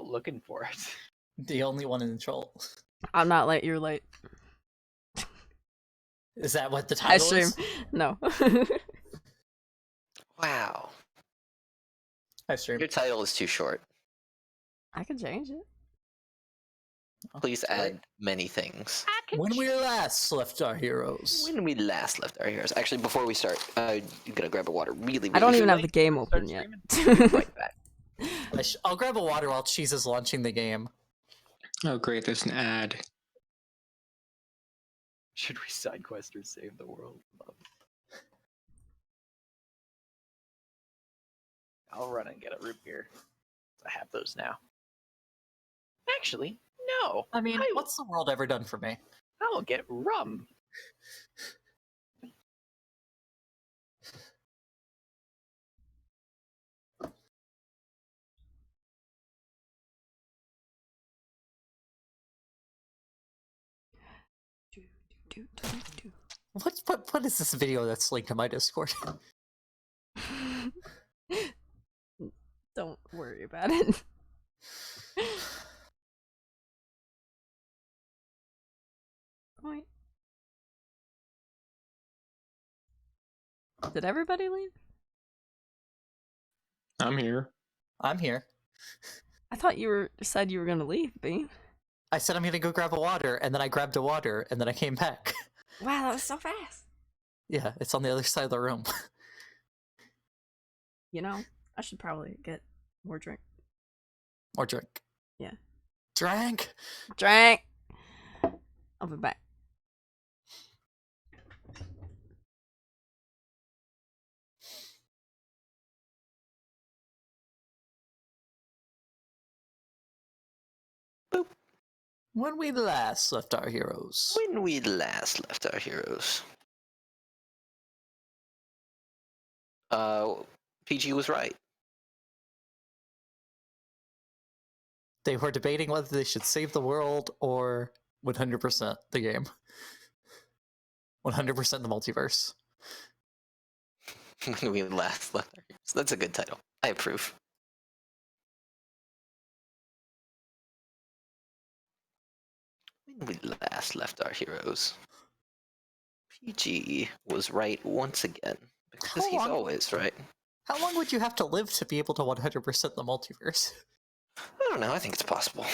looking for it. The only one in control. I'm not late. You're late. Is that what the I title stream. is? No. Wow. I stream. Your title is too short. I can change it. Please add many things. When we last left our heroes. When we last left our heroes. Actually, before we start, I'm gonna grab a water really I don't even have quickly. the game open yet. Right back. I'll grab a water while Cheese is launching the game. Oh, great. There's an ad. Should we side quest or save the world? I'll run and get a root beer. I have those now. Actually, no. I mean, what's the world ever done for me? I'll get rum. What is this video that's linked to my Discord? Don't worry about it. Point. Did everybody leave? I'm here. I'm here. I thought you said you were gonna leave, Bean. I said I'm gonna go grab a water, and then I grabbed a water, and then I came back. Wow, that was so fast. Yeah, it's on the other side of the room. You know, I should probably get more drink. More drink. Yeah. Drank! Drink! I'll be back. When we last left our heroes. When we last left our heroes. PG was right. They were debating whether they should save the world or 100% the game. 100% the multiverse. When we last left our heroes. That's a good title. I approve. When we last left our heroes. PG was right once again. Because he's always right. How long would you have to live to be able to 100% the multiverse? I don't know, I think it's possible.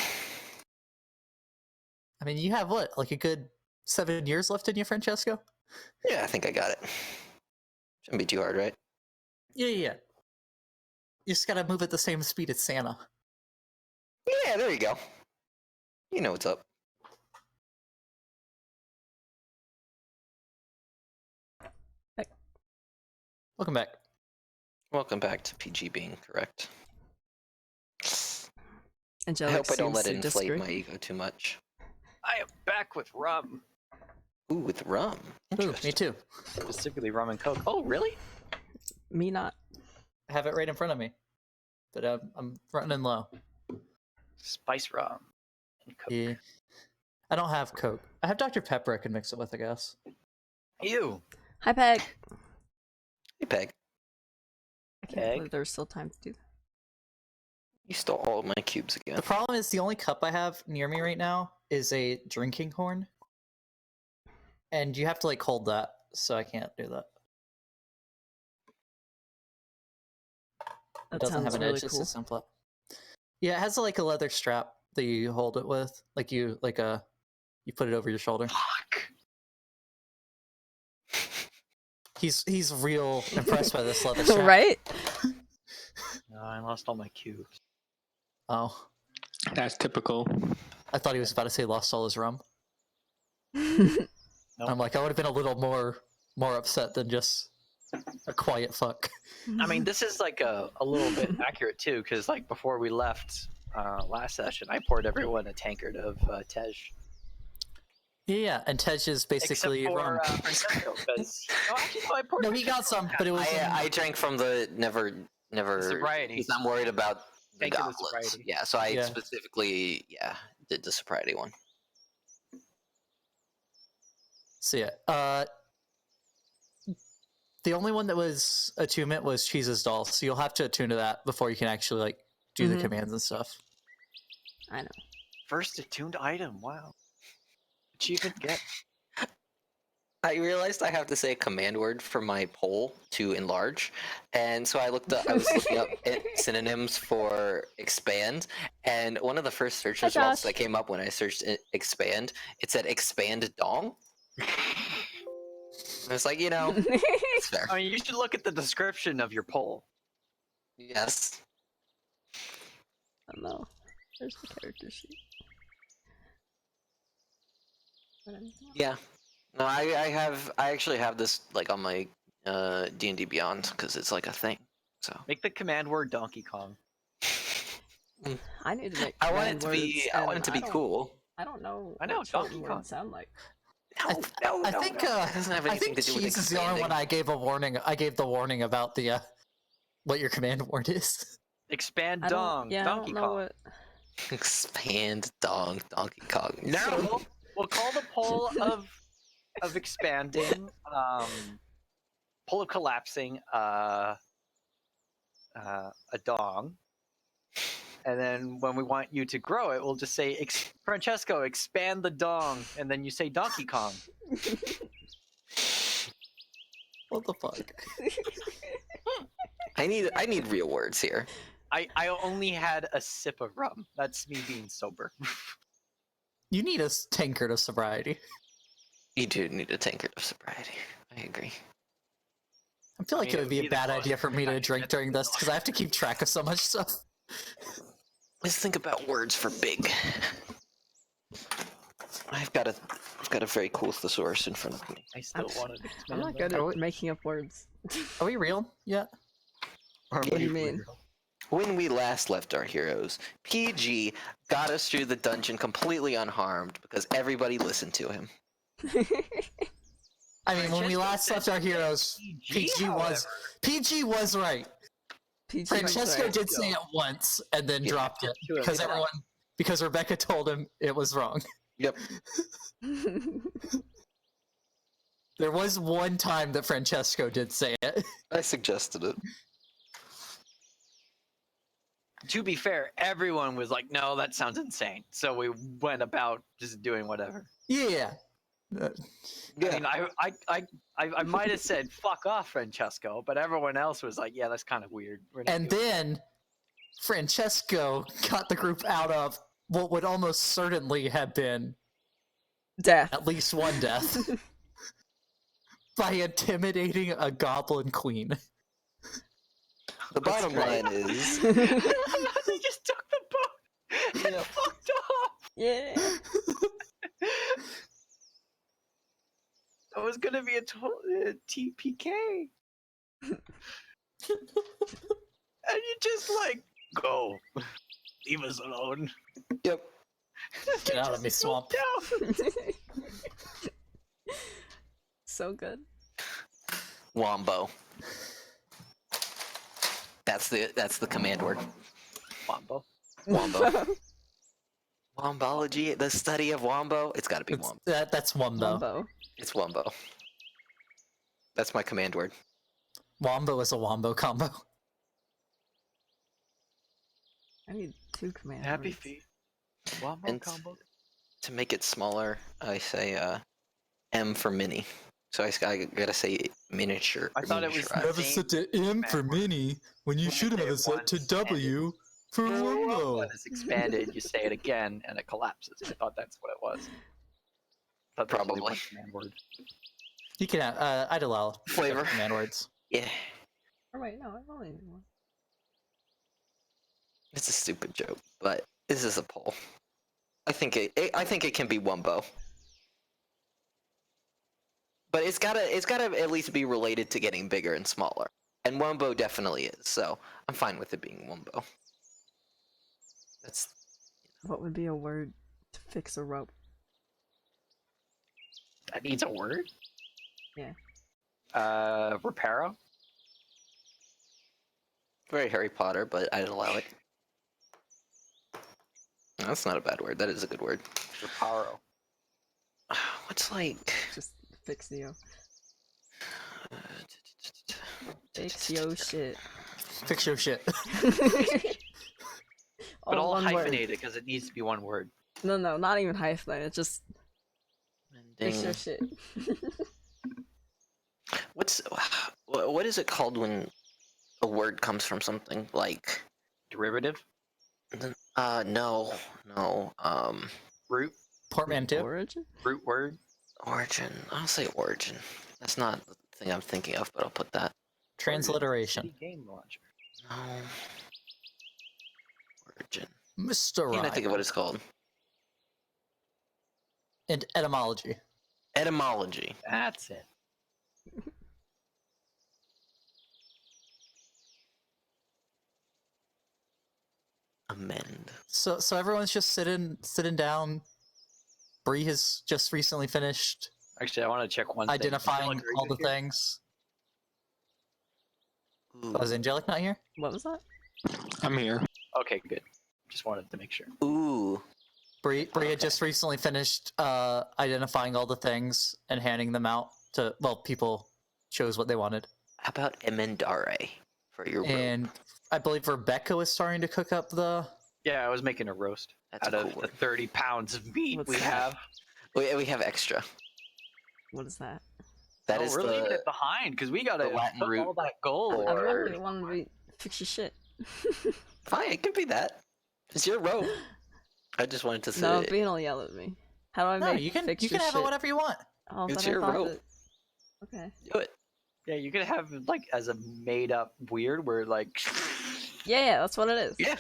I mean, you have what, like a good 7 years left in you, Francesco? Yeah, I think I got it. Shouldn't be too hard, right? Yeah. You just gotta move at the same speed as Santa. Yeah, there you go. You know what's up. Welcome back. Welcome back to PG being correct. Angelic I hope I don't seems let to it inflate disagree. my ego too much. I am back with rum. Ooh, with rum. Ooh, me too. Specifically rum and coke. Oh, really? Me not. I have it right in front of me. But I'm running low. Spice rum and coke. Yeah. I don't have Coke. I have Dr. Pepper I can mix it with, I guess. Ew. Hi, Peg. Hey, Peg. I can't believe there's still time to do that. You stole all of my cubes again. The problem is the only cup I have near me right now is a drinking horn. And you have to, like, hold that, so I can't do that. That It doesn't sounds have an really edge, it's cool. just simple. Yeah, it has, like, a leather strap that you hold it with. Like, you put it over your shoulder. Fuck. He's real impressed by this leather strap. Right? No, I lost all my cubes. Oh. That's typical. I thought he was about to say lost all his rum. Nope. I'm like, I would have been a little more upset than just a quiet fuck. I mean, this is like a little bit accurate too, because like before we left last session, I poured everyone a tankard of Tej. Yeah, and Tej is basically Except for rum. Francesco, because actually, no, I poured. No, he got some, but it was. I drank from the never. sobriety. Because I'm worried about the Thank you, the goblets. sobriety. Yeah, so I Yeah. specifically did the sobriety one. So yeah, the only one that was attunement was Cheese's doll, so you'll have to attune to that before you can actually like do the commands and stuff. I know. First attuned item. Wow. Achievement get. I realized I have to say a command word for my poll to enlarge, and so I looked up. I was looking up synonyms for expand, and one of the first search Hi, results Josh. that came up when I searched expand, it said expand dong. And it's like, it's fair. I mean, you should look at the description of your poll. Yes. I don't know. There's the character sheet. Yeah. No, I actually have this like on my D&D Beyond because it's like a thing. So Make the command word Donkey Kong. I need to make. I want it command to be words, I want it and to be don't- cool. I don't know. I know, what certain Donkey Kong. words sound like. No, no, I no, think no. It doesn't have I anything think to do with Cheese is the only one expanding. I gave a warning. I gave the warning about the what your command word is. Expand I don't. dong. Yeah, Donkey I don't know Kong. what. Expand Donkey Kong. No. So, we'll call the poll of expanding, poll of collapsing, a dong. And then when we want you to grow it, we'll just say, Francesco, expand the dong. And then you say Donkey Kong. What the fuck? I need real words here. I only had a sip of rum. That's me being sober. You need a tankard of sobriety. You do need a tankard of sobriety. I agree. I feel like mean, it would be a the bad closest idea for me thing I to can drink get during to this because I have to keep track of so much stuff. Let's think about words for big. I've got a very cool thesaurus in front of me. I still wanted to I'm expand not them. good at making up words. Are we real yet? What do you mean? When we last left our heroes, PG got us through the dungeon completely unharmed because everybody listened to him. I mean, when we Francesco last said left our heroes, PG was right. PG Francesco right. did say it once and then Yeah. dropped it To because himself. because Rebecca told him it was wrong. Yep. There was one time that Francesco did say it. I suggested it. To be fair, everyone was like, "No, that sounds insane." So we went about just doing whatever. Yeah. I mean, I might have said "fuck off, Francesco," but everyone else was like, "Yeah, that's kind of weird." We're not And doing then Francesco got the group out of what would almost certainly have been Death. at least one death by intimidating a goblin queen. The bottom line is, it. They just took the boat and Yeah. fucked off. Yeah. It was gonna be a TPK, and you just like go, leave us alone. yep. Get out of me, swamp. Down. So good. Wombo. That's the command word. Wombo. Wombo. Wombology, the study of Wombo. It's got to be Wombo. That's Wombo. Wombo. It's Wombo. That's my command word. Wombo is a Wombo combo. I need 2 command Happy words. feet. Wombo And combo. to make it smaller, I say M for mini. So I gotta say miniature. I thought it was miniaturized. You have it set to M for mini when you should have it set to W for When it's expanded, you say it again, and it collapses. I thought that's what it was. Thought there was only Probably. one command word. You can I'd allow Flavor. command words. Yeah, Oh wait, no, I've only need 1. it's a stupid joke, but this is a poll. I think it can be Wombo. But it's gotta at least be related to getting bigger and smaller. And Wombo definitely is, so I'm fine with it being Wombo. That's What would be a word to fix a rope? That needs a word? Yeah. Reparo? very Harry Potter, but I'd allow it. No, that's not a bad word. That is a good word. Reparo. What's like Just fix yo. Fix yo shit. Fix your shit. Oh, But I'll one word. hyphenate it because it needs to be one word. No, not even hyphenated. Just fix your shit. What is it called when a word comes from something like Derivative? no. Root? Portmanteau. Origin? Root word? Origin. I'll say origin. That's not the thing I'm thinking of, but I'll put that. Transliteration. City game launcher. No. Origin. Mr. Can't I think of what Ryan. it's called? And etymology. Etymology. That's it. Amend. So everyone's just sitting down. Brie has just recently finished Actually, I want to check one thing. identifying Angelic, are you all the here? things. Ooh. Oh, is Angelic not here? What was that? I'm here. Okay, good. Just wanted to make sure. Ooh. Brie had just recently finished identifying all the things and handing them out to, well, people chose what they wanted. How about emendare for your rope? And I believe Rebecca was starting to cook up the... Yeah, I was making a roast That's out a cool of the word. 30 pounds of meat What's we that? have. We have extra. What is that? That Oh, is we're leaving the it behind because we gotta Latin put root all that gold. I Or- really wanted to fix your shit. fine. It could be that. It's your rope. I just wanted to say No, Bean will yell at me. How do I No, make you can fix have your it shit? whatever you want. Oh, It's but your I thought rope. that... Okay. do it. Yeah, you could have like as a made up weird where like Yeah, that's what it is. Yeah.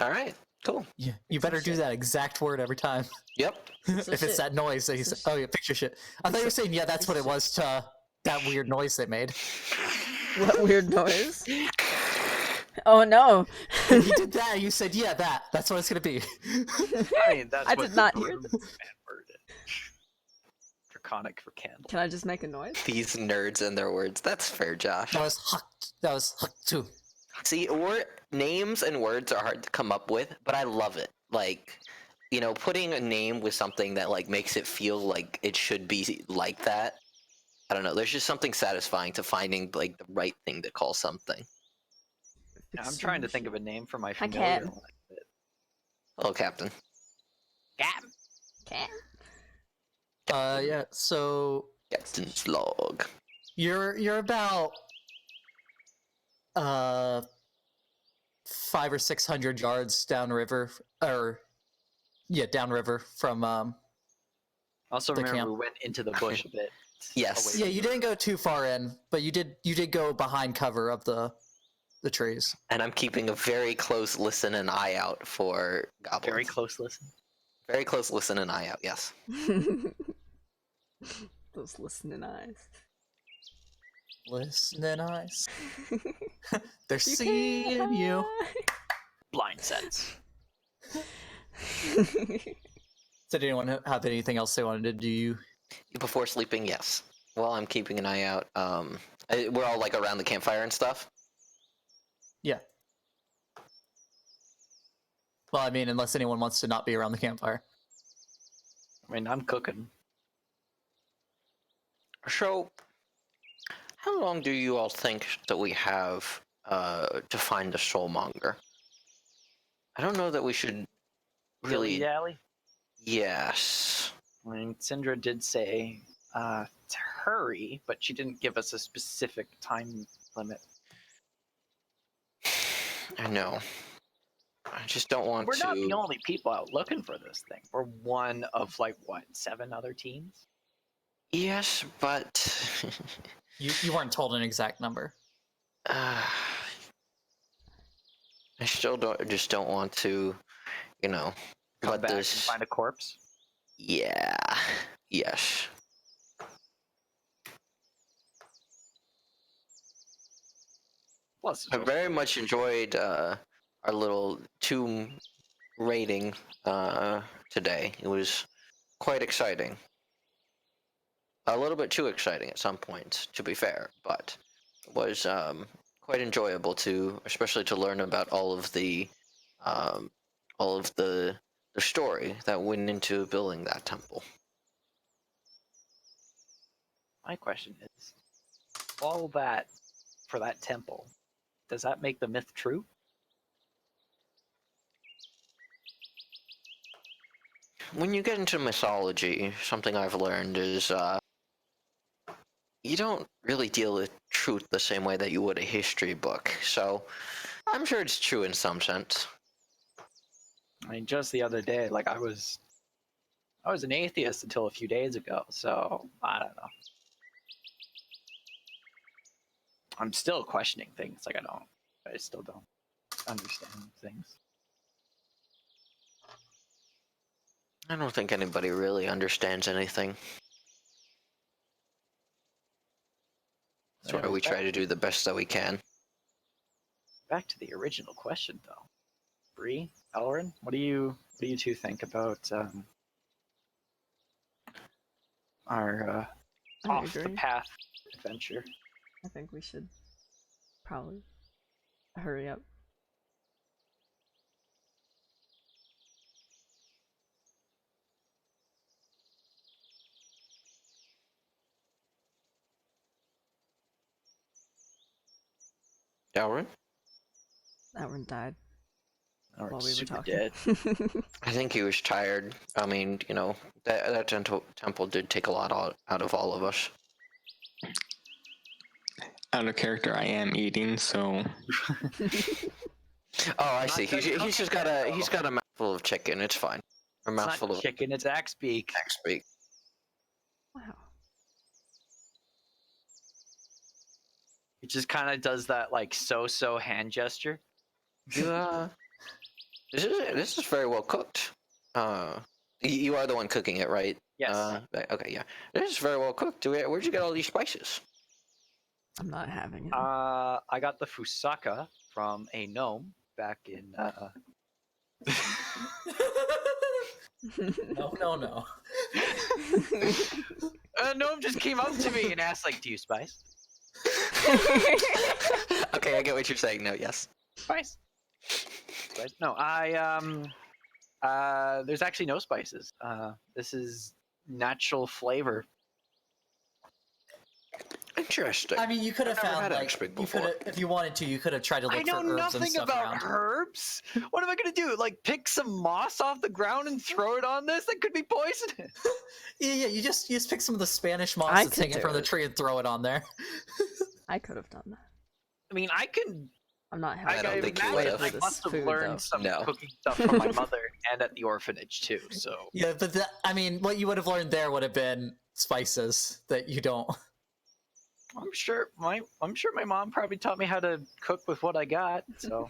All right. Cool. Yeah, you better do shit. that exact word every time. Yep. If it's shit. that noise that you say, oh yeah, fix your shit. I thought you were saying, yeah, that's what it was to that weird noise they made. What weird noise? Oh no! You did that, you said, yeah, that's what it's gonna be. I mean that's I what did the not hear broom this. man worded. Draconic for candle. Can I just make a noise? These nerds and their words. That's fair, Josh. That was huck too. See, names and words are hard to come up with, but I love it. Like, putting a name with something that like makes it feel like it should be like that. I don't know. There's just something satisfying to finding like the right thing to call something. I'm trying to think of a name for my Hi, familiar Cat. one. Hello, Captain. Cat. Yeah, so Captain's log. you're about 500 or 600 yards downriver from Also The remember camp. we went into the bush a bit. Yes. away yeah, from you the didn't go too far in, but you did go behind cover of the trees. And I'm keeping a very close listen and eye out for goblins. very close listen. Very close listen and eye out, yes. Those listening eyes. Listening eyes. They're You seeing you. Blind sense. Did anyone have anything else they wanted to do? Before sleeping, yes. While I'm keeping an eye out, we're all like around the campfire and stuff. Yeah. Well, I mean, unless anyone wants to not be around the campfire. I mean, I'm cooking. So, how long do you all think that we have to find the soulmonger? I don't know that we should really. Dilly-dally? Yes. I mean, Syndra did say to hurry, but she didn't give us a specific time limit. I know. I just don't want We're to. not the only people out looking for this thing. We're one of like what, 7 other teams? Yes, but You weren't told an exact number. I still don't want to, Come let back this. and find a corpse. Yeah. Yes. Plus, I very much enjoyed our little tomb raiding today. It was quite exciting. A little bit too exciting at some points, to be fair, but it was quite enjoyable especially to learn about all of the story that went into building that temple. my question is, all that for that temple, does that make the myth true? when you get into mythology, something I've learned is you don't really deal with truth the same way that you would a history book. So I'm sure it's true in some sense. I mean, just the other day, like I was an atheist until a few days ago, so I don't know. I'm still questioning things. Like I still don't understand things. I don't think anybody really understands anything. That's why we try to do the best that we can. Back to the original question, though. Brie, Elrin, what do you two think about our I off the agree. path adventure? I think we should probably hurry up. Elrin? That one died Or while we were super talking. dead. I think he was tired. I mean, you know, that temple did take a lot out of all of us. Out of character, I am eating, so Oh, I Not see. done He's just cooking got yet, he's though. got a mouthful of chicken. It's fine. A It's mouthful not of chicken, it's axe beak. axe beak. Wow. It just kind of does that like so hand gesture. You this is very well cooked. You are the one cooking it, right? Yes. Okay, yeah. This is very well cooked. Where'd you get all these spices? I'm not having it. I got the fusaka from a gnome back in. No. A gnome just came up to me and asked, like, "Do you spice? Okay, I get what you're saying. No, yes. Spice? Spice? No, there's actually no spices. This is natural flavor. Interesting. I mean, you could have I've never found had like axe beak you could before. have, if you wanted to, you could have tried to I look know for herbs and nothing stuff about around. herbs. What am I gonna do? Like, pick some moss off the ground and throw it on this? That could be poisonous. Yeah, you just pick some of the Spanish moss I that's could hanging do from the it. tree and throw it on there. I could have done that. I mean, I can. I'm not I having don't I think you imagine would've. I this must have food, learned though. some No. cooking stuff from my mother and at the orphanage too. So Yeah, but I mean, what you would have learned there would have been spices that you don't. I'm sure my mom probably taught me how to cook with what I got. So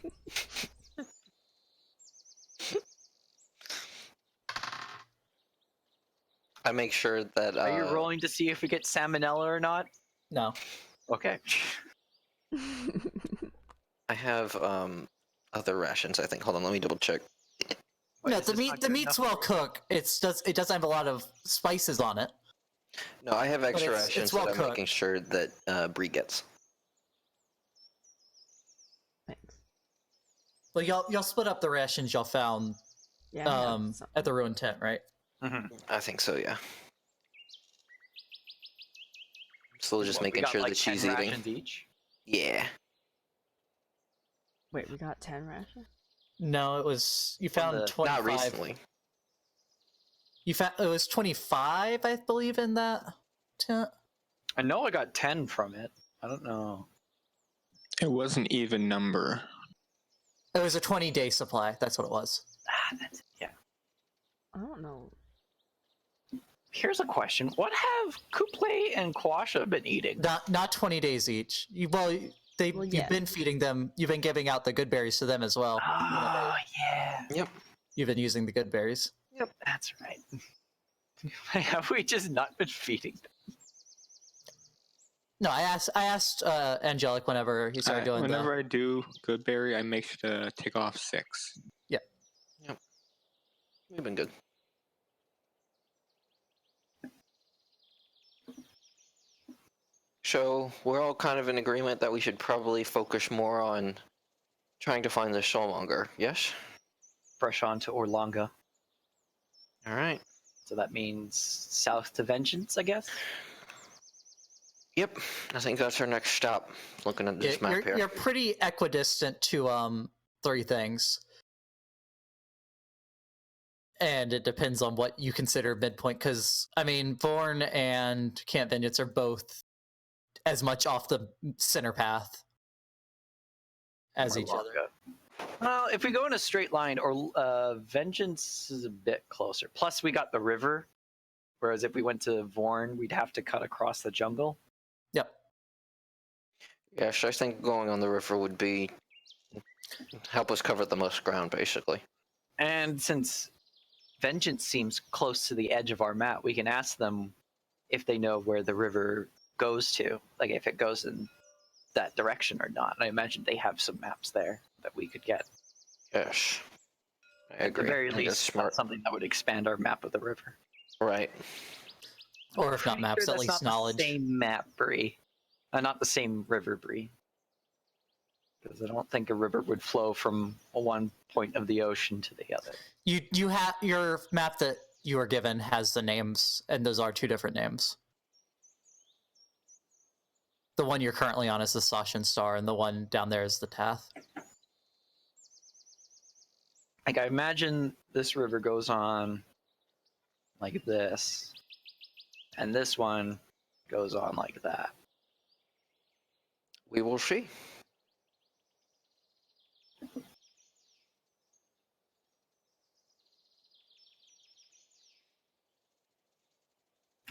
I make sure that are you rolling to see if we get salmonella or not? No. Okay. I have other rations. I think. Hold on, let me double check. Wait, No, is the this meat not the good meat's enough? well cooked. It doesn't have a lot of spices on it. No, I have extra it's rations well that I'm cooked. making sure that Brie gets. Thanks. Well, y'all split up the rations y'all found Yeah. I have some. at the ruined tent, right? Mhm. I think so. Yeah. Still just What, we making got, sure like, that 10 she's eating. rations each. Yeah. Wait, we got 10 rations? No, it was you From found the- 25. Not recently. You found it was 25, I believe, in that tent. I know I got 10 from it. I don't know. it was an even number. It was a 20-day supply. That's what it was. That's, yeah. I don't know. Here's a question: what have Couple and Quasha been eating? Not 20 days each. You've yeah. been feeding them. You've been giving out the good berries to them as well. Oh yeah. Yep. You've been using the good berries. Yep, that's right. Have we just not been feeding them? No, I asked Angelic whenever he started doing Whenever I do Goodberry, I make sure to take off 6. We've been good. So we're all kind of in agreement that we should probably focus more on trying to find the soulmonger. Yes. Fresh on to Orlanga. All right. So that means south to Vengeance, I guess. Yep. I think that's our next stop. Looking at this map here. You're pretty equidistant to 3 things. And it depends on what you consider midpoint, because, I mean, Vorn and Camp Vineyards are both as much off the center path as each other. Well, if we go in a straight line, or Vengeance is a bit closer. Plus, we got the river, whereas if we went to Vorn, we'd have to cut across the jungle. Yep. Yes, I think going on the river would be help us cover the most ground, basically. And since Vengeance seems close to the edge of our map, we can ask them if they know where the river goes to, like if it goes in that direction or not. I imagine they have some maps there that we could get. Yes, I agree. At the very I think that's least, smart. that's something that would expand our map of the river. Right. Or if not maps, Sure, at that's least not knowledge. The same map, Brie. Not the same river, Brie. Because I don't think a river would flow from one point of the ocean to the other. You have your map that you were given has the names, and those are two different names. The one you're currently on is the Sashan Star, and the one down there is the Tath. Like, I imagine this river goes on like this, and this one goes on like that. We will see.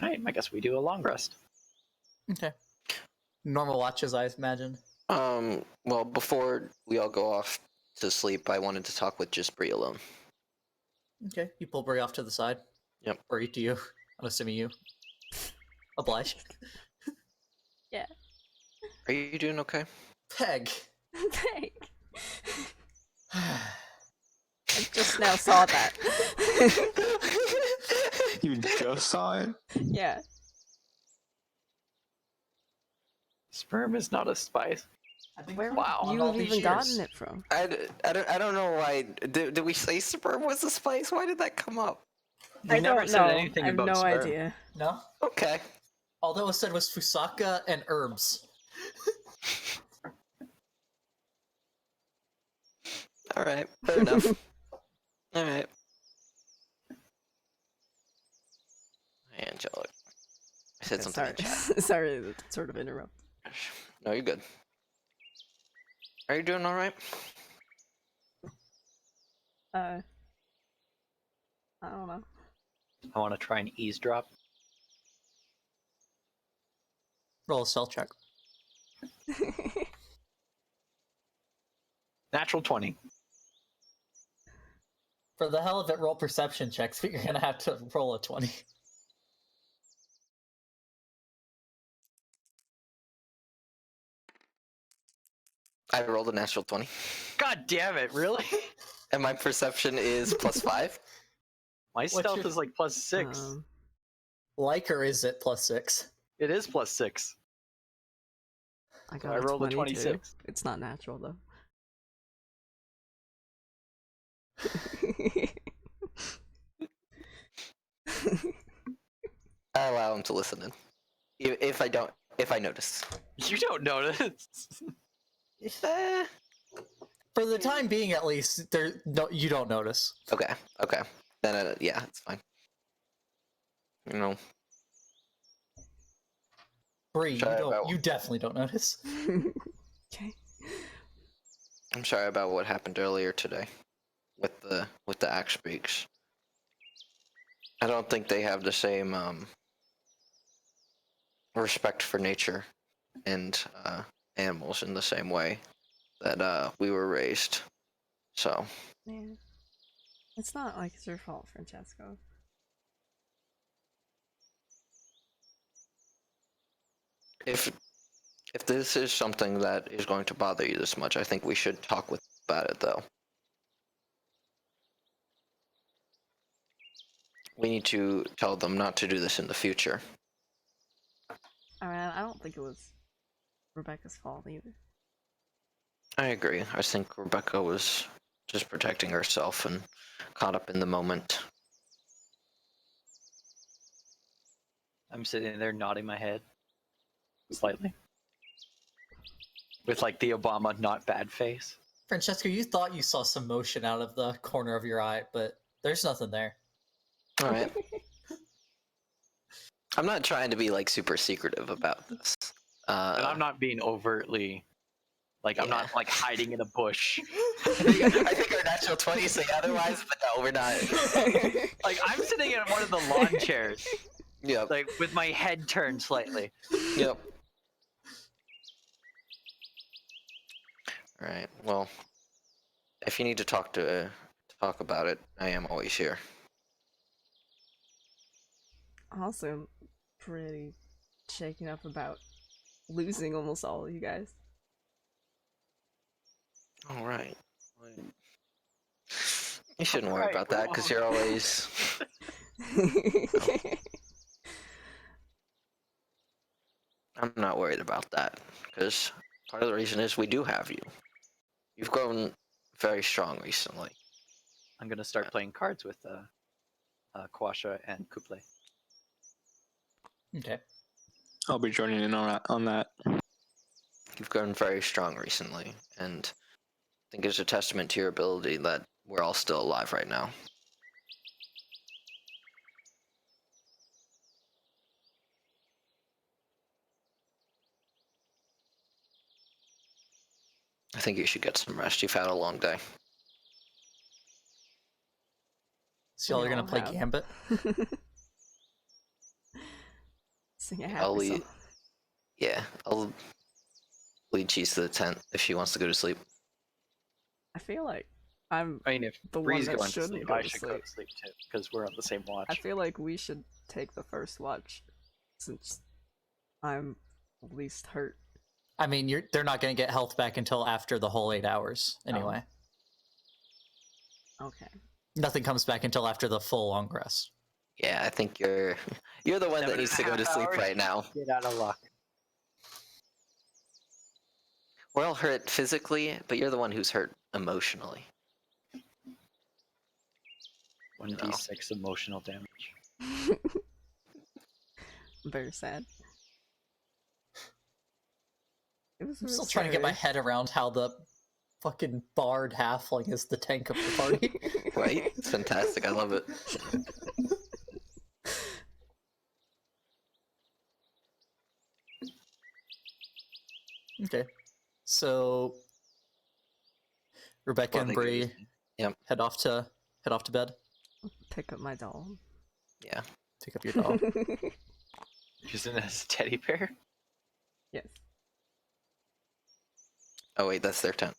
All right, I guess we do a long rest. Okay. Normal watches, I imagine. Well, before we all go off to sleep, I wanted to talk with just Brie alone. Okay. You pull Brie off to the side. Yep. Brie, to you. I'm assuming you. Oblige. Yeah. Are you doing okay? Peg. Peg. I just now saw that. You just saw it? Yeah. Sperm is not a spice. Where Wow, would you all have these even gotten years. it from? I don't know why. Did we say sperm was a spice? Why did that come up? We never don't said know. anything I have about no sperm. idea. No? Okay. All that was said was Fusaka and herbs. All right. Fair enough. All right. Hey, Angelic. I said something in Sorry. chat. Sorry to sort of interrupt. No, you're good. Are you doing all right? I don't know. I want to try and eavesdrop. Roll a stealth check. Natural 20. For the hell of it, roll perception checks, but you're gonna have to roll a 20. I rolled a natural 20. God damn it, really? And my perception is +5. My stealth your- is like +6. Like, or is it +6? It is +6. I So got I rolled a 22. 26. It's not natural though. I allow him to listen in. If I notice. You don't notice. Eh, For the time being, at least, you don't notice. okay. Then yeah, it's fine. You know, Brie, Sorry about- you definitely don't notice. Okay. I'm sorry about what happened earlier today with the axe beaks. I don't think they have the same respect for nature and animals in the same way that we were raised. So Yeah. It's not like it's your fault, Francesco. if this is something that is going to bother you this much, I think we should talk about it though. We need to tell them not to do this in the future. I mean, I don't think it was Rebecca's fault either. I agree. I think Rebecca was just protecting herself and caught up in the moment. I'm sitting there nodding my head. Slightly. With like the Obama not bad face. Francesco, you thought you saw some motion out of the corner of your eye, but there's nothing there. All right. I'm not trying to be like super secretive about this. And I'm not being overtly like I'm Yeah. not like hiding in a bush. I think our natural 20s say otherwise, but no, we're not. Like I'm sitting in one of the lawn chairs, Yep. like with my head turned slightly. Yep. All right. Well, if you need to talk about it, I am always here. Also, I'm pretty shaken up about losing almost all of you guys. All right. You shouldn't worry Alright, about that because you're always. I'm not worried about that because part of the reason is we do have you. You've grown very strong recently. I'm gonna start playing cards with Quasha and Couple. Okay. I'll be joining in on that. You've grown very strong recently, and I think it's a testament to your ability that we're all still alive right now. I think you should get some rest. You've had a long day. So y'all We are gonna all play have. Gambit? Sing a I'll happy lead. song. Yeah, I'll lead Cheese to the tent if she wants to go to sleep. I feel like I'm I mean, if the Bree's one that going to shouldn't sleep, go I to should go sleep. to sleep too because we're on the same watch. I feel like we should take the first watch since I'm least hurt. I mean, they're not gonna get health back until after the whole 8 hours anyway. Okay. Nothing comes back until after the full long rest. Yeah, I think you're the one that needs to go to 7.5 sleep hours? right now. Get out of luck. We're all hurt physically, but you're the one who's hurt emotionally. 1d6 emotional damage. Very sad. It was I'm real still trying to get my scary. head around how the fucking bard halfling is the tank of the party. Right? It's fantastic. I love it. Okay. So Rebecca Well, I and think it is- Brie Yep. head off to bed. Pick up my doll. Yeah. Pick up your dog. Using it as a teddy bear? Yes. Oh wait, that's their tent.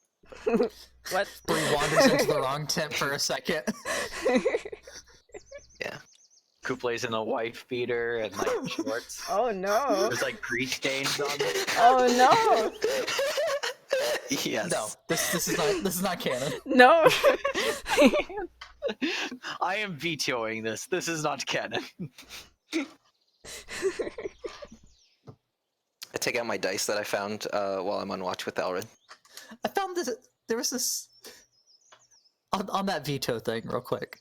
What? Brie wanders into the wrong tent for a second. Yeah. Couple's in a wife beater and like shorts. Oh no. There's like grease stains on it. Oh no. Yes. No, this is not canon. No. I am vetoing this. This is not canon. I take out my dice that I found while I'm on watch with Elrin. I found this. There was this on that veto thing, real quick.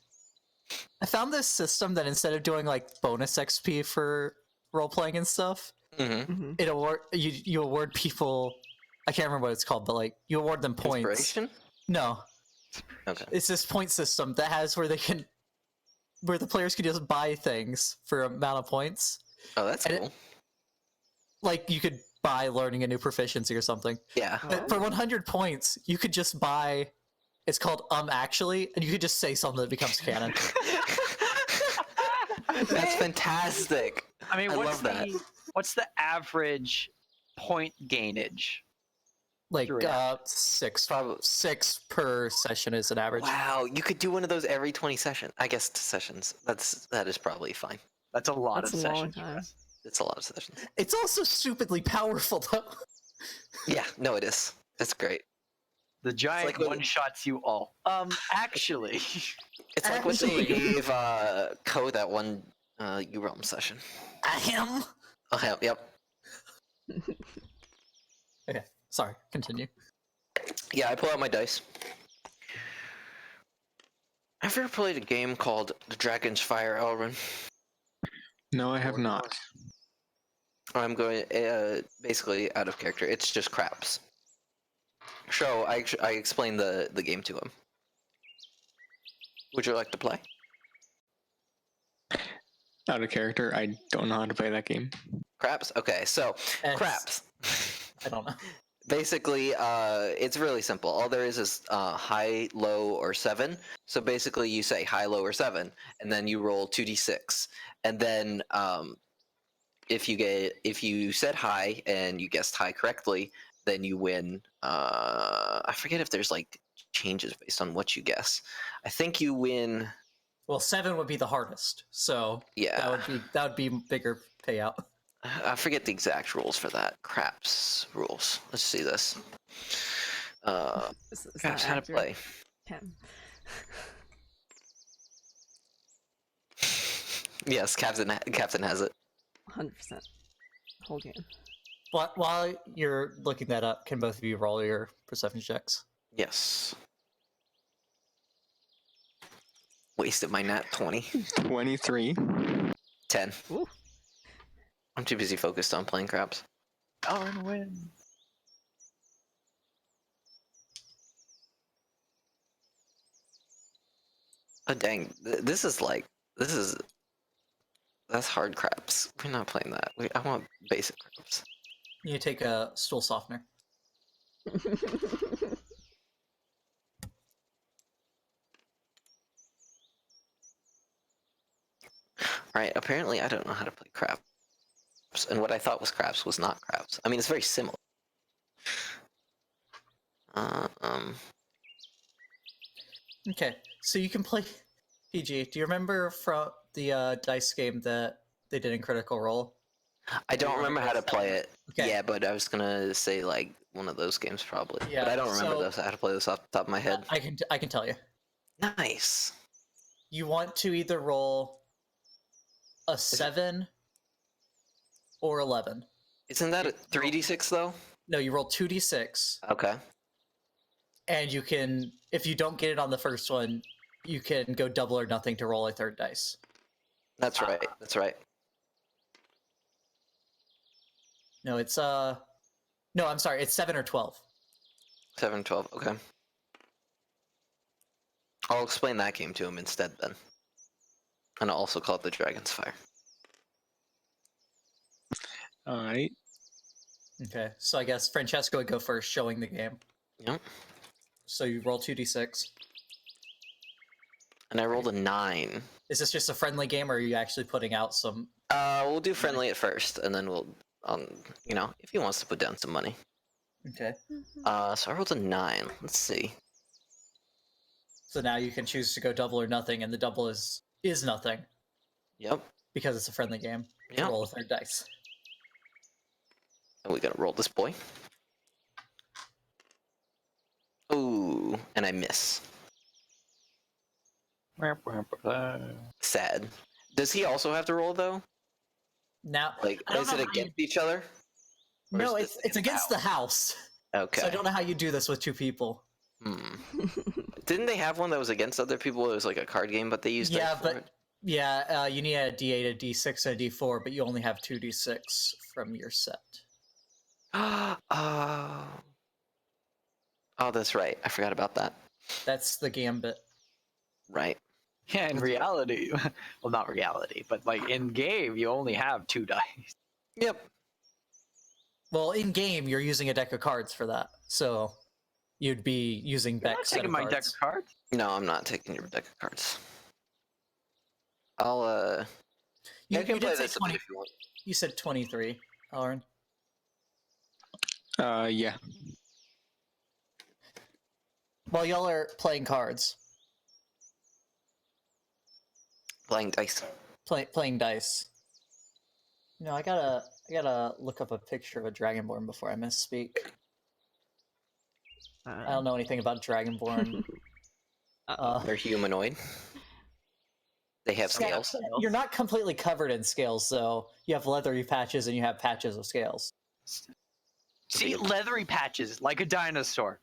I found this system that instead of doing like bonus XP for role playing and stuff, Mm-hmm. Mhm. it award you award people. I can't remember what it's called, but like you award them points. Inspiration? No, Okay. it's this point system that has where the players can just buy things for amount of points. Oh, that's And cool. Like you could buy learning a new proficiency or something. Yeah. But for 100 points, you could just buy. It's called actually, and you could just say something that becomes canon. That's fantastic. I mean, I what's love that. what's the average point gainage? Like Through it. 6 Probably. 6 per session is an average. Wow, you could do one of those every 20 sessions. I guess sessions. That is probably fine. That's a lot That's of a long sessions. time. Russ. It's a lot of sessions. It's also stupidly powerful though. Yeah, no, it is. It's great. The giant like when- one shots you all. Actually, It's like what they Actually- gave Ko that one U-Realm session. Ahem. Oh, hell, yep. Okay, sorry. Continue. Yeah, I pull out my dice. Have you ever played a game called The Dragon's Fire, Elrin? No, I have not. I'm going basically out of character. It's just craps. So I explained the game to him. Would you like to play? Out of character. I don't know how to play that game. Craps? Okay, so X. craps. I don't know. Basically, it's really simple. All there is high, low, or 7. So basically, you say high, low, or 7, and then you roll 2d6. And then if you said high and you guessed high correctly, then you win. I forget if there's like changes based on what you guess. I think you win. Well, 7 would be the hardest, so Yeah, that would be bigger payout. I forget the exact rules for that. Craps rules. Let's see this. It's Craps not how to accurate. play. Ken. Yes, Captain has it. 100%. Whole game. While you're looking that up, can both of you roll your perception checks? Yes. Wasted my nat 20. 23. 10. Ooh. I'm too busy focused on playing craps. Elrin win. Oh dang, that's hard craps. We're not playing that. I want basic craps. You take a stool softener. Right, apparently I don't know how to play craps. And what I thought was craps was not craps. I mean, it's very similar. Okay, so you can play PG. Do you remember from the dice game that they did in Critical Role? I don't remember how to play it. Okay. Yeah, but I was gonna say like one of those games probably. Yeah, but I don't remember how to play this off the top of my head. I can tell you. Nice. You want to either roll a 7 or 11. Isn't that a 3d6 though? No, you roll 2d6, Okay. and you can, if you don't get it on the first one, you can go double or nothing to roll a third dice. That's right. That's right. No, it's no, I'm sorry, it's 7 or 12. 7, 12. Okay. I'll explain that game to him instead then. And I'll also call it the Dragon's Fire. Alright. Okay, so I guess Francesco would go first, showing the game. Yep. So you roll 2d6. And I rolled a 9. Is this just a friendly game, or are you actually putting out some? We'll do friendly at first, and then we'll, if he wants to put down some money. Okay. So I rolled a 9. Let's see. So now you can choose to go double or nothing, and the double is nothing Yep. because it's a friendly game. Yep. Roll a third dice. And we gotta roll this boy. Ooh, and I miss. Sad. Does he also have to roll though? Now, Like, I don't is it know how against each other? Or no, is it's against the house. Okay. So I don't know how you do this with 2 people. Didn't they have one that was against other people? It was like a card game, but they used Yeah, dice for but you need a D8, a D6, and a D4, but you only have 2d6 from your set. it. Oh, that's right. I forgot about that. That's the gambit. Right. Yeah, in reality, well, not reality, but like in game, you only have 2 dice. Yep. Well, in game, you're using a deck of cards for that, so you'd be using You're not Beck's set taking of my deck cards. of cards. No, I'm not taking your deck of cards. I'll You, I can you play did say this a 20. bit if you want. You said 23, Elrin. Yeah. While y'all are playing cards, Playing dice. playing dice. You know, I gotta look up a picture of a Dragonborn before I misspeak. I don't know anything about Dragonborn. They're humanoid. They have Yeah, scales. You're not completely covered in scales, though. You have leathery patches and you have patches of scales. See, leathery patches like a dinosaur.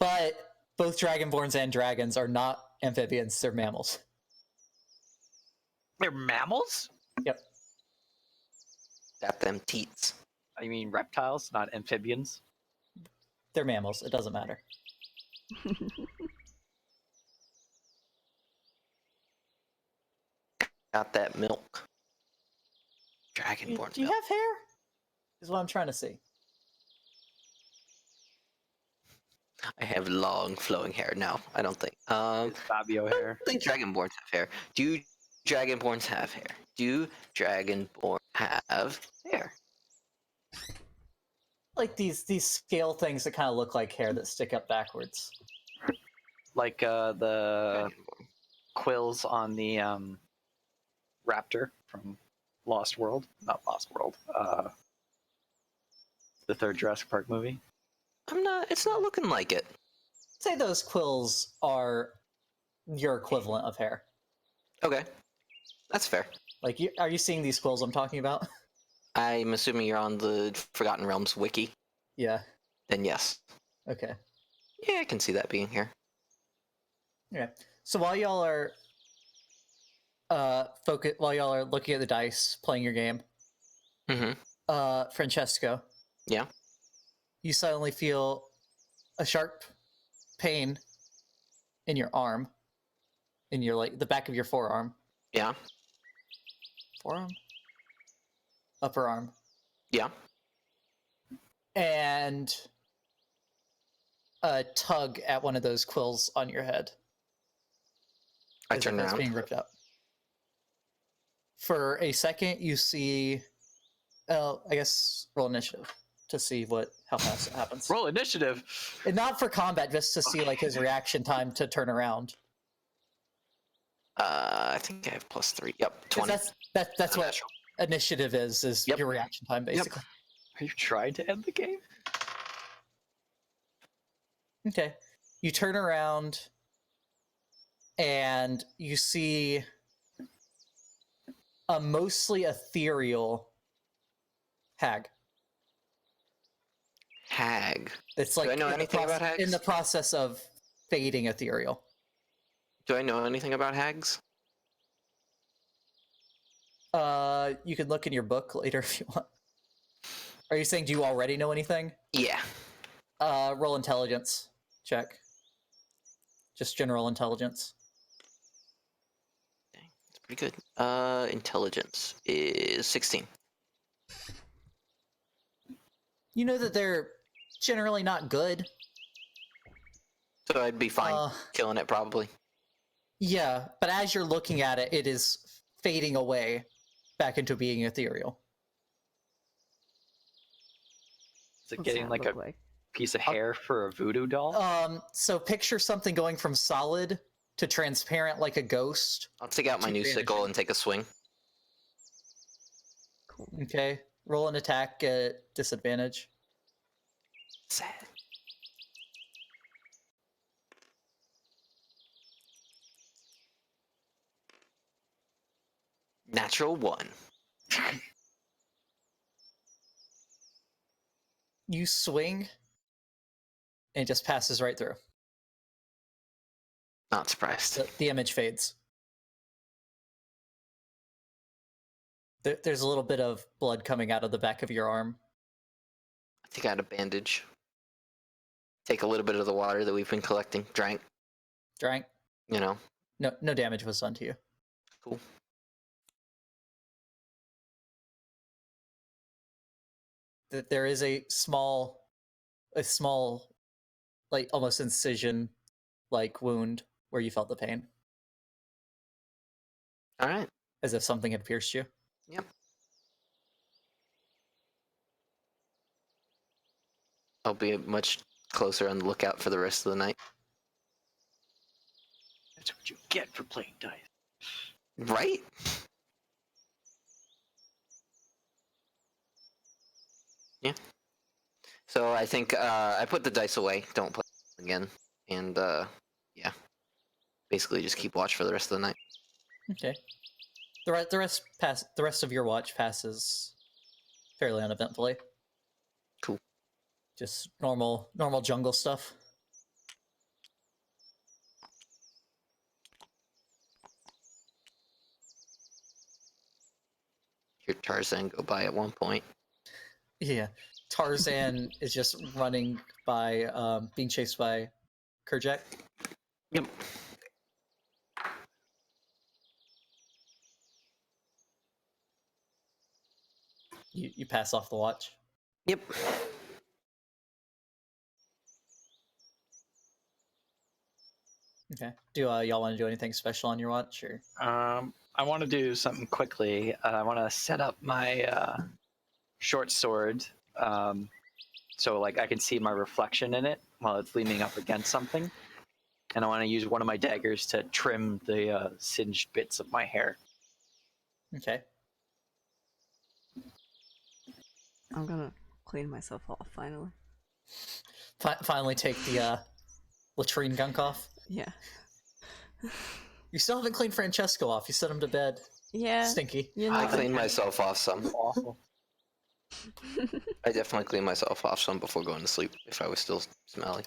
But both Dragonborns and dragons are not amphibians, they're mammals. They're mammals? Yep. Got them teats. I mean reptiles, not amphibians. They're mammals, it doesn't matter. Got that milk. Dragonborn Do you milk. have hair? Is what I'm trying to see. I have long flowing hair. No, I don't think. It's Fabio hair. I think Dragonborns have hair. Do Dragonborns have hair? Do Dragonborn have hair? Like these scale things that kind of look like hair that stick up backwards. Like the Dragonborn. quills on the raptor from Lost World. Not Lost World. The third Jurassic Park movie. It's not looking like it. Say those quills are your equivalent of hair. Okay, that's fair. Like, are you seeing these quills I'm talking about? I'm assuming you're on the Forgotten Realms wiki. Yeah. Then yes. Okay. Yeah, I can see that being here. Okay. So while y'all are while y'all are looking at the dice, playing your game, Francesco. Yeah. You suddenly feel a sharp pain in your arm, in your the back of your forearm. Yeah. Forearm? Upper arm. Yeah. And a tug at one of those quills on your head. I turn It's around. being ripped up. For a second, you see. I guess roll initiative to see how fast it happens. Roll initiative. And not for combat, just to see like his reaction time to turn around. I think I have +3. Yep, 'Cause 20. That's what Natural. initiative is Yep. your reaction time, basically. Are you trying to end the game? Okay. You turn around and you see a mostly ethereal hag. Hag. It's like I know anything about hags? in the process of fading ethereal. Do I know anything about hags? You can look in your book later if you want. Are you saying do you already know anything? Yeah. Roll intelligence check. Just general intelligence. It's pretty good. Intelligence is 16. You know that they're generally not good. So I'd be fine killing it, probably. Yeah, but as you're looking at it, it is fading away back into being ethereal. Is it What's getting that like look a like? piece of hair for a voodoo doll? So picture something going from solid to transparent like a ghost. I'll take out my new sickle and take a swing. Cool. Okay. Roll an attack at disadvantage. Sad. Natural 1. You swing and it just passes right through. Not surprised. The image fades. There's a little bit of blood coming out of the back of your arm. I think I had a bandage. Take a little bit of the water that we've been collecting. Drank. Drank. You know. No damage was done to you. Cool. There is a small, like almost incision, like wound where you felt the pain, All right. as if something had pierced you. Yep. I'll be much closer on the lookout for the rest of the night. That's what you get for playing dice. Right? Yeah. So I think I put the dice away. Don't play again. And yeah. Basically just keep watch for the rest of the night. Okay. The rest of your watch passes fairly uneventfully. Cool. Just normal jungle stuff. Hear Tarzan go by at one point. Yeah. Tarzan is just running by, being chased by Kerjak. Yep. You pass off the watch. Yep. Okay. Do y'all want to do anything special on your watch, or? I want to do something quickly. I want to set up my short sword, so like I can see my reflection in it while it's leaning up against something, and I want to use one of my daggers to trim the singed bits of my hair. Okay. I'm gonna clean myself off finally. Finally, take the latrine gunk off. Yeah. You still haven't cleaned Francesco off. You sent him to bed. Yeah. Stinky. You know, I clean myself off some. Awful. I definitely clean myself off some before going to sleep if I was still smelly.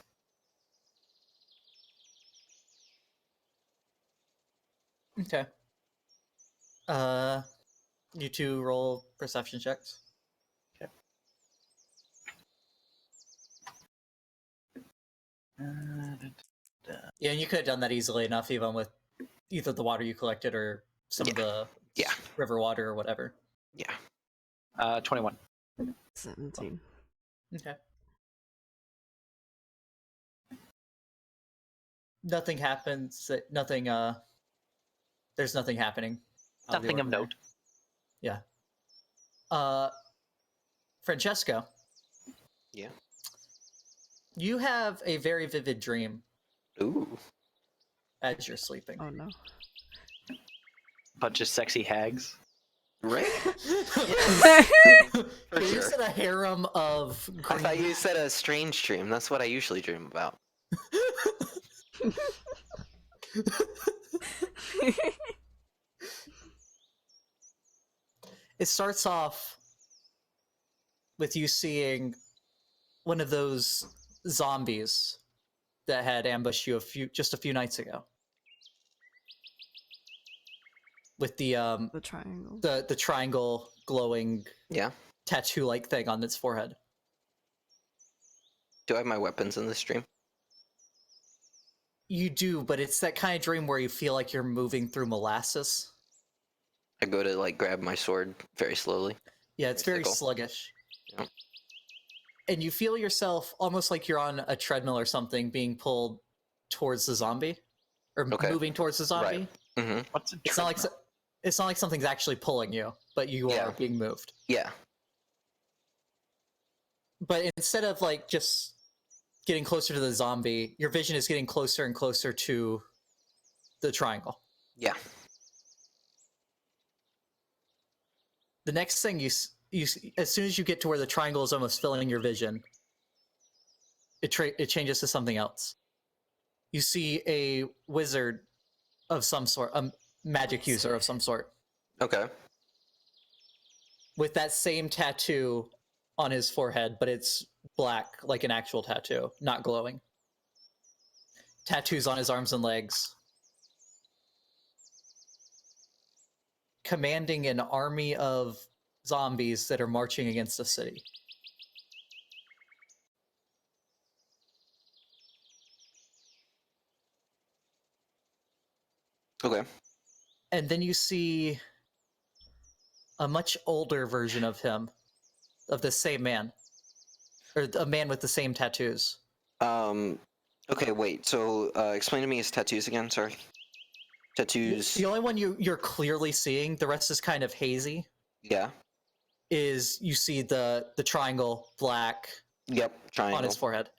Okay. You two roll perception checks. Okay. Yeah, and you could have done that easily enough, even with either the water you collected or some of the river water or whatever. Yeah. 21. 17. Okay. Nothing happens. Nothing. There's nothing happening. out the Nothing of ordinary. note. Yeah. Francesco. Yeah. You have a very vivid dream Ooh. as you're sleeping. Oh no. Bunch of sexy hags. Right? You For sure. said a harem of I thought green- you said a strange dream. That's what I usually dream about. It starts off with you seeing one of those zombies that had ambushed you just a few nights ago. With the The triangle. the triangle glowing Yeah. tattoo-like thing on its forehead. Do I have my weapons in this dream? You do, but it's that kind of dream where you feel like you're moving through molasses. I go to like grab my sword very slowly. Yeah, it's very Sickle. sluggish. Yep. And you feel yourself almost like you're on a treadmill or something being pulled towards the zombie. Or Okay. moving towards the zombie. Right. Mm-hmm. What's a It's not like treadmill? it's not like something's actually pulling you, but you Yeah. are being moved. Yeah. But instead of like just getting closer to the zombie, your vision is getting closer and closer to the triangle. Yeah. The next thing as soon as you get to where the triangle is almost filling your vision, it changes to something else. You see a wizard of some sort, a magic user of some sort, Okay. with that same tattoo on his forehead, but it's black, like an actual tattoo, not glowing. Tattoos on his arms and legs. Commanding an army of zombies that are marching against the city. Okay. And then you see a much older version of him, of the same man, or a man with the same tattoos. Okay, wait. So, explain to me his tattoos again. Sorry. Tattoos. The only one you're clearly seeing, the rest is kind of hazy, Yeah. is you see the triangle black Yep. Triangle. on his forehead.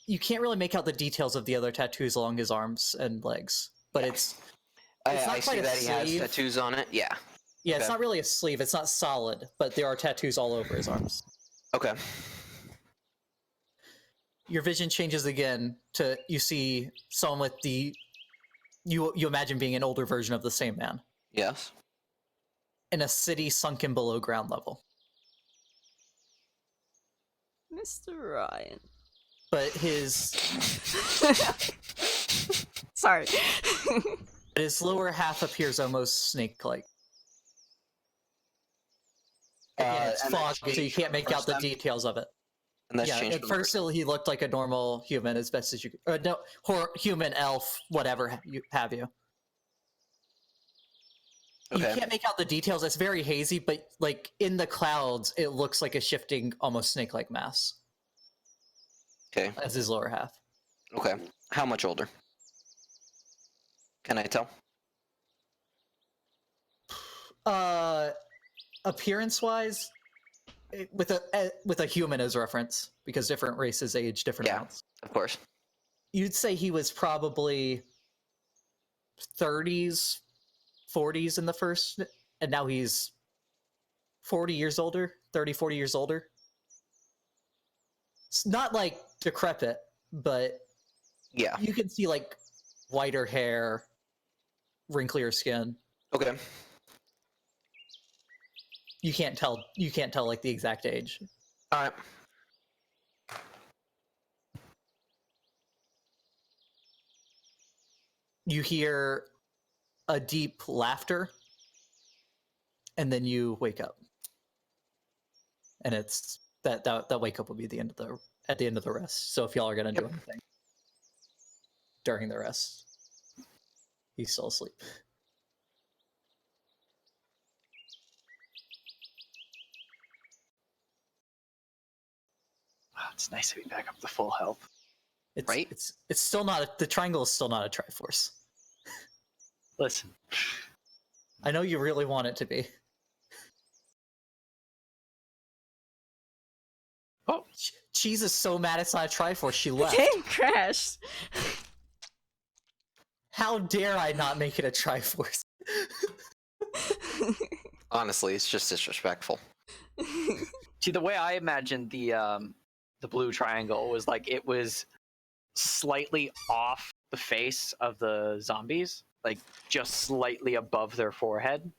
You can't really make out the details of the other tattoos along his arms and legs, but Yeah. it's I not see quite a that he has sleeve. tattoos on it. Yeah. yeah, it's Okay. not really a sleeve. It's not solid, but there are tattoos all over his arms. Okay. Your vision changes again to you see someone with you imagine being an older version of the same man Yes. in a city sunken below ground level. Mr. Ryan. But his Sorry. lower half appears almost snake-like. Again, it's And that's foggy, so you changed can't from make the out the first time? details of it. And that's Yeah, changed at from the first he looked like a normal human as best as you could. No, human, elf, whatever you have you. You Okay. can't make out the details. It's very hazy, but like in the clouds, it looks like a shifting, almost snake-like mass Okay. as his lower half. Okay. How much older? Can I tell? Appearance-wise, with a human as reference, because different races age different Yeah. amounts. Of course. You'd say he was probably 30s, 40s in the first, and now he's 40 years older, 30, 40 years older. It's not like decrepit, but Yeah. you can see like whiter hair, wrinklier skin. Okay. You can't tell like the exact age. All right. You hear a deep laughter, and then you wake up. And it's that wake up will be at the end of the rest. So if y'all are gonna do anything during the rest, he's still asleep. Oh, it's nice to be back up to full health. It's Right? it's still not the triangle is still not a Triforce. Listen, I know you really want it to be. oh, Cheese is so mad it's not a Triforce, she left. Game crashed. How dare I not make it a Triforce? Honestly, it's just disrespectful. see, the way I imagined the blue triangle was like it was slightly off the face of the zombies, like just slightly above their forehead.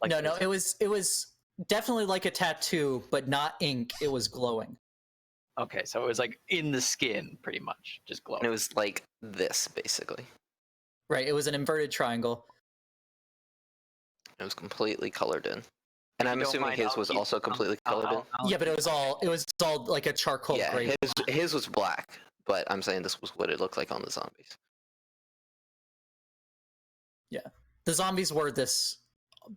Like No, it was definitely like a tattoo, but not ink. It was glowing. Okay, so it was like in the skin, pretty much, just glowing. And it was like this, basically. Right, it was an inverted triangle. It was completely colored in. And If I'm you don't assuming mind, his I'll was keep- also completely colored in. Yeah, but it was all like a charcoal Yeah, gray. his was black, but I'm saying this was what it looked like on the zombies. The zombies were this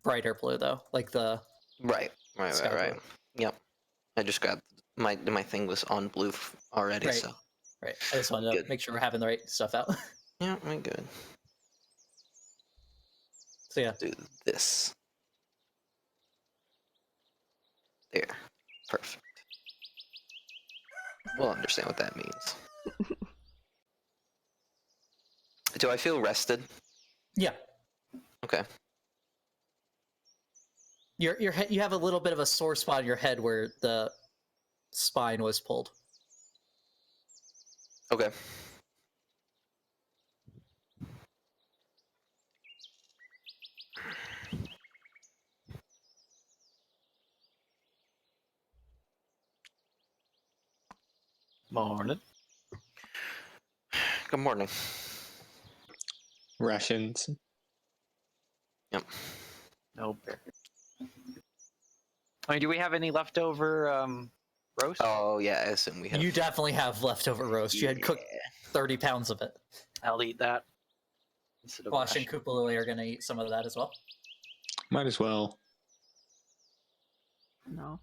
brighter blue though, like the Right. Sky blue. Yep. I just grabbed my thing was on blue already, Right. so right. I just wanted to Good. make sure we're having the right stuff out. yeah, we're good. So yeah, Do this. There. Perfect. We'll understand what that means. Do I feel rested? yeah. Okay. Your head, you have a little bit of a sore spot in your head where the spine was pulled. Okay. Morning. Good morning. Rations. Yep. No bear. I mean, do we have any leftover roast? Oh yeah, I assume we have. You definitely have leftover roast. You had cooked 30 pounds of it. I'll eat that. Instead of Wash and ration. Koopalui are going to eat some of that as well. Might as well. No.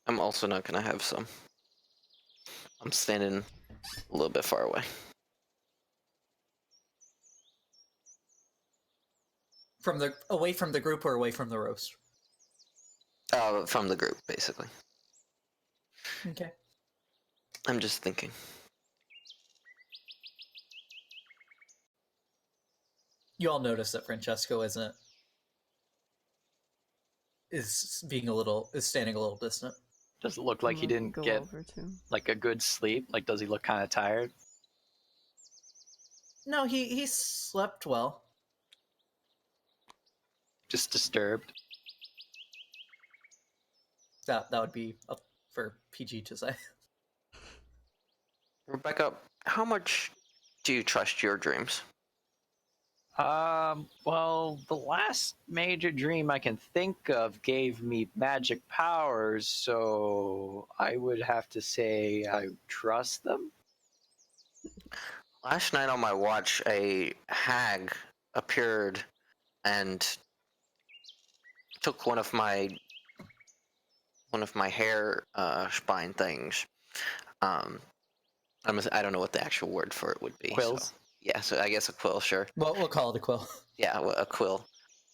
I'm also not gonna have some. I'm standing a little bit far away. Away from the group or away from the roast? From the group, basically. Okay. I'm just thinking. You all notice that Francesco is standing a little distant. Does it look like he I'm gonna didn't go get over to him. like a good sleep? Like, does he look kind of tired? No, he slept well. Just disturbed? That would be up for PG to say. Rebecca, how much do you trust your dreams? Well, the last major dream I can think of gave me magic powers, so I would have to say I trust them. Last night on my watch, a hag appeared and took one of my hair spine things. I don't know what the actual word for it would be. Quills? So, yeah, so I guess a quill, sure. Well, we'll call it a quill. Yeah, a quill.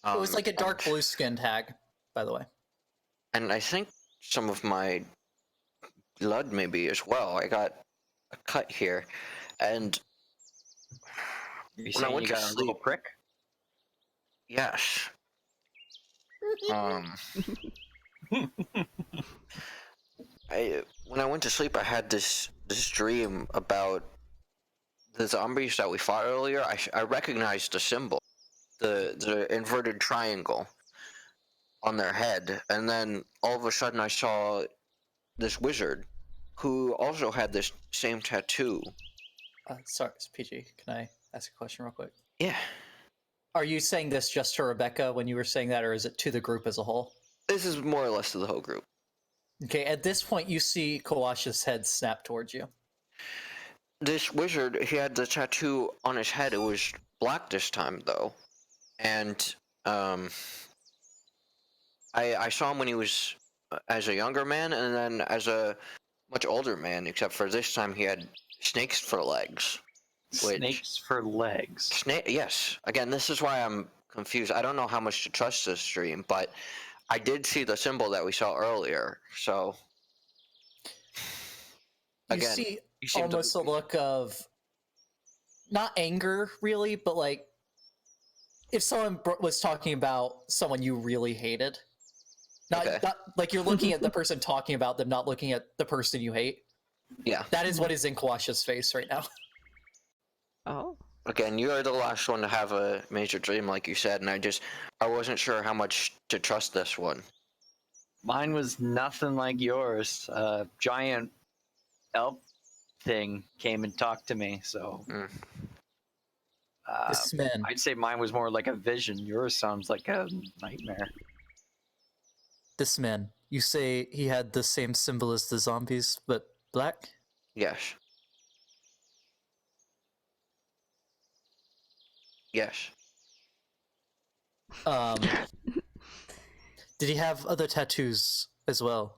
It was like a dark and- blue-skinned hag, by the way. And I think some of my blood maybe as well. I got a cut here, and You when I saying went you to got a little sleep, prick? yes. When I went to sleep, I had this dream about the zombies that we fought earlier. I recognized the symbol, the inverted triangle on their head, and then all of a sudden I saw this wizard who also had this same tattoo. Sorry, it's PG. Can I ask a question real quick? Yeah, Are you saying this just to Rebecca when you were saying that, or is it to the group as a whole? this is more or less to the whole group. Okay, at this point, you see Kawashi's head snap towards you. This wizard, he had the tattoo on his head. It was black this time, though. And, I saw him when he was as a younger man, and then as a much older man, except for this time he had snakes for legs. Which- Snakes for legs. Yes. Again, this is why I'm confused. I don't know how much to trust this stream, but I did see the symbol that we saw earlier, so... You Again, see you seem to almost a be- look of not anger, really, but like if someone was talking about someone you really hated. Not, Okay. not like you're looking at the person talking about them, not looking at the person you hate. Yeah. That is what is in Kawashi's face right now. Oh. Again, you are the last one to have a major dream, like you said, and I wasn't sure how much to trust this one. Mine was nothing like yours. A giant elf thing came and talked to me, so Mm. This man. I'd say mine was more like a vision. Yours sounds like a nightmare. This man. You say he had the same symbol as the zombies, but black? Yes. Yes. Did he have other tattoos as well?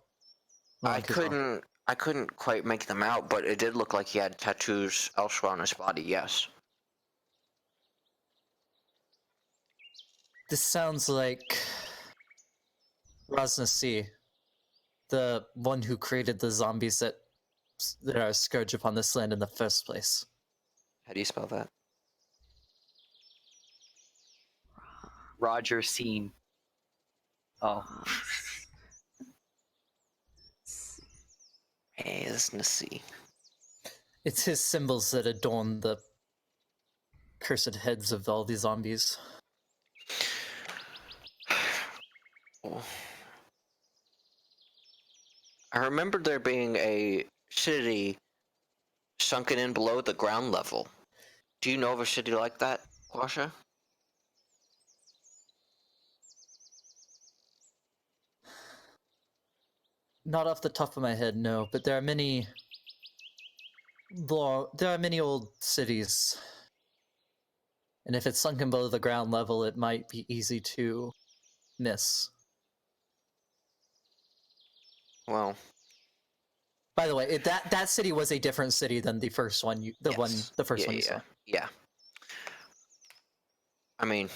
I couldn't quite make them out, but it did look like he had tattoos elsewhere on his body, yes. This sounds like Rosnasi, the one who created the zombies that are a scourge upon this land in the first place. How do you spell that? Roger Scene. Oh. Hey, let's see. It's his symbols that adorn the cursed heads of all these zombies. I remember there being a city sunken in below the ground level. Do you know of a city like that, Quasha? Not off the top of my head, no, but there are many old cities. And if it's sunken below the ground level, it might be easy to miss. Well, By the way, that city was a different city than the first one. The first one you saw. Yeah. I mean,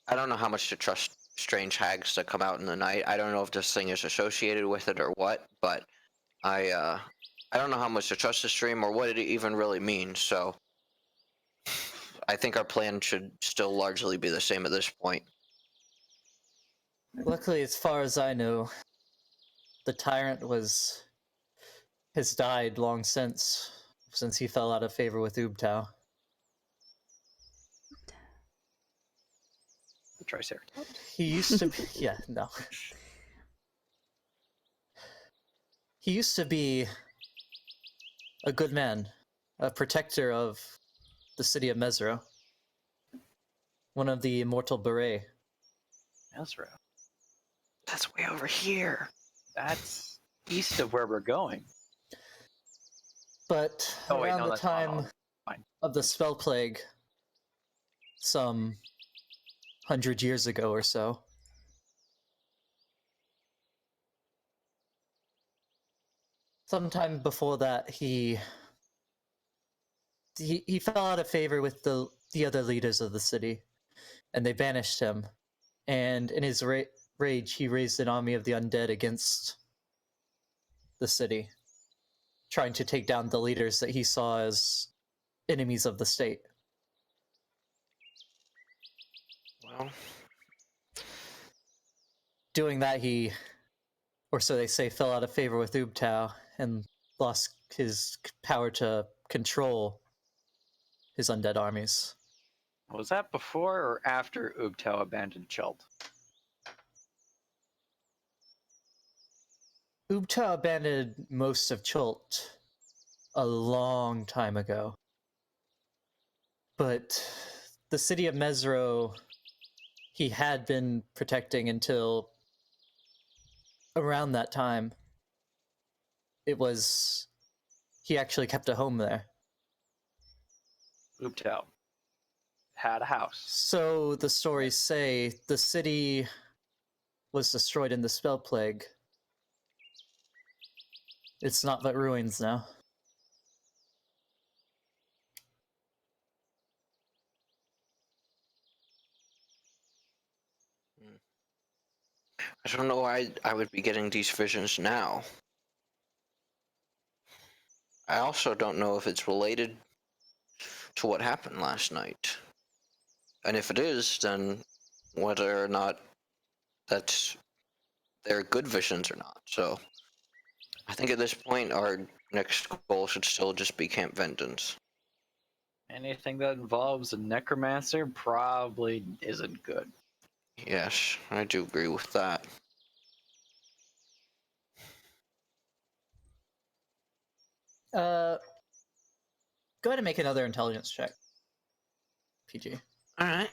I don't know how much to trust strange hags that come out in the night. I don't know if this thing is associated with it or what, but I don't know how much to trust the stream or what it even really means. So I think our plan should still largely be the same at this point. Luckily, as far as I know, the tyrant has died long since he fell out of favor with Ubtao. The Triceratops. He used to be, yeah, no. He used to be a good man, a protector of the city of Mesro. One of the immortal Beret. Ezra. That's way over here. That's east of where we're going. But Oh, wait, around no, the that's not all. time Fine. of the spell plague some 100 years ago or so. Sometime before that, he fell out of favor with the other leaders of the city, and they banished him. And in his rage, he raised an army of the undead against the city, trying to take down the leaders that he saw as enemies of the state. Well, Doing that, he, or so they say, fell out of favor with Ubtao and lost his power to control his undead armies. Was that before or after Ubtao abandoned Chult? Ubtao abandoned most of Chult a long time ago. But the city of Mesro he had been protecting until around that time. He actually kept a home there. Ubtao had a house. So the stories say the city was destroyed in the spell plague. It's not but ruins now. I don't know why I would be getting these visions now. I also don't know if it's related to what happened last night. And if it is, then whether or not that's they're good visions or not. So I think at this point our next goal should still just be Camp Vengeance. Anything that involves a necromancer probably isn't good. Yes, I do agree with that. Go ahead and make another intelligence check. PG. Alright.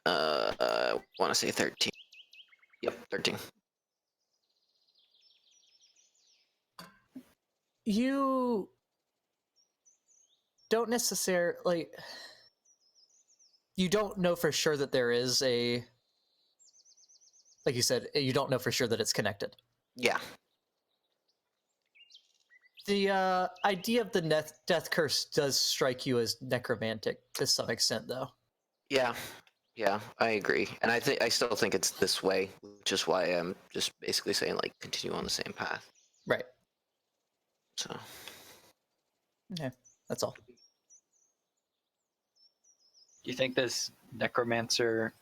I want to say 13. Yep, 13. You don't necessarily... You don't know for sure that there is a... Like you said, you don't know for sure that it's connected. Yeah. The idea of the death curse does strike you as necromantic to some extent, though. Yeah. Yeah, I agree. And I still think it's this way, which is why I'm just basically saying, like, continue on the same path. Right. So. Yeah, that's all. Do you think this necromancer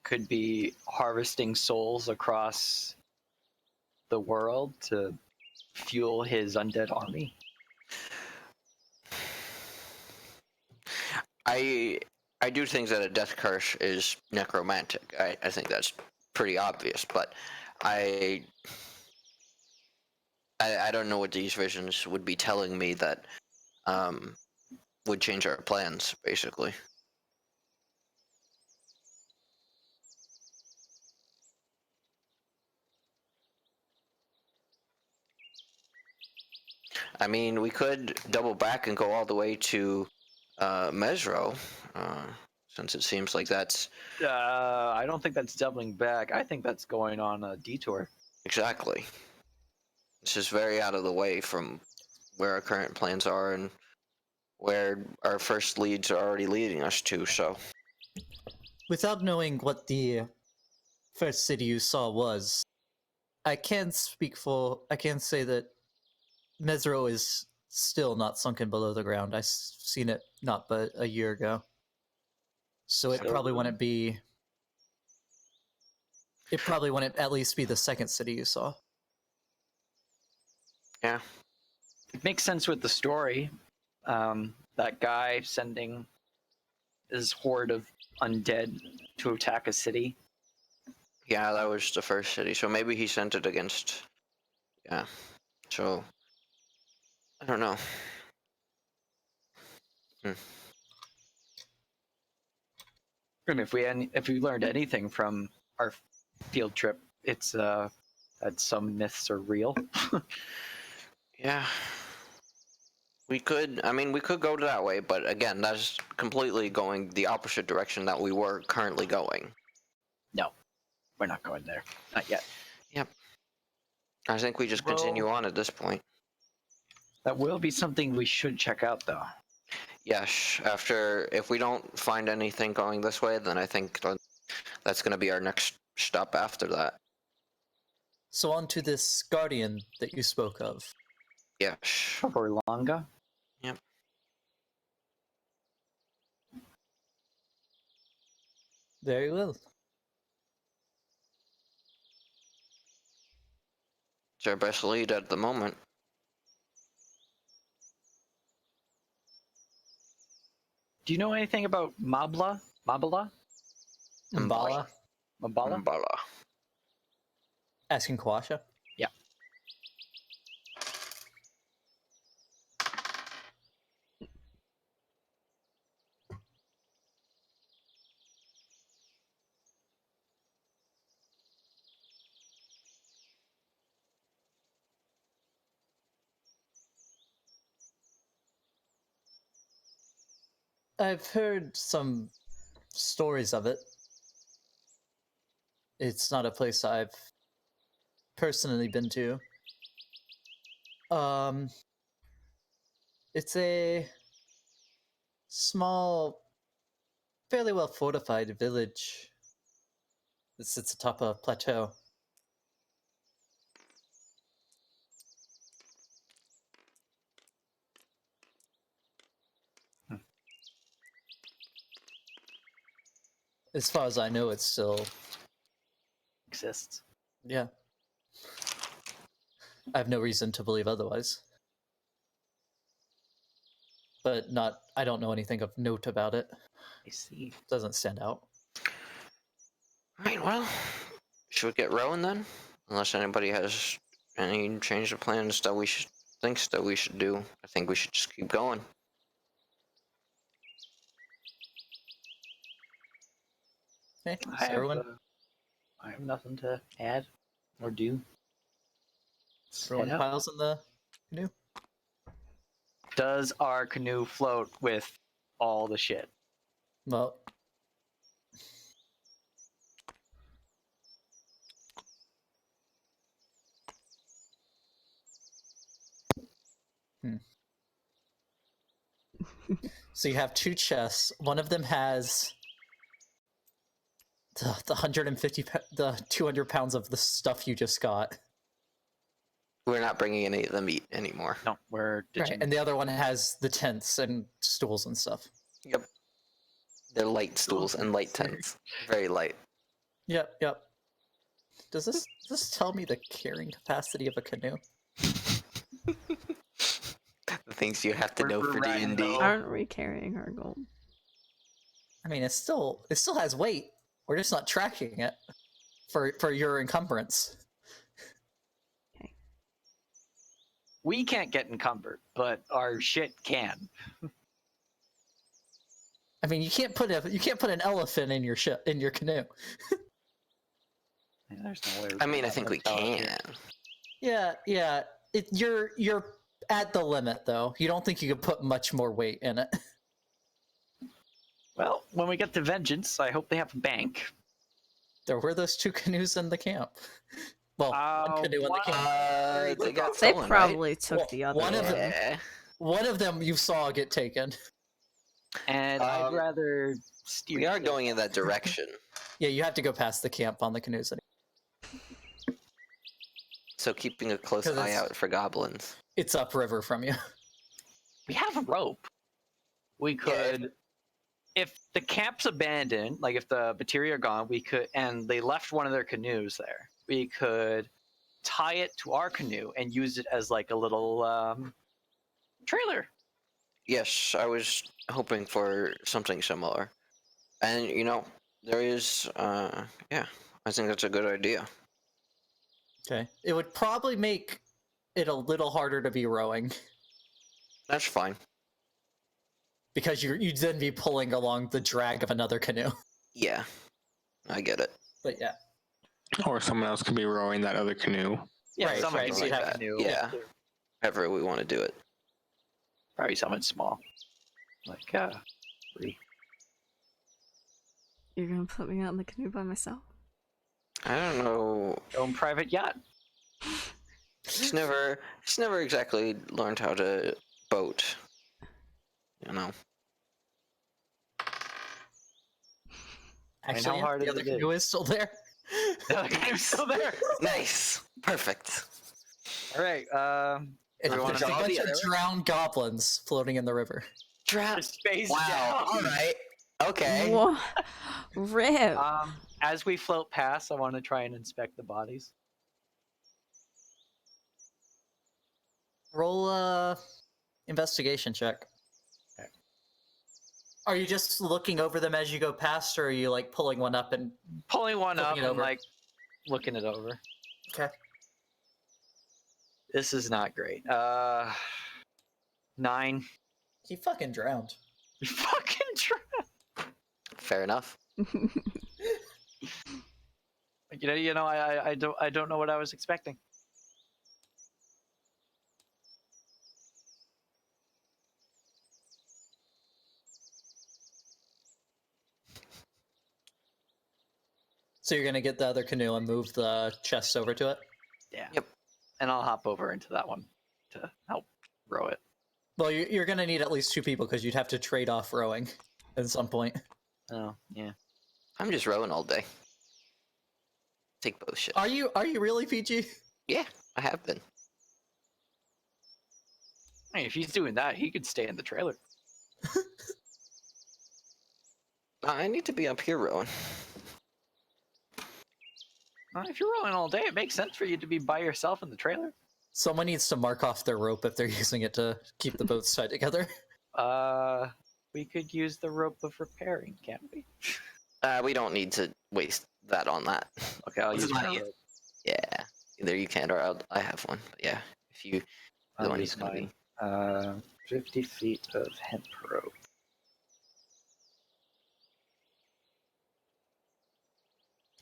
could be harvesting souls across the world to fuel his undead army? I do think that a death curse is necromantic. I think that's pretty obvious, but I don't know what these visions would be telling me that would change our plans, basically. I mean, we could double back and go all the way to Mesro, since it seems like that's... I don't think that's doubling back. I think that's going on a detour. Exactly. This is very out of the way from where our current plans are and where our first leads are already leading us to, so... Without knowing what the first city you saw was, I can say that Mesro is still not sunken below the ground. I've seen it not but a year ago. So it probably wouldn't be... It probably wouldn't at least be the second city you saw. Yeah. It makes sense with the story. That guy sending his horde of undead to attack a city. Yeah, that was the first city, so maybe he sent it against... Yeah. So... I don't know. And if we learned anything from our field trip, it's that some myths are real. Yeah. We could, I mean, we could go that way, but again, that's completely going the opposite direction that we were currently going. No, we're not going there. Not yet. Yep. I think we just Well- continue on at this point. That will be something we should check out, though. Yes, if we don't find anything going this way, then I think that's going to be our next stop after that. So on to this guardian that you spoke of. Yes. For Longa? Very well. It's our best lead at the moment. Do you know anything about Mabla? Mabala? Mbala? Mabala? Mbala. Asking Kwasha? Yeah. I've heard some stories of it. It's not a place I've personally been to. It's a small, fairly well fortified village that sits atop a plateau. As far as I know, it's still, Exists. yeah. I have no reason to believe otherwise. But I don't know anything of note about it. I see. Doesn't stand out. Right, well, should we get rowing then? Unless anybody has any change of plans that thinks that we should do. I think we should just keep going. Okay, I have, everyone, I have nothing to add or do. everyone Head out. piles in the canoe. Does our canoe float with all the shit? Well, so you have two chests. One of them has the 150, the 200 pounds of the stuff you just got. We're not bringing any of the meat anymore. No, we're ditching. Right, and the other one has the tents and stools and stuff. Yep. They're light stools and light tents. Very light. Yep. Does this tell me the carrying capacity of a canoe? The things you have to know We're for riding D&D. though. Aren't we carrying our gold? I mean, it still has weight. We're just not tracking it for your encumbrance. We can't get encumbered, but our shit can. I mean, you can't put an elephant in your canoe. Yeah, there's no way. I mean, I think we can. Yeah. You're at the limit though. You don't think you could put much more weight in it. Well, when we get to Vengeance, I hope they have a bank. There were those two canoes in the camp. Well, one canoe in the one- camp. They got They stolen, probably took Well, the other one of one. them- Yeah. One of them you saw get taken. And I'd Um, rather steer. We are the- going in that direction. Yeah, you have to go past the camp on the canoes. So keeping a close 'Cause eye it's- out for goblins. It's upriver from you. We have a rope. We could, if the camp's abandoned, like if the materia are gone, we could, and they left one of their canoes there, we could tie it to our canoe and use it as like a little trailer. Yes, I was hoping for something similar. And, you know, there is, yeah, I think that's a good idea. Okay. It would probably make it a little harder to be rowing That's fine. because you'd then be pulling along the drag of another canoe. Yeah, I get it. But yeah. Or someone else could be rowing that other canoe. Yeah, Right, someone right, can so make you'd that have- canoe. Yeah. However we want to do it. Probably someone small. Like, Brie. You're gonna put me out in the canoe by myself? I don't know. Own private yacht. She's never exactly learned how to boat. You know. Actually, how yeah, hard the is other it? canoe is still there. The other canoe's still there. Nice. Perfect. All right. It's We wanna just a go bunch the of other way? drowned goblins floating in the river. Just face Wow. down. All right. Okay. Whoa. Rip. As we float past, I want to try and inspect the bodies. Roll a investigation check. Okay. Are you just looking over them as you go past, or are you like pulling one up and? Pulling one Flipping up it and over. like looking it over. Okay. This is not great. 9. He fucking drowned. You fucking Fair enough. I don't know what I was expecting. So you're gonna get the other canoe and move the chest over to it. Yeah. Yep. And I'll hop over into that one to help row it. Well, you're gonna need at least 2 people because you'd have to trade off rowing at some point. Oh, yeah. I'm just rowing all day. Take both ships. Are you really, PG? Yeah, I have been. Hey, if he's doing that, he could stay in the trailer. I need to be up here rowing. If you're rolling all day, it makes sense for you to be by yourself in the trailer. Someone needs to mark off their rope if they're using it to keep the boats tied together. We could use the rope of repairing, can't we? We don't need to waste that on that. Okay, I'll This use is my not- rope. Yeah, either you can or I have one. But yeah, if you the I'll one use who's gonna be. mine. 50 feet of hemp rope.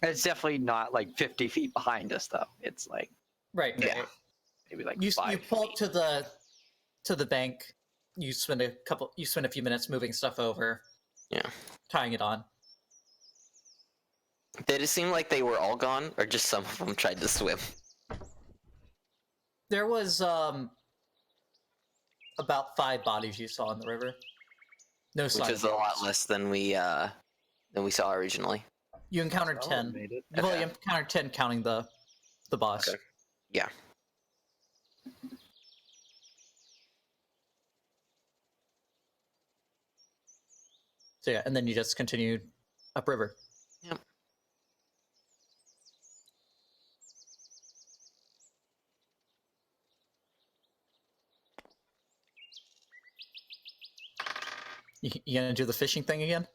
It's definitely not like 50 feet behind us, though. It's like Right. Yeah. right. maybe like You 5 pull feet. up to the bank. You spend a few minutes moving stuff over. Yeah. Tying it on. Did it seem like they were all gone, or just some of them tried to swim? There was about 5 bodies you saw in the river. No Which sign is of a lot others. less than we saw originally. You encountered Oh, 10. made it. Well, Okay. you encountered 10 counting the boss. Okay. Yeah. So yeah, and then you just continued upriver. Yep. You gonna do the fishing thing again?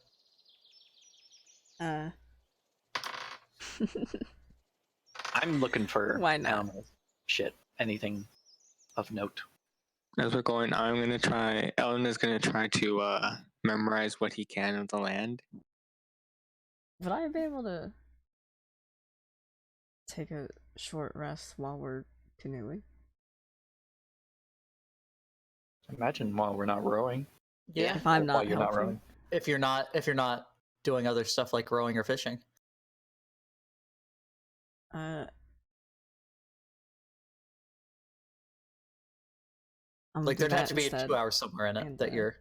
I'm looking for Why not? animals. Shit. Anything of note. As we're going, I'm gonna try. Elrin is gonna try to memorize what he can of the land. Would I be able to take a short rest while we're canoeing? Imagine while we're not rowing. Yeah. If I'm While not you're not helping. rowing. If you're not doing other stuff like rowing or fishing. I'm Like gonna there'd do have to that be instead. 2 hours somewhere in it And, that you're.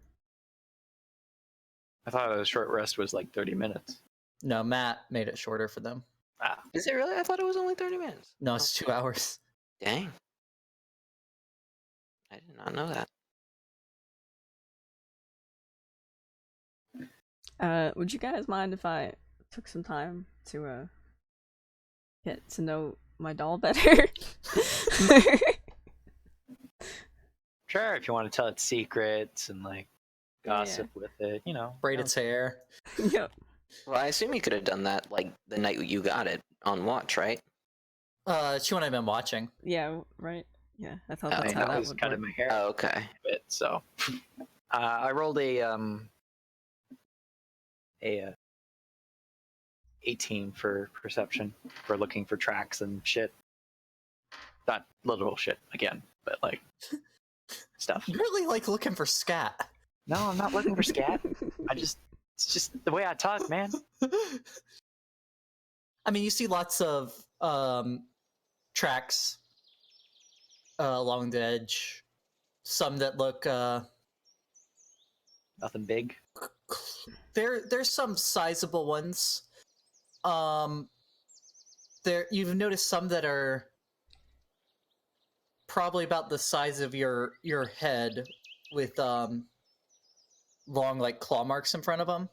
I thought a short rest was like 30 minutes. No, Matt made it shorter for them. Ah. Is it really? I thought it was only 30 minutes. No, it's 2 hours. Dang. I did not know that. Would you guys mind if I took some time to get to know my doll better? Sure, if you want to tell its secrets and like gossip with it, Braid its hair. Yep. Well, I assume you could have done that like the night you got it on watch, right? She wouldn't have been watching. Yeah, right. Yeah, I thought Oh, that's how I that was would cutting work. my hair Oh, okay. a bit, so I rolled a 18 for perception. For looking for tracks and shit. Not literal shit again, but like stuff. You really like looking for scat. No, I'm not looking for scat. It's just the way I talk, man. I mean, you see lots of tracks along the edge. Some that look Nothing big. there's some sizable ones. There you've noticed some that are probably about the size of your head, with long like claw marks in front of them.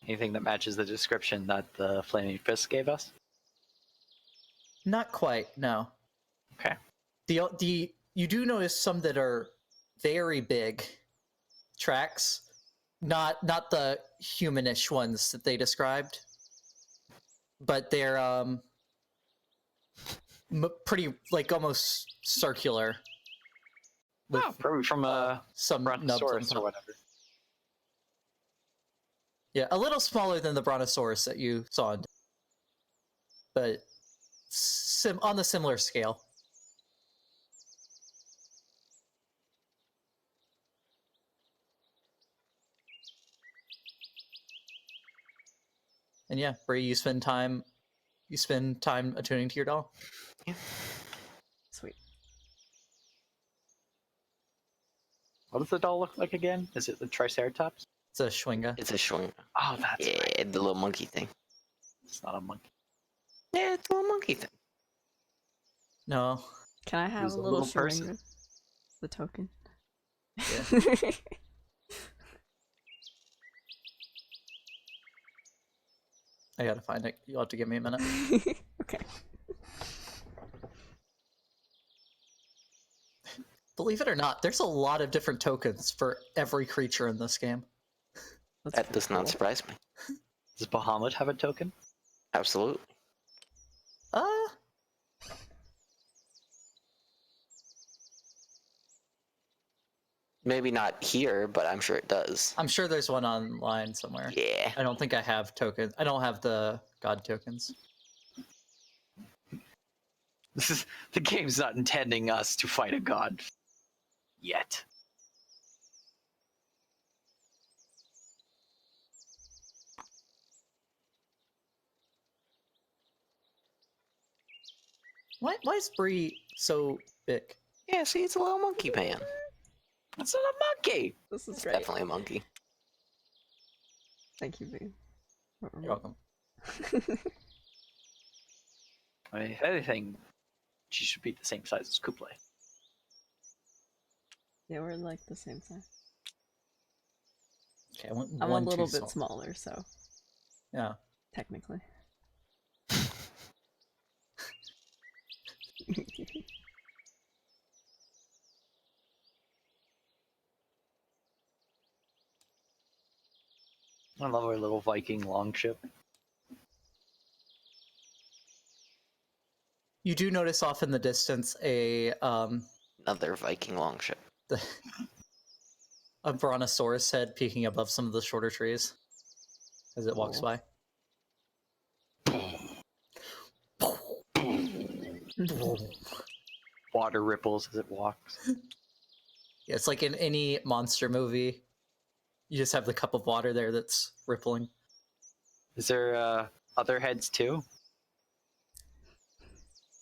Anything that matches the description that the Flaming Fist gave us? Not quite, no. Okay. The you do notice some that are very big tracks, not the humanish ones that they described, but they're pretty like almost circular. With Probably from a some nubs on Brontosaurus top. or whatever. Yeah, a little smaller than the Brontosaurus that you saw, but on the similar scale. And yeah, Brie, you spend time attuning to your doll. Sweet. What does the doll look like again? Is it the Triceratops? It's a Schwinga. It's a showing. Oh, that's Yeah, right. the little monkey thing. It's not a monkey. Yeah, it's a little monkey thing. No. Can I have was a a little little person. Sharingan? The token. Yeah. I gotta find it. You'll have to give me a minute. Okay. Believe it or not, there's a lot of different tokens for every creature in this game. That's That does not cool. surprise me. Does Bahamut have a token? Absolutely. Maybe not here, but I'm sure it does. I'm sure there's one online somewhere. Yeah. I don't think I have tokens. I don't have the god tokens. The game's not intending us to fight a god yet. Why is Brie so big? Yeah, see, it's a little monkey man. That's not a monkey. This is It's great. definitely a monkey. Thank you, V. You're welcome. I mean, if anything, she should be the same size as Kublai. Yeah, we're like the same size. Okay, I went I'm one a little too bit small. smaller, so Yeah. technically. I love our little Viking longship. You do notice off in the distance a Another Viking longship. a brontosaurus head peeking above some of the shorter trees as it walks Cool. by. Water ripples as it walks. Yeah, it's like in any monster movie. You just have the cup of water there that's rippling. Is there other heads too?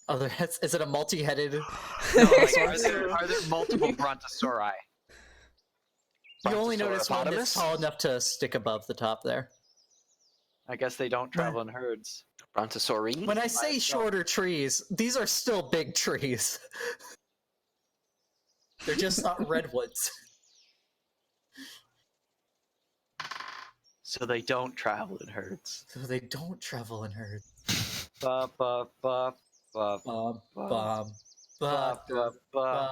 Other heads? Is it a multi-headed? No, like, are there multiple Brontosauri? You only notice one that's Brontosauropotamus? tall enough to stick above the top there. I guess they don't travel in herds. Brontosauri? When I say shorter trees, these are still big trees. They're just not redwoods. So they don't travel in herds. So they don't travel in herds. Ba ba ba ba Bum, ba bum, ba ba ba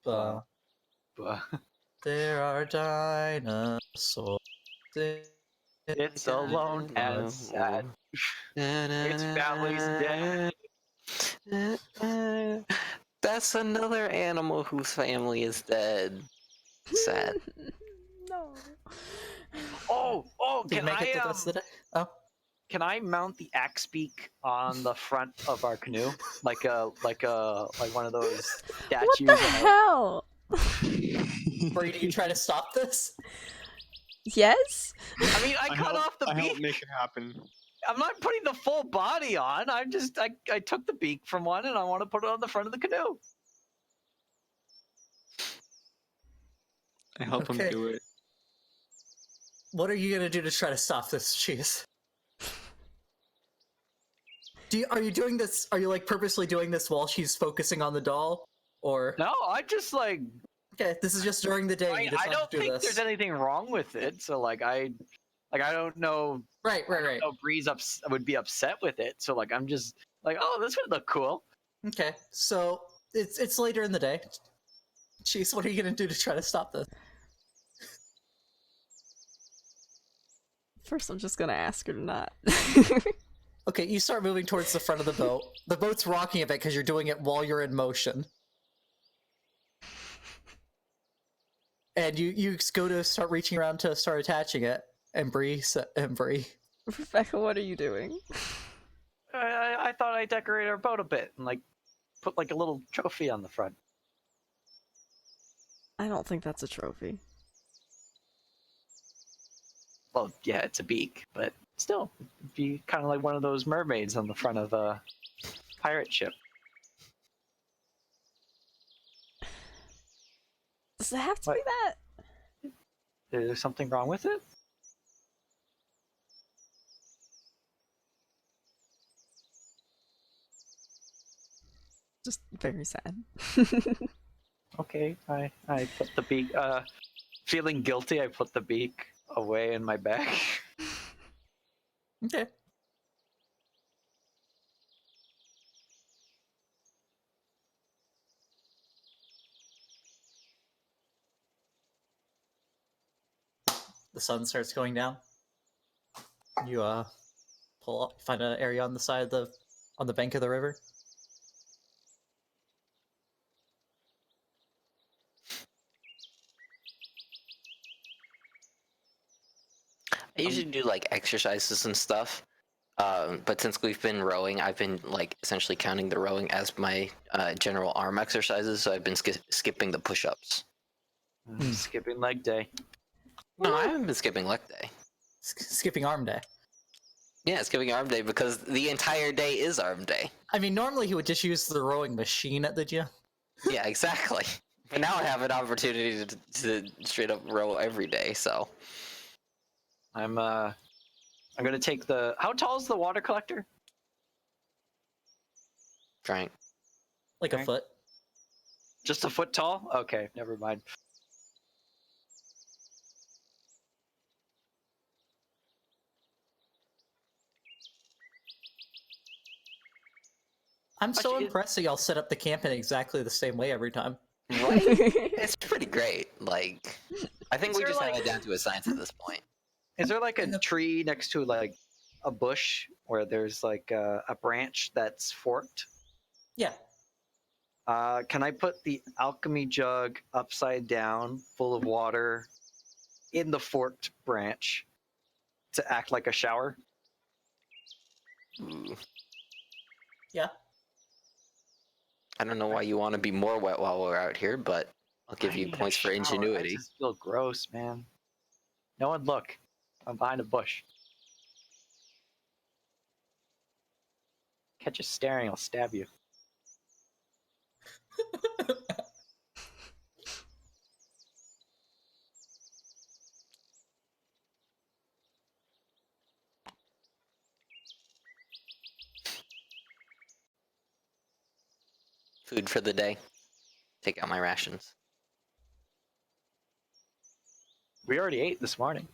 ba. ba. There are dinosaurs. It's alone and sad. Its family's dead. That's another animal whose family is dead. Sad. No. Did you can make it I to the rest of the day? Oh, can I mount the axe beak on the front of our canoe, like one of those What statues? the hell? Brie, do you try to stop this? Yes? I mean, I cut off the I help beak. make it happen. I'm not putting the full body on. I took the beak from one and I want to put it on the front of the canoe. I help him Okay. do it. What are you gonna do to try to stop this, Cheese? Are you doing this? Are you like purposely doing this while she's focusing on the doll, or No, I just like okay? This is just during the day. You I decide don't to do think this. there's anything wrong with it. So I don't know. Right. No, Bree's would be upset with it. So I'm just like, oh, this would look cool. Okay, so it's later in the day. Jeez, what are you gonna do to try to stop this? First, I'm just gonna ask her to not. Okay, you start moving towards the front of the boat. The boat's rocking a bit because you're doing it while you're in motion. And you go to start reaching around to start attaching it, and Brie. Rebecca, what are you doing? I thought I'd decorate our boat a bit and put a little trophy on the front. I don't think that's a trophy. Well, yeah, it's a beak, but still, it'd be kind of like one of those mermaids on the front of a pirate ship. Does it have to What? be that? Is there something wrong with it? Just very sad. Okay, I put the beak. Feeling guilty, I put the beak away in my bag. Okay. The sun starts going down. You pull up, find an area on the side of on the bank of the river. I usually do like exercises and stuff, but since we've been rowing, I've been like essentially counting the rowing as my general arm exercises. So I've been skipping the push-ups. Skipping leg day. No, I haven't been skipping leg day. Skipping arm day. Yeah, skipping arm day because the entire day is arm day. I mean, normally he would just use the rowing machine at the gym. Yeah, exactly. But now I have an opportunity to straight up row every day. So I'm gonna take the. How tall is the water collector? trying. Like Okay. a foot. Just a foot tall? Okay, never mind. I'm so Actually, impressed that y'all set up the camp in exactly the same way every time. Right? It's pretty great. Like, I think Is we there, just have like- it down to a science at this point. Is there a tree next to a bush where there's a branch that's forked? Yeah. Can I put the alchemy jug upside down, full of water, in the forked branch to act like a shower? Ooh. Yeah. I don't know why you want to be more wet while we're out here, but I'll give I you need a points for shower. ingenuity. I just feel gross, man. No one look. I'm behind a bush. Catch you staring, I'll stab you. Food for the day. Take out my rations. We already ate this morning.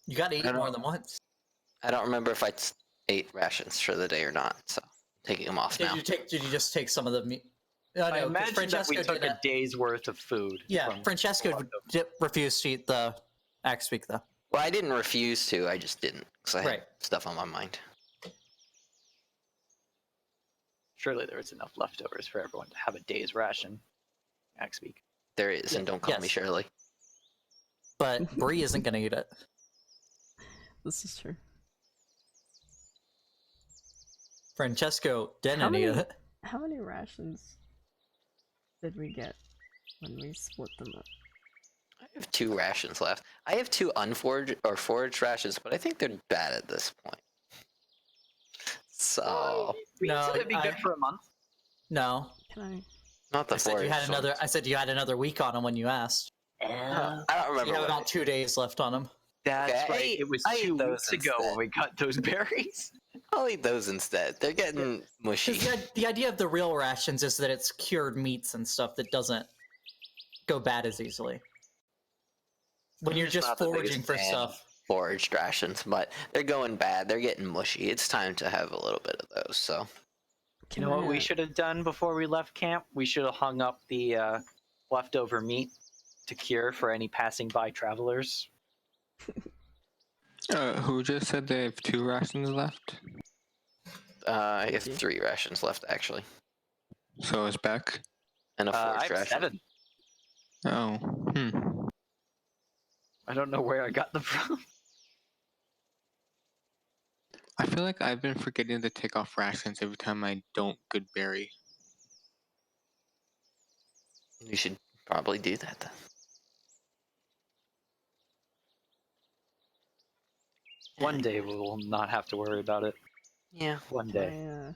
You gotta eat I don't more know. than once. I don't remember if I ate rations for the day or not, so taking them off now. Did you just take some of the meat? No, I no, 'cause imagine that we Francesco took didn't. a day's worth of food. Yeah, from Francesco a lot of- refused to eat the axe beak though. Well, I didn't refuse to. I just didn't because I had Right. stuff on my mind. Surely there was enough leftovers for everyone to have a day's ration. Next week. There is, and don't call me Yes. Shirley. but Brie isn't gonna eat it. This is true. Francesco didn't How eat many- it. How many rations did we get when we split them up? I have 2 rations left. I have 2 unforged or foraged rations, but I think they're bad at this point. So No, it'd be good for a month. No, Can I? not the I said you foraged had another. ones. I said you had another week on them when you asked. I don't You remember. have What about 2 days left on them. That's Okay, right. It was I ate 2 those weeks ago instead. when we got those berries. I'll eat those instead. They're getting mushy. Because the idea of the real rations is that it's cured meats and stuff that doesn't go bad as easily. When I'm you're just not the biggest foraging for fan stuff. of foraged rations, but they're going bad. They're getting mushy. It's time to have a little bit of those. So You know what we I, should have done before we left camp? We should have hung up the leftover meat to cure for any passing by travelers. Who just said they have 2 rations left? I have Okay. 3 rations left actually, So is Beck. and a I foraged have ration. 7. Oh, hmm. I don't know where I got them from. I feel like I've been forgetting to take off rations every time I don't good berry. You should probably do that then. One day we will not have to worry about it. Yeah. One can day.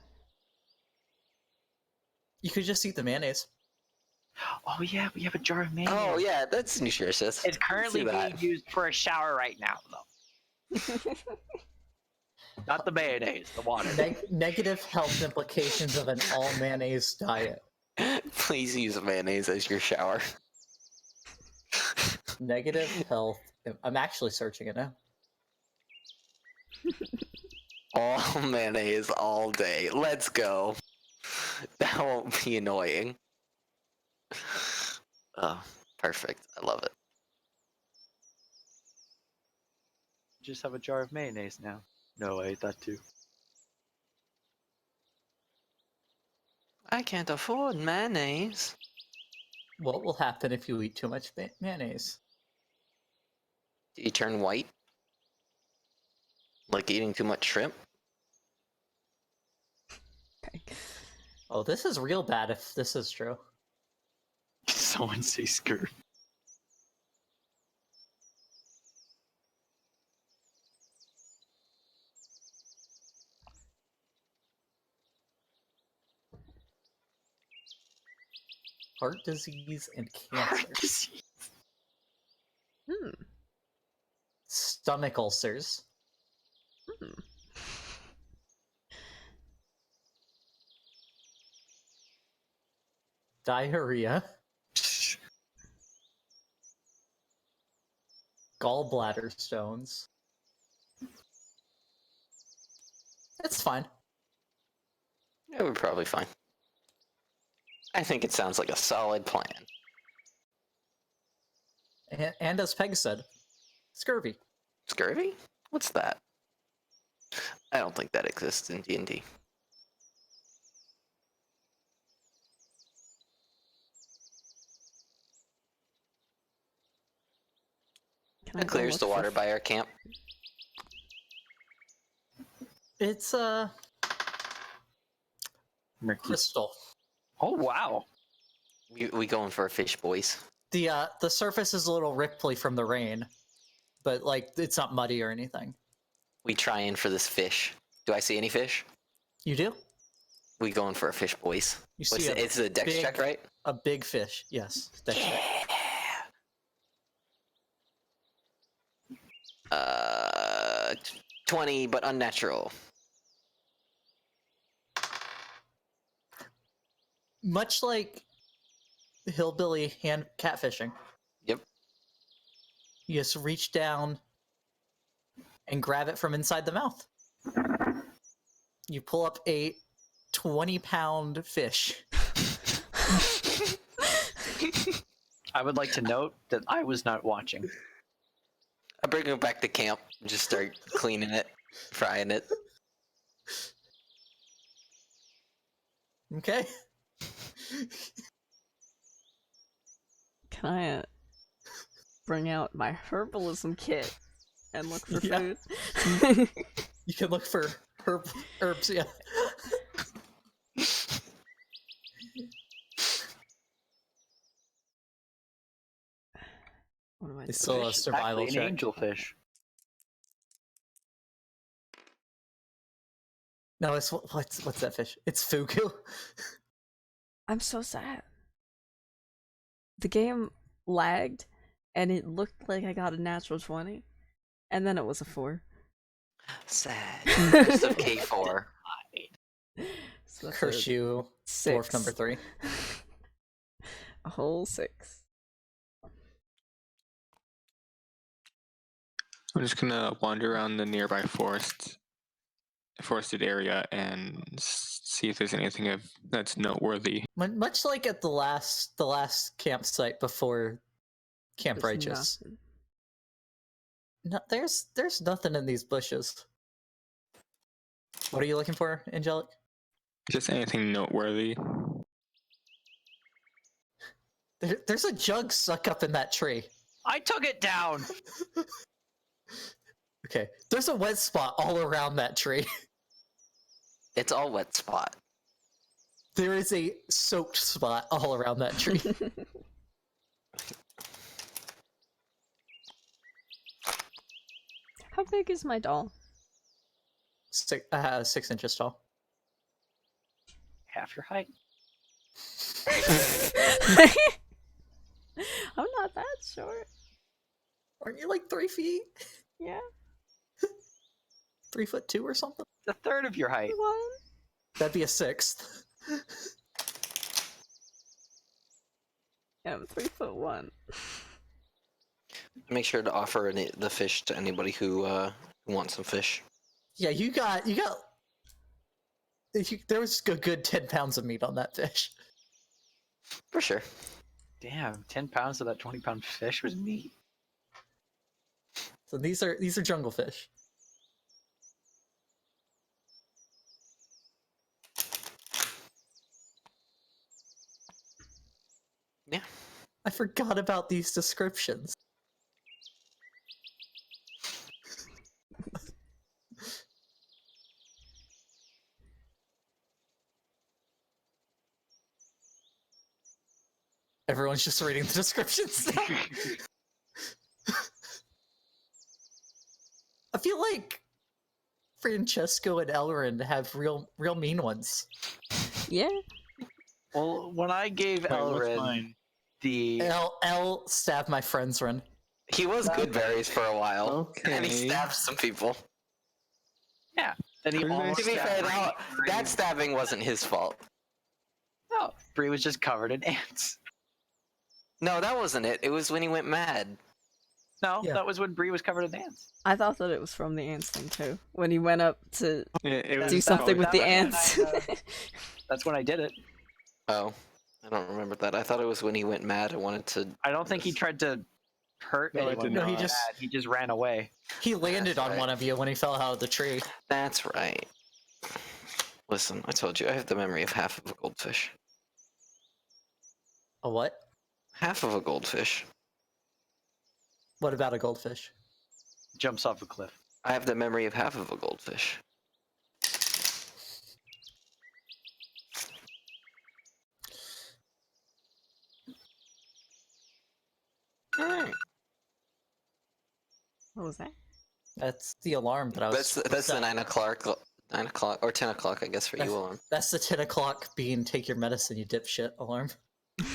You could just eat the mayonnaise. Oh yeah, we have a jar of mayonnaise. Oh yeah, that's nutritious. It's currently See that. being used for a shower right now, though. Not the mayonnaise, the water. Negative health implications of an all mayonnaise diet. Please use mayonnaise as your shower. Negative health. I'm actually searching it now. All mayonnaise all day. Let's go. That won't be annoying. Oh, perfect. I love it. Just have a jar of mayonnaise now. No, I ate that too. I can't afford mayonnaise. What will happen if you eat too much mayonnaise? Do you turn white? Like eating too much shrimp? Okay. Oh, this is real bad if this is true. Someone say skirt. Heart disease and Heart cancer. disease. Hmm. Stomach ulcers. Hmm. Diarrhea. Gallbladder stones. It's fine. Yeah, we're probably fine. I think it sounds like a solid plan. And as Peg said, scurvy. Scurvy? What's that? I don't think that exists in D&D. Can I That go clears look the for water by our camp. It's crystal. Oh wow. We going for a fish, boys. The surface is a little ripply from the rain, but like it's not muddy or anything. We trying for this fish. Do I see any fish? You do? We going for a fish, boys. You What's see it? It's a dex big- check, right? a big fish. Yes. Dex check. Yeah. 20, but unnatural. Much like hillbilly hand catfishing. Yep. You just reach down and grab it from inside the mouth. You pull up a 20-pound fish. I would like to note that I was not watching. I bring it back to camp and just start cleaning it, frying it. Okay. Can I bring out my herbalism kit and look for Yeah. food. You can look for herbs, yeah. What am I It's doing? still a Fish is survival actually an check. angelfish. No, it's what's that fish? It's fugu. I'm so sad. The game lagged, and it looked like I got a natural 20, and then it was a 4. Sad. Just of K4. So that's Curse a you, dwarf 6. number 3. A whole 6. I'm just gonna wander around the nearby forested area and see if there's anything that's noteworthy. Much like at the last campsite before Camp There's Righteous. nothing. No, there's nothing in these bushes. What are you looking for, Angelic? Just anything noteworthy. There's a jug stuck up in that tree. I took it down. Okay, there's a wet spot all around that tree. It's all wet spot. There is a soaked spot all around that tree. How big is my doll? 6 inches tall. Half your height. I'm not that short. Aren't you like 3 feet? Yeah, 3'2" or something? It's a third of your height. 1. That'd be a 6th. Yeah, I'm 3'1". Make sure to offer the fish to anybody who wants some fish. Yeah, you got. There was a good 10 pounds of meat on that fish. For sure. Damn, 10 pounds of that 20-pound fish was meat. So these are jungle fish. Yeah. I forgot about these descriptions. Everyone's just reading the descriptions now. I feel like Francesco and Elrin have real mean ones. Yeah. Well, when I gave Wait, what's Elrin mine? the L stabbed my friend's run. He was good berries for a while. And he Okay. stabbed some people. then he Who did I almost To be fair, stabbed that stabbing wasn't his fault. No, Brie was just covered in ants. No, that wasn't it. It was when he went mad. No, Yeah. that was when Brie was covered in ants. I thought that it was from the ants thing too. When he went up to It was do something with the that was ants. when That's when I did it. Oh, I don't remember that. I thought it was when he went mad and wanted to. I don't think he tried to hurt No, it anyone. did with not. that. He just ran away. He landed on right. one of you when he fell out of the tree. That's right. Listen, I told you, I have the memory of half of a goldfish. A what? Half of a goldfish. What about a goldfish? Jumps off a cliff. I have the memory of half of a goldfish. Alright. What was that? That's the alarm that I was. That's the 9 o'clock or 10 o'clock, I guess, for you alarm. That's the 10 o'clock being take your medicine, you dipshit alarm.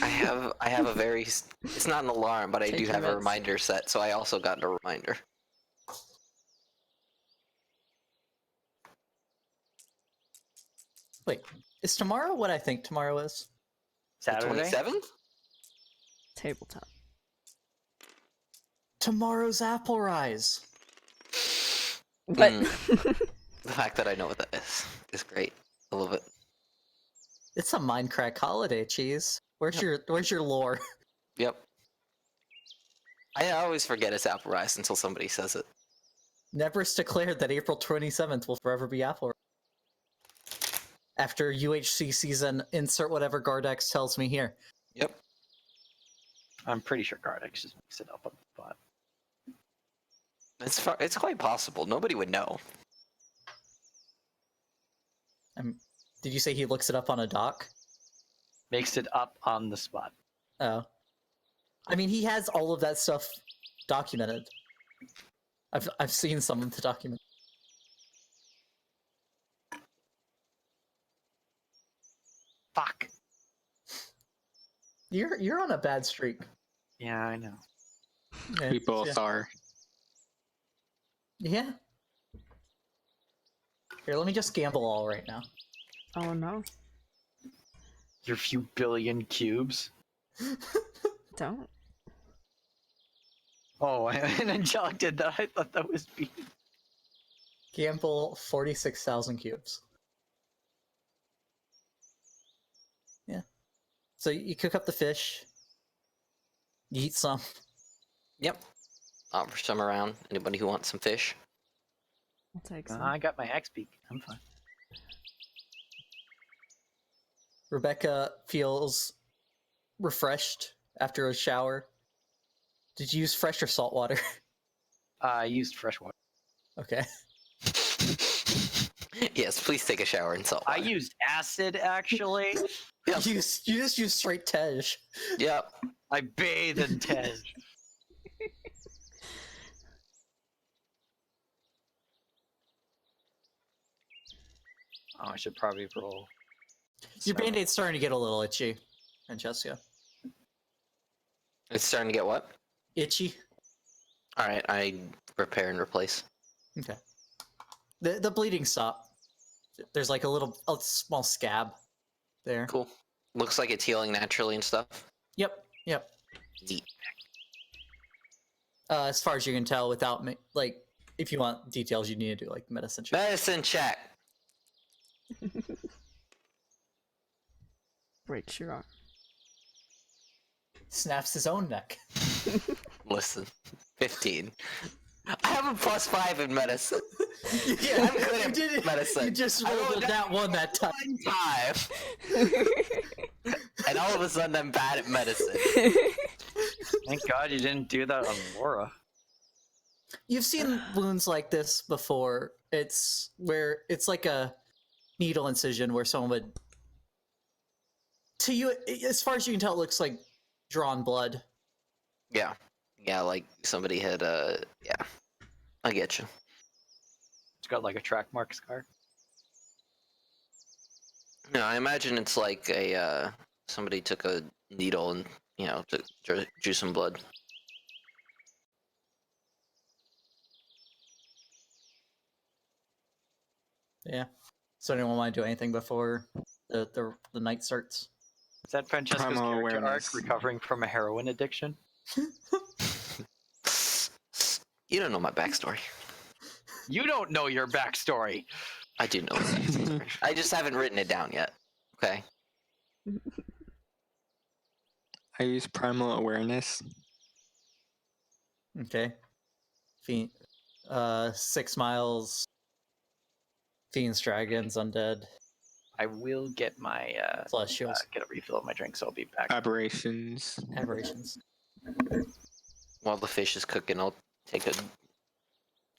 I have a very. It's not an alarm, but I Take do your have a meds. reminder set, so I also got a reminder. Wait, is tomorrow what I think tomorrow is? Saturday? 27th? Tabletop. Tomorrow's Apple Rise. What? The fact that I know what that is great. I love it. It's a Minecraft holiday, cheese. Where's your lore? Yep. I always forget it's Apple Rise until somebody says it. Never's declared that April 27th will forever be Apple Rise. After UHC season, insert whatever Gardex tells me here. Yep. I'm pretty sure Gardex just mixed it up on the fly. It's quite possible. Nobody would know. Did you say he looks it up on a dock? Makes it up on the spot. Oh. I mean, he has all of that stuff documented. I've seen some of the document. Fuck. You're on a bad streak. Yeah, I know. Yeah, We both are. Yeah. Here, let me just gamble all right now. Oh no. Your few billion cubes. Don't. Oh, and Angelic did that. I thought that was B. Gamble 46,000 cubes. Yeah. So you cook up the fish. You eat some. Yep. Offer some around. Anybody who wants some fish? I'll take some. I got my axe beak. I'm fine. Rebecca feels refreshed after a shower. Did you use fresh or salt water? I used fresh water. Okay. Yes, please take a shower in salt I water. used acid, actually. Yep. You just use straight Tej. Yep. I bathe in Tej. Oh, I should probably roll. Your So- band-aid's starting to get a little itchy, Francesco. It's starting to get what? Itchy? All right, I repair and replace. Okay. The bleeding stopped. There's like a small scab there. Cool. Looks like it's healing naturally and stuff. Yep. Neat. As far as you can tell, without like, if you want details, you need to do like medicine check. Medicine check. Breaks your arm. Snaps his own neck. Listen, 15. I have a +5 in medicine. Yeah, I'm good at medicine. You just I rolled rolled that one that time. 1 time. And all of a sudden I'm bad at medicine. Thank God you didn't do that on Laura. You've seen wounds like this before. It's where it's like a needle incision where someone would. To you, as far as you can tell, it looks like drawn blood. Yeah. Yeah, like somebody had, yeah. I get you. It's got like a track mark scar. No, I imagine it's like a, somebody took a needle and, drew some blood. Yeah. So anyone want to do anything before the night starts? Is that Francesco's Primal character arc awareness. recovering from a heroin addiction? You don't know my backstory. You don't know your backstory. I do know my backstory. I just haven't written it down yet. Okay. I use primal awareness. Okay. 6 miles. Fiends, dragons, undead. I will get my Plus shields. get a refill of my drink, so I'll be back. Aberrations. Aberrations. While the fish is cooking, I'll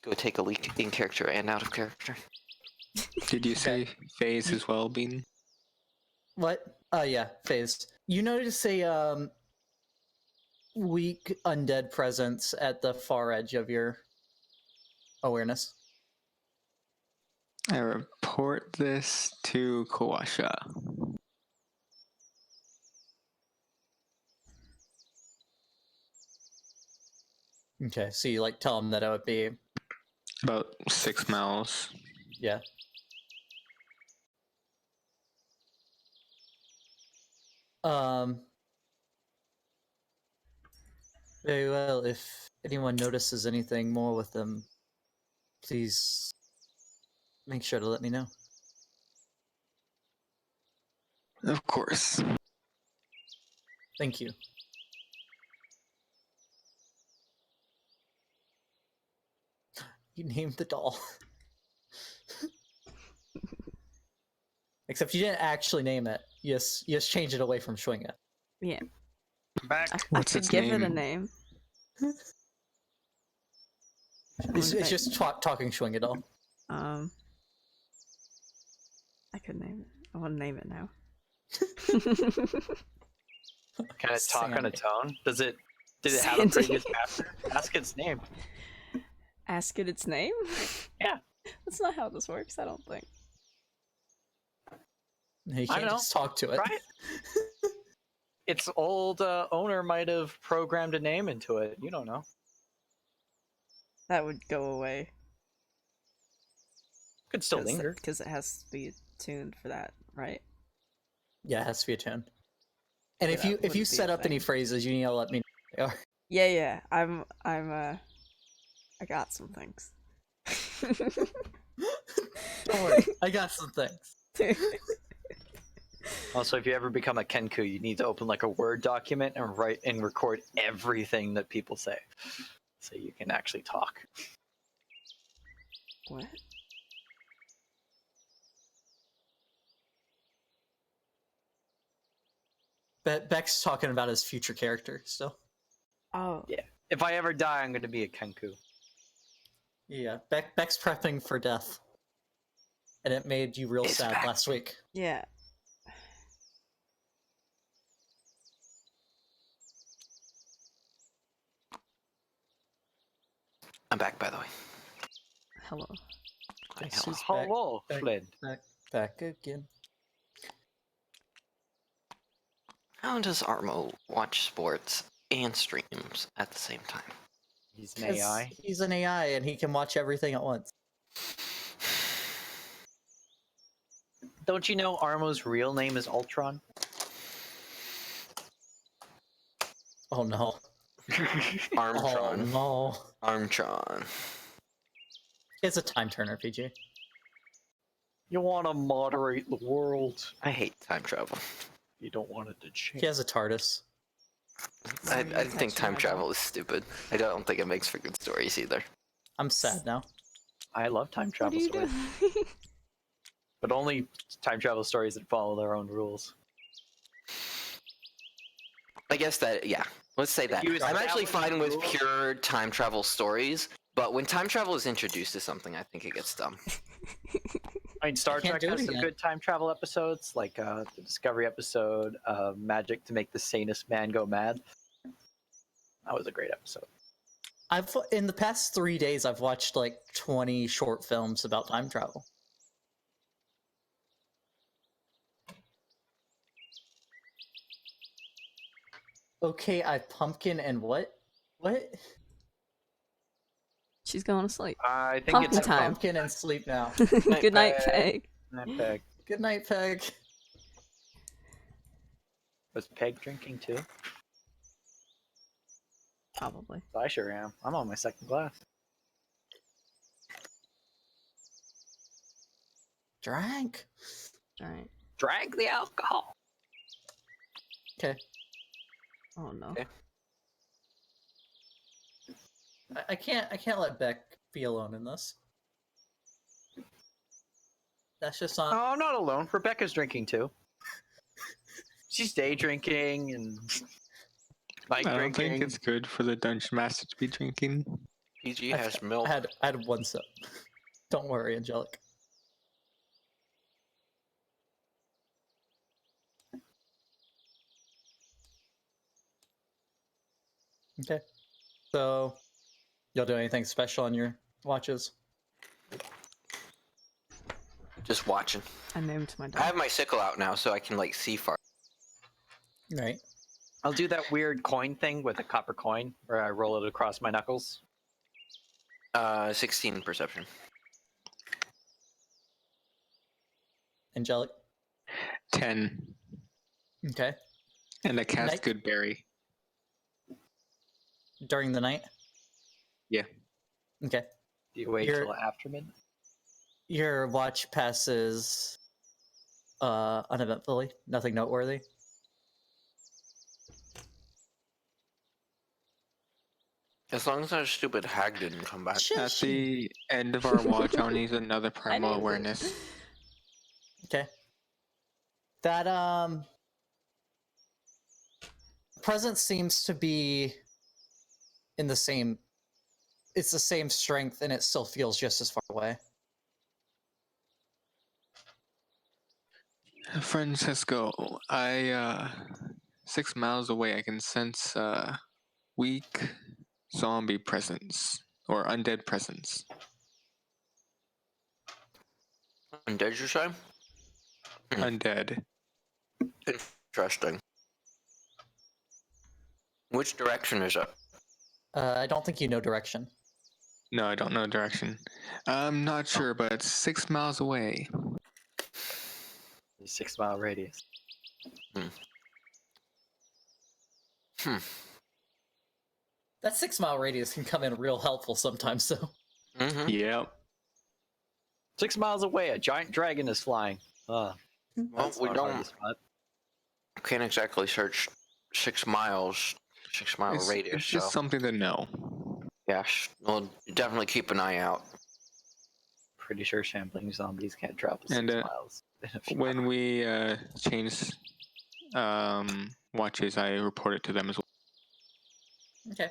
go take a leak in character and out of character. Did you say phase as well, Bean? What? Yeah, phase. You notice a weak undead presence at the far edge of your awareness. I report this to Kawasha. Okay, so you like tell him that it would be About 6 miles. yeah. Very well. If anyone notices anything more with them, please make sure to let me know. Of course. Thank you. You named the doll. Except you didn't actually name it. You just changed it away from Schwing It. Yeah. Back. I What's could its give it a name? name. It's just talking Schwingadal. I could name it. I want to name it now. Can it talk on Sandy. its own? Did it have a Sandy. previous master? Ask its name. Ask it its name? Yeah. That's not how this works, I don't think. You I can't don't know. just talk to it. Right? Its old owner might have programmed a name into it. You don't know. That would go away. Could still linger. Because it has to be tuned for that, right? Yeah, it has to be a tune. And Yeah, if that you wouldn't be set a up any thing. phrases, you need to let me know. what they are. Yeah. I got some things. Don't worry, I got some things. Also, if you ever become a Kenku, you need to open like a Word document and write and record everything that people say, so you can actually talk. What? Beck's talking about his future character still. Oh. Yeah. If I ever die, I'm going to be a Kenku. Yeah, Beck's prepping for death. And it made you real It's sad back. last week. Yeah. I'm back, by the way. Hello. Hi, Guess hello. who's back? Hello, back. Flynn. Back again. How does Armo watch sports and streams at the same time? He's an 'Cause AI. He's an AI and he can watch everything at once. Don't you know Armo's real name is Ultron? Oh no. Armtron. Oh no. Armtron. It's a time turner, PG. You want to moderate the world. I hate time travel. You don't want it to change. He has a TARDIS. Why are you I think touching time my travel dog? is stupid. I don't think it makes for good stories either. I'm sad now. I love time What travel are you stories, doing? but only time travel stories that follow their own rules. I guess that, yeah. Let's say that. you I'm actually establish fine with rules- pure time travel stories, but when time travel is introduced to something, I think it gets dumb. I mean, Star I can't Trek do it has some again. good time travel episodes, like the Discovery episode, "Magic to Make the Sanest Man Go Mad." That was a great episode. In the past 3 days, I've watched like 20 short films about time travel. Okay, I pumpkin and what? What? She's going to sleep. I think Pumpkin it's time. Pumpkin and sleep now. Good night, Peg. Peg. Peg. Good night, Peg. Was Peg drinking too? Probably. I sure am. I'm on my second glass. Drank. Alright. Drag the alcohol. Okay. Oh no. Okay. I can't let Beck be alone in this. That's just not. Oh, I'm not alone. Rebecca's drinking too. She's day drinking and night I don't drinking. think it's good for the dungeon master to be drinking. PG I've- has milk. I had one sip. Don't worry, Angelic. Okay. So, y'all do anything special on your watches? Just watching. I named my I dog. have my sickle out now, so I can like see far. Right. I'll do that weird coin thing with a copper coin where I roll it across my knuckles. 16 perception. Angelic. 10. Okay. And I cast Night- Good Berry. During the night? Yeah. Okay. Do you wait You're- till after midnight? Your watch passes uneventfully. Nothing noteworthy. As long as our stupid hag didn't come back. At the end of our watch, I'll need another I primal named it. awareness. Okay. That present seems to be in the same it's the same strength and it still feels just as far away. Francesco, I 6 miles away I can sense weak zombie presence or undead presence. Undead, you say? Undead. Interesting. Which direction is it? I don't think you know direction. No, I don't know direction. I'm not sure, but it's 6 miles away. 6 mile radius. That 6 mile radius can come in real helpful sometimes, though. Mm-hmm. Yep. 6 miles away, a giant dragon is flying. Well, That's we not hard to spot. can't exactly search 6 miles, 6 mile It's, radius. it's just so something to know. yes, we'll definitely keep an eye out. Pretty sure shambling zombies can't travel 6 And, miles. in a few When hours. we change watches, I report it to them as well. Okay.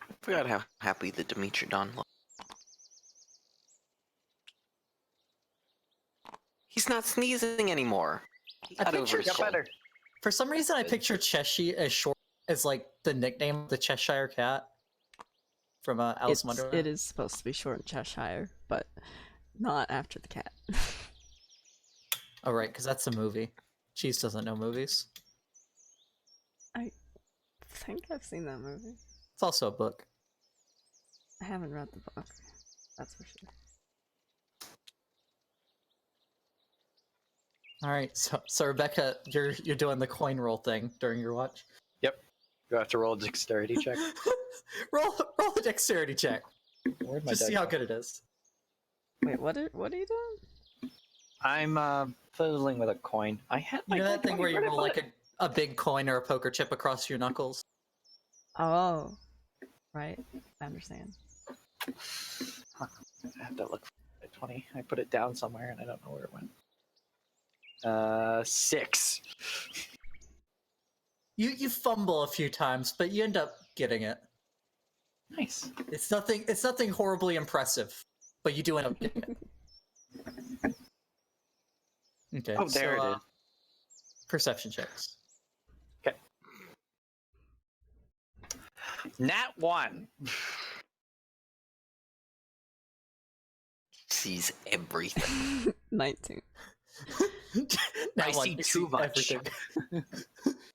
I forgot how happy the Dimitrodon looked. He's not sneezing anymore. He I got over pictured- his Get cold. better. For some reason, I picture Cheshire as short as like the nickname of the Cheshire Cat from Alice in Wonderland. It is supposed to be short in Cheshire, but not after the cat. Oh, right, because that's a movie. Cheese doesn't know movies. I think I've seen that movie. It's also a book. I haven't read the book. That's for sure. All right, so Rebecca, you're doing the coin roll thing during your watch. You have to roll a dexterity check. roll a dexterity check. Where'd my Just see dice how go? good it is. Wait, what are you doing? I'm fiddling with a coin. I had You know my that thing where you where'd I roll put like it? a big coin or a poker chip across your knuckles? Oh, right. I understand. I have to look for it. 20. I put it down somewhere and I don't know where it went. 6. You fumble a few times, but you end up getting it. Nice. It's nothing horribly impressive, but you do end up getting it. Okay. Oh, there so, it is. Perception checks. Nat 1. Sees everything. 19. Now I what? see You too much. everything.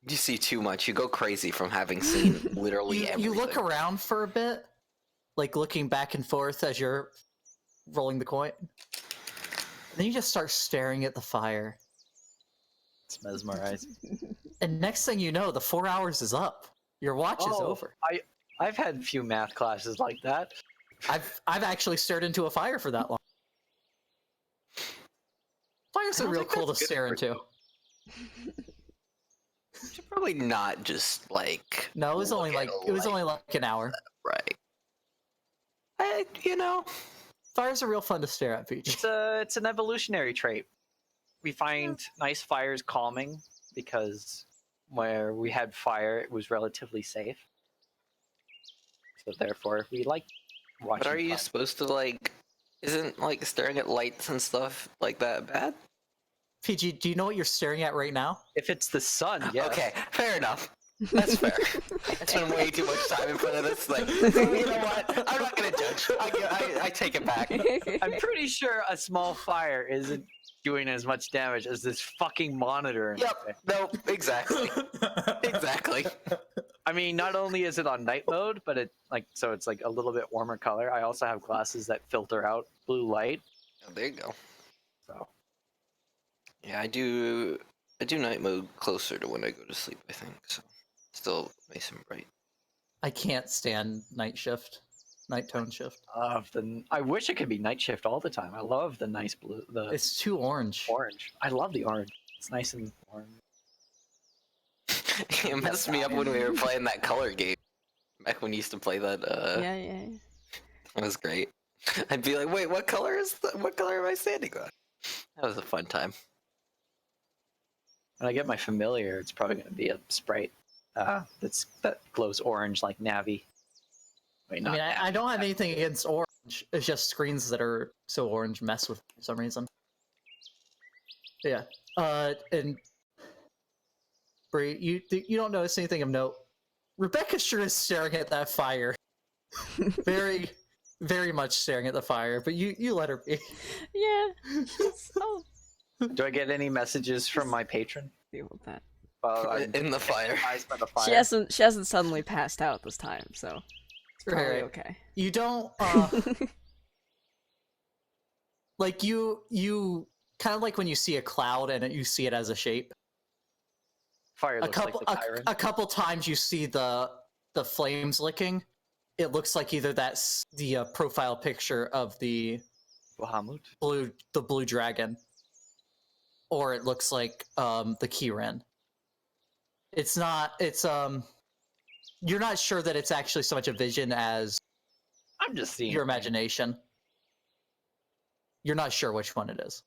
You see too much. You go crazy from having seen literally everything. You look around for a bit, like looking back and forth as you're rolling the coin. Then you just start staring at the fire. It's mesmerizing. And next thing you know, the 4 hours is up. Your watch is over. I've had a few math classes like that. I've actually stared into a fire for that long. Fires I are don't real think cool to that's good stare for into. you. Should probably not just like. No, it was look only at like a it was light. only like an hour. Right. Fires are real fun to stare at, Peach. It's an evolutionary trait. We find nice fires calming because where we had fire, it was relatively safe. So therefore, we like watching. But are you fire. supposed to like? Isn't like staring at lights and stuff like that bad? PG, do you know what you're staring at right now? If it's the sun, yeah. Okay, fair enough. That's fair. I spent way too much time in front of this thing. So you know what? I'm not gonna judge. I take it back. I'm pretty sure a small fire isn't doing as much damage as this fucking monitor. in my face. Yep. Nope. Exactly. Exactly. I mean, not only is it on night mode, but it's like a little bit warmer color. I also have glasses that filter out blue light. Oh, there you go. So Yeah, I do night mode closer to when I go to sleep. I think so. Still nice and bright. I can't stand night tone shift. I wish it could be night shift all the time. I love the nice blue, the It's too orange. orange. I love the orange. It's nice and orange. It messed me up when we were playing that color game. Back when we used to play that. Yeah. It was great. I'd be like, wait, what color am I standing on? That was a fun time. When I get my familiar, it's probably going to be a sprite that glows orange like Navi. Wait, I mean, not I Navi. don't have anything against orange. It's just screens that are so orange mess with me for some reason. Yeah. And Brie, you don't notice anything of note. Rebecca sure is staring at that fire. Very, very much staring at the fire, but you let her be. Yeah. She's, oh, Do I get any messages from my patron? deal with that. Well, I'm In the fire. surprised by the fire. She hasn't suddenly passed out this time, so it's probably Right. okay. You don't like you kind of like when you see a cloud and you see it as a shape. Fire looks like the Chiron. A couple times you see the flames licking. It looks like either that's the profile picture of the Bahamut. blue dragon, or it looks like the Kirin. It's you're not sure that it's actually so much a vision as I'm just seeing your imagination. You're not sure which one it is.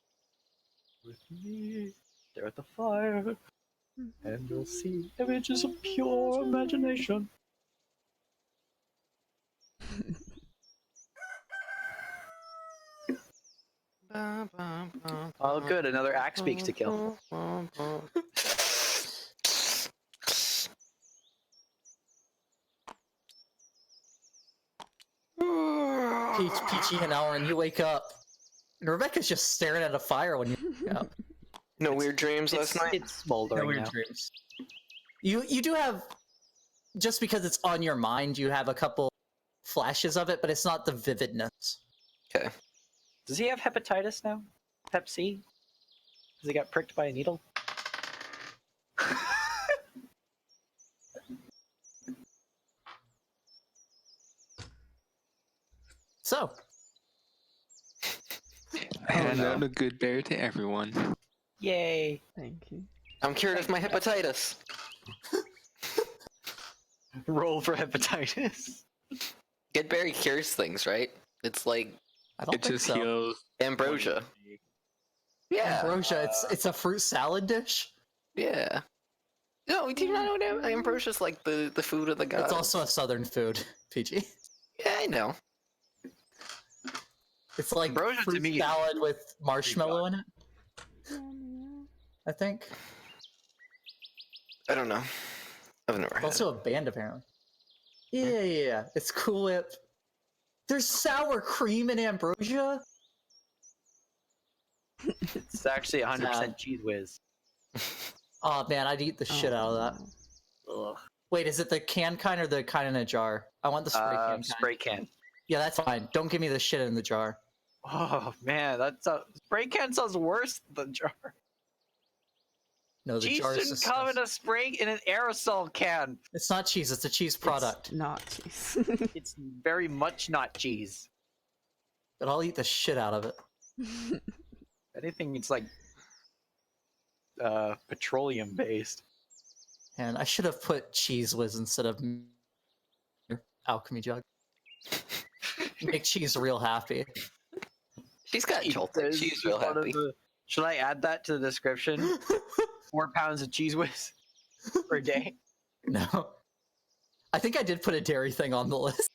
With me, stare at the fire, and you'll see images of pure imagination. Oh, good, another axe beaks to kill. Peachy and Elrin, you wake up, and Rebecca's just staring at a fire when you wake up. No weird dreams last night? It's smoldering No weird now. dreams. You do have, just because it's on your mind, you have a couple flashes of it, but it's not the vividness. Okay. Does he have hepatitis now? Hep C? Because he got pricked by a needle? So, And a good bear to everyone. Yay! Thank you. I'm cured of my hepatitis. Roll for hepatitis. Get berry cures things, right? It's like I don't It think just so. heals. ambrosia. Yeah. Ambrosia, it's a fruit salad dish. Yeah. No, do you not know what ambrosia's like the food of the gods? It's also a southern food, PG. Yeah, I know. It's like Ambrosia to fruit me is salad with marshmallow in it, I think. I don't know. I've never had Also a band, apparently. Yeah. It's Cool Whip. There's sour cream in ambrosia? It's actually 100% cheese whiz. Oh man, I'd eat the shit out of that. Ugh. Wait, is it the can kind or the kind in a jar? I want the spray can kind. Spray can. Yeah, that's fine. Don't give me the shit in the jar. Oh man, spray can sounds worse than jar. No, the Cheese jar is shouldn't come in a spray in an aerosol can. It's not cheese, it's a cheese product. It's not cheese. It's very much not cheese. But I'll eat the shit out of it. Anything it's like petroleum based. And I should have put cheese whiz instead of alchemy jug. Make cheese real happy. She's got jolted. She's real happy. Should I add that to the description? 4 pounds of cheese whiz per day. No. I think I did put a dairy thing on the list.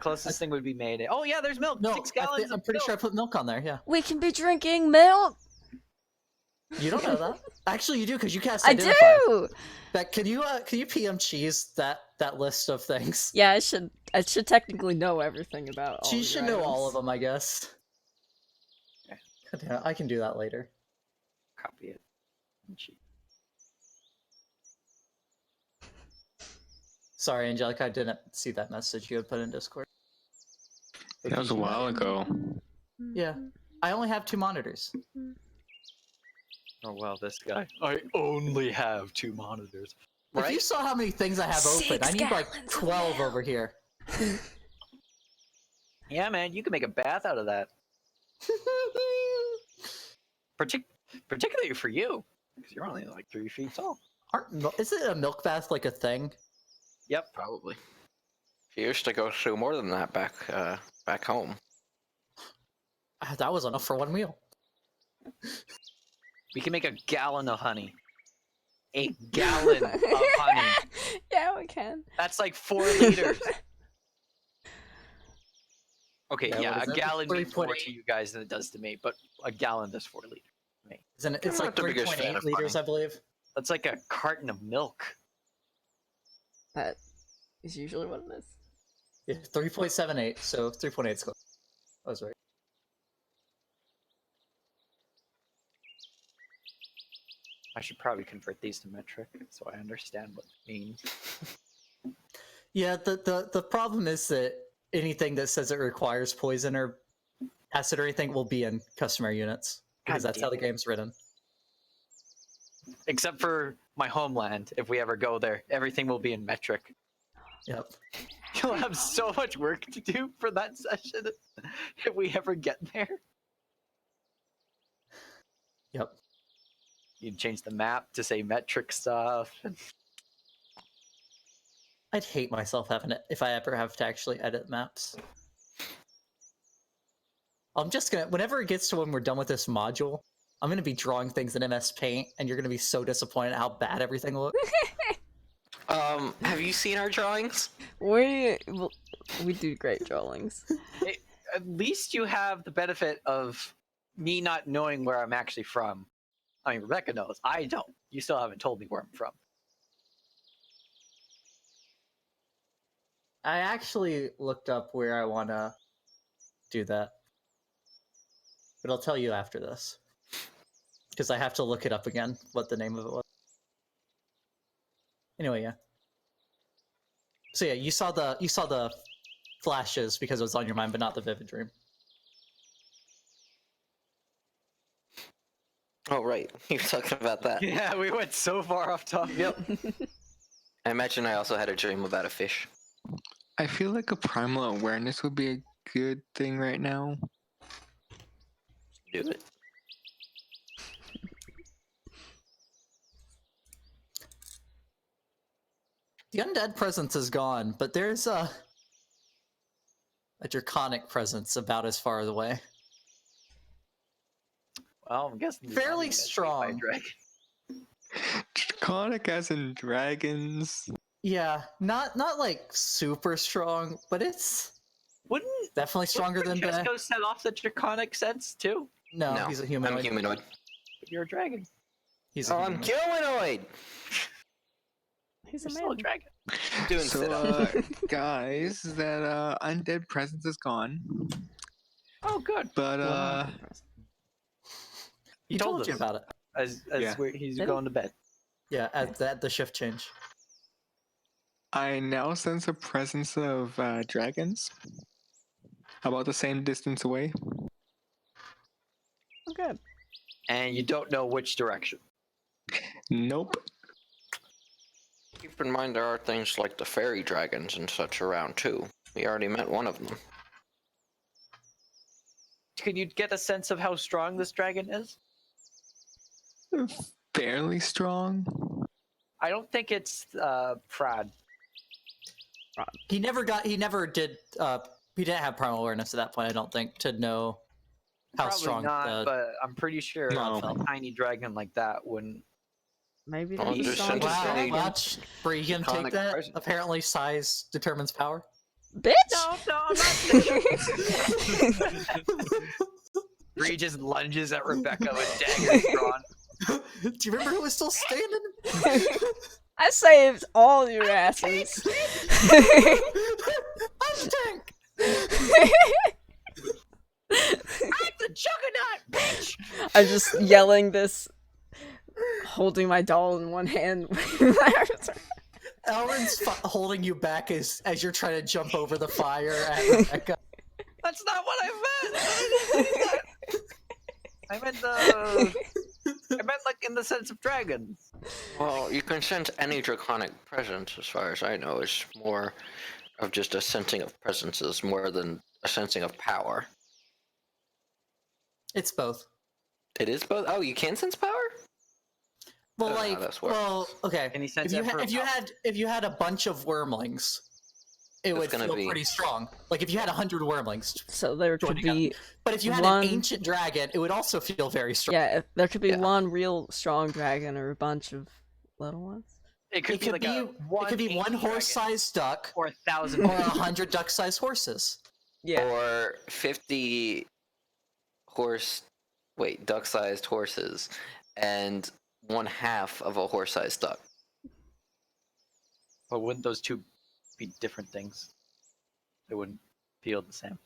Closest thing would be Mayday. Oh yeah, there's milk. No, 6 gallons. I'm pretty sure I put milk on there, yeah. We can be drinking milk. You don't know that. Actually, you do, because you cast I identify. do. Beck, can you PM cheese that list of things? Yeah, I should technically know everything about all She the should know all of items. them, I guess. God damn, I can do that later. Copy it. Sorry, Angelica, I didn't see that message you had put in Discord. That was a while ago. Yeah. I only have 2 monitors. Oh well, this guy. I only have 2 monitors. If you saw how many things I have open, 6 I need like gallons of 12 milk. over here. Yeah, man, you can make a bath out of that. Particularly for you, because you're only like 3 feet tall. Isn't a milk bath like a thing? Yep. Probably. She used to go through more than that back home. That was enough for 1 meal. We can make a gallon of honey. A gallon of honey. Yeah, we can. That's like 4 liters. Okay, Yeah, yeah, what a is it? gallon means more 3.8. to you guys than it does to me, but a gallon does 4 liters to me. Isn't it? It's I'm like not the biggest fan 3.8 of liters, honey. I believe. That's like a carton of milk. That is usually what it is. Yeah, 3.78, so 3.8 is close. I was right. I should probably convert these to metric so I understand what it means. Yeah, the problem is that anything that says it requires poison or acid or anything will be in customer units. Because God that's how the damn it. game's written. Except for my homeland, if we ever go there, everything will be in metric. Yep. You'll have so much work to do for that session if we ever get there. Yep. You can change the map to say metric stuff. I'd hate myself having it if I ever have to actually edit maps. I'm just gonna, whenever it gets to when we're done with this module, I'm gonna be drawing things in MS Paint, and you're gonna be so disappointed at how bad everything looks. Have you seen our drawings? We do great drawings. At least you have the benefit of me not knowing where I'm actually from. I mean, Rebecca knows. I don't. You still haven't told me where I'm from. I actually looked up where I want to do that. But I'll tell you after this. Because I have to look it up again, what the name of it was. Anyway, yeah. So yeah, you saw the flashes because it was on your mind, but not the vivid dream. Oh, right. You were talking about that. Yeah, we went so far off topic. Yep. I imagine I also had a dream about a fish. I feel like a primal awareness would be a good thing right now. Do it. The undead presence is gone, but there's a draconic presence about as far away. Well, I'm guessing Fairly that's strong. my dragon. Draconic as in dragons. Yeah, not like super strong, but it's Wouldn't definitely stronger than Francesco set off the draconic sense too? No, No, he's a I'm humanoid. humanoid. But you're a dragon. He's a Oh, I'm humanoid. humanoid! He's You're a still a man. dragon. I'm doing So, sit-ups. guys, that undead presence is gone. Oh, good. But He told you about it. As Yeah. he's Did he? going to bed. Yeah, at the shift change. I now sense a presence of dragons. About the same distance away. Oh, good. And you don't know which direction. Nope. Keep in mind there are things like the fairy dragons and such around too. We already met one of them. Can you get a sense of how strong this dragon is? Fairly strong. I don't think it's Prad. He never did he didn't have primal awareness at that point, I don't think, to know how Probably strong not, the but I'm pretty sure No. a tiny dragon like that wouldn't. Maybe Well, that's the there's strongest sense- Wow, dragon. watch. Bree, you can take Draconic that. presence. Apparently size determines power. Bitch! No, I'm not. Bree just lunges at Rebecca with daggers drawn. Do you remember who was still standing? I saved all your asses. I'm a tank! I'm the juggernaut, bitch! I'm just yelling this, holding my doll in one hand. Elrin's holding you back as you're trying to jump over the fire at Rebecca. That's not what I meant. I meant like in the sense of dragon. Well, you can sense any draconic presence, as far as I know, is more of just a sensing of presences more than a sensing of power. It's both. It is both. Oh, you can sense power? Well, I don't know how this works. okay. Any sense If of you had a bunch of wormlings, it It's would gonna feel be- pretty strong. Like if you had 100 wormlings. So there could Joining up. be But if you had one- an ancient dragon, it would also feel very strong. yeah, there could be Yeah. one real strong dragon or a bunch of little ones. It could It be could like be a it could be one ancient dragon horse-sized duck or 1,000. or 100 duck-sized horses. Yeah. Or 50 duck-sized horses, and one half of a horse-sized duck. But wouldn't those two be different things? They wouldn't feel the same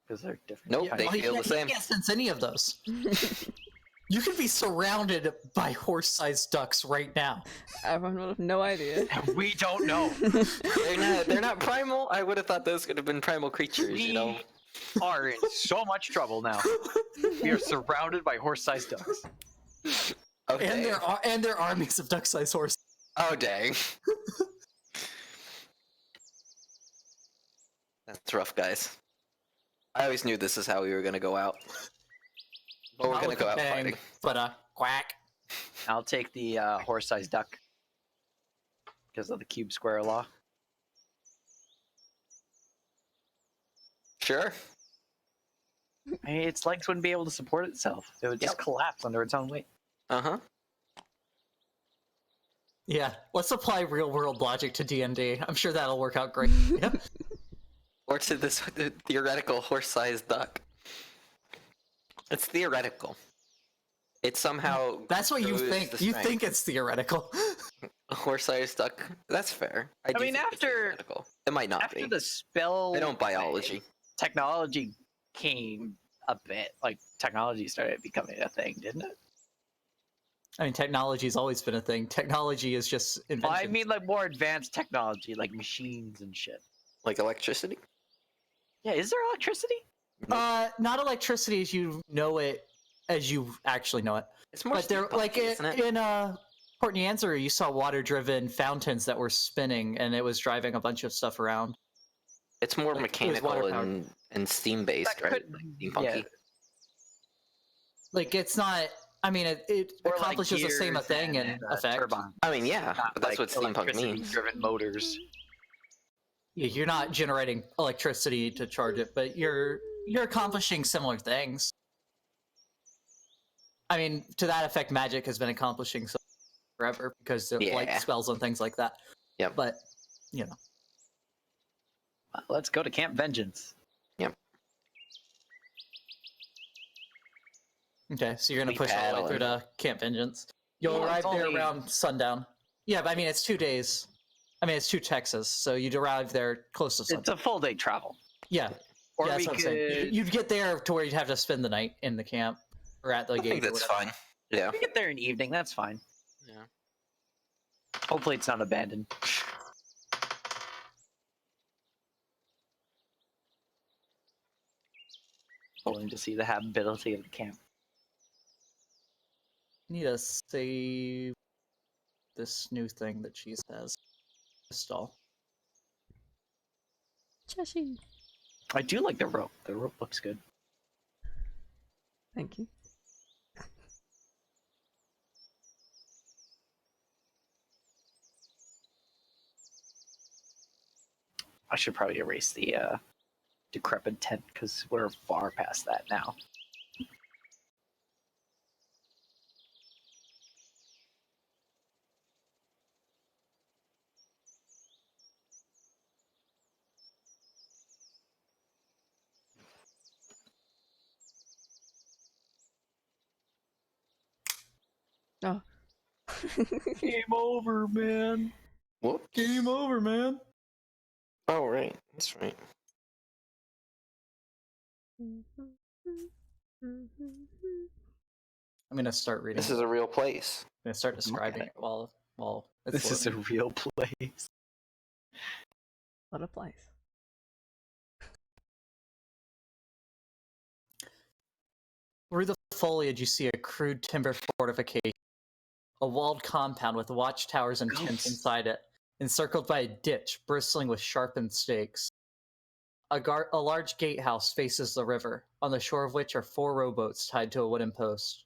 because they're different. Nope, Yeah. they Oh, feel you the same. can't sense any of those. You could be surrounded by horse-sized ducks right now. Everyone would have no idea. We don't know. They're not primal. I would have thought those could have been primal creatures, you know. We are in so much trouble now. We are surrounded by horse-sized ducks. Okay. And there are armies of duck-sized horses. Oh dang. That's rough, guys. I always knew this is how we were gonna go out. But we're Not gonna with go a out bang, fighting. But quack. I'll take the horse-sized duck because of the cube square law. Sure. I mean, its legs wouldn't be able to support itself. It would just Yep. collapse under its own weight. Uh-huh. Yeah, let's apply real-world logic to D&D. I'm sure that'll work out great. Yep. Or to this theoretical horse-sized duck. It's theoretical. It somehow That's what you shows think. the You strength. think it's theoretical. A horse-sized duck? That's fair. I do mean, think it's after- theoretical. It might not After be. the spell, They don't biology. technology came a bit. Like technology started becoming a thing, didn't it? I mean, technology's always been a thing. Technology is just Well, invention. I mean, like more advanced technology, like machines and shit. Like electricity? Yeah, is there electricity? Not electricity as you know it, as you actually know it. It's more But there, like steampunky, isn't it? in Port Nyanza, you saw water-driven fountains that were spinning, and it was driving a bunch of stuff around. It's more like, it was mechanical water-powered. and steam-based, That right? could- Like steampunky. yeah. Like it's not. I mean, it Or, like, accomplishes the same gears thing in and, effect. turbine, I mean, yeah, not but that's like what steampunk means. electricity-driven motors. Yeah, you're not generating electricity to charge it, but you're accomplishing similar things. I mean, to that effect, magic has been accomplishing so forever because of like Yeah. spells and things like that. Yep. But you know, Well, let's go to Camp Vengeance. okay, so you're gonna We push all the way paddle through in. to Camp Vengeance. You'll Yeah, arrive it's there only- around sundown. Yeah, but I mean, it's 2 days. I mean, it's 2 Texas, so you'd arrive there close to sundown. It's a full day travel. Yeah, Or yeah, we that's what I'm saying. could You'd get there to where you'd have to spend the night in the camp or at the I gate. think or that's whatever. fine. Yeah. we get there in the evening. That's fine. Yeah. Hopefully, it's not abandoned. Pulling to see the habitability of the camp. Need to save this new thing that she says. Install. Cheshire. I do like the rope. The rope looks good. Thank you. I should probably erase the decrepit tent because we're far past that now. Oh. Game over, man. Whoop. Game over, man. Oh, right. That's right. I'm gonna start reading. This is a real place. I'm gonna start Look at describing it. it while it's This is a loading. real place. What a place. Through the foliage, you see a crude timber fortification, a walled compound with watchtowers and tents Ghosts. inside it, encircled by a ditch bristling with sharpened stakes. A large gatehouse faces the river, on the shore of which are 4 rowboats tied to a wooden post.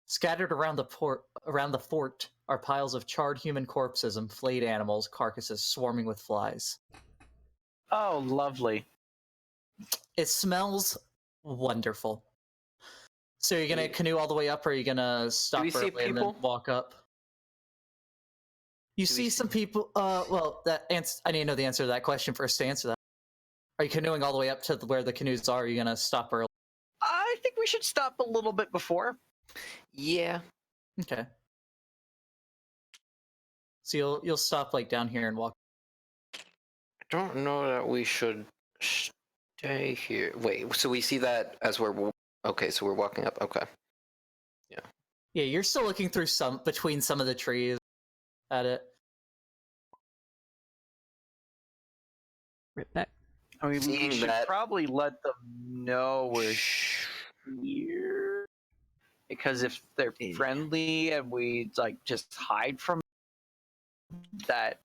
Scattered around the fort are piles of charred human corpses and flayed animals' carcasses swarming with flies. Oh, lovely. It smells wonderful. So you're gonna canoe all the way up, or are you gonna stop we see early and then people? walk up? You Do we see some people. Well, I need to know the answer to that question first to answer that. Are you canoeing all the way up to where the canoes are? Or are you gonna stop early? I think we should stop a little bit before. Yeah. Okay. So you'll stop like down here and walk. I don't know that we should stay here. Wait, so we see that as we're... Okay, so we're walking up. Okay. Yeah, you're still looking through between some of the trees at it. Right back. I mean, we Seeing should that- probably let them know we're here. Because if they're friendly and we like just hide from them, that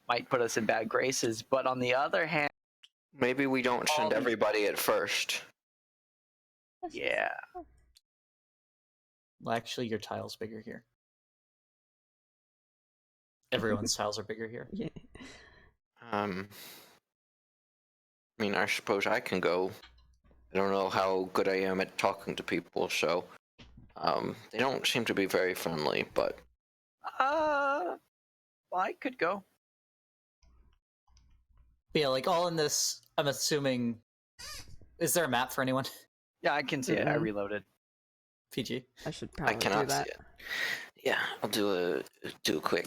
might put us in bad graces. But on the other hand, Maybe we don't send everybody at first. yeah. Well, actually, your tile's bigger here. Everyone's tiles are bigger here. Yeah. I mean, I suppose I can go. I don't know how good I am at talking to people, so they don't seem to be very friendly, but I could go. Yeah, like all in this. I'm assuming. Is there a map for anyone? Yeah, I can see it. I Mm-mm. reloaded. PG. I should I probably do cannot that. see it. Yeah, I'll do a quick.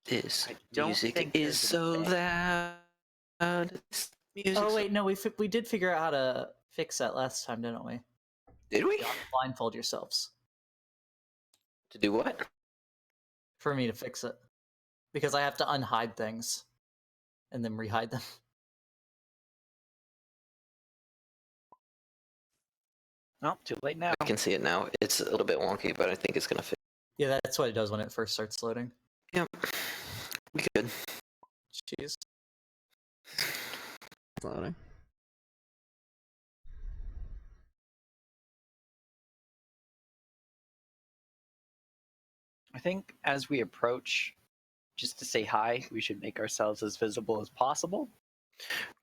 This I don't music think is there's so an loud. This music's Oh so- wait, no, we did figure out how to fix that last time, didn't we? Did we? You blindfold yourselves To do what? for me to fix it, because I have to unhide things and then rehide them. Oh, too late now. I can see it now. It's a little bit wonky, but I think it's gonna fit. Yeah, that's what it does when it first starts loading. Yep. We good. Jeez. Loading. I think as we approach, just to say hi, we should make ourselves as visible as possible.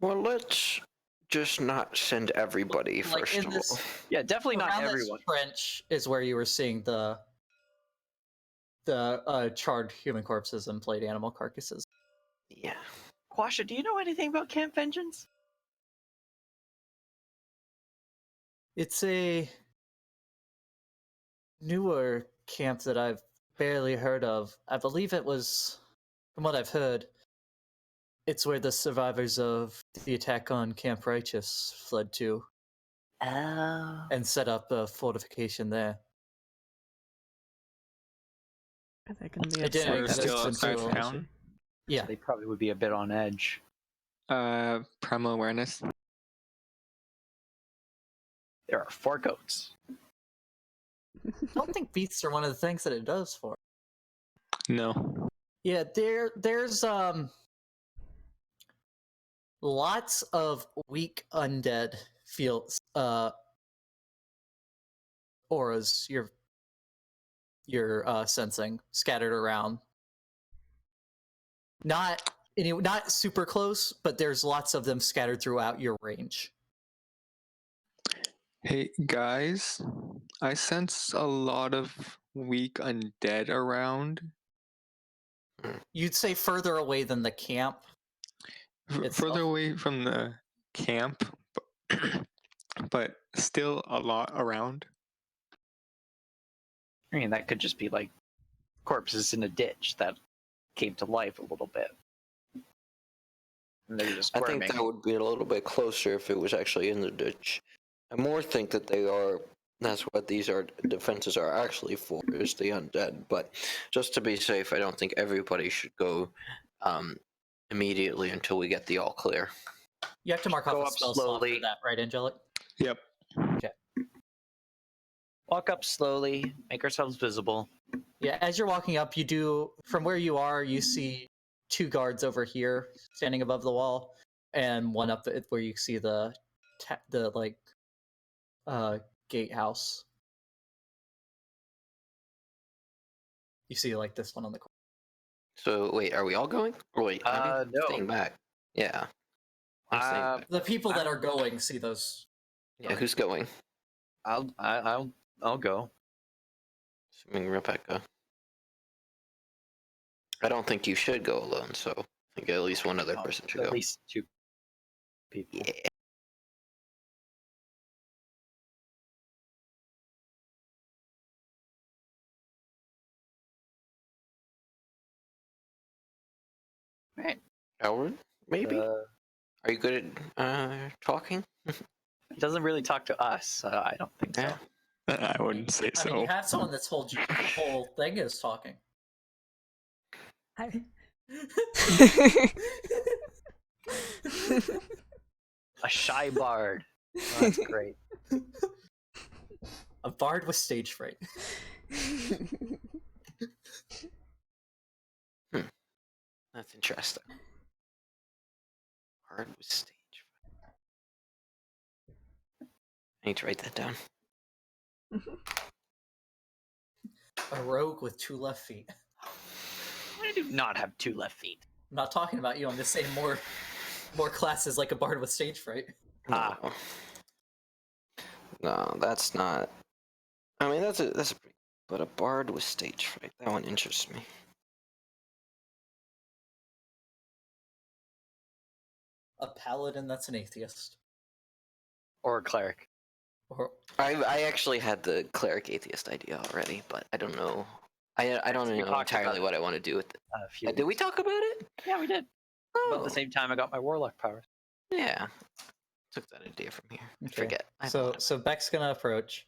Well, let's just not send everybody Like first in of this, all. Yeah, definitely not around everyone. this trench is where you were seeing the charred human corpses and played animal carcasses. Yeah. Quasha, do you know anything about Camp Vengeance? It's a newer camp that I've barely heard of. I believe it was, from what I've heard, it's where the survivors of the attack on Camp Righteous fled to Oh. and set up a fortification there. Are they going to be It didn't upset? exist that it's outside so town? fishy? Yeah, They probably would be a bit on edge. Primal awareness. There are 4 goats. I don't think beasts are one of the things that it does for. No. Yeah, there's lots of weak undead fields auras you're sensing scattered around. Not super close, but there's lots of them scattered throughout your range. Hey guys, I sense a lot of weak undead around. You'd say further away than the camp. Itself? Further away from the camp, but still a lot around. I mean, that could just be like corpses in a ditch that came to life a little bit. And they're just I squirming. think that would be a little bit closer if it was actually in the ditch. I more think that they are. That's what these are defenses are actually for, is the undead. But just to be safe, I don't think everybody should go immediately until we get the all clear. You have to mark off Go a up spell slot for slowly. that, right, Angelic? Yep. Walk up slowly, make ourselves visible. Yeah, as you're walking up, you do, from where you are, you see 2 guards over here standing above the wall, and one up where you see the gatehouse. You see like this one on the corner. So wait, are we all going? Or wait, I'm no. staying back. Yeah. I'm staying back. The people that are going see those. Yeah, who's going? I'll go. Assuming Rebecca. I don't think you should go alone, so I think at least one other person should At go. least 2 people. Yeah. Right. Elrin, maybe? Uh, Are you good at talking? It doesn't really talk to us, so I don't think so. Yeah. I wouldn't say I mean, so. you have someone that's told you the whole thing is talking. A shy bard. Oh, that's great. A bard with stage fright. That's interesting. Hard with stage. I need to write that down. A rogue with 2 left feet. I do not have 2 left feet. I'm not talking about you. I'm just saying more classes like a bard with stage fright. Ah. No, that's not. I mean, that's a pretty. But a bard with stage fright. That one interests me. A paladin that's an atheist. Or a cleric. Or I actually had the cleric atheist idea already, but I don't know. I don't We know talked entirely about what I want to do with it. A few Did we talk about it? Yeah, we did. Oh, About the same time I got my warlock powers. yeah. Took that idea from here. I Okay. forget. I have a so lot of so Beck's gonna approach.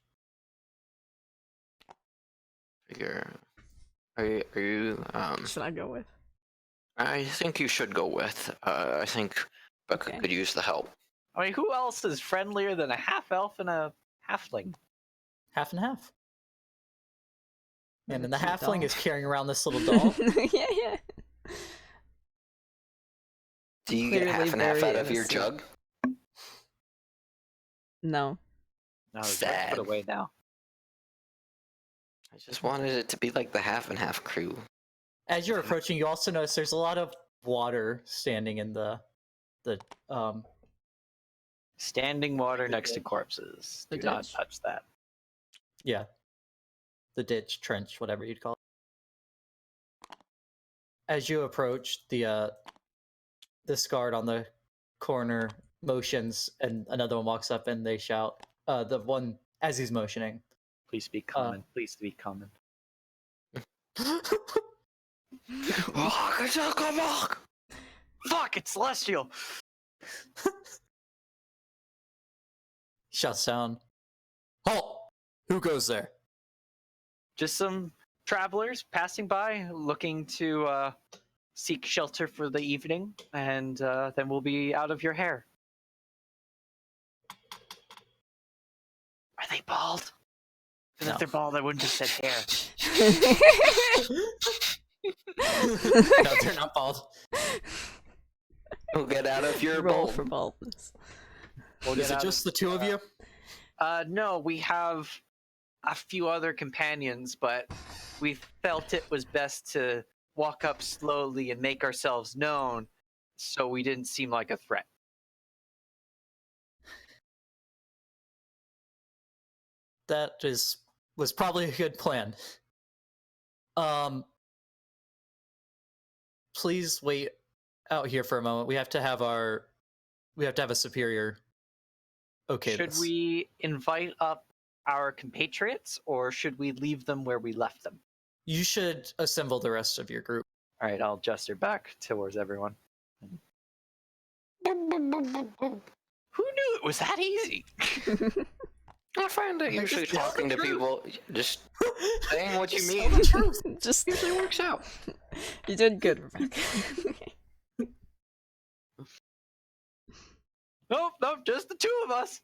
figure. Are you Should I go with? I think you should go with. I think Becca Okay. could use the help. I mean, who else is friendlier than a half elf and a halfling? Half and half. And then the cute halfling doll. is carrying around this little doll. Yeah. Do you get Clearly half and half very out of your innocent. jug? No. No, it's Sad. put away now. I just wanted it to be like the half and half crew. As you're approaching, you also notice there's a lot of water standing in the Standing water next to corpses. The Do not ditch. touch that. yeah, the ditch, trench, whatever you'd call it. As you approach, this guard on the corner motions, and another one walks up, and they shout. The one as he's motioning. Please speak common. Please speak common. Fuck, it's celestial. Shuts down. Halt! Who goes there? Just some travelers passing by, looking to seek shelter for the evening, and then we'll be out of your hair. Are they bald? Because No. if they're bald, I wouldn't have said hair. No, they're not bald. We'll get out of your Roll bowl. for baldness. We'll Is get it out just the two of you? No, we have a few other companions, but we felt it was best to walk up slowly and make ourselves known so we didn't seem like a threat. That was probably a good plan. Please wait out here for a moment. We have to have a superior. Okay. Should we invite up our compatriots, or should we leave them where we left them? You should assemble the rest of your group. All right, I'll gesture back towards everyone. Who knew it was that easy? I find that usually just tell talking the to truth. people, just saying what you Just mean, tell the truth. Just usually works out. you did good, Rebecca. Nope, just the two of us.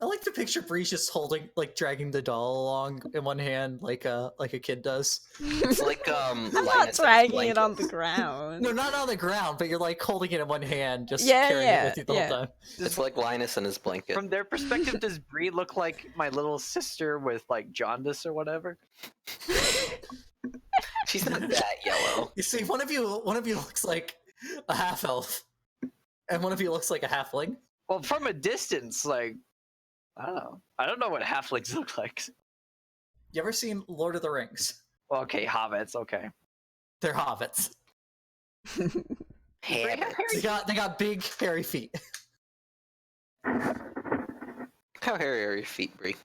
I like to picture Brie just dragging the doll along in one hand, like a kid does. It's like I'm Linus not and dragging his it on the ground. No, not on the ground, but you're like holding it in one hand, just Yeah, carrying yeah, it with you the whole yeah. time. It's like Linus and his blanket. From their perspective, does Brie look like my little sister with like jaundice or whatever? She's not that yellow. You see, one of you looks like a half elf, and one of you looks like a halfling. Well, from a distance, like, I don't know. I don't know what halflings look like. You ever seen Lord of the Rings? Well, okay, hobbits, okay. They're hobbits. Hair. They got big hairy feet. How hairy are your feet, Brie?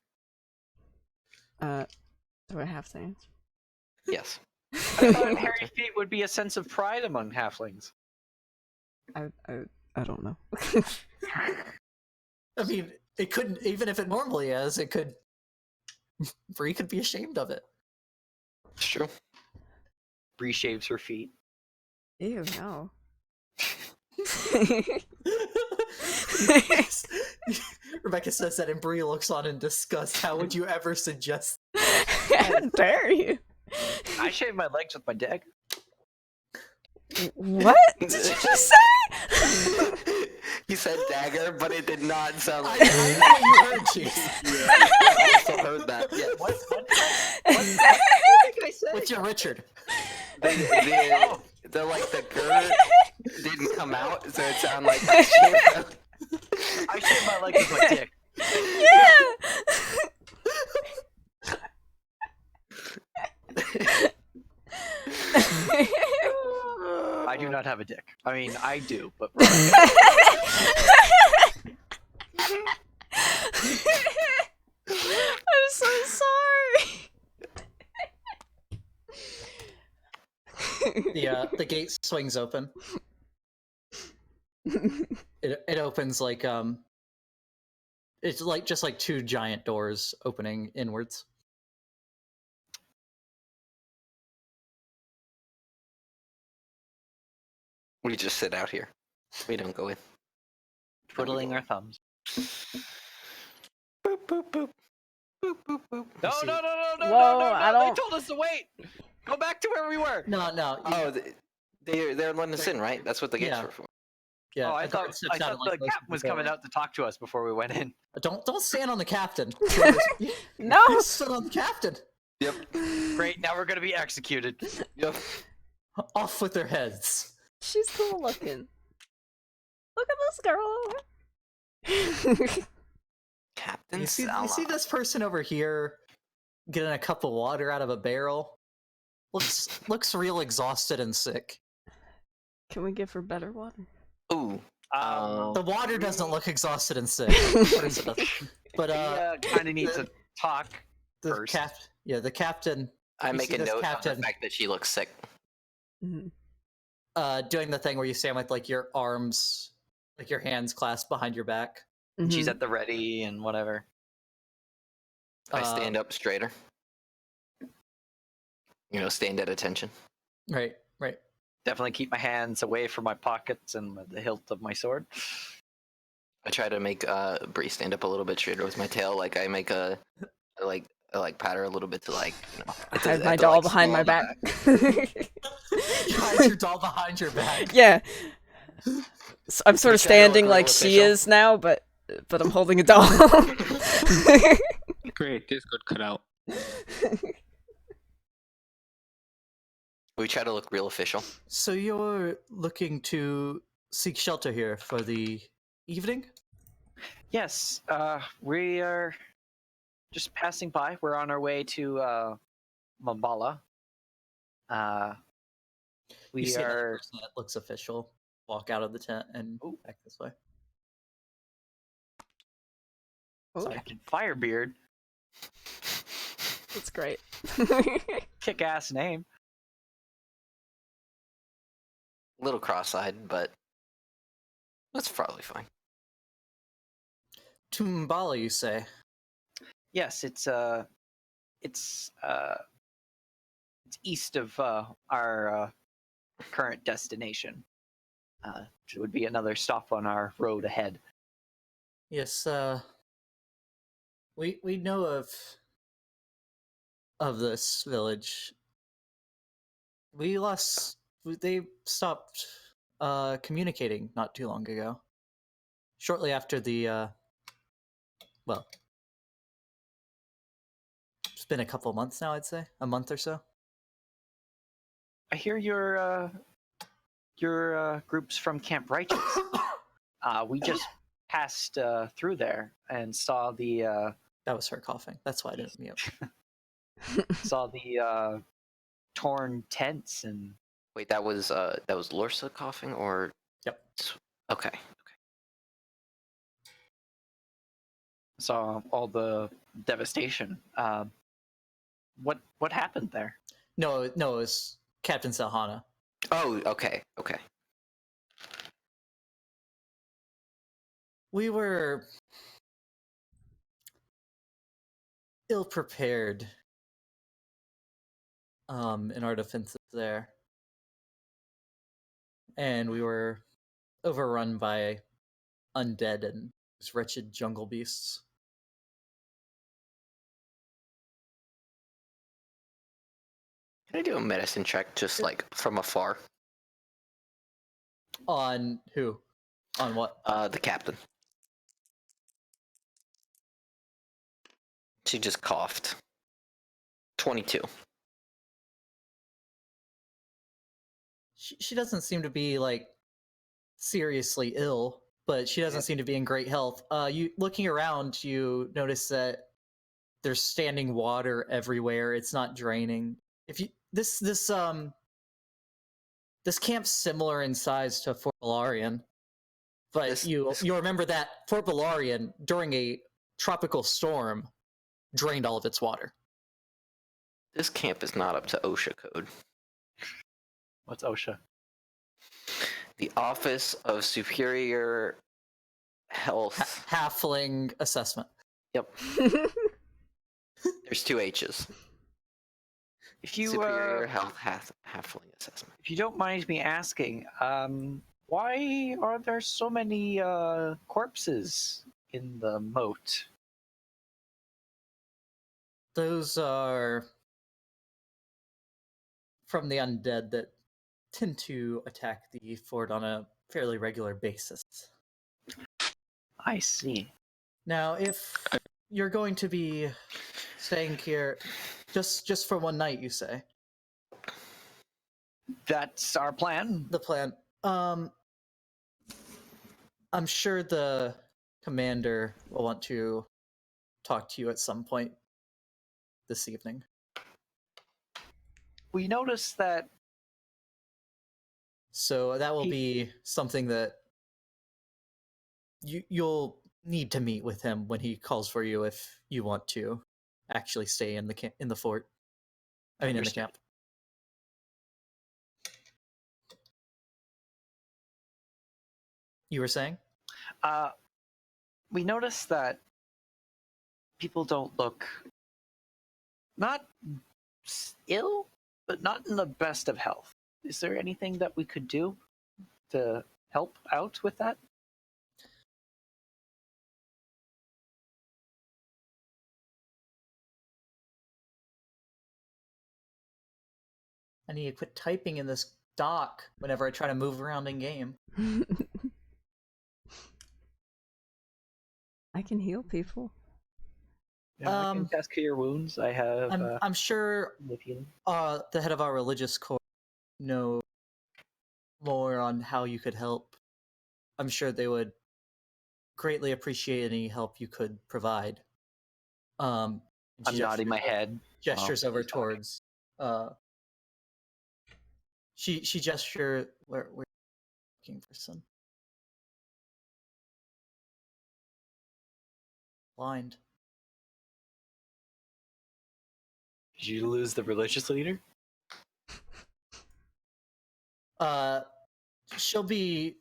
Do I have to answer? Yes. I thought hairy feet would be a sense of pride among halflings. I don't know. I mean, it couldn't, even if it normally is, it could. Brie could be ashamed of it. It's true. Brie shaves her feet. Ew, no. Rebecca says that, and Brie looks on in disgust. How would you ever suggest? How dare you? I shave my legs with my dick. What did you just say? You said dagger, but it did not sound like. I know you heard, Chief. I also heard that. Yeah. What did I say? What's your Richard? They're like the girl didn't come out, so it sounded like. I shave my legs with my dick. I do not have a dick. I mean, I do, but I'm so sorry. The gate swings open. It opens like it's like just like two giant doors opening inwards. We just sit out here. We don't go in. twiddling our thumbs. Boop boop boop. Boop boop boop. No, see- no, no, no, no, Whoa, no, no, I no. don't- They told us to wait. Go back to where we were. No. Oh, they're letting us in, right? That's what the gates Yeah. were for. Yeah, Oh, I a thought guard steps out and, the like, closes captain was the door. coming out to talk to us before we went in. Don't stand on the captain. No. You stood on the captain. Yep. Great, now we're gonna be executed. Yep. Off with their heads. She's cool looking. Look at this girl. Captain You see Sala. this person over here getting a cup of water out of a barrel? Looks real exhausted and sick. Can we give her better water? Ooh. The water doesn't look exhausted and sick. But we kind of need to talk the first. the captain I you make see a this note of captain- the fact that she looks sick. Mhm. doing the thing where you stand with like your arms, like your hands clasped behind your back. She's Mhm. at the ready and whatever. I stand up straighter. Stand at attention. Right. Definitely keep my hands away from my pockets and the hilt of my sword. I try to make Brie stand up a little bit straighter with my tail. Like I make I pat her a little bit to I at hide the- my at the, doll like, behind small my of the back. You hide your doll behind your back. Yeah. So I'm sort of You trying to standing look like real she official? is now, but I'm holding a doll. Great, this got cut out. We try to look real official. So you're looking to seek shelter here for the evening? Yes, we are just passing by. We're on our way to Mambala. You We see another are. person that looks official walk out of the tent and Ooh. back this way. Sorry, Firebeard. That's great. Kick-ass name. A little cross-eyed, but that's probably fine. Tumbala, you say? Yes, it's east of our current destination. Which would be another stop on our road ahead. Yes, we know of this village. They stopped communicating not too long ago. Shortly after the It's been a couple months now, I'd say. A month or so. I hear your group's from Camp Righteous. We just passed through there and saw the That was her coughing. That's why I didn't mute. torn tents and Wait, that was Lorsa coughing, or Yep. okay. saw all the devastation. What happened there? No, it was Captain Salhana. Oh, okay. We were ill prepared in our defenses there. And we were overrun by undead and wretched jungle beasts. Can I do a medicine check just like from afar? On who? On what? The captain. She just coughed. 22. She doesn't seem to be like seriously ill, but she doesn't seem to be in great health. You looking around, you notice that there's standing water everywhere. It's not draining. If you this camp's similar in size to Fort Balarian, but you remember that Fort Balarian during a tropical storm drained all of its water. This camp is not up to OSHA code. What's OSHA? The Office of Superior Health. Halfling assessment. Yep. There's 2 H's. If you Superior Health Halfling Assessment. if you don't mind me asking, why are there so many corpses in the moat? Those are from the undead that tend to attack the fort on a fairly regular basis. I see. Now, if you're going to be staying here just for one night, you say? That's our plan. The plan. I'm sure the commander will want to talk to you at some point this evening. We noticed that So that will be something that you'll need to meet with him when he calls for you if you want to actually stay in the fort. I mean, in the camp. You were saying? we noticed that people don't look not ill, but not in the best of health. Is there anything that we could do to help out with that? I need to quit typing in this dock whenever I try to move around in game. I can heal people. Yeah, I can test cure wounds. I have. I'm sure healing. the head of our religious corps know more on how you could help. I'm sure they would greatly appreciate any help you could provide. I'm nodding my head. Gestures over towards. She gesture where we're looking for some. Blind. Did you lose the religious leader? She'll be.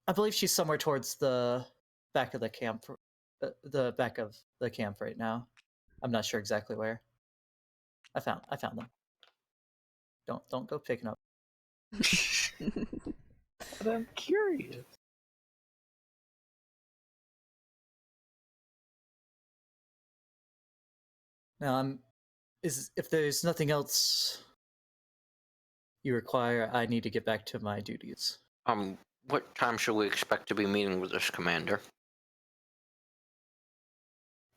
I believe she's somewhere towards the back of the camp. The back of the camp right now. I'm not sure exactly where. I found them. Don't go picking up. But I'm curious. Now if there's nothing else you require, I need to get back to my duties. What time should we expect to be meeting with this commander?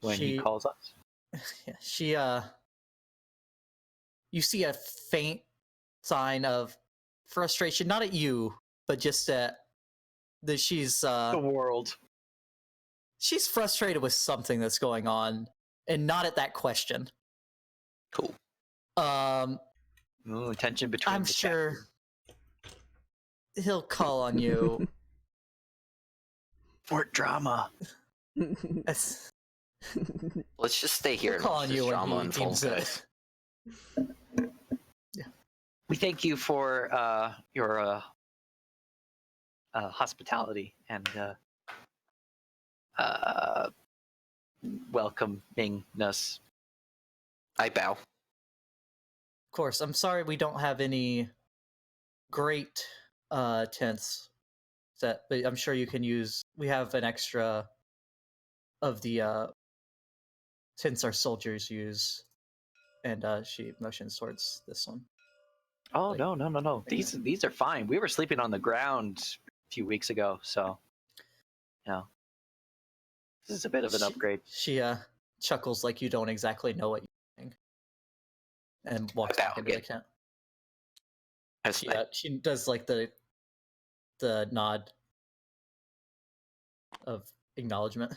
When he calls us. Yeah, you see a faint sign of frustration, not at you, but just at that The world. she's frustrated with something that's going on, and not at that question. Cool. Ooh, tension between. I'm the sure he'll call on you. Fort drama. That's- Let's just stay here he'll and call watch on this you when drama he unfold, deems guys. it. We thank you for your hospitality and welcoming us. I bow. Of course, I'm sorry we don't have any great tents set, but I'm sure you can use. We have an extra of the tents our soldiers use, and she motions towards this one. Oh Like- no! These are fine. We were sleeping on the ground a few weeks ago, so this is a bit of an upgrade. She chuckles like you don't exactly know what you're doing, and walks bow back into the again. tent. That's nice. She does like the nod of acknowledgement.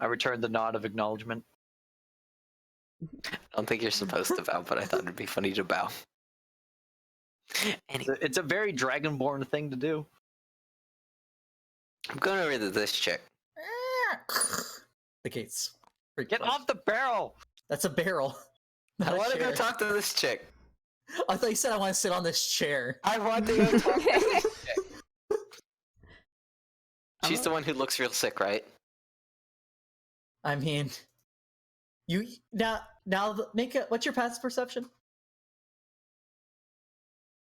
I returned the nod of acknowledgement. I don't think you're supposed to bow, but I thought it'd be funny to bow. Anyway, It's a very Dragonborn thing to do. I'm going over to this chick. The gates. freak Get closed. off the barrel! That's a barrel. Not I a want to go chair. talk to this chick. I thought you said I want to sit on this chair. I want to go talk to this chick. She's the one who looks real sick, right? I mean, you now make a. What's your passive perception?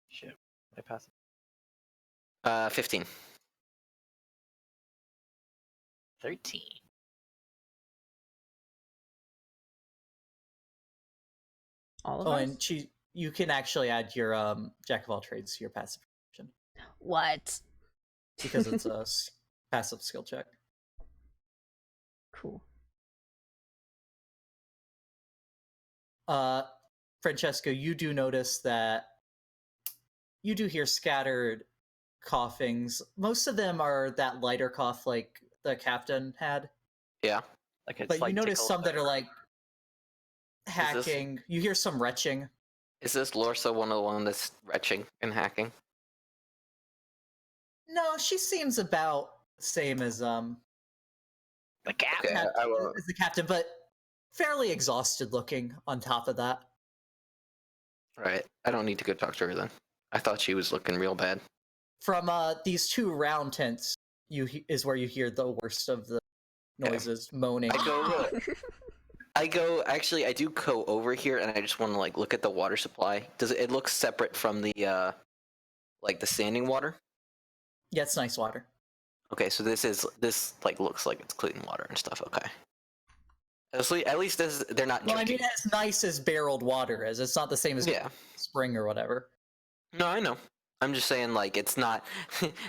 Shit, I pass it. 15. 13. All of Oh, us? and you can actually add your jack of all trades to your passive perception What? because it's a passive skill check. Cool. Francesco, you do notice that you do hear scattered coughings. Most of them are that lighter cough like the captain had, Yeah. Like it's but like you notice some that are like this- hacking. You hear some retching. Is this Lorsa one of the one that's retching and hacking? No, she seems about the same as the cap. Okay, I will. as the captain, but fairly exhausted looking on top of that. Right. I don't need to go talk to her then. I thought she was looking real bad. From these two round tents, is where you hear the worst of the noises, moaning. Actually, I do go over here and I just want to like look at the water supply. Does it look separate from the like the standing water? Yeah, it's nice water. Okay, so this like looks like it's clean water and stuff. Okay. At least they're not Well, I drinking. mean, as nice as barreled water is. It's not the same as Yeah. spring or whatever. No, I know. I'm just saying like it's not.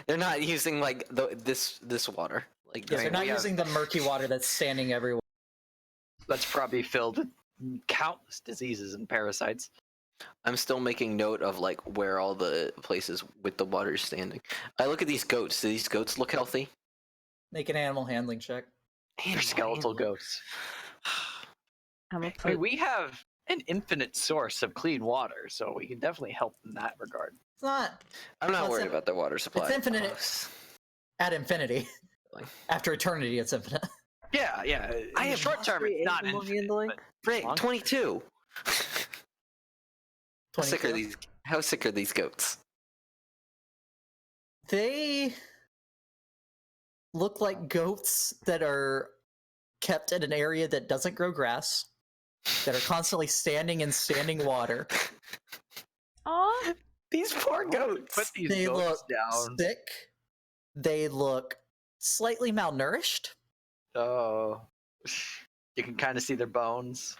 They're not using like this water. Like Yeah, I they're mean, not we have- using the murky water that's standing everywhere. That's probably filled with countless diseases and parasites. I'm still making note of like where all the places with the water is standing. I look at these goats. Do these goats look healthy? Make an animal handling check. They're skeletal goats. I'm gonna I mean, put we have an infinite source of clean water, so we can definitely help in that regard. It's not I'm not Well, it's worried in- about their water supply. infinite. at infinity. Like- After eternity, it's infinite. Yeah. In I the have short term, it's not animal infinite, handling. but Rick, long- 22. How sick are 22. these? How sick are these goats? They look like goats that are kept in an area that doesn't grow grass, that are constantly standing in standing water. Aw. These poor goats. Put these They look goats down. sick. They look slightly malnourished. Oh, you can kind of see their bones.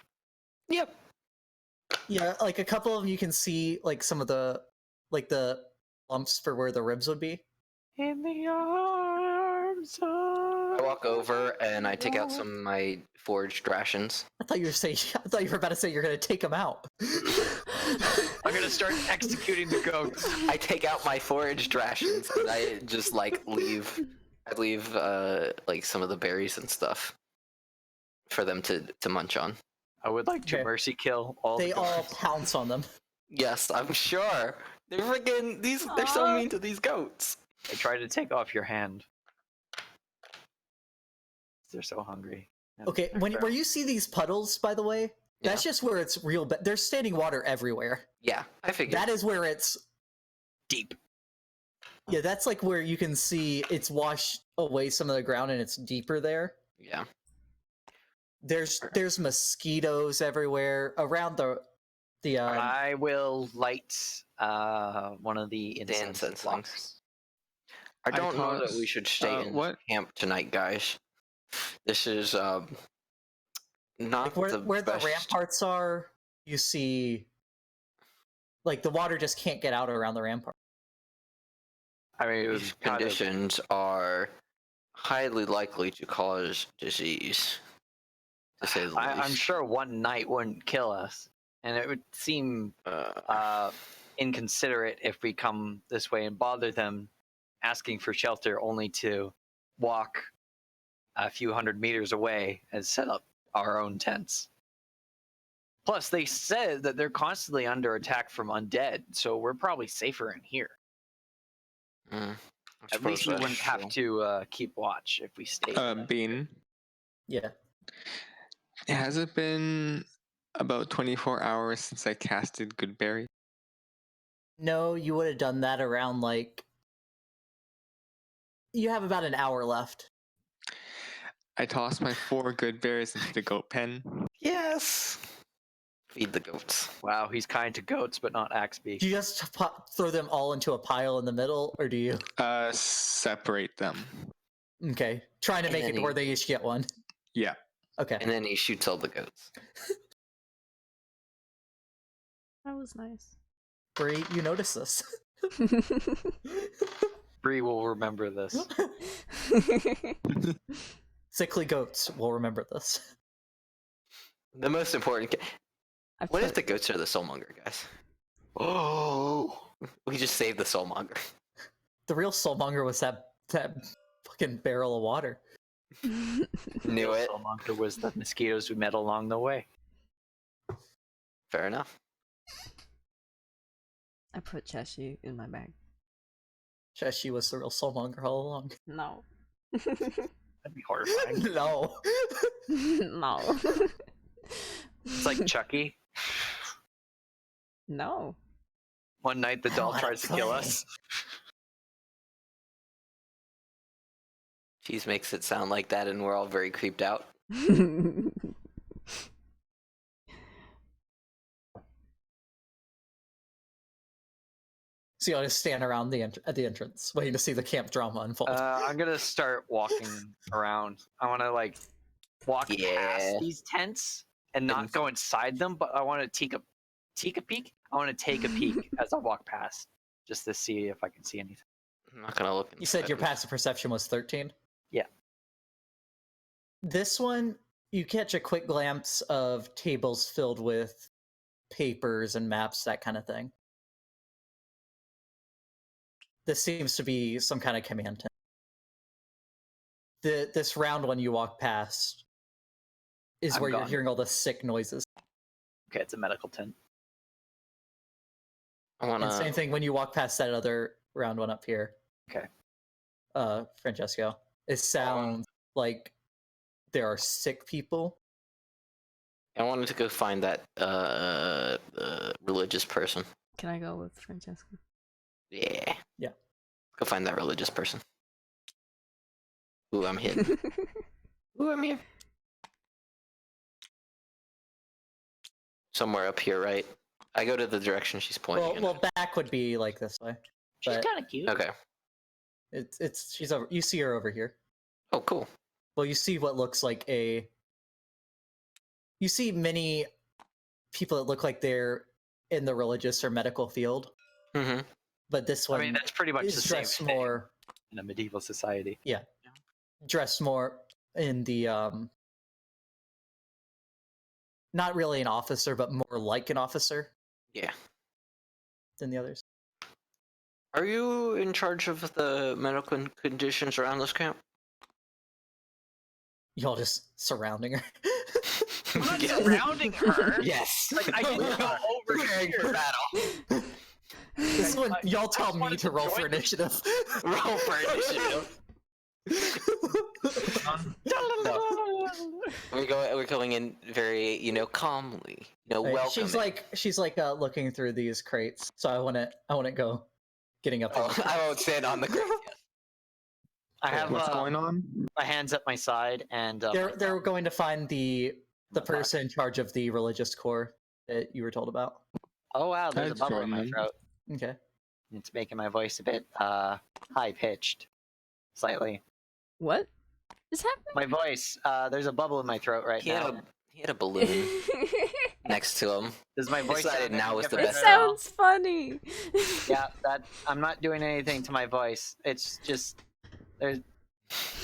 Yep. Yeah, like a couple of them you can see like some of the lumps for where the ribs would be. In the arms of. I walk over and I take out some of my foraged rations. I thought you were about to say you're gonna take them out. start executing the goats. I take out my foraged rations and I just like leave. I leave like some of the berries and stuff for them to munch on. I would like to Okay. mercy kill all They the all goats. pounce on them. Yes, I'm sure. They're freaking these. They're so Aw. mean to these goats. They try to take off your hand. They're so hungry. And Okay, they're where feral. you see these puddles, by the way, that's just where it's real. There's standing water everywhere. Yeah, I figured. That is where it's. deep. Yeah, that's like where you can see it's washed away some of the ground and it's deeper there. Yeah. There's mosquitoes everywhere around the I will light one of the incense incense blocks. I don't know that toss- we should stay in what? camp tonight, guys. This is not like where the best. ramparts are. You see, like the water just can't get out around the rampart. I mean, it was These kind of, conditions are highly likely to cause disease. To say the I'm least. sure one night wouldn't kill us, and it would seem inconsiderate if we come this way and bother them, asking for shelter only to walk a few hundred meters away and set up our own tents. Plus, they said that they're constantly under attack from undead, so we're probably safer in here. I At least we suppose wouldn't that's have true. to keep watch if we stayed. Bean, Yeah. has it been about 24 hours since I casted Goodberry? No, you would have done that around like. You have about an hour left. I tossed my 4 good berries into the goat pen. Yes. Feed the goats. Wow, he's kind to goats, but not Axby. Do you just throw them all into a pile in the middle, or do you? Separate them. Okay, trying to And make then it to where they each get one. Yeah. Okay. And then he shoots all the goats. That was nice. Brie, you notice this. Brie will remember this. Sickly goats will remember this. The most important. I What if put- the goats are the soulmonger, guys? Oh, We just saved the soulmonger. The real soulmonger was that fucking barrel of water. Knew it. There was the mosquitoes we met along the way. Fair enough. I put Cheshi in my bag. Cheshi was the real soulmonger all along. No. That'd be horrifying. No. No. It's like Chucky. No. One night the I doll don't wanna tries to kill play. us. Cheese makes it sound like that, and we're all very creeped out. So you just stand around at the entrance, waiting to see the camp drama unfold. I'm gonna start walking around. I want to like walk Yeah. past these tents and not And- go inside them, but I want to take a peek. I want to take a peek as I walk past, just to see if I can see anything. I'm not gonna look. You said your inside. passive perception was 13? Yeah. This one, you catch a quick glimpse of tables filled with papers and maps, that kind of thing. This seems to be some kind of command tent. This round one you walk past is I'm where you're gone. hearing all the sick noises. Okay, it's a medical tent. I wanna. And same thing when you walk past that other round one up here. Okay. Francesco. It sounds like there are sick people. I wanted to go find that religious person. Can I go with Francesco? Yeah. Yeah. Go find that religious person. Ooh, I'm hidden. Ooh, I'm here. Somewhere up here, right? I go to the direction she's pointing. in. Well, back would be like this way. She's But- kind of cute. Okay. She's over. You see her over here. Oh, cool. Well, you see what looks like a. You see many people that look like they're in the religious or medical field, Mm-hmm. but this I one mean, that's pretty much the is same dressed thing more in a medieval society. dressed more in the not really an officer, but more like an officer. Yeah. than the others. Are you in charge of the medical conditions around this camp? Y'all just surrounding her. I'm not surrounding her. Yes. Like I didn't go over Preparing for here. battle. This is when y'all I tell just me wanted to to roll for join initiative. Roll for initiative. We're going in very, calmly, Right, welcoming. she's like looking through these crates, so I wouldn't go getting up. Oh, I won't stand on the crate yet. I have What's going on? my hands at my side, and They're going to find the person in charge of the religious core that you were told about. oh wow, there's a Let's bubble in join my them. throat. Okay. It's making my voice a bit high pitched, slightly. What is happening? My voice, there's a bubble in my throat right He now. had a balloon next to him. Does my voice Decided sound now any was the different It best at all? sounds funny. Yeah, that I'm not doing anything to my voice. It's just there's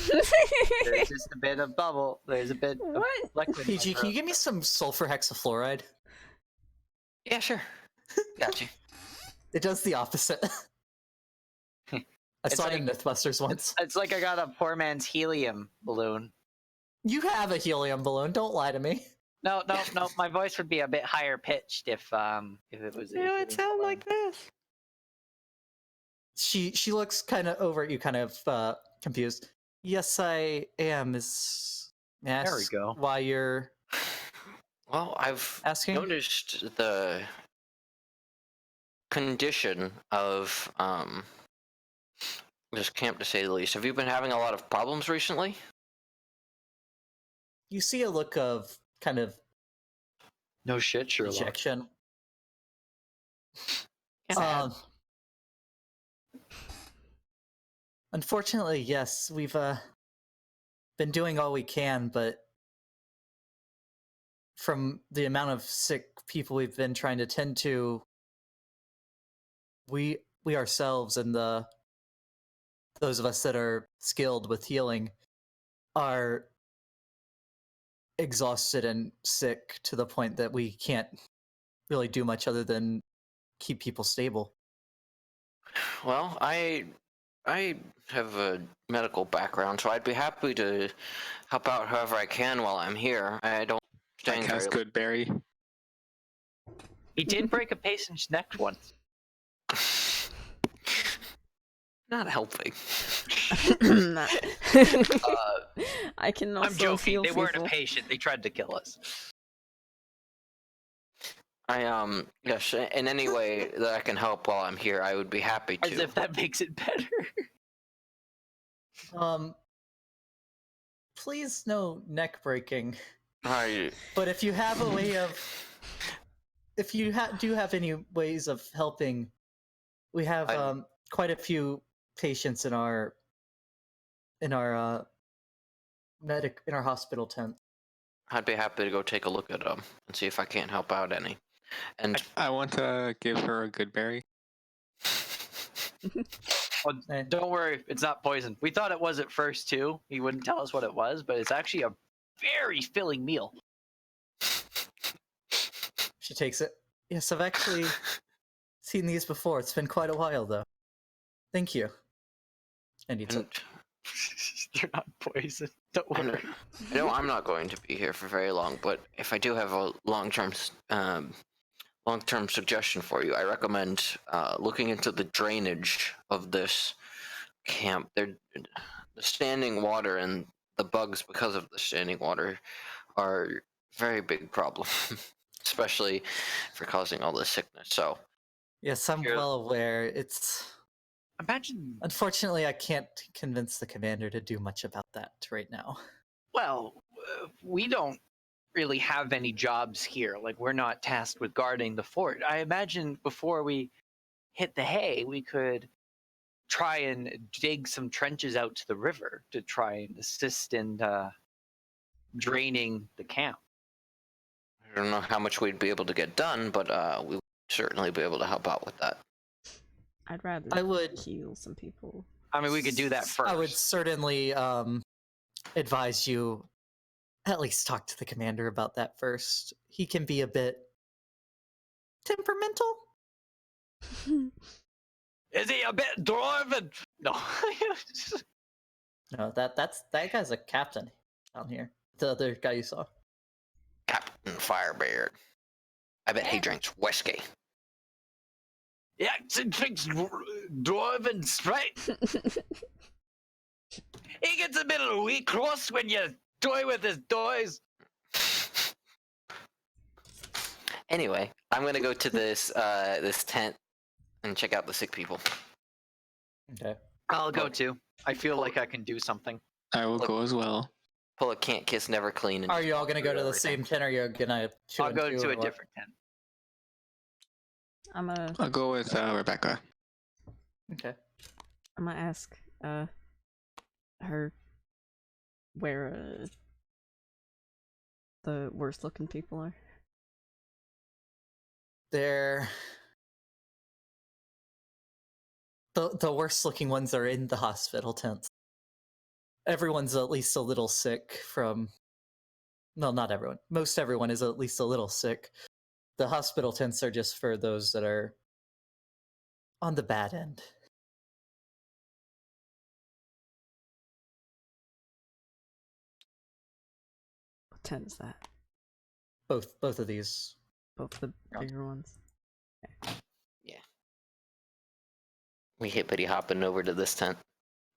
just a bit of bubble. There's a bit of What? liquid. in my PG, can you throat. give me some sulfur hexafluoride? Yeah, sure. Got you. It does the opposite. I It's saw it in like- Mythbusters once. It's like I got a poor man's helium balloon. You have a helium balloon. Don't lie to me. No. My voice would be a bit higher pitched if it was. a helium balloon. this. She looks kind of over at you, kind of confused. Yes, I am. May I There we ask go. why you're Well, I've asking? noticed the condition of this camp, to say the least. Have you been having a lot of problems recently? You see a look of kind of No shit, Sherlock. dejection. Yeah. Unfortunately, yes, we've been doing all we can, but from the amount of sick people we've been trying to tend to, we ourselves and those of us that are skilled with healing are exhausted and sick to the point that we can't really do much other than keep people stable. Well, I have a medical background, so I'd be happy to help out however I can while I'm here. I don't I stand cast very. Good Berry. He did break a patient's neck once. Not helping. I can also I'm joking. feel They weren't a people. patient. They tried to kill us. Yes, in any way that I can help while I'm here, I would be happy to. As if that makes it better. Please no neck breaking. I, But if you have a way of, if you do have any ways of helping, we have quite a few patients in our hospital tent. I'd be happy to go take a look at them and see if I can't help out any. And I want to give her a Good Berry. Well, Eh. don't worry, it's not poison. We thought it was at first too. He wouldn't tell us what it was, but it's actually a very filling meal. She takes it. Yes, I've actually seen these before. It's been quite a while though. Thank you. And you took. They're not poison. Don't worry. I know I'm not going to be here for very long, but if I do have a long-term suggestion for you, I recommend looking into the drainage of this camp. The standing water and the bugs because of the standing water are a very big problem, especially for causing all this sickness. So Yes, I'm Here- well aware. It's Imagine. unfortunately I can't convince the commander to do much about that right now. Well, we don't really have any jobs here. Like, we're not tasked with guarding the fort. I imagine before we hit the hay, we could try and dig some trenches out to the river to try and assist in draining the camp. I don't know how much we'd be able to get done, but we would certainly be able to help out with that. I'd rather I would heal some people. I mean, we could do that first. I would certainly advise you at least talk to the commander about that first. He can be a bit temperamental. Is he a bit dwarven? No. No, that guy's a captain down here. The other guy you saw. Captain Firebeard. I bet he drinks whiskey. Yeah, drinks dwarven straight. He gets a bit of a wee cross when you toy with his toys. Anyway, I'm gonna go to this tent and check out the sick people. Okay. I'll go too. I feel like I can do something. I will go as well. Pull a can't kiss, never clean. And Are you all gonna go to the everything. same tent, or are you gonna? I'll go to a different tent. I'll go with Rebecca. Okay. I'm gonna ask her where the worst looking people are. They're the worst looking ones are in the hospital tents. Everyone's at least a little sick from. No, not everyone. Most everyone is at least a little sick. The hospital tents are just for those that are on the bad end. What tent is that? Both of these. Both the bigger ones. Yeah. We hippity hopping over to this tent.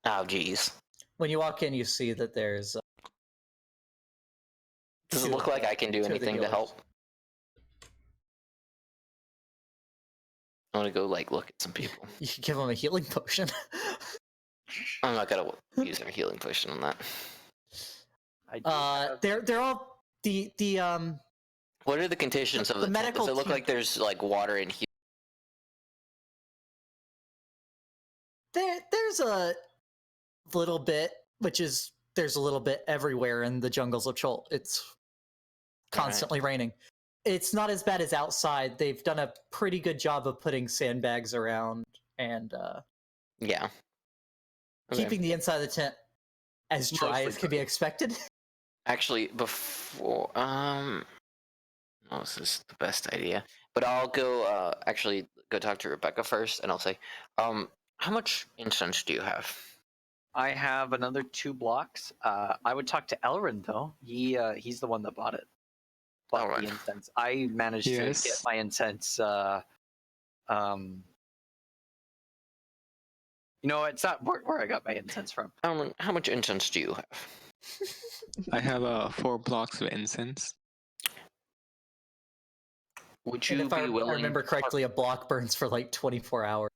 Oh, geez. When you walk in, you see that there's. Does it two look of like the- I can do two of the anything to healers. help? I want to go like look at some people. You can give them a healing potion. I'm not gonna use a healing potion on that. I do have- They're all the What are the conditions The of the tent? medical Does it look team- like there's like water in here? there's a little bit, there's a little bit everywhere in the jungles of Chult. It's constantly raining. It's not as bad as outside. They've done a pretty good job of putting sandbags around and Yeah. Okay. keeping the inside of the tent as dry Mostly as could be dry. expected. Actually, before no, this is the best idea. But I'll go actually go talk to Rebecca first, and I'll say, how much incense do you have? I have another 2 blocks. I would talk to Elrin though. He's the one that bought it. Bought Elrin. the incense. I managed to Yes. get my incense. You know, it's not where I got my incense from. How much incense do you have? I have 4 blocks of incense. Would And you if I be willing? remember correctly, a block burns for like 24 hours.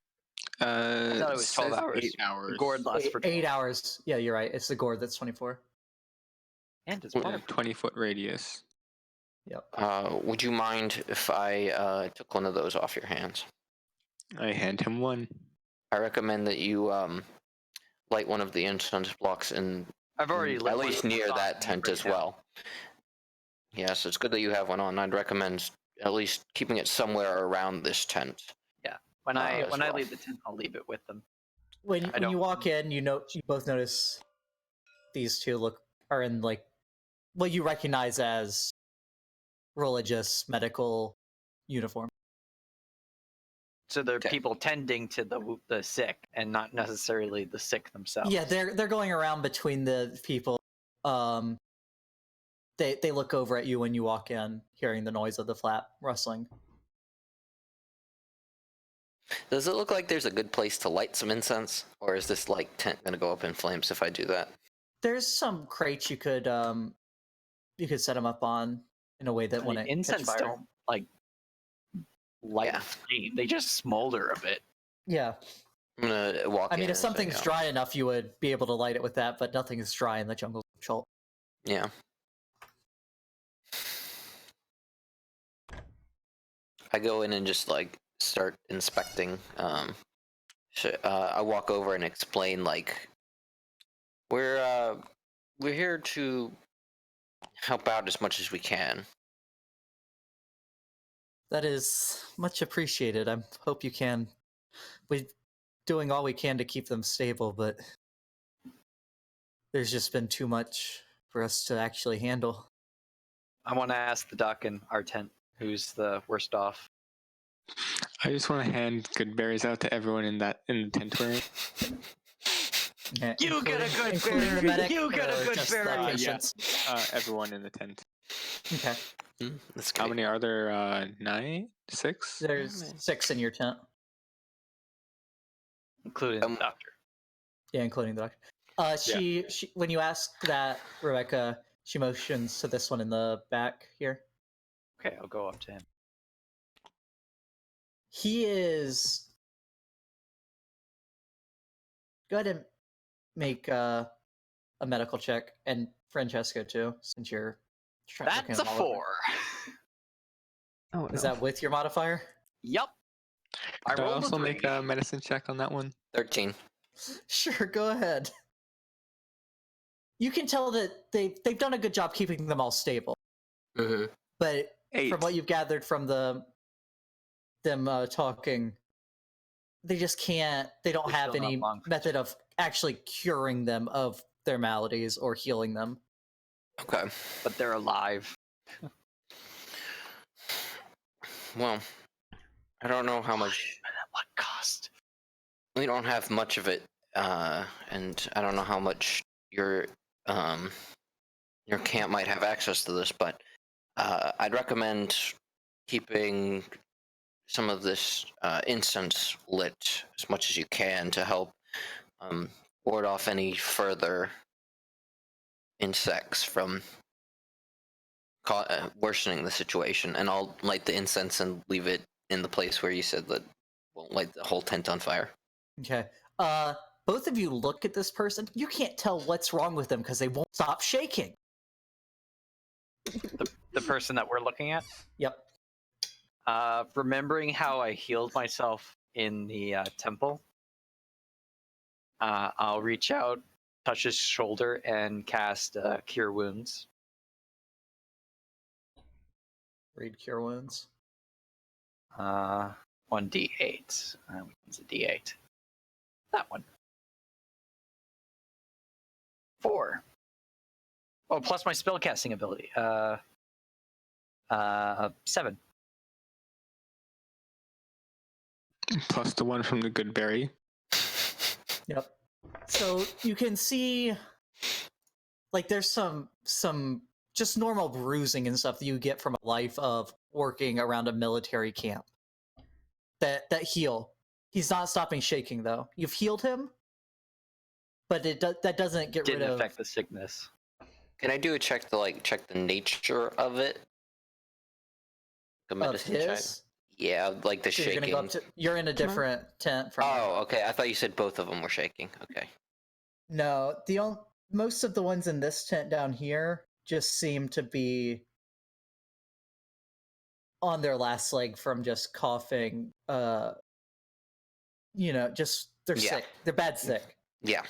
I thought it was 12 says hours. 8 hours. The gourd lasts for 8 hours. Yeah, you're right. It's the gourd that's 24. And it's With a wonderful. 20-foot radius. Yep. Would you mind if I took one of those off your hands? I hand him one. I recommend that you light one of the incense blocks in I've already lit at one least of near them that on tent right as now. well. Yes, it's good that you have one on. I'd recommend at least keeping it somewhere around this tent. When I as when I well. leave the tent, I'll leave it with them. When I you don't- walk in, you both notice these two are in like what you recognize as religious medical uniform. So they're Okay. people tending to the sick, and not necessarily the sick themselves. Yeah, they're going around between the people. They look over at you when you walk in, hearing the noise of the flap rustling. Does it look like there's a good place to light some incense, or is this like tent gonna go up in flames if I do that? There's some crates you could set them up on in a way that when it catch Incense fire. don't like light Yeah. a flame; they just smolder a bit. Yeah, I'm gonna walk I in mean, if and say, something's dry enough, you would be able to light it with that, but nothing is dry in the jungle of Chult. Yeah. I go in and just like start inspecting. I walk over and explain like we're here to help out as much as we can. That is much appreciated. I hope you can. We're doing all we can to keep them stable, but there's just been too much for us to actually handle. I want to ask the doc in our tent who's the worst off. I just want to hand good berries out to everyone in the tent we're in. Okay, You get a good including berry. the medic, You get a or good just the berry. Yeah. patients? Everyone in the tent. Okay. That's How great. many are there? 9? 6? There's many? 6 in your tent. Including the doctor. Yeah, including the doctor. She when you ask that, Rebecca, she motions to this one in the back here. Okay, I'll go up to him. He is. Go ahead and make a medical check, and Francesco too, since you're. looking That's at a all of it. 4. Oh Is no. that with your modifier? Yup. I Could I rolled a also 3. make a medicine check on that one? 13. Sure, go ahead. You can tell that they've done a good job keeping them all stable, Mm-hmm. but 8. from what you've gathered from them talking, they just can't. They don't They're have still not any long for method of actually curing them of their maladies or healing them. Okay. But they're alive. Well, I don't know how much. At what cost? We don't have much of it, and I don't know how much your camp might have access to this, but I'd recommend keeping some of this incense lit as much as you can to help ward off any further insects from worsening the situation. And I'll light the incense and leave it in the place where you said that won't light the whole tent on fire. Okay. Both of you look at this person. You can't tell what's wrong with them because they won't stop shaking. The person that we're looking at? Yep. Remembering how I healed myself in the temple, I'll reach out, touch his shoulder, and cast Cure Wounds. Read Cure Wounds. 1d8. Which one's a d8? That one. 4. Oh, plus my spellcasting ability. 7. Plus the one from the good berry. Yep. So you can see, like, there's some just normal bruising and stuff that you get from a life of working around a military camp. That heal. He's not stopping shaking though. You've healed him, but that doesn't get Didn't rid of. affect the sickness. Can I do a check to check the nature of it? A Of medicine check? his. Yeah, like the So you're shaking. gonna go up to. You're in a different tent from. Oh, okay. I thought you said both of them were shaking. Okay. No, most of the ones in this tent down here just seem to be on their last leg from just coughing. Just they're Yeah. sick. They're bad sick. Yeah.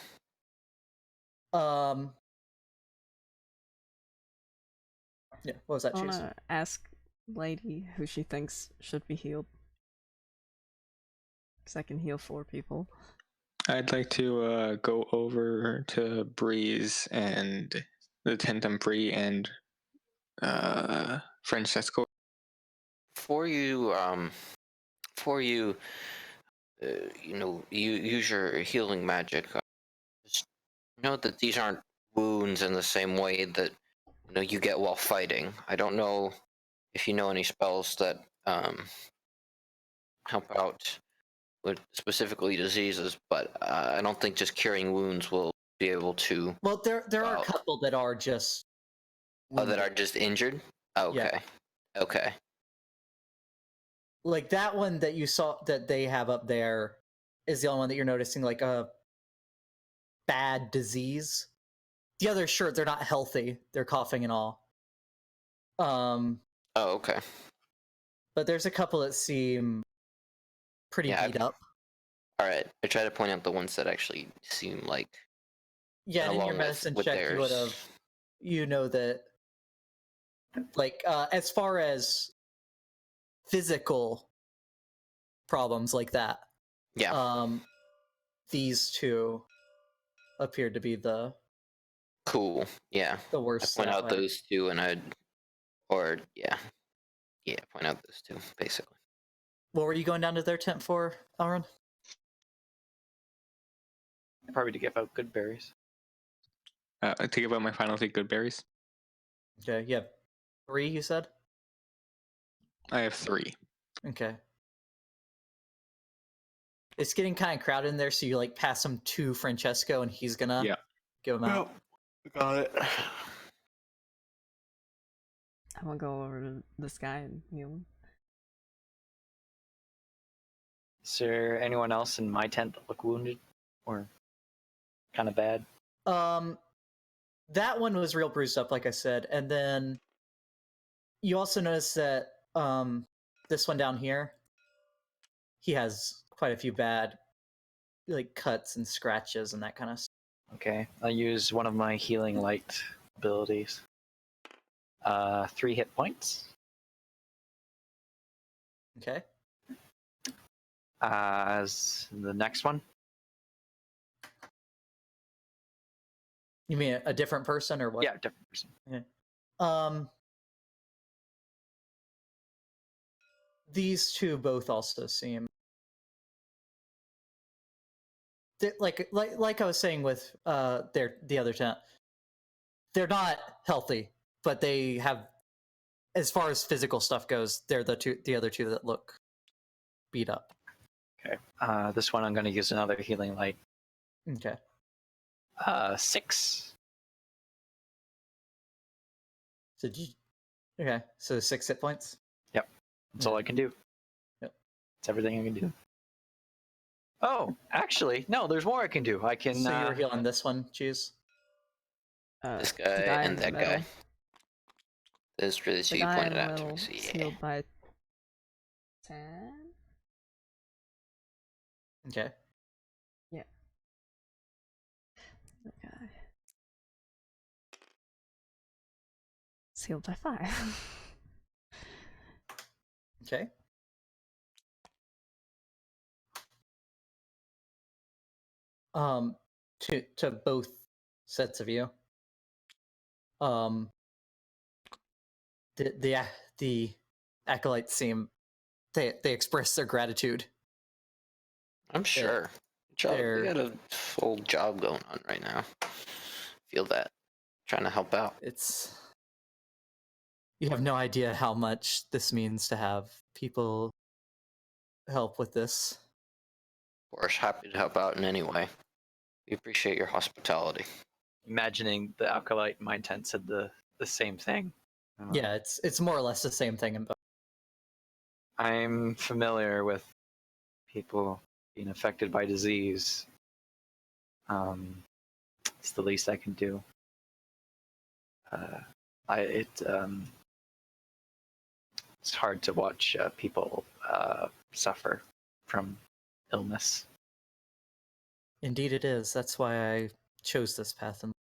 Yeah, what was that, I Chase? wanna ask lady who she thinks should be healed. Because I can heal 4 people. I'd like to go over to Bree's and the tent on Brie and Francesco. For you, you use your healing magic. Just note that these aren't wounds in the same way that you get while fighting. I don't know if you know any spells that help out with specifically diseases, but I don't think just curing wounds will be able to. Well, there are a Wow. couple that are just. Oh, that are just injured. Okay. Yeah. Okay. Like that one that you saw that they have up there is the only one that you're noticing like a bad disease. The others, sure, they're not healthy. They're coughing and all. Oh, okay. But there's a couple that seem pretty Yeah, beat up. All right. I try to point out the ones that actually seem like. Yeah, and in your along medicine with check, you would have, theirs. that, like, as far as physical problems like that, Yeah. These two appeared to be the Cool. Yeah. I worst. point that out way. those two, and point out those two basically. What were you going down to their tent for, Elrin? Probably to give out good berries. To give out my final 3 good berries. Okay, you have 3, you said? I have 3. Okay. It's getting kind of crowded in there, so you like pass them to Francesco, and he's gonna Yeah. give them out. Got it. I'm gonna go over to this guy and heal him. Is there anyone else in my tent that look wounded or kind of bad? That one was real bruised up, like I said, and then you also notice that this one down here, he has quite a few bad like cuts and scratches and that kind of stuff. Okay, I'll use one of my healing light abilities. 3 hit points. Okay. As the next one. You mean a different person or what? Yeah, different person. These two both also seem like I was saying with the other tent. They're not healthy, but they have, as far as physical stuff goes, they're the other two that look beat up. Okay. This one I'm going to use another healing light. Okay. 6. Okay, so 6 hit points. Yep. That's all I can do. Yep. That's everything I can do. Oh, actually, no, there's more I can do. I can. So you were healing this one, Cheese? This The guy in and the that middle. guy. Those were the two The you guy in pointed the out to middle, me. So yeah. healed by 10. Okay. Okay. Sealed by 5. Okay. To both sets of you. The acolytes seem they express their gratitude. I'm sure. Job, we got a full job going on right now. Feel that. Trying to help out. It's you have no idea how much this means to have people help with this. Of course, happy to help out in any way. We appreciate your hospitality. Imagining the acolyte in my tent said the same thing. Yeah, it's more or less the same thing in both. I'm familiar with people being affected by disease. It's the least I can do. It's hard to watch people suffer from illness. Indeed it is. That's why I chose this path in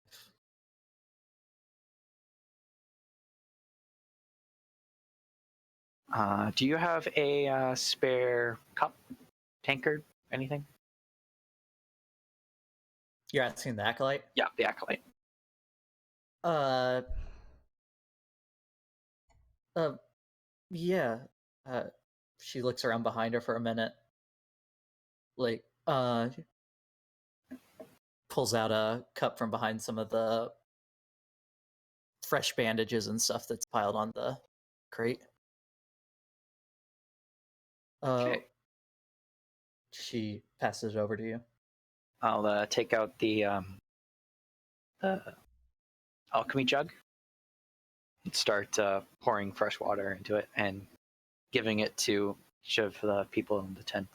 life. Do you have a spare cup, tankard, anything? You're asking the acolyte? Yeah, the acolyte. Yeah. She looks around behind her for a minute. Like, pulls out a cup from behind some of the fresh bandages and stuff that's piled on the crate. Okay. She passes it over to you. I'll take out the alchemy jug and start pouring fresh water into it and giving it to each of the people in the tent.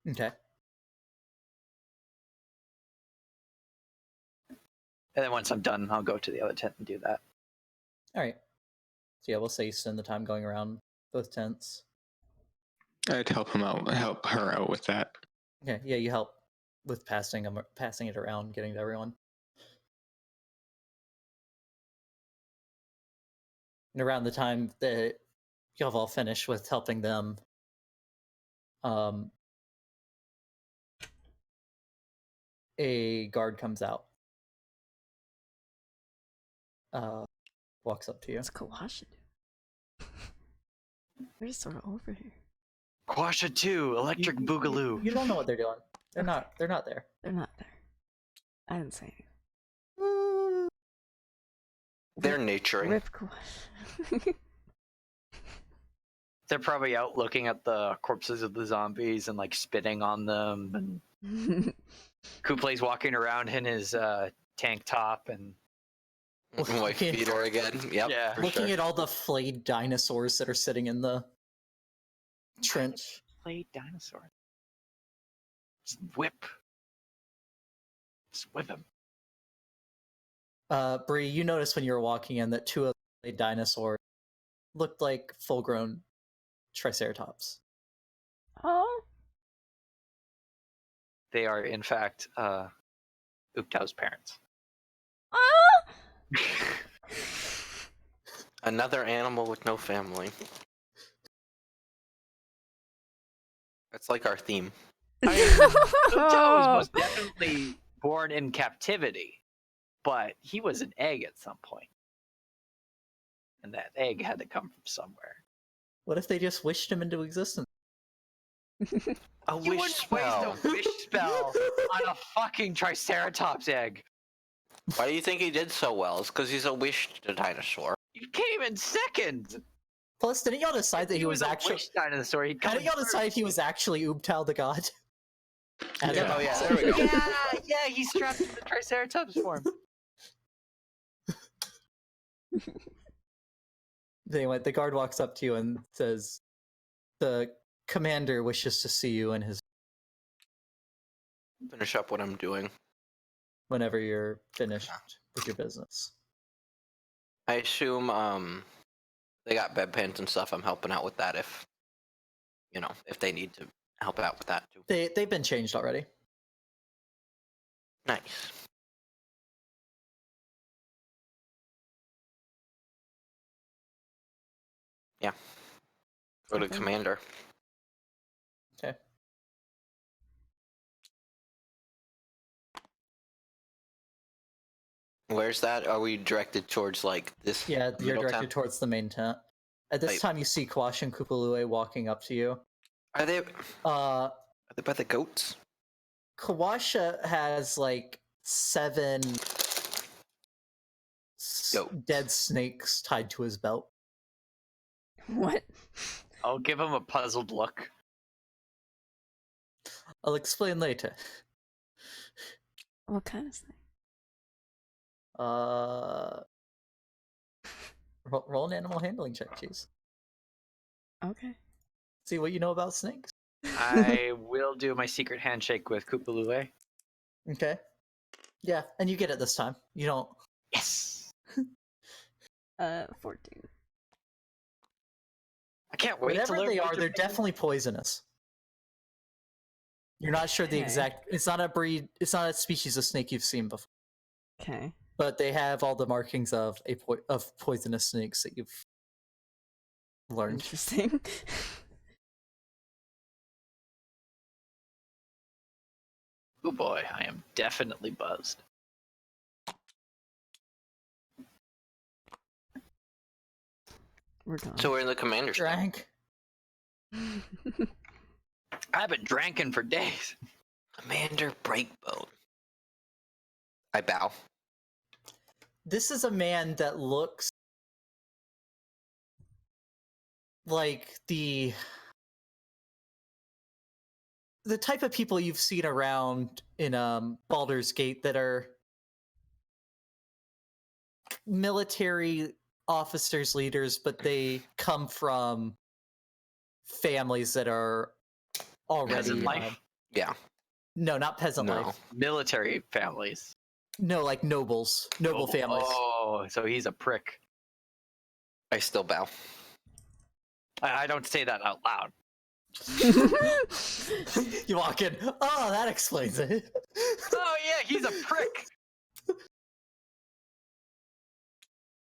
Okay. And then once I'm done, I'll go to the other tent and do that. All right. So yeah, we'll say you spend the time going around both tents. I'd help her out with that. Okay. Yeah, you help with passing it around, getting to everyone. And around the time that y'all have all finished with helping them, a guard comes out. Walks up to you. What's Kalasha do? They're just sort of over here. Quasha 2, Electric Boogaloo. You don't know what they're doing. They're not there. They're not there. I didn't say anything. They're naturing. Rip Quash. They're probably out looking at the corpses of the zombies and like spitting on them. And Kuple's walking around in his tank top and My feeder again. Yep. Yeah. for Looking sure. at all the flayed dinosaurs that are sitting in the trench. play dinosaur. Just whip. Just whip him. Brie, you noticed when you were walking in that two of the dinosaurs looked like full-grown Triceratops. Oh. They are, in fact, Uktau's parents. Oh. Another animal with no family. That's like our theme. I mean, Uktau was most definitely born in captivity, but he was an egg at some point. And that egg had to come from somewhere. What if they just wished him into existence? A You wish wouldn't spell. waste a wish spell on a fucking Triceratops egg. Why do you think he did so well? It's because he's a wished dinosaur. You came in second. Plus, didn't y'all decide that he was a actually? wish dinosaur. He'd come Hadn't in y'all third. decide he was actually Ubtal the god? Yeah. Oh yeah, there we go. Yeah, he's strapped in the Triceratops form. Anyway, the guard walks up to you and says, "The commander wishes to see you in his Finish up what I'm doing. whenever you're finished with your business." I assume they got bedpans and stuff. I'm helping out with that if if they need to help out with that too. They've been changed already. Nice. Yeah. Go to Okay. commander. Okay. Where's that? Are we directed towards like this? Yeah, you're middle directed town? towards the main tent. At this Right. time, you see Kwash and Kupalue walking up to you. Are they Uh, by the goats? Kawasha has like 7 Goats. dead snakes tied to his belt. What? I'll give him a puzzled look. I'll explain later. What kind of snake? Roll an animal handling check, cheese. Okay. See what you know about snakes. I will do my secret handshake with Kupalue. Okay. Yeah, and you get it this time. You don't. Yes! 14. I can't wait to Whatever learn they what are, they're definitely poisonous. You're not sure the Okay. exact. It's not a breed. It's not a species of snake you've seen before. Okay. But they have all the markings of of poisonous snakes that you've learned. Interesting. Oh boy, I am definitely buzzed. We're gone. So we're in the commander's tent. Drank. I haven't dranking for days. Commander Breakbone. I bow. This is a man that looks like the type of people you've seen around in Baldur's Gate that are military officers, leaders, but they come from families that are already Peasant life? Yeah. no, not peasant No. life. Military families. No, like nobles, noble families. Oh, so he's a prick. I still bow. I don't say that out loud. You walk in. Oh, that explains it. Oh yeah, he's a prick.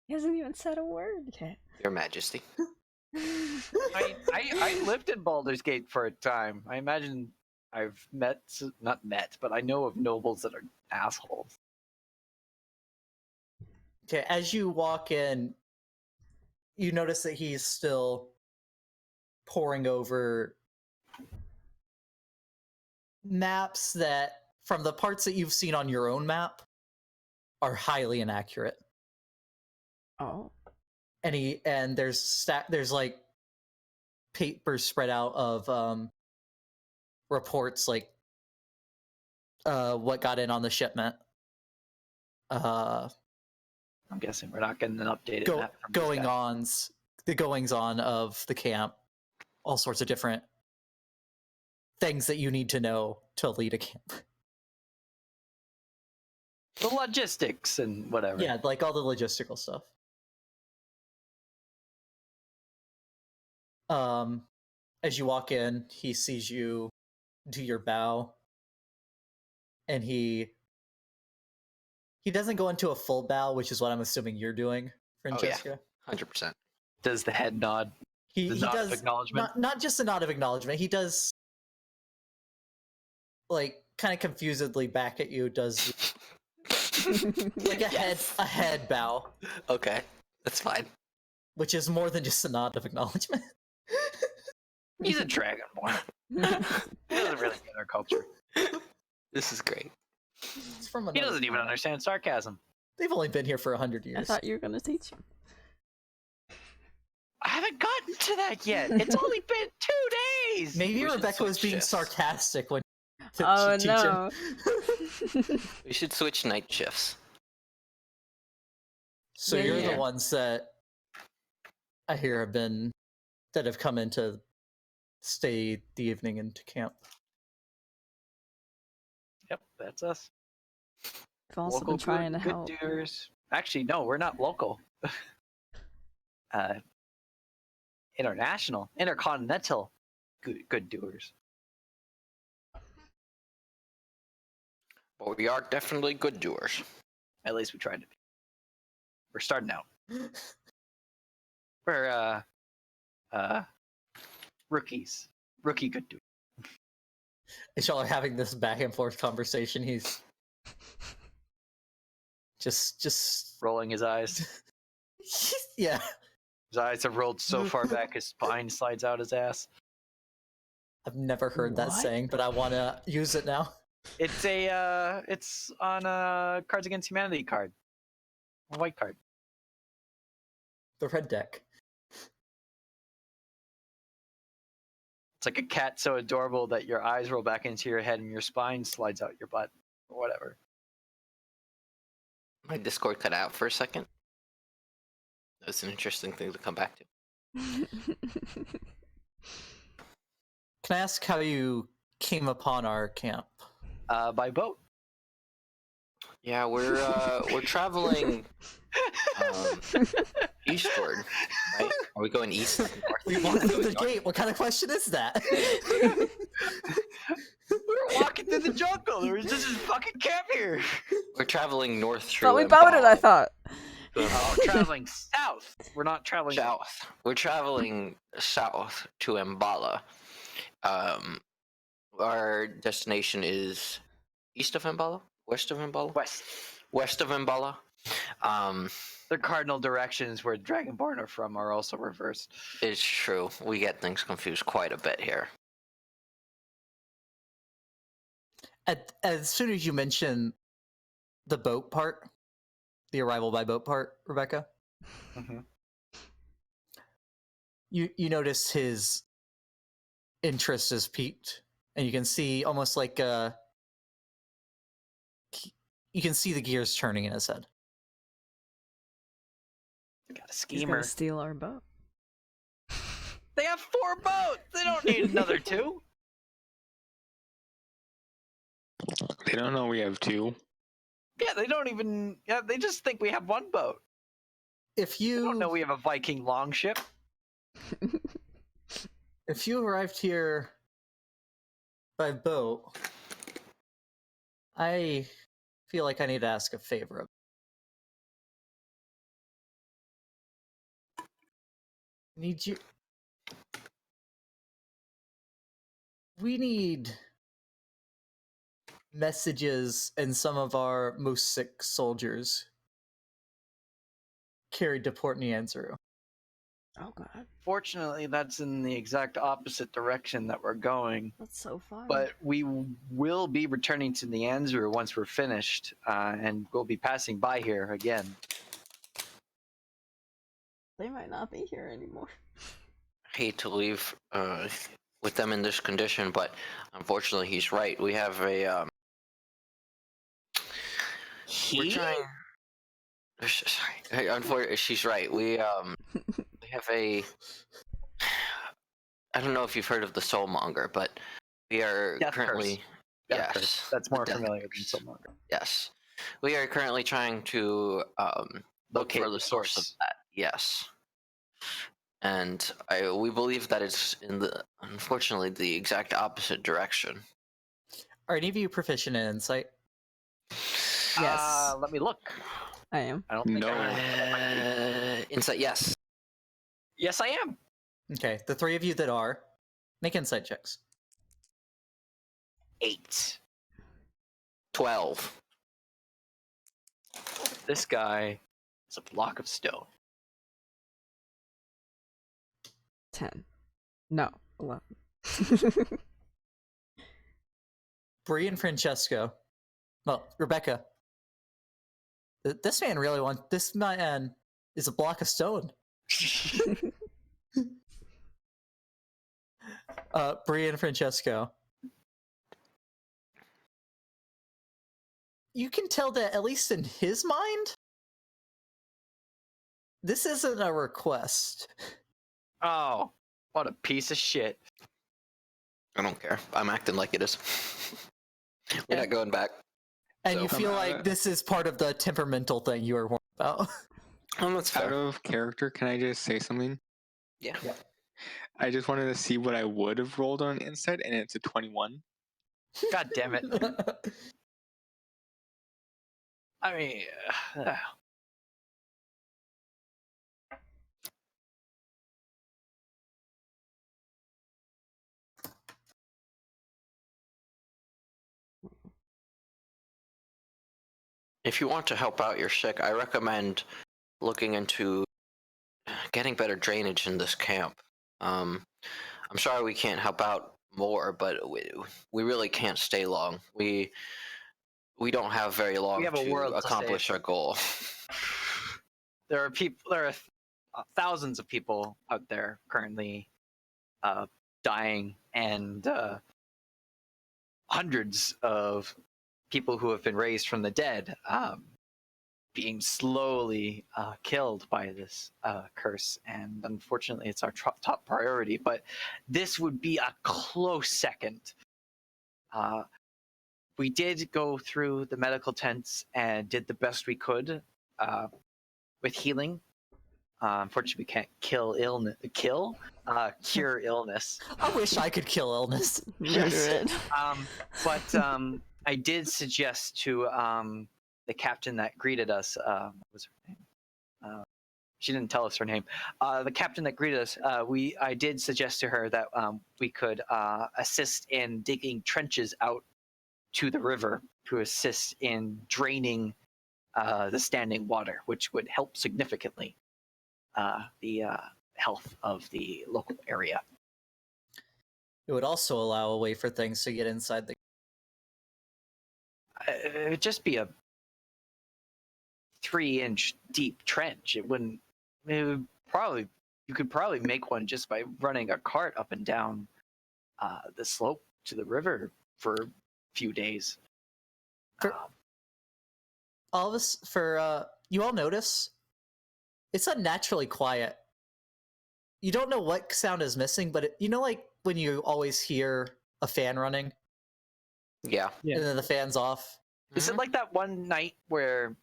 He hasn't even said a word yet. Your Majesty. I lived in Baldur's Gate for a time. I imagine I've not met, but I know of nobles that are assholes. Okay, as you walk in, you notice that he's still poring over maps that, from the parts that you've seen on your own map, are highly inaccurate. Oh. And there's like papers spread out of reports like what got in on the shipment. I'm guessing we're not getting an updated map from these guys. The goings on of the camp, all sorts of different things that you need to know to lead a camp. The logistics and whatever. Yeah, like all the logistical stuff. As you walk in, he sees you do your bow, and he doesn't go into a full bow, which is what I'm assuming you're doing, Francesco. 100%. Does the head nod? He nod of does acknowledgement? not just a nod of acknowledgement. He does like kind of confusedly back at you. Does like a head bow, Okay, that's fine. which is more than just a nod of acknowledgement. He's a dragonborn. He doesn't really get our culture. This is great. It's from He another doesn't even planet. understand sarcasm. They've only been here for 100 I years. thought you were gonna teach him. I haven't gotten to that yet. It's only been 2 days. Maybe We should Rebecca was switch being shifts. sarcastic when Oh she no. We should switch night shifts. So Yeah, you're yeah. the ones that I hear have come in to stay the evening into camp. Yep, that's us. I've also been trying to help. good doers. Actually, no, we're not local. International, intercontinental good doers. But we are definitely good doers. At least we tried to be. We're starting out. We're rookies. Rookie good doers. As y'all are having this back and forth conversation, he's just Rolling his eyes. yeah. His eyes have rolled so far back his spine slides out his ass. I've never heard that What? saying, but I want to use it now. It's it's on a Cards Against Humanity card. A white card. The red deck. It's like a cat so adorable that your eyes roll back into your head and your spine slides out your butt. Or whatever. My Discord cut out for a second. That's an interesting thing to come back to. Can I ask how you came upon our camp? By boat. Yeah, we're traveling eastward, right? Are we going east? North? We walked through the gate. What kind of question is that? We were walking through the jungle. There was just a fucking camp here. We're traveling north through. Thought we boated, I thought. We're traveling south. We're not traveling South. We're traveling south to Mbala. Our destination is east of Mbala, west of Mbala, west. west of Mbala. The cardinal directions where Dragonborn are from are also reversed. It's true. We get things confused quite a bit here. As soon as you mention the boat part, the arrival by boat part, Rebecca, Mhm. you notice his interest is piqued, and you can see almost like you can see the gears turning in his head. We got a He's schemer. gonna steal our boat. They have 4 boats. They don't need another 2. They don't know we have two. Yeah, they don't even. Yeah, they just think we have 1 boat. If They you don't know we have a Viking longship. if you arrived here by boat, I feel like I need to ask a favor. Need you? We need messages and some of our most sick soldiers carried to Port Nianzuru. Oh god, Fortunately, that's in the exact opposite direction that we're going. that's so fun. But we will be returning to Neanzer once we're finished, and we'll be passing by here again. They might not be here anymore. Hate to leave with them in this condition, but unfortunately, he's right. We have a we're trying. Sorry, unfortunately, she's right. We have a. I don't know if you've heard of the Soulmonger, but we are Death currently. Curse. Death Curse. Yes, That's the more Death familiar than Curse. Soulmonger. Yes, we are currently trying to look Locate for the source of that. Yes, and we believe that it's in the unfortunately the exact opposite direction. Are any of you proficient in insight? Yes. Let me look. I am. I don't think No. I am. Insight, yes. Yes, I am. Okay, the three of you that are, make insight checks. 8. 12. This guy is a block of stone. 10. No, 11. Brie and Francesco. Well, Rebecca. This man really wants. This man is a block of stone. Brie and Francesco. You can tell that, at least in his mind, this isn't a request. Oh, what a piece of shit. I don't care. I'm acting like it is. We're not going back. And So- you feel like this is part of the temperamental thing you were worried about. That's Out fair. of character, can I just say something? Yeah. I just wanted to see what I would have rolled on insight, and it's a 21. God damn it. I mean, If you want to help out your sick, I recommend looking into getting better drainage in this camp. I'm sorry we can't help out more, but we really can't stay long. We don't have very long have a to world to accomplish save. our goal. there are thousands of people out there currently dying, and hundreds of people who have been raised from the dead being slowly killed by this curse. And unfortunately, it's our top priority. But this would be a close second. We did go through the medical tents and did the best we could with healing. Unfortunately, we can't cure illness. I wish I could kill illness. Murder it. But I did suggest to the captain that greeted us. What was her name? She didn't tell us her name. The captain that greeted us. I did suggest to her that we could assist in digging trenches out to the river to assist in draining the standing water, which would help significantly the health of the local area. It would also allow a way for things to get inside the. It would just be a 3-inch deep trench. It would probably, you could probably make one just by running a cart up and down the slope to the river for a few days. All of us, you all notice, it's unnaturally quiet. You don't know what sound is missing, but like when you always hear a fan running Yeah. and then the fan's off? Is it like that one night where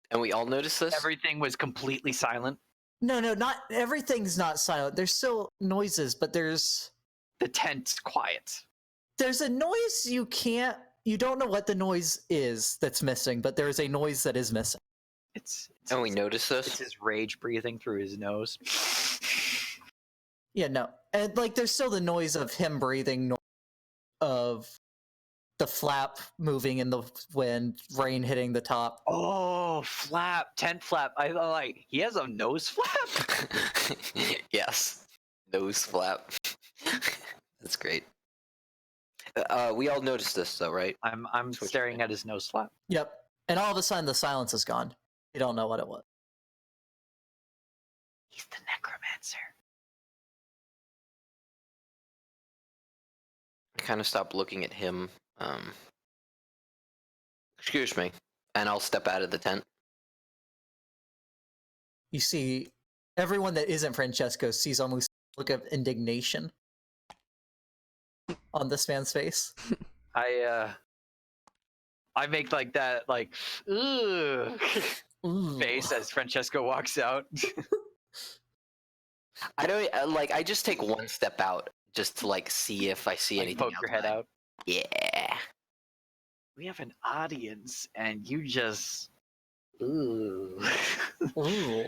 And we all noticed this? everything was completely silent? No, not everything's not silent. There's still noises, but there's The tent's quiet. a noise you don't know what the noise is that's missing, but there is a noise that is missing. And we noticed It's this? his rage breathing through his nose. Yeah, no. And like there's still the noise of him breathing, of the flap moving in the wind, rain hitting the top. Oh, flap, tent flap. I thought like he has a nose flap. Yes, nose flap. That's great. We all noticed this though, right? I'm Switch staring thing. at his nose flap. Yep. And all of a sudden the silence is gone. You don't know what it was. He's the necromancer. I kind of stop looking at him. Excuse me, and I'll step out of the tent. You see everyone that isn't Francesco sees almost a look of indignation on this man's face. I make like that like ugh Ooh. face as Francesco walks out. I don't like. I just take one step out just to like see if I see Like, anything. poke your head outside. out. Yeah. We have an audience, and you just ooh. Ooh.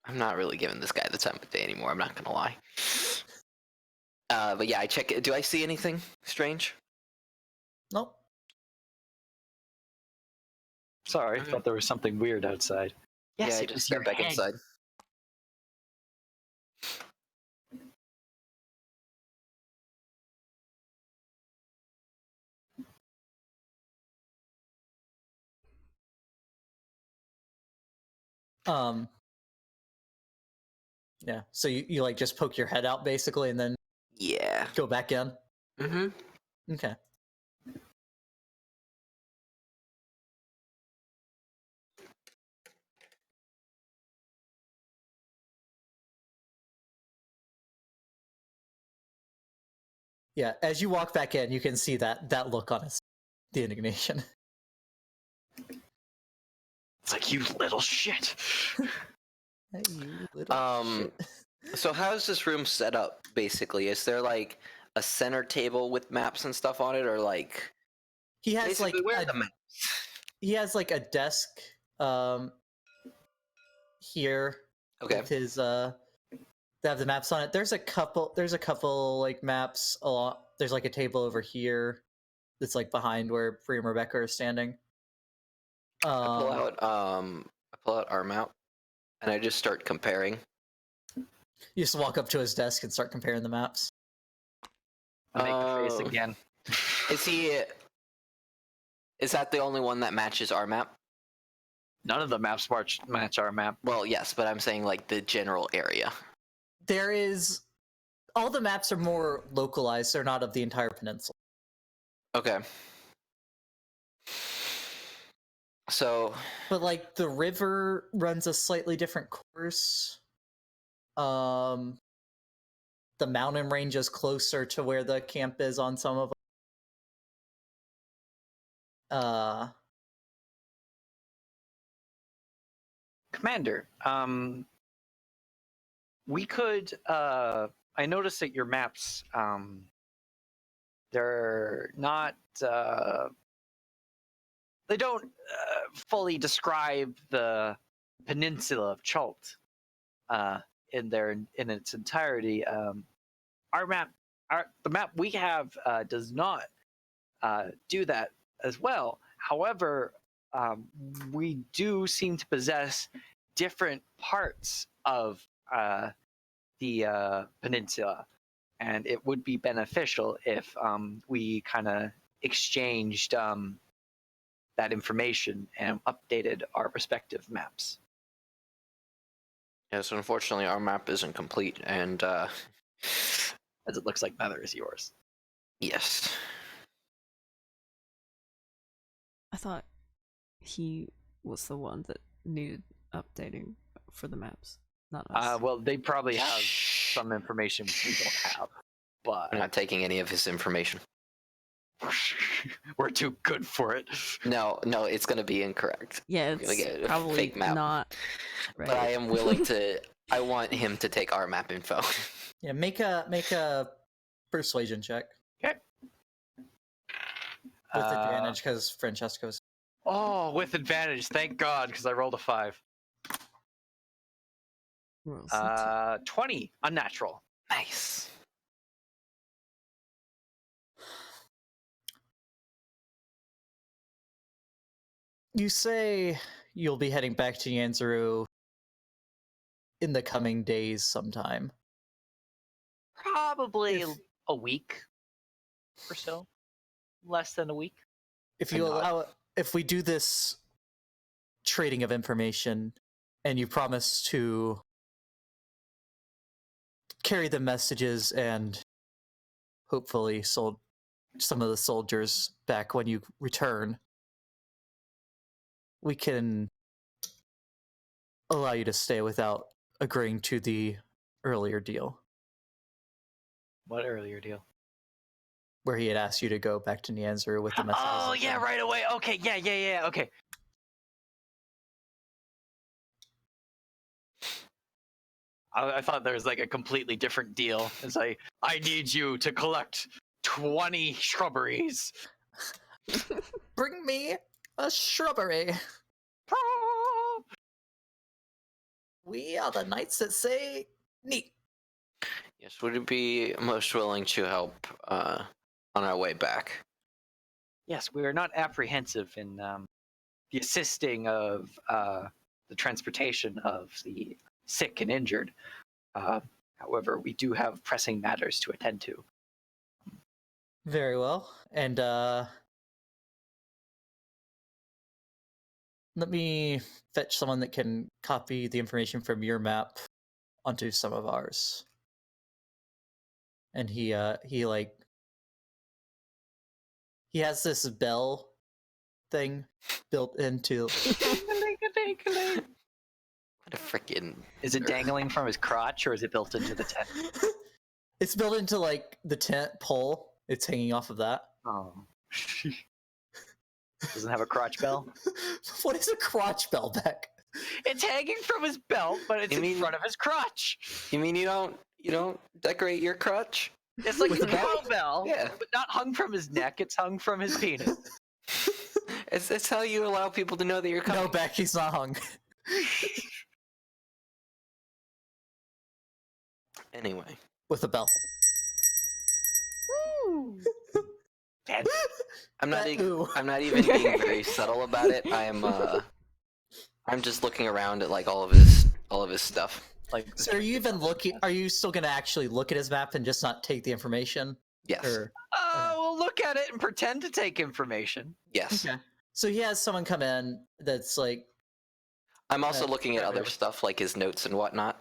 I'm not really giving this guy the time of day anymore. I'm not gonna lie. But yeah, I check it. Do I see anything strange? Nope. Sorry, I Okay. thought there was something weird outside. Yes, yeah, I it just was step your back head. inside. Yeah. So you like just poke your head out basically and then Yeah. go back in? Mm-hmm. Okay. Yeah, as you walk back in, you can see that look on his, the indignation. It's like, you little shit. Hey, you little shit. So how's this room set up? Basically, is there like a center table with maps and stuff on it, or like He has like basically where are a, the maps? he has like a desk here Okay. with his that have the maps on it. There's a couple like maps a lot. There's like a table over here that's like behind where Brie and Rebecca are standing. I pull out our map, and I just start comparing. You just walk up to his desk and start comparing the maps. I make the face Um, again. Is that the only one that matches our map? None of the maps match our map. Well, yes, but I'm saying like the general area. There is all the maps are more localized. They're not of the entire peninsula. Okay. So, But like the river runs a slightly different course. The mountain range is closer to where the camp is on some of them. Commander, we could I noticed that your maps they're not they don't fully describe the peninsula of Chult in its entirety. Our map, the map we have does not do that as well. However, we do seem to possess different parts of the peninsula, and it would be beneficial if we kind of exchanged that information and updated our respective maps. yes, unfortunately, our map isn't complete, and As it looks like neither is yours. yes. I thought he was the one that needed updating for the maps, not us. Well, they probably have some information we don't have, but I'm not taking any of his information. we're too good for it. No, it's gonna be incorrect. Yeah, gonna get it's a probably fake map. not right. But I am willing to. I want him to take our map info. Yeah, make a persuasion check Okay. with advantage because Francesco's. Oh, with advantage, thank God, because I rolled a 5. Rolls into- 20, unnatural. Nice. You say you'll be heading back to Yanzuru in the coming days sometime. Probably If- a week or so. Less than a week. If Or you not. allow, if we do this trading of information, and you promise to carry the messages and hopefully sold some of the soldiers back when you return, we can allow you to stay without agreeing to the earlier deal What earlier deal? where he had asked you to go back to Nianzuru with the messages. Oh, and yeah, things. right away. Okay, yeah, okay. I thought there was like a completely different deal. It's like, I need you to collect 20 shrubberies. Bring me a shrubbery. We are the knights that say neat. Yes, would you be most willing to help on our way back? Yes, we are not apprehensive in the assisting of the transportation of the sick and injured. However, we do have pressing matters to attend to. Very well. And let me fetch someone that can copy the information from your map onto some of ours. And he has this bell thing built into What a freaking. Is it dangling from his crotch or is it built into the tent? It's built into like the tent pole. It's hanging off of that. Oh. Doesn't have a crotch bell? What is a crotch bell, Beck? It's hanging from his belt, but it's You in mean- front of his crotch. You mean you don't decorate your crotch? It's like With a a bell? cowbell, Yeah. but not hung from his neck. It's hung from his penis. It's how you allow people to know that you're coming. No, Beck, he's not hung. Anyway, With a bell. Man, I'm not. That ooh. I'm not even being very subtle about it. I'm just looking around at like all of his stuff. like, So are you even looking? Are you still going to actually look at his map and just not take the information? Yes. Or we'll look at it and pretend to take information. Yes. okay. So he has someone come in that's like I'm also looking at right, other right. stuff like his notes and whatnot.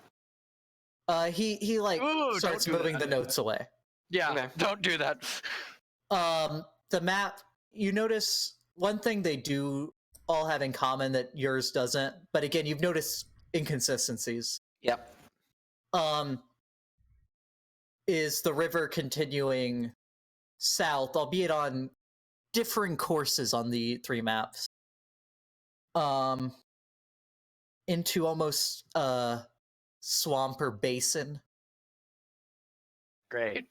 he like Ooh, starts don't do moving that. the notes away. Yeah, Okay. don't do that. The map, you notice one thing they do all have in common that yours doesn't, but again, you've noticed inconsistencies. Yep. Is the river continuing south, albeit on differing courses on the three maps, into almost swamp or basin. Great.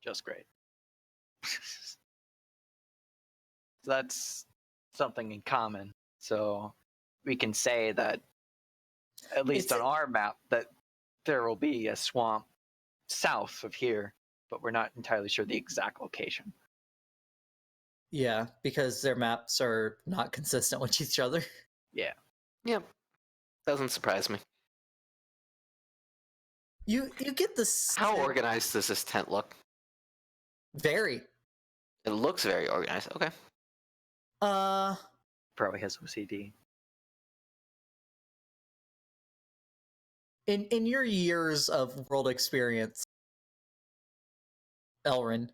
Just great. That's something in common. So we can say that, at least It's on our map, that there will be a swamp south of here, but we're not entirely sure the exact location. Yeah, because their maps are not consistent with each other. Yeah. Yep. Doesn't surprise me. You get this How organized does this tent look? very It looks very organized. Okay. Probably has OCD. in your years of world experience, Elrin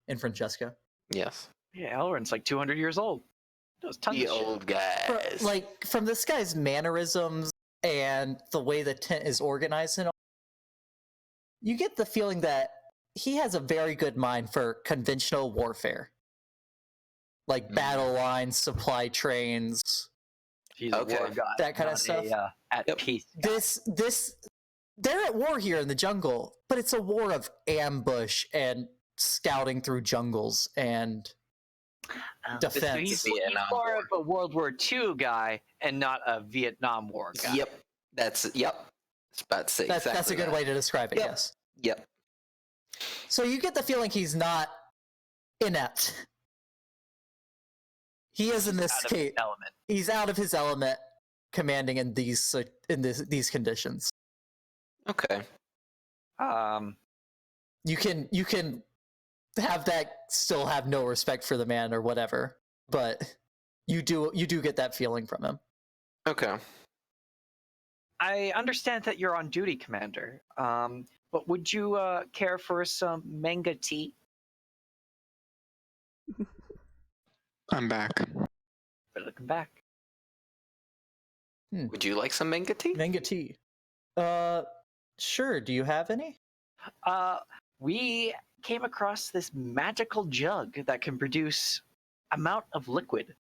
and Francesco, Yes. Yeah, Elrin's like 200 years old. Knows tons The of shit. old guys. like from this guy's mannerisms and the way the tent is organized and all, you get the feeling that he has a very good mind for conventional warfare, like battle lines, supply trains. He's a war Okay. god. That kinda not stuff. A, at Yep. peace. This they're at war here in the jungle, but it's a war of ambush and scouting through jungles and defense. He's Vietnam more War. of a World War II guy and not a Vietnam War guy. Yep. Yep. I was about to say That's exactly a good that. way to describe it. Yep. Yes. Yep. So you get the feeling he's not inept. he is in this Out of his case. element. He's out of his element, commanding in these conditions. Okay. You can have that still have no respect for the man or whatever, but you do get that feeling from him. Okay. I understand that you're on duty, Commander. But would you care for some manga tea? I'm back. Better come back. Would you like some manga tea? Manga tea. Sure. Do you have any? We came across this magical jug that can produce amount of liquid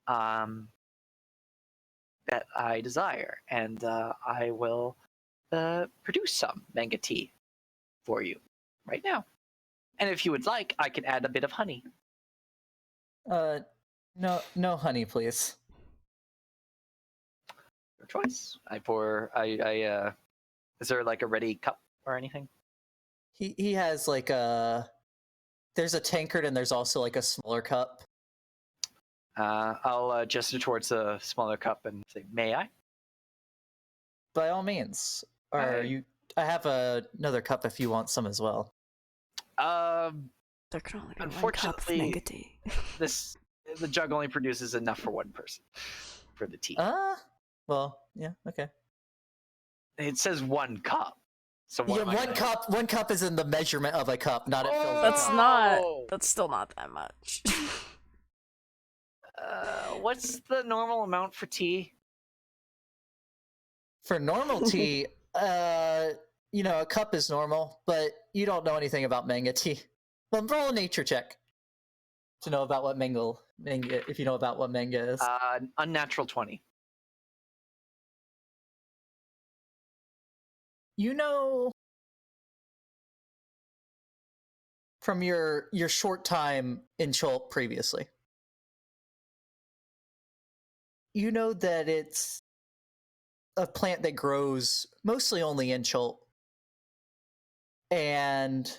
that I desire, and I will produce some manga tea for you right now. And if you would like, I can add a bit of honey. No honey, please. Your choice. Is there like a ready cup or anything? He has like there's a tankard and there's also like a smaller cup. I'll gesture towards a smaller cup and say, "May I?" By all means. Alright. I have another cup if you want some as well. There can only be one cup of Unfortunately, manga tea. the jug only produces enough for one person for the tea. Well, yeah, okay. It says one cup. So what Yeah, am I gonna- one cup is in the measurement of a cup, not it filled with That's cup. not. That's still not that much. What's the normal amount for tea? For normal tea, a cup is normal, but you don't know anything about manga tea. Well, roll a nature check to know about what manga, if you know about what manga is. Unnatural 20. You know from your short time in Chult previously, you know that it's a plant that grows mostly only in Chult. And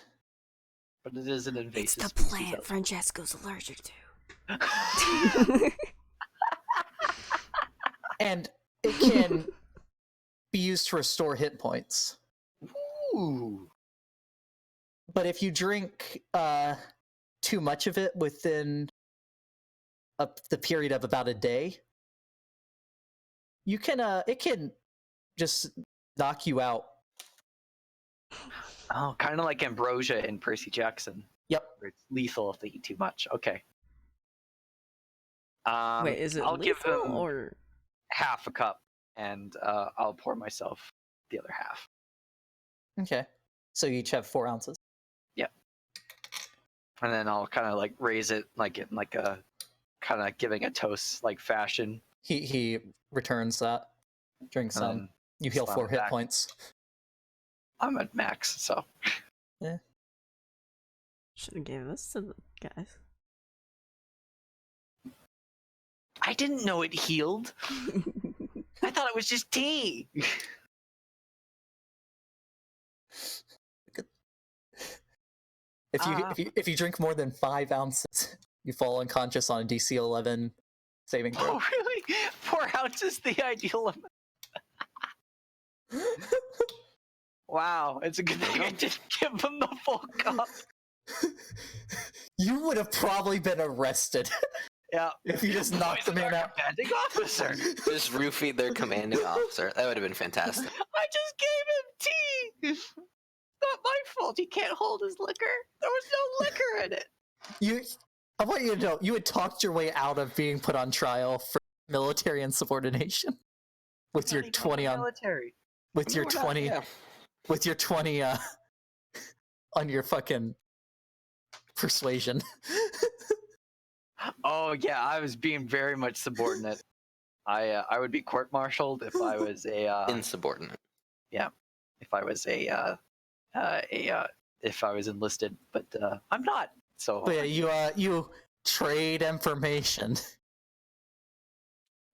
But it is an It's invasive the species plant of- Francesco's allergic to. and it can be used to restore hit points. Ooh. But if you drink too much of it within the period of about a day, you can it can just knock you out. Oh, kind of like ambrosia in Percy Jackson. Yep. Where it's lethal if they eat too much. Okay. Wait, is it I'll give lethal them or? half a cup, and I'll pour myself the other half. Okay. So you each have 4 ounces. And then I'll kind of like raise it like in like a kind of giving a toast like fashion. He returns that, drinks And some. then You heal slam 4 it hit back. points. I'm at max, so Should have gave this to the guys. I didn't know it healed. I thought it was just tea. If you drink more than 5 ounces, you fall unconscious on a DC 11 saving throw. Oh, really? 4 ounces the ideal amount. Wow, it's a good thing I didn't give him the full cup. You would have probably been arrested Yeah. if you just knocked the man out. Commanding officer. Just roofie their commanding officer. That would have been fantastic. I just gave him tea. Not my fault. He can't hold his liquor. There was no liquor in it. I want you to know, you had talked your way out of being put on trial for military insubordination with your Not even 20 on military. with your No, we're not- 20 yeah. with your 20 on your fucking persuasion. Oh yeah, I was being very much subordinate. I would be court-martialed if I was a Insubordinate. if I was if I was enlisted, but I'm not. So But yeah, you trade information,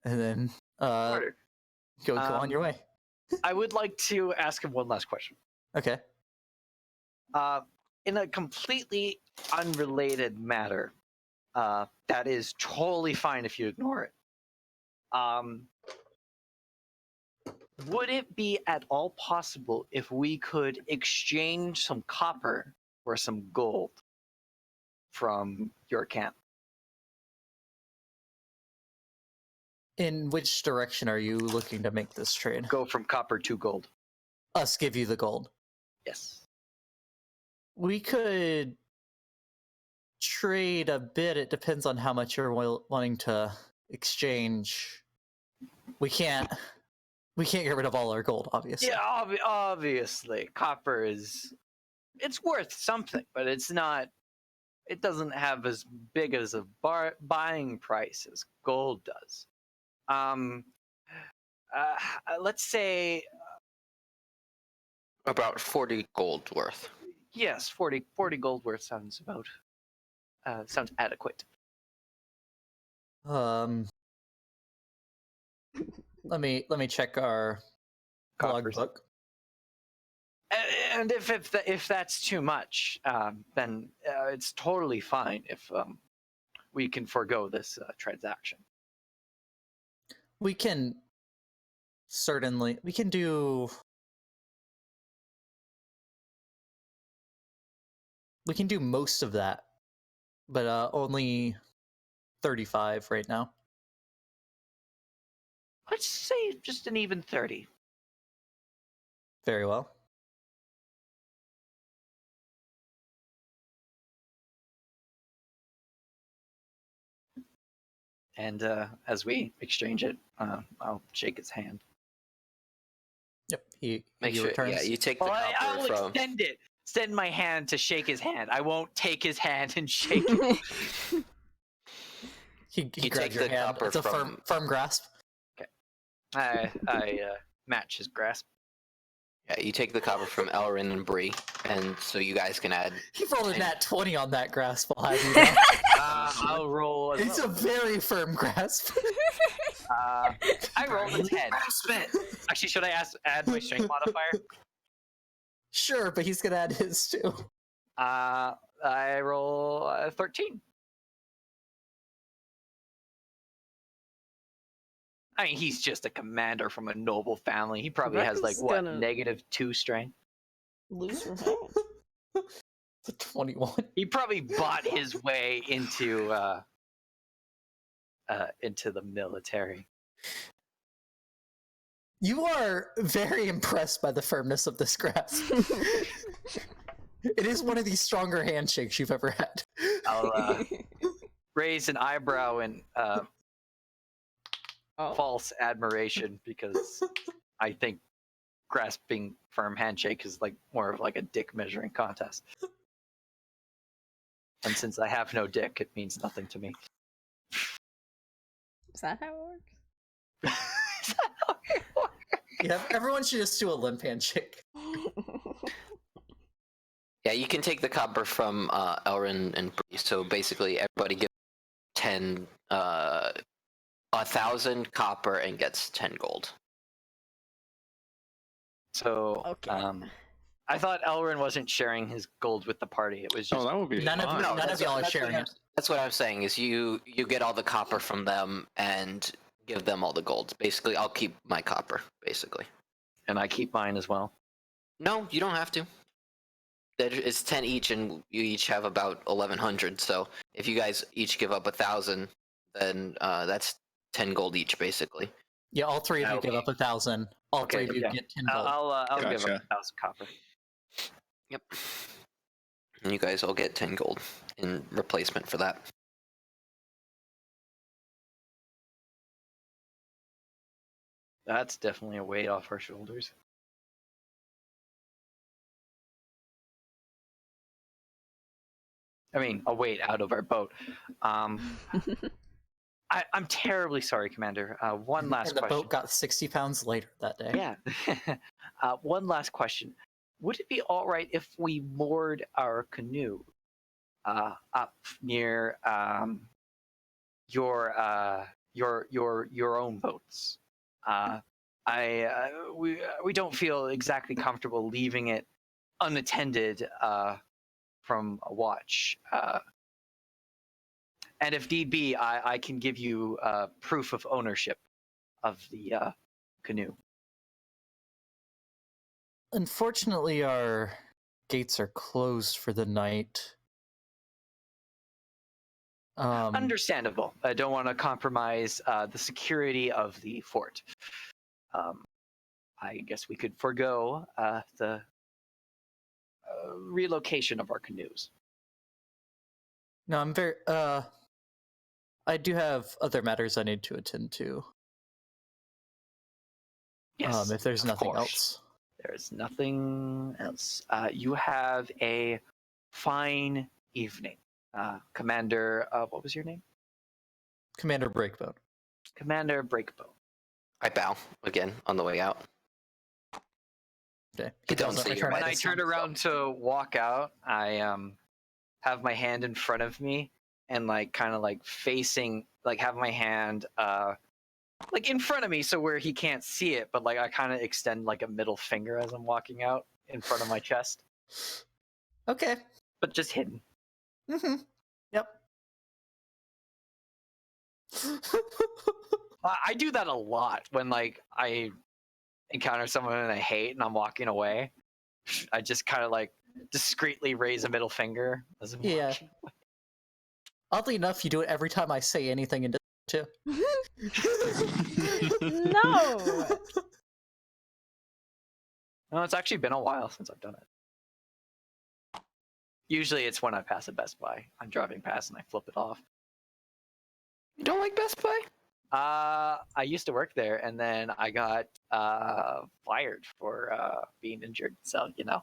and then Order. go on your way. I would like to ask him one last question. Okay. In a completely unrelated matter, that is totally fine if you ignore it. Would it be at all possible if we could exchange some copper for some gold from your camp? In which direction are you looking to make this trade? Go from copper to gold. Us give you the gold. Yes. We could trade a bit. It depends on how much you're wanting to exchange. We can't get rid of all our gold, obviously. Yeah, obviously. Copper it's worth something, but it doesn't have as big as a buying price as gold does. Let's say About 40 gold worth. yes, 40 gold worth sounds adequate. Let me check our Coppers. logbook. And if that's too much, then it's totally fine if we can forego this transaction. We can do most of that, but only 35 right now. Let's say just an even 30. Very well. And as we exchange it, I'll shake his hand. Yep. He Make sure, returns. yeah, you take the Well, copper I'll from. extend my hand to shake his hand. I won't take his hand and shake it. He You grabs take your the hand. copper It's a from- firm grasp. I match his grasp. Yeah, you take the copper from Elrin and Brie, and so you guys can add. He rolled a And- nat 20 on that grasp. I'll have you know. I'll roll. As It's well. a very firm grasp. I rolled a 10. Actually, should I add my strength modifier? Sure, but he's gonna add his too. I roll 13. I mean, he's just a commander from a noble family. He probably has like Rebecca's what gonna- -2 strength. Lose your hand. It's a 21. He probably bought his way into the military. You are very impressed by the firmness of this grasp. It is one of the stronger handshakes you've ever had. I'll raise an eyebrow in Oh. false admiration because I think grasping firm handshake is like more of like a dick measuring contest. And since I have no dick, it means nothing to me. Is that how it works? Yeah, everyone should just do a limp handshake. Yeah, you can take the copper from Elrin and Brie. So basically, everybody gets 1,000 copper and gets 10 gold. So, Okay. I thought Elrin wasn't sharing his gold with the party. It was Oh, just that would be None of fun. none of y'all are sharing it. That's what I'm saying. Is you get all the copper from them and give them all the gold. Basically, I'll keep my copper. Basically, and I keep mine as well. no, you don't have to. It's 10 each, and you each have about 1,100. So if you guys each give up 1,000, then that's 10 gold each, basically. Yeah, all three of you give up 1,000. All Okay, three of you yeah. get 10 gold. I'll give Gotcha. up 1,000 copper. Yep. And you guys all get 10 gold in replacement for that. That's definitely a weight off our shoulders. I mean, a weight out of our boat. I'm terribly sorry, Commander. One last And the question. boat got 60 pounds later that day. Yeah. One last question. Would it be all right if we moored our canoe up near your own boats? We don't feel exactly comfortable leaving it unattended from a watch. And if need be, I can give you proof of ownership of the canoe. Unfortunately, our gates are closed for the night. Understandable. I don't want to compromise the security of the fort. I guess we could forego the relocation of our canoes. No, I'm very. I do have other matters I need to attend to. Yes, if there's of nothing course. else. There's nothing else. You have a fine evening. Commander, what was your name? Commander Breakbone. Commander Breakbone. I bow again on the way out. Okay. You don't doesn't say your return When my I Right. turn around to walk out, I have my hand in front of me and like kind of like facing, like have my hand like in front of me, so where he can't see it, but like I kind of extend like a middle finger as I'm walking out in front of my chest, Okay. but just hidden. Mm-hmm. Yep. I do that a lot when like I encounter someone that I hate and I'm walking away. I just kind of like discreetly raise a middle finger as I'm Yeah. walking. Oddly enough, you do it every time I say anything in too. No. No, it's actually been a while since I've done it. Usually it's when I pass a Best Buy. I'm driving past and I flip it off. You don't like Best Buy? I used to work there and then I got fired for being injured. So, you know,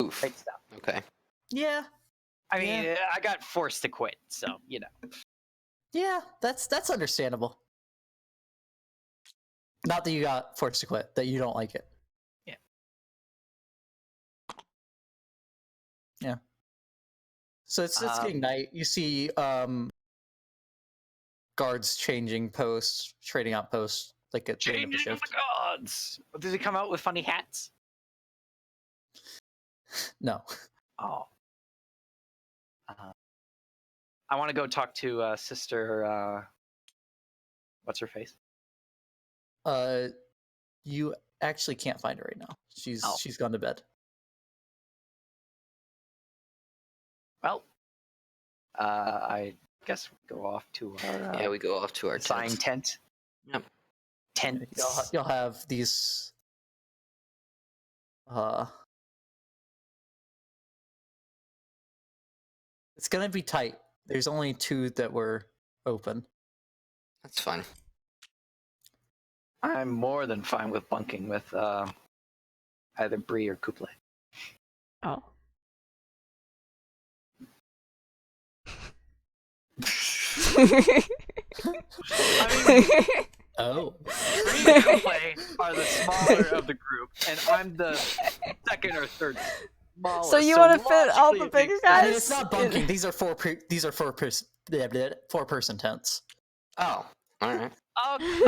Oof. great stuff. Okay. Yeah. I mean, Yeah. I got forced to quit. So, you know. Yeah, that's understandable. Not that you got forced to quit, that you don't like it. Yeah. Yeah. So it's getting night. You see guards changing posts, trading out posts, like at the end of the Changing of shift. the gods. Did they come out with funny hats? No. Oh. I want to go talk to Sister. What's her face? You actually can't find her right now. She's gone to bed. Well, I guess we go off to our Yeah, we go off to our assigned tent. tent. Yep. Tent. You'll have these. It's gonna be tight. There's only 2 that were open. That's fine. I'm more than fine with bunking with either Brie or Couple. Oh. Oh. Brie and Couple are the smaller of the group, and I'm the second or third smallest. So you want to fit all the logically it bigger makes I guys? mean, it's not bunking. These are 4-person tents. Oh, all right.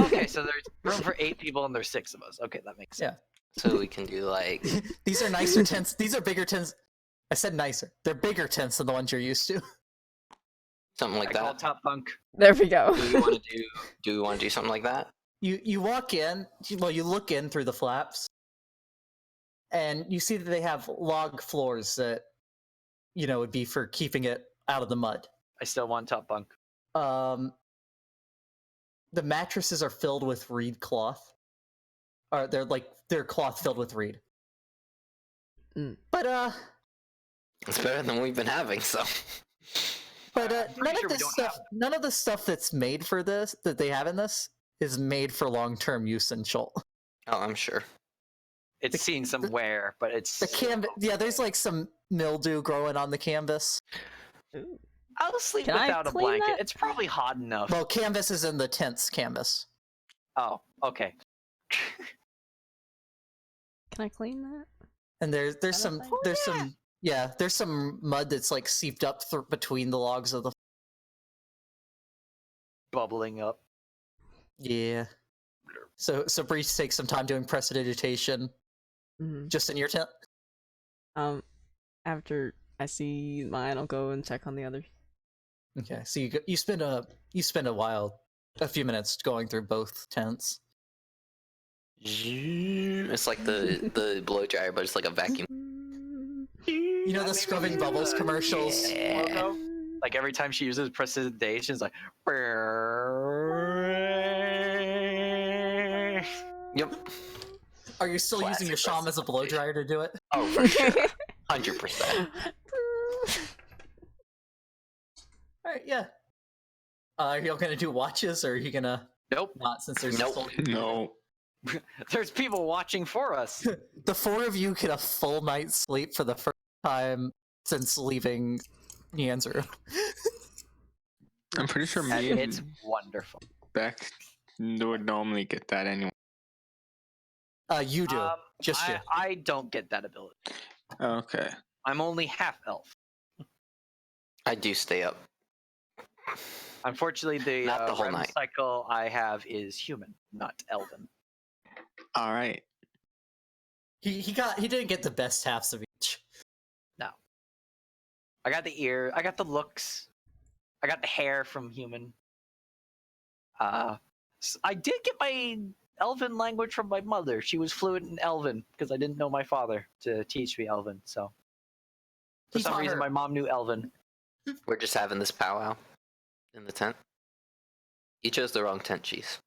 Okay, so there's room for 8 people, and there's 6 of us. Okay, that makes sense. Yeah. So we can do like These are nicer tents. These are bigger tents. I said nicer. They're bigger tents than the ones you're used to. something like I call that. top bunk. There we go. Do we want to do? Do we want to do something like that? You walk in. You look in through the flaps, and you see that they have log floors that, would be for keeping it out of the mud. I still want top bunk. The mattresses are filled with reed cloth. Or they're cloth filled with reed. Mm. But It's better than we've been having. So. But I'm pretty none sure of we this don't stuff, none of the stuff that's made for this, that they have in this, is made for long-term use in Shoal. Oh, I'm sure. It's seen some wear, but it's The canvas, yeah, there's like some mildew growing on the canvas. Ooh. I'll sleep Can I without a clean blanket. that? It's probably hot enough. Well, canvas is in the tent's canvas. Oh, okay. Can I clean that? And there's some thing? there's some mud that's like seeped up between the logs of the. Bubbling up. Yeah. So Brie takes some time doing prestidigitation Mm-hmm. just in your tent. After I see mine, I'll go and check on the others. Okay, so you spend a few minutes going through both tents. It's like the blow dryer, but it's like a vacuum. You know the scrubbing bubbles commercials. Logo? Like every time she uses precipitation, it's like. Yep. Are you still using your sham as a blow dryer to do it? Oh, for sure. 100%. Alright, yeah. Are you gonna do watches, or are you gonna Nope. not, since there's Nope. No. There's people watching for us. The four of you get a full night's sleep for the first time since leaving Nianzuru. I'm pretty sure And me it's and wonderful. Beck would normally get that anyway. You do. Just you. I don't get that ability. Okay. I'm only half elf. I do stay up. Unfortunately, the, Not the whole REM night. cycle I have is human, not elven. All right. He didn't get the best halves of each. No. I got the ear. I got the looks. I got the hair from human. I did get my elven language from my mother. She was fluent in elven because I didn't know my father to teach me elven. So for He some taught reason, her. my mom knew elven. We're just having this powwow in the tent. You chose the wrong tent, Cheese.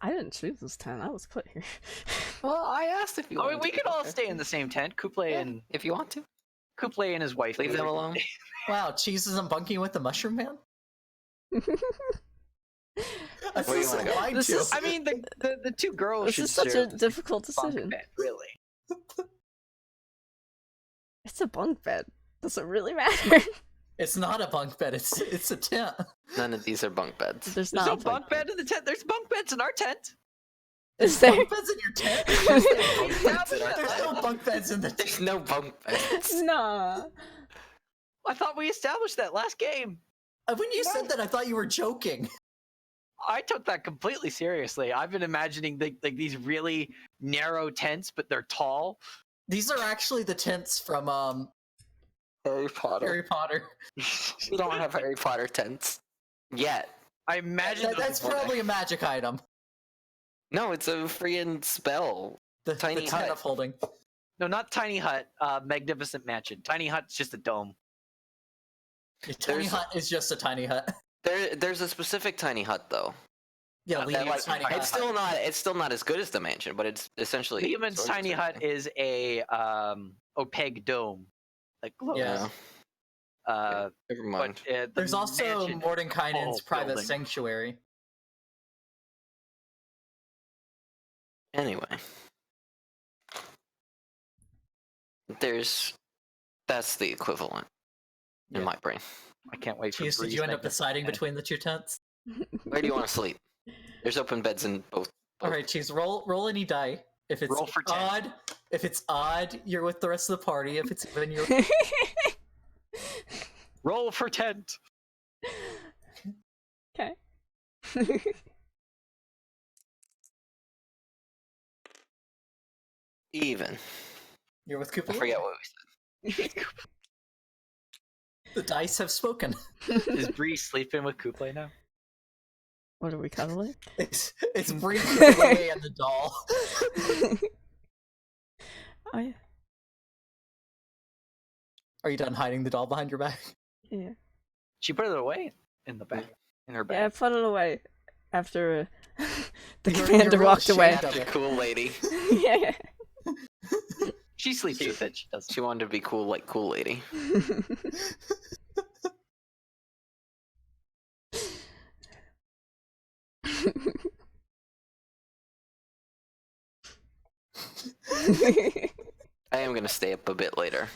I didn't choose this tent. I was put here. Well, I asked if you I wanted mean, we to could go all there. stay in the same tent. Kuple Yeah, and if you want to. Kuple and his wife. Leave them alone. Wow, Cheese isn't bunking with the Mushroom Man? That's Where do you just wanna go? mine This too. is- I mean, the two girls This should is such a share the difficult bunk decision. bed, really. It's a bunk bed. Does it really matter? It's not a bunk bed, it's a tent. None of these are bunk beds. There's There's not no a bunk bed in the tent. There's bunk beds in our tent. Is there? Bunk beds in your tent? There's no bunk beds in the tent. There's no bunk beds. Nah. I thought we established that last game. When you said that, I thought you were joking. I took that completely seriously. I've been imagining like these really narrow tents, but they're tall. These are actually the tents from Harry Potter. Harry Potter. We don't have Harry Potter tents. Yet. I imagine That's probably a magic item. No, it's a freaking spell. The Tiny tent hut. of holding. no, not tiny hut. Magnificent mansion. Tiny hut's just a dome. A tiny There's- hut is just a tiny hut. There's a specific tiny hut though. Yeah, That, Liam's like, tiny hut. It's still not as good as the mansion, but it's essentially Lehman's sort of tiny the same hut thing. is a opaque dome, like glows. Yeah. Never But mind. the There's also mansion- Mordenkainen's full private building. sanctuary. Anyway. That's the equivalent in Yeah. my brain. I can't wait for Cheese, did Bree's you end up magnificent deciding mansion. between the two tents? Where do you want to sleep? There's open beds in both. Alright, Cheese, roll any die. If it's Roll for 10. odd, you're with the rest of the party. If it's even, you're Roll for tent. Okay. Even. with Cooper. I forget what we said. The dice have spoken. Is Bree sleeping with Kuple now? What are we cuddling? It's Brie away and the doll. Oh yeah. Are you done hiding the doll behind your back? Yeah. She put it away in the bag, in her Yeah, I bag. put it away after the You're commander real walked away. ashamed of The it. cool lady. Yeah. She sleeps with it. She doesn't. She wanted to be cool like cool lady. I am gonna stay up a bit later.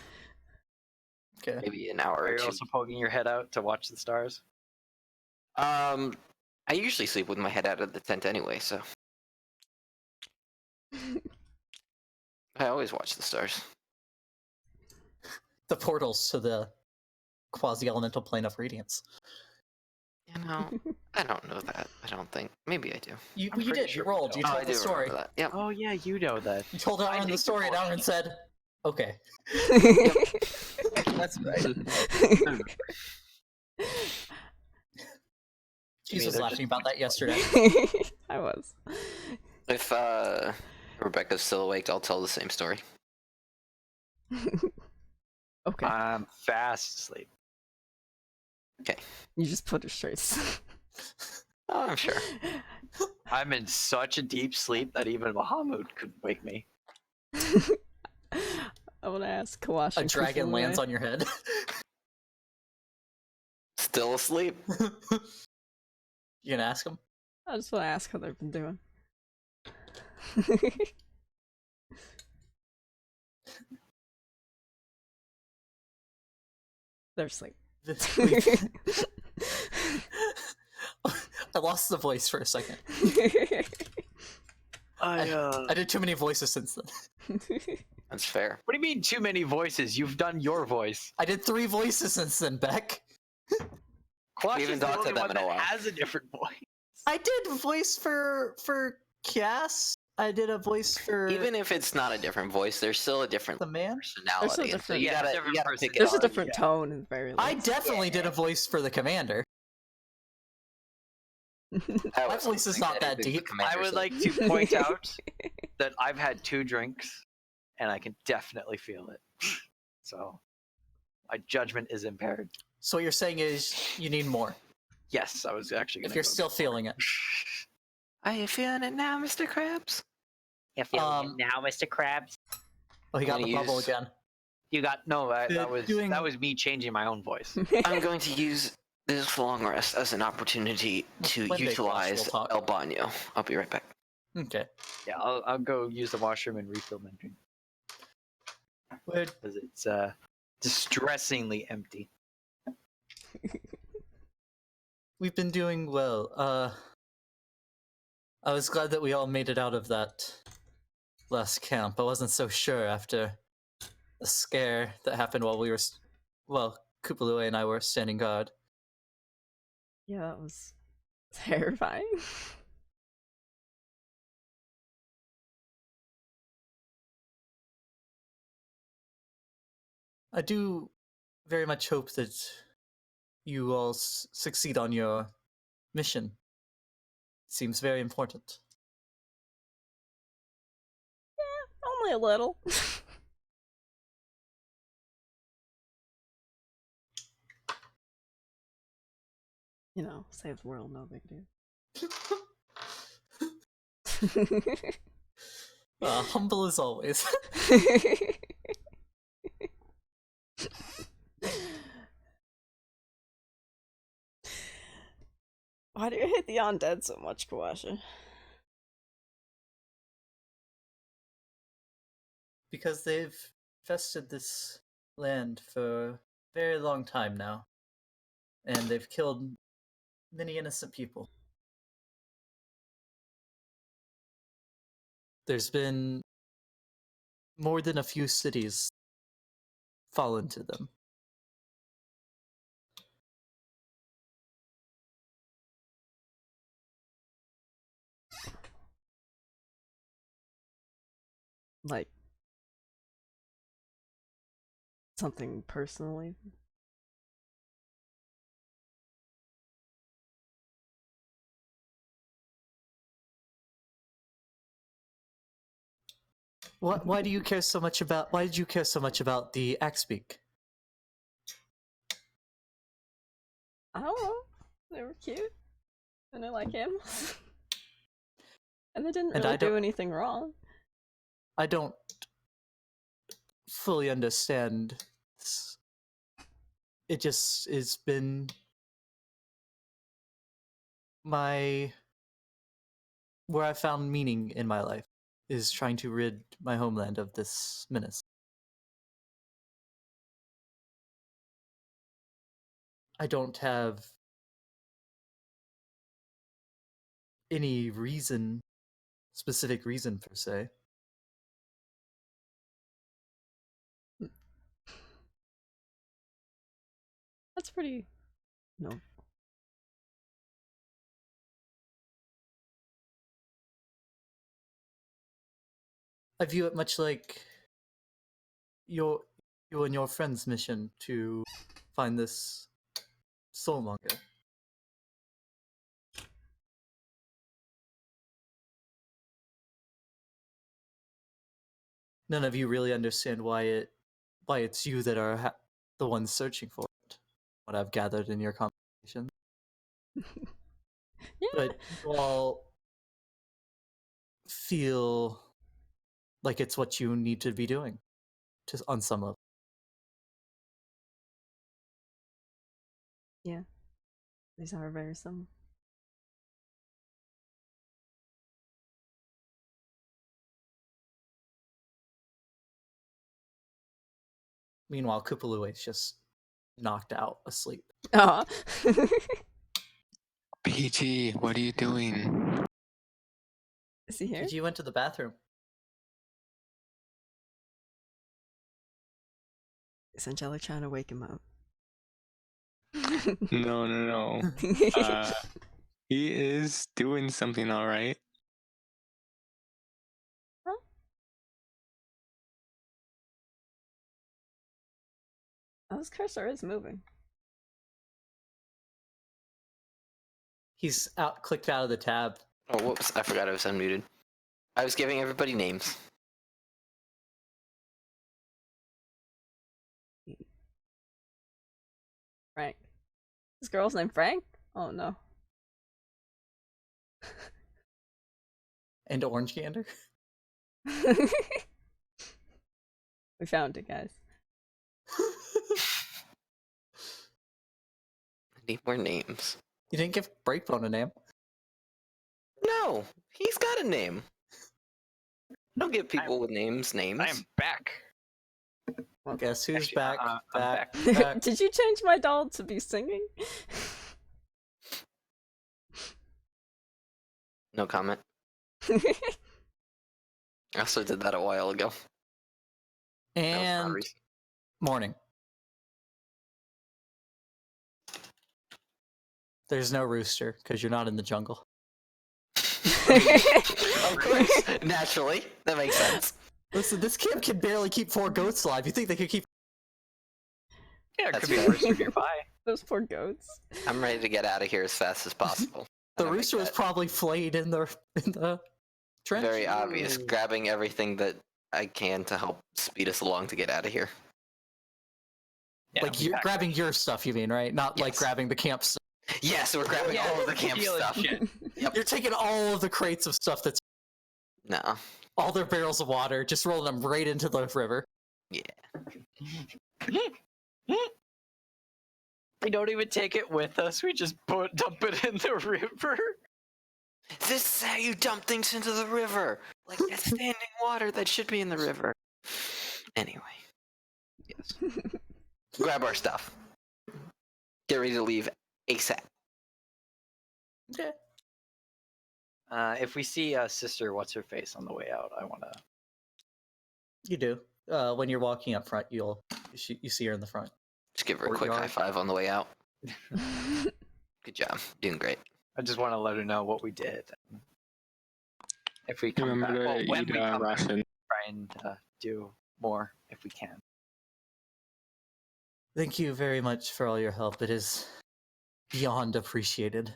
Okay. Maybe an hour Are or you two. also poking your head out to watch the stars? I usually sleep with my head out of the tent anyway, so I always watch the stars. The portals to the quasi-elemental plane of radiance. You know, I don't know that. I don't think. Maybe I do. You I'm pretty did. sure You rolled. we You know. Oh, told I the do story. remember that. Yep. Oh yeah, you know that. You told I Elrin the think story, and you're Elrin said, "Okay." That's right. She was Either just laughing about that yesterday. I was. If Rebecca's still awake, I'll tell the same story. Okay. I'm fast asleep. You just put her straight. Oh, I'm sure. I'm in such a deep sleep that even Bahamut couldn't wake me. I want to ask Kawash. A dragon lands on your head. Still asleep. You gonna ask him? I just want to ask how they've been doing. They're asleep. I lost the voice for a second. I did too many voices since then. That's fair. What do you mean too many voices? You've done your voice. I did 3 voices since then, Beck. Quash haven't is the talked to only them one in a that while. has a different voice. I did voice for Kias. I did a voice for Even if it's not a different voice, there's still a different the man. personality. There's a and so different- you Yeah, gotta, different you gotta person. pick it There's a up. different yeah. tone in the very least. I definitely did a voice for the commander. That My was voice is something not that anything the deep. commander I would said. like to point out that I've had 2 drinks, and I can definitely feel it. So, my judgment is impaired. So what you're saying is you need more. Yes, I was actually going If to. you're still feeling it. Are you feeling it now, Mr. Krabs? You feeling it now, Mr. Krabs? Oh, he got I'm the gonna bubble use- again. You got no. That was Doing- that was me changing my own voice. I'm going to use this long rest as an opportunity to One day, utilize Josh, we'll talk. El Baño. I'll be right back. Okay. Yeah, I'll go use the washroom and refill my drink Weird. because it's distressingly empty. We've been doing well. I was glad that we all made it out of that last camp. I wasn't so sure after a scare that happened while we were, Kupalue and I were standing guard. Yeah, that was terrifying. I do very much hope that you all succeed on your mission. Seems very important. Only a little. You know, save the world, no big deal. Humble as always. Why do you hate the undead so much, Kawasha? Because they've infested this land for a very long time now. And they've killed many innocent people. There's been more than a few cities fallen to them. Like, something personally? Why do you care so much about? Why did you care so much about the Axebeak? I don't know. They were cute. And I like him. And they didn't And really I do don't- anything wrong. I don't fully understand this. It just has been where I found meaning in my life is trying to rid my homeland of this menace. I don't have any specific reason per se. That's pretty... No. I view it much like you and your friend's mission to find this so long ago. None of you really understand why it's you that are the ones searching for it. What I've gathered in your conversation, Yeah. but you all feel like it's what you need to be doing, just on some level. Yeah. These are very similar. Meanwhile, Kupalue is just knocked out, asleep. Aw. PG, what are you doing? Is he here? You went to the bathroom. Is Angelic trying to wake him up? No. He is doing something all right. Huh? Oh, his cursor is moving. He's clicked out of the tab. Oh, whoops! I forgot I was unmuted. I was giving everybody names. Frank. This girl's named Frank? Oh no. And Orange Gander. We found it, guys. I need more names. You didn't give Breakbone a name. No, he's got a name. Don't give people with names names. I am back. Guess who's Actually, back? I'm back? back. Back. Did you change my doll to be singing? No comment. I also did that a while ago. That was not And recent. morning. There's no rooster because you're not in the jungle. Of course, naturally. That makes sense. Listen, this camp can barely keep 4 goats alive. You think they could keep? Yeah, it That's could be a fair. rooster nearby. Those poor goats. I'm ready to get out of here as fast as possible. The I'm gonna rooster make was that probably flayed in the trench. very obvious. Grabbing everything that I can to help speed us along to get out of here. Yeah, Like you're exactly. grabbing your stuff, you mean, right? Not like Yes. grabbing the camp stuff. Yes, we're grabbing Yeah, all of the camp stealing stuff. shit. You're taking all of the crates of stuff that's No. all their barrels of water, just rolling them right into the river. Yeah. We don't even take it with us. We just dump it in the river. This is how you dump things into the river. Like it's standing water that should be in the river. Anyway. Yes. Grab our stuff. Get ready to leave ASAP. Okay. If we see Sister What's Her Face on the way out, I want to. You do. When you're walking up front, you see her in the front. Just give her a quick Courtyard. high five on the way out. Good job. Doing great. I just want to let her know what we did. If we come back, Remember well, to when eat we come back, ration. try and do more if we can. Thank you very much for all your help. It is beyond appreciated.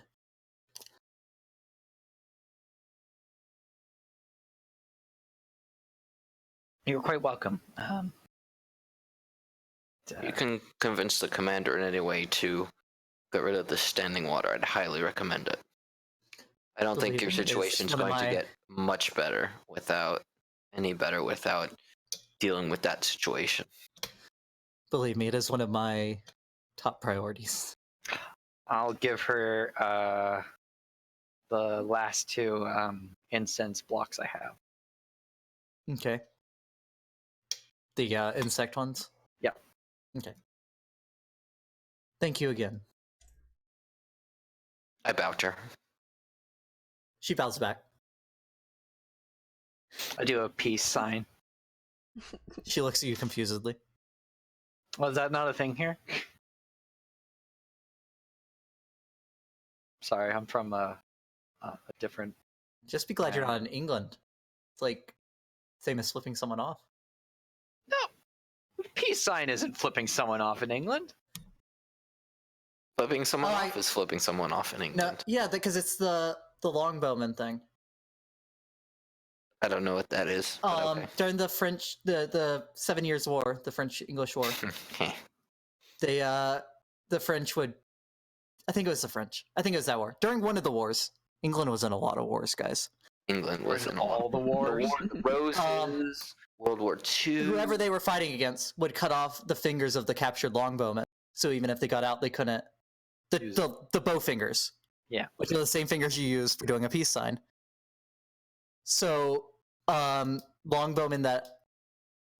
You're quite welcome. You can convince the commander in any way to get rid of the standing water. I'd highly recommend it. I don't think your Believe me, it's situation's one of going to my- get much better without dealing with that situation. Believe me, it is one of my top priorities. I'll give her the last 2 incense blocks I have. Okay. The insect ones? Yeah. Okay. Thank you again. I bow to her. She bows back. I do a peace sign. She looks at you confusedly. Was that not a thing here? Sorry, I'm from a different. Just be glad you're not in England. It's like same as flipping someone off. No, peace sign isn't flipping someone off in England. Flipping someone Oh, off is flipping someone off in No, England. yeah, because it's the longbowman thing. I don't know what that is. But okay. During the French, the 7 Years' War, the French-English War, they the French would, I think it was the French. I think it was that war. During one of the wars, England was in a lot of wars, guys. England was in all the wars. The War of the Roses, World War II. Whoever they were fighting against would cut off the fingers of the captured longbowmen. So even if they got out, they couldn't. The bow fingers. Yeah. Which are the same fingers you use for doing a peace sign. So longbowmen that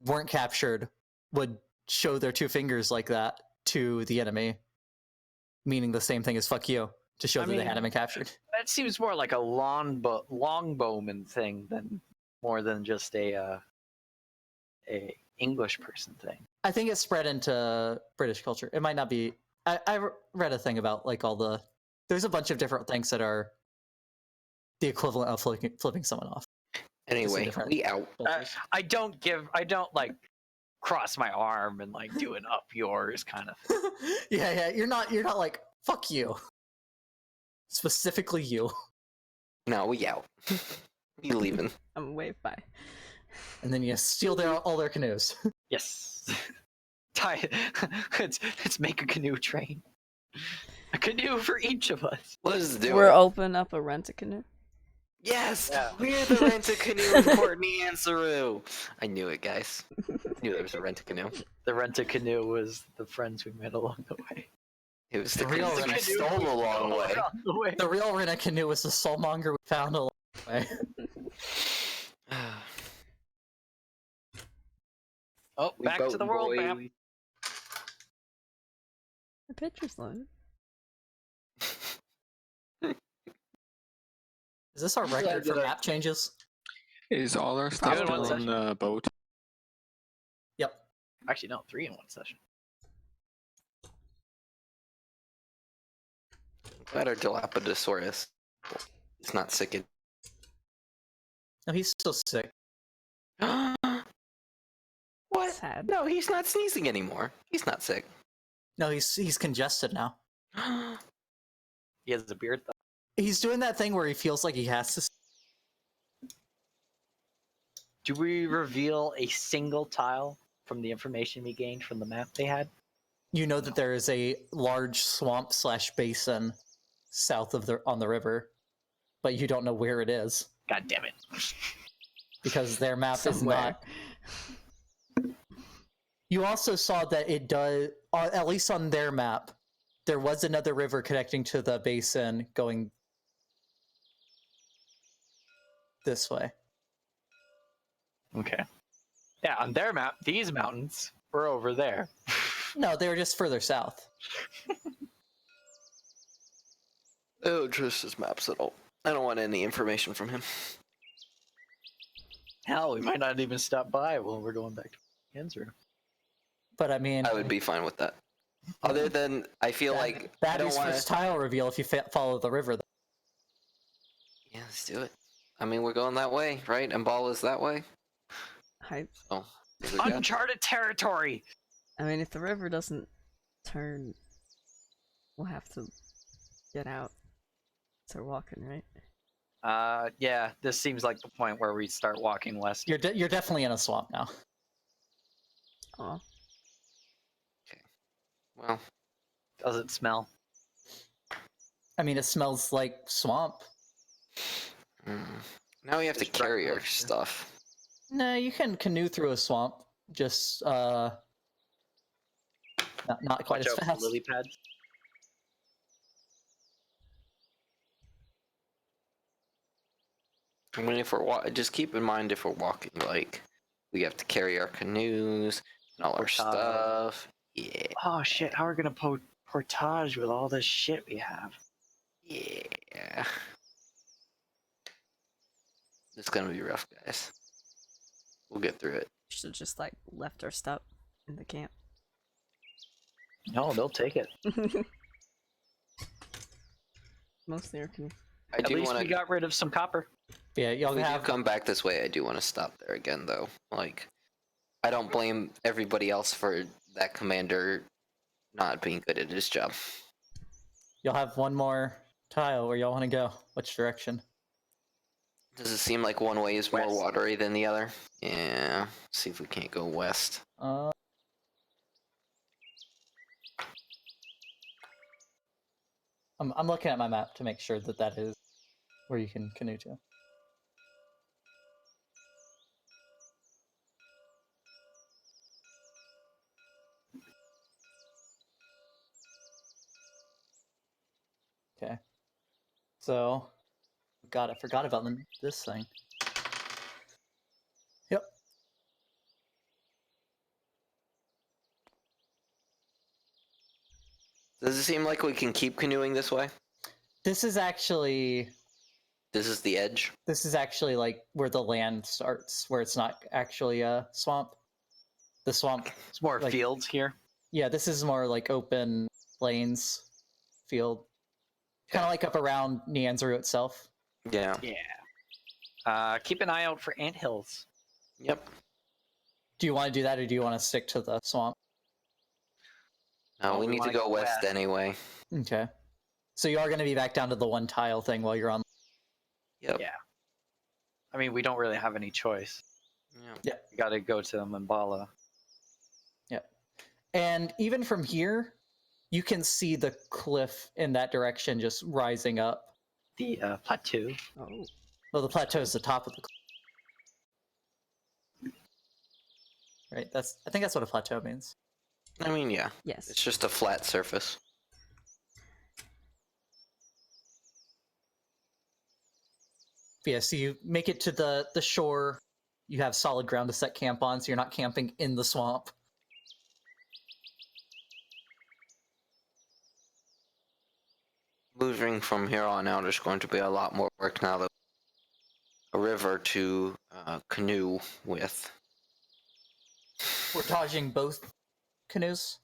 weren't captured would show their two fingers like that to the enemy, meaning the same thing as "fuck you" to show that they hadn't been captured. That seems more like a longbowman thing than more than just a English person thing. I think it's spread into British culture. It might not be. I read a thing about like all the. There's a bunch of different things that are the equivalent of flipping someone off. Anyway, we out. I don't like cross my arm and like do an up yours kind of thing. yeah. You're not like fuck you. Specifically you. No, we out. We leaving. I'm wave bye. And then you steal all their canoes. Yes. Let's make a canoe train. A canoe for each of us. Let's do We're it. open up a rent-a-canoe. Yes, Yeah. we're the rent-a-canoe in Courtney and Saru. I knew it, guys. I knew there was a rent-a-canoe. The rent-a-canoe was the friends we met along the way. It was the real canoe we rent-a-canoe stole along the way. Along the way. The real rent-a-canoe was the soulmonger we found along the way. Oh, We back to boat, the world boy. map. The picture's loaded. Is this our record for map changes? Is all our stuff Probably. still on the boat? Yep. Actually, no, 3 in 1 session. Glad our Dilapidus is not sick. No, he's still sick. What? Sad. No, he's not sneezing anymore. He's not sick. No, he's congested now. He has a beard though. He's doing that thing where he feels like he has to. Do we reveal a single tile from the information we gained from the map they had? You know that there is a large swamp / basin south of on the river, but you don't know where it is God damn it. because their map is Somewhere. not. You also saw that it does, at least on their map, there was another river connecting to the basin going this way. Okay. Yeah, on their map, these mountains were over there. No, they were just further south. I don't trust his maps at all. I don't want any information from him. Hell, we might not even stop by when we're going back to Ken's room. But I mean, I would be fine with that. Other than, I feel like I that don't is want first tile reveal if you follow the river. Yeah, let's do it. I mean, we're going that way, right? And ball is that way. Hype. Oh, here we go. Uncharted territory! I mean, if the river doesn't turn, we'll have to get out. Start walking, right? Yeah, this seems like the point where we start walking west. You're definitely in a swamp now. Oh, Well, Does it smell? I mean, it smells like swamp. now we have to Just carry our breakfast, yeah. stuff. No, you can canoe through a swamp. Just not quite Watch as out for fast. lily pads. I mean, if we're just keep in mind if we're walking, like we have to carry our canoes and all our Portage. stuff. Yeah, Oh shit, how are we gonna portage with all this shit we have? yeah. It's gonna be rough, guys. We'll get through it. should just like left our stuff in the camp. No, they'll take it. Mostly our canoe. I At do least want we to. got rid of some copper. Yeah, If y'all we do have. come back this way, I do want to stop there again, though. Like, I don't blame everybody else for that commander not being good at his job. You'll have one more tile where y'all want to go. Which direction? Does it seem like one way is more West. watery than the other? Yeah. See if we can't go west. I'm looking at my map to make sure that that is where you can canoe to. Okay. So, God, I forgot about this thing. Yep. Does it seem like we can keep canoeing this way? This is actually This is the edge. like where the land starts, where it's not actually a swamp. The swamp, It's more like- fields here. yeah, this is more like open plains, field, kind of like up around Neanzru itself. Yeah. Yeah. Keep an eye out for anthills. Yep. Do you want to do that, or do you want to stick to the swamp? No, Oh, we we need to wanna go go west west. anyway. Okay. So you are going to be back down to the one tile thing while you're on. Yep. Yeah. I mean, we don't really have any choice. Yeah. We got to go to Mambala. And even from here, you can see the cliff in that direction just rising up. The plateau. Oh. Well, the plateau is the top of the cliff. Right? I think that's what a plateau means. I mean, yeah. Yes. It's just a flat surface. But yeah, so you make it to the shore. You have solid ground to set camp on, so you're not camping in the swamp. Moving from here on out is going to be a lot more work now that a river to canoe with. We're dodging both canoes.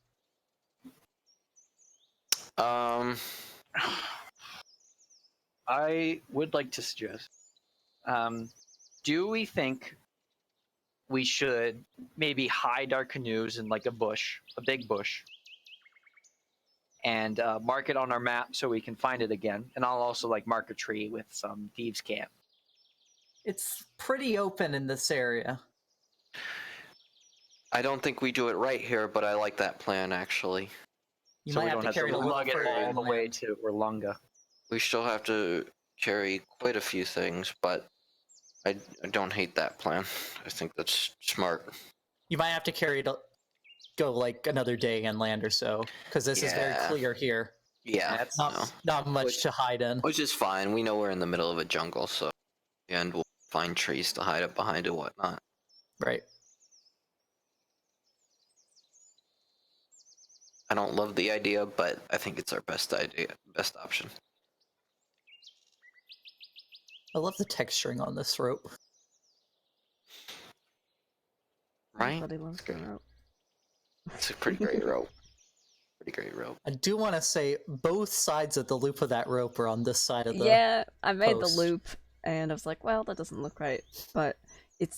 I would like to suggest. Do we think we should maybe hide our canoes in like a bush, a big bush, and mark it on our map so we can find it again? And I'll also like mark a tree with some thieves' camp. It's pretty open in this area. I don't think we do it right here, but I like that plan actually. You So might we have don't to have carry to it a little lug it further all the way inland. to Orlunga. We still have to carry quite a few things, but I don't hate that plan. I think that's smart. You might have to carry it, go like another day inland or so, because this is very Yeah. clear here. Yeah, That's Not much Which- to hide in. which is fine. We know we're in the middle of a jungle, so and we'll find trees to hide up behind and whatnot. Right. I don't love the idea, but I think it's our best option. I love the texturing on this rope. Right? Everybody loves the rope. It's a pretty great rope. Pretty great rope. I do want to say both sides of the loop of that rope are on this side of the. Yeah, I made post. the loop, and I was like, well, that doesn't look right. But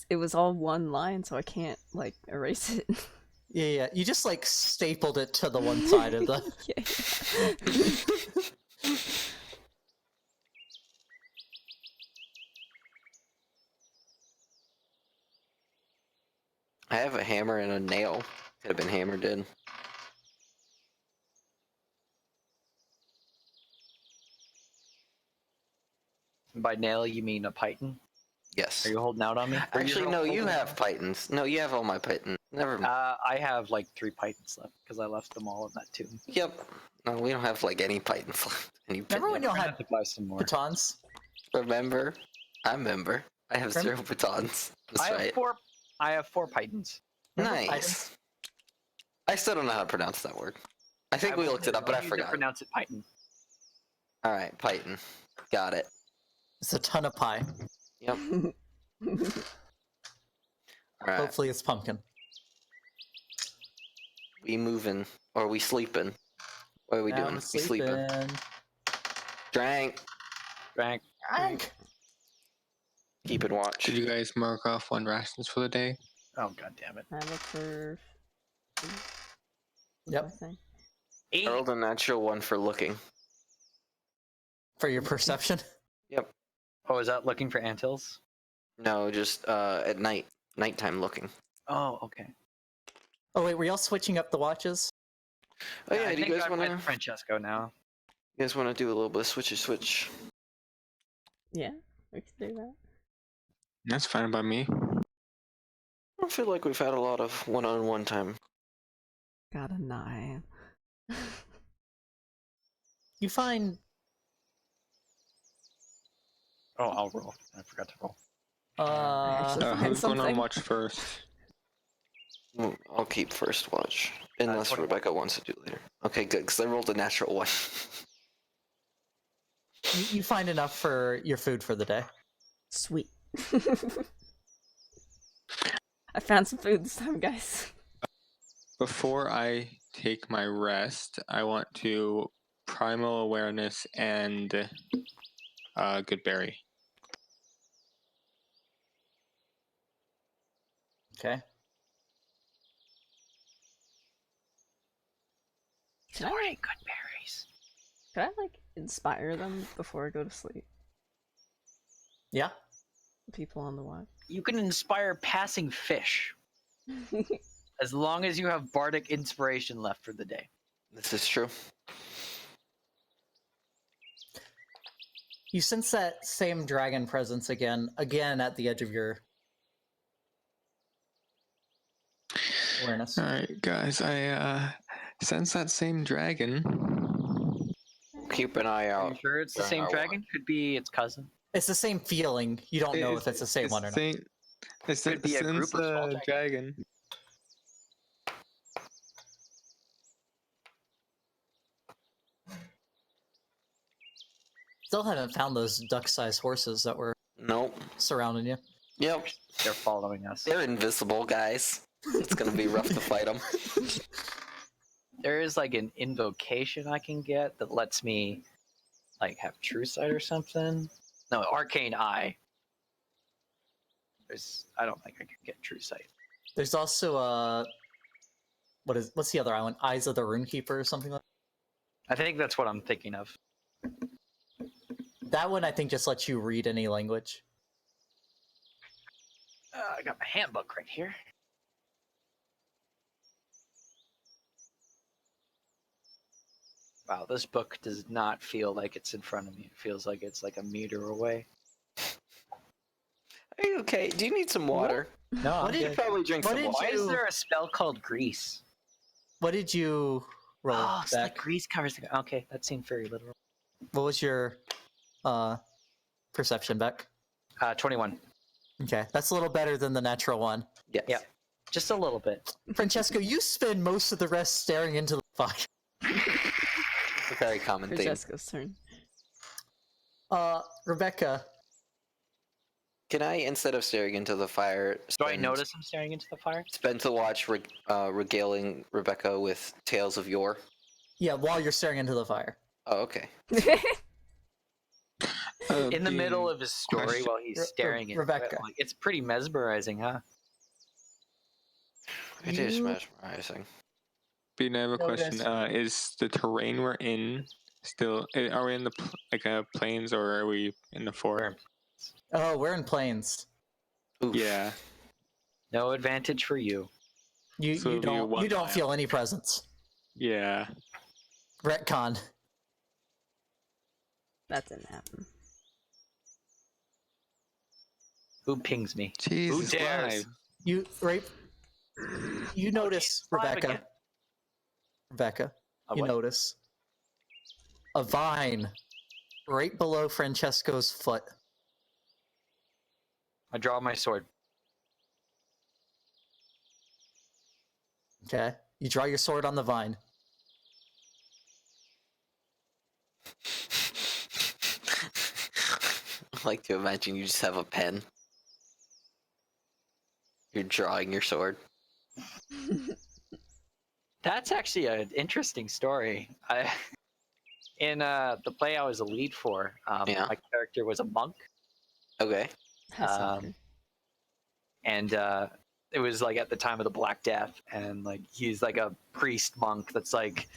it was all one line, so I can't like erase it. Yeah. You just like stapled it to the one side of the. Yeah. I have a hammer and a nail. Could have been hammered in. by nail you mean a python? Yes. Are you holding out on me? Or Actually, you're no, you holding have out? pythons. No, you have all my pythons. Never mind. I have like 3 pythons left because I left them all in that tomb. Yep. No, we don't have like any pythons left. Any Remember when pythons. y'all I had have to buy some more. batons? Remember? I remember. I have Remember- 0 batons. That's I have right. 4. I have 4 pythons. Remember Nice. pythons? I still don't know how to pronounce that word. I think we looked it up, but I You forgot. pronounce it python. All right, python. Got it. It's a ton of pie. Yep. All right. Hopefully it's pumpkin. We moving or we sleeping? What are we doing? I'm We sleeping. Drank. Drank. Frank! Keeping watch. Did you guys mark off on rations for the day? Oh god damn it. I look for. Yep. What's my thing? 8. I rolled a natural one for looking. For your perception? Yep. Oh, is that looking for anthills? No, just at nighttime looking. Oh, okay. Oh wait, were y'all switching up the watches? Oh yeah, I do you think guys I'm want with to? Francesco now. You guys want to do a little bit of switch? Yeah, we can do that. That's fine by me. I don't feel like we've had a lot of one-on-one time. Got a 9. You find Oh, I'll roll. I forgot to roll. actually find Who's going on something. watch first? I'll keep first watch, unless 21. Rebecca wants to do later. Okay, good, because I rolled a natural one. you find enough for your food for the day. Sweet. I found some food this time, guys. Before I take my rest, I want to primal awareness and good berry. Okay. Can I, Sorry, good berries. can I like inspire them before I go to sleep? Yeah. The people on the watch. You can inspire passing fish as long as you have bardic inspiration left for the day. This is true. You sense that same dragon presence again at the edge of your awareness. Alright, guys, I sense that same dragon. Keep an eye Are out. you sure it's the during same our dragon? Could be its cousin. It's the same feeling. You don't know if it's the same one or not. It's Could be a group of small the dragon. Still haven't found those duck-sized horses that were Nope. surrounding you. Yep. They're following us. They're invisible, guys. It's gonna be rough to fight them. There is like an invocation I can get that lets me like have true sight or something. No, arcane eye. I don't think I can get true sight. There's also what's the other island? Eyes of the Runekeeper or something like I think that's what I'm thinking of. that. One I think just lets you read any language. I got my handbook right here. Wow, this book does not feel like it's in front of me. It feels like it's like a meter away. Are you okay? Do you need some water? No, What did you probably drink what some did water? Why is you- there a spell called grease? What did you roll? Oh, it's like Beck? grease covers the. Okay, that seemed very literal. What was your perception, Beck? 21. Okay, that's a little better than the natural one. Yes. Yep. Just a little bit. Francesco, you spend most of the rest staring into the fire. It's a very common thing. Francesco's turn. Rebecca, Can I, instead of staring into the fire, Do I notice I'm staring into the fire? spend to watch regaling Rebecca with tales of yore? yeah, while you're staring into the fire. Oh, okay. In the middle of his story question- while he's staring into Rebecca. it. Like, it's pretty mesmerizing, huh? It is You- mesmerizing. Bean, I have a No, question. guys. Is the terrain we're in still? Are we in the plains or are we in the forest? Oh, we're in plains. Oof. Yeah. No advantage for you. You So you it'll be don't 1 you don't mile. feel any presence. Yeah. Retcon. That didn't happen. Who pings me? Jesus. Who dares? live. You right. You notice, Live Rebecca. again. Rebecca, A you what? notice a vine right below Francesco's foot. I draw my sword. Okay, you draw your sword on the vine. I like to imagine you just have a pen. You're drawing your sword. That's actually an interesting story. In the play I was a lead for, Yeah. my character was a monk, Okay. That's not Um, good. and it was like at the time of the Black Death, and like he's like a priest monk that's like,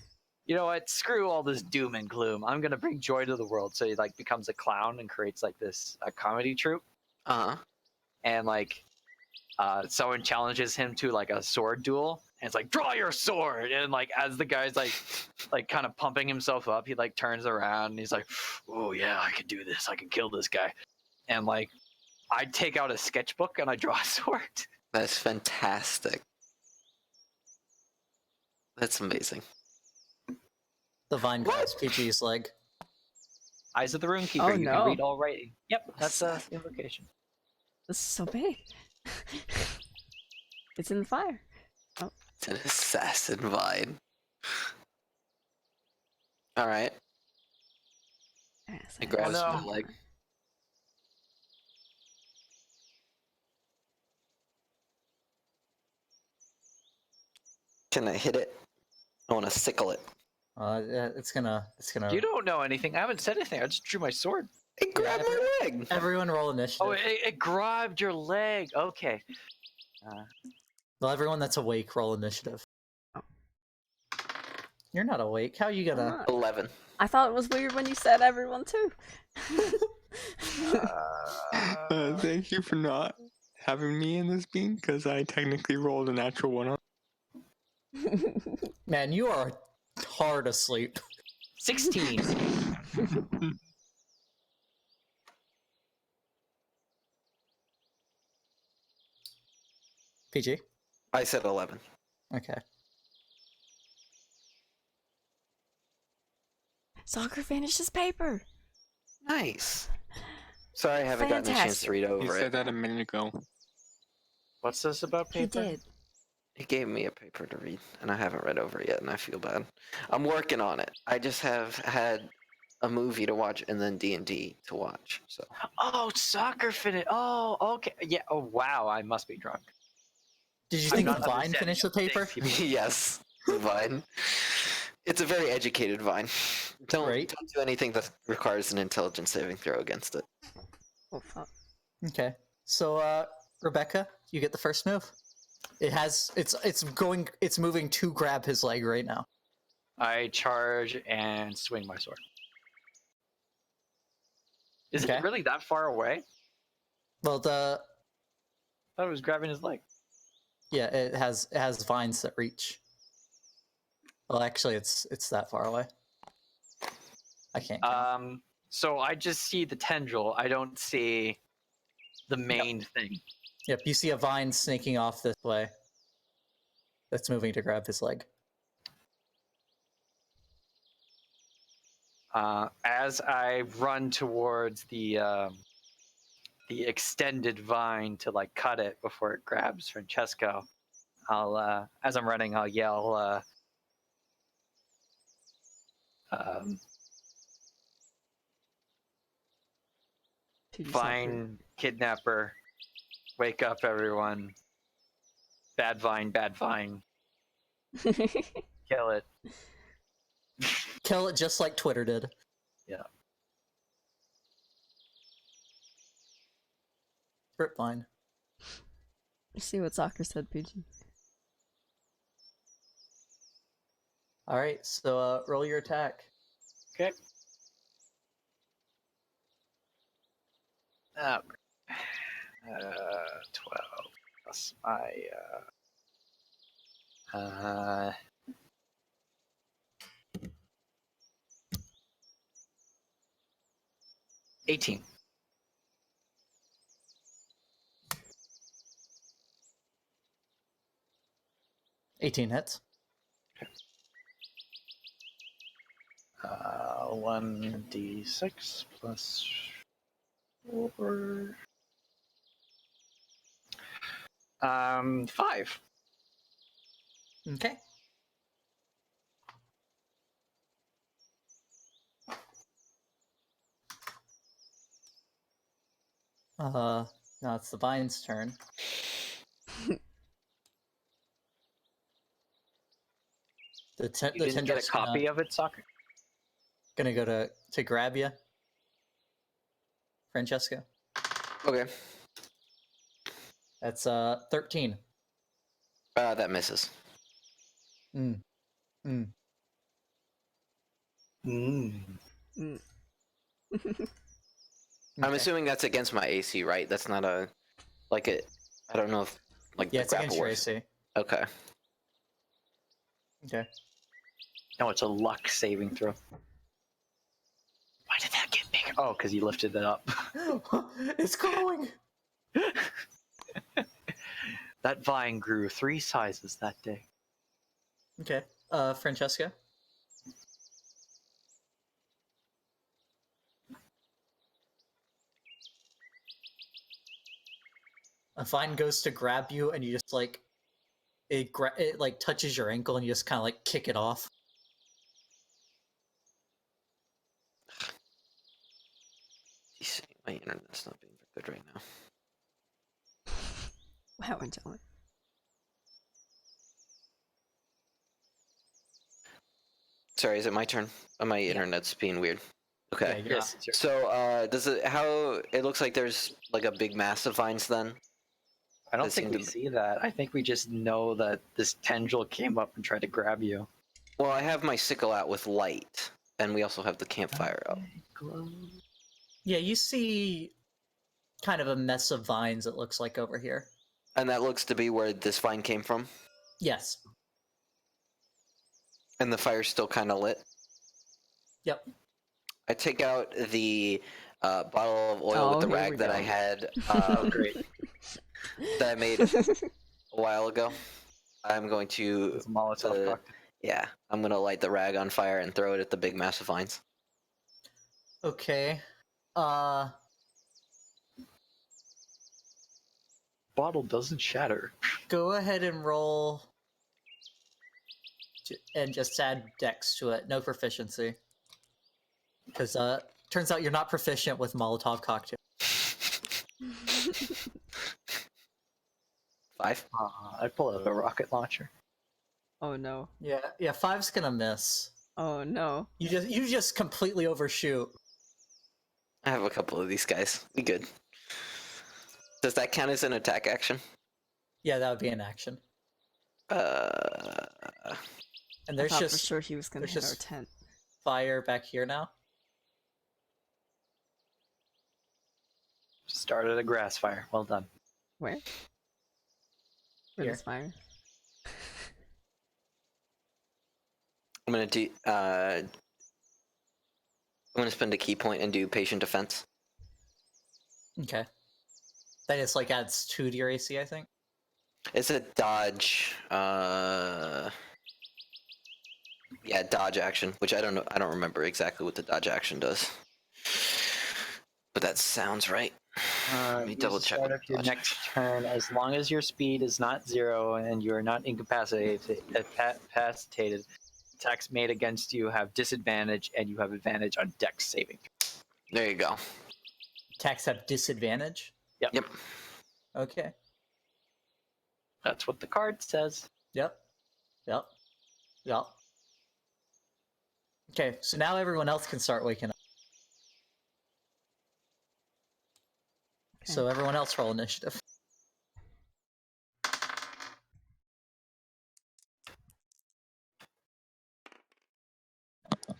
you know what? Screw all this doom and gloom. I'm gonna bring joy to the world. So he like becomes a clown and creates like this a comedy troupe, Uh huh. and like someone challenges him to like a sword duel, and it's like draw your sword, and like as the guy's like kind of pumping himself up, he like turns around and he's like, oh yeah, I can do this. I can kill this guy, and like I take out a sketchbook and I draw a sword. That's fantastic. That's amazing. The vine grabs PG's leg. Eyes of the Runekeeper. Oh, You no. can read all writing. Yep, that's a invocation. This is so big. It's in the fire. It's an assassin vine. All right. Yes, It grabs no. my leg. Can I hit it? I want to sickle it. Yeah, it's gonna. You don't know anything. I haven't said anything. I just drew my sword. It grabbed my leg. Everyone roll initiative. Oh, it grabbed your leg. Okay. Well, everyone that's awake, roll initiative. Oh. You're not awake. How are you I'm gonna? not. 11. I thought it was weird when you said everyone too. Thank you for not having me in this beam, because I technically rolled a natural 1 on. Man, you are hard asleep. 16. PG. I said 11. Okay. Soccer finished his paper. Nice. Sorry, I haven't gotten a chance to read You over said it. that a minute ago. What's this about He paper? did. He gave me a paper to read, and I haven't read over it yet, and I feel bad. I'm working on it. I just have had a movie to watch and then D&D to watch. So Oh, soccer finish. Oh, okay. Yeah. Oh, wow. I must be drunk. Did you I'm think not Vine understanding finished the a thing, paper? people. yes, Vine. It's a very educated Vine. Don't do anything that requires an intelligence saving throw against it. Oh fuck. Okay. So, Rebecca, you get the first move. It's moving to grab his leg right now. I charge and swing my sword. Is Okay. it really that far away? Well, I thought it was grabbing his leg. it has vines that reach. Well, actually, it's that far away. I can't count. So I just see the tendril. I don't see the main thing. Yep, you see a vine snaking off this way. That's moving to grab his leg. As I run towards the extended vine to like cut it before it grabs Francesco, I'll as I'm running, I'll yell, "Vine kidnapper, wake up, everyone! Bad vine, bad vine, kill it!" Kill it just like Twitter did. Yeah. Rip vine. You see what soccer said, PG. All right, so roll your attack. Okay. 12 plus my 18. 18 hits. 1d6 plus 4. 5. Okay. Now it's the vine's turn. You didn't get a copy of it, Soccer? Gonna go to grab you, Francesco. Okay. That's 13. That misses. Mm. Mm. I'm Okay. assuming that's against my AC, right? That's not a like it. I don't know if like Yeah, the it's against grapple your works. AC. Okay. Okay. No, it's a luck saving throw. Why did that get bigger? Oh, because you lifted it up. It's growing. That vine grew 3 sizes that day. Okay. Francesco. A vine goes to grab you, and you just like it like touches your ankle, and you just kind of like kick it off. Jeez, my internet's not being very good right now. Wow, Angelic. Sorry, is it my turn? Oh, my internet's being weird. Okay. Yeah, you're Yes, it's your So, does it? How it looks like there's like a big mass of vines then? I don't That think seemed we to- see that. I think we just know that this tendril came up and tried to grab you. Well, I have my sickle out with light, and we also have the campfire out. Yeah, you see kind of a mess of vines, it looks like, over here. And that looks to be where this vine came from. Yes. And the fire's still kind of lit. Yep. I take out the bottle of oil Oh, with the here rag we that go. I had Oh, great. that I made a while ago. I'm going to It's a Molotov cocktail. yeah, I'm gonna light the rag on fire and throw it at the big mass of vines. Okay. Bottle doesn't shatter. Go ahead and roll and just add dex to it. No proficiency. Because turns out you're not proficient with Molotov cocktail. 5. I'd pull out a rocket launcher. Oh no. Yeah, 5's gonna miss. Oh no. You just completely overshoot. I have a couple of these guys. Be good. Does that count as an attack action? Yeah, that would be an action. Uh, And I there's thought just for sure he was gonna there's hit our just- tent. fire back here now. Started a grass fire. Well done. Where? Where Here. this fire? I'm gonna do. I'm gonna spend a key point and do patient defense. Okay. That just like adds 2 to your AC, I think. It's a dodge. Yeah, dodge action, which I don't know. I don't remember exactly what the dodge action does, but that sounds right. Let me Use double the check. start What of your dodge next action- turn, as long as your speed is not 0 and you are not incapacitated, attacks made against you have disadvantage, and you have advantage on dex saving. There you go. Attacks have disadvantage. Yep. Okay. That's what the card says. Yep. Okay, so now everyone else can start waking up. Okay. So everyone else roll initiative.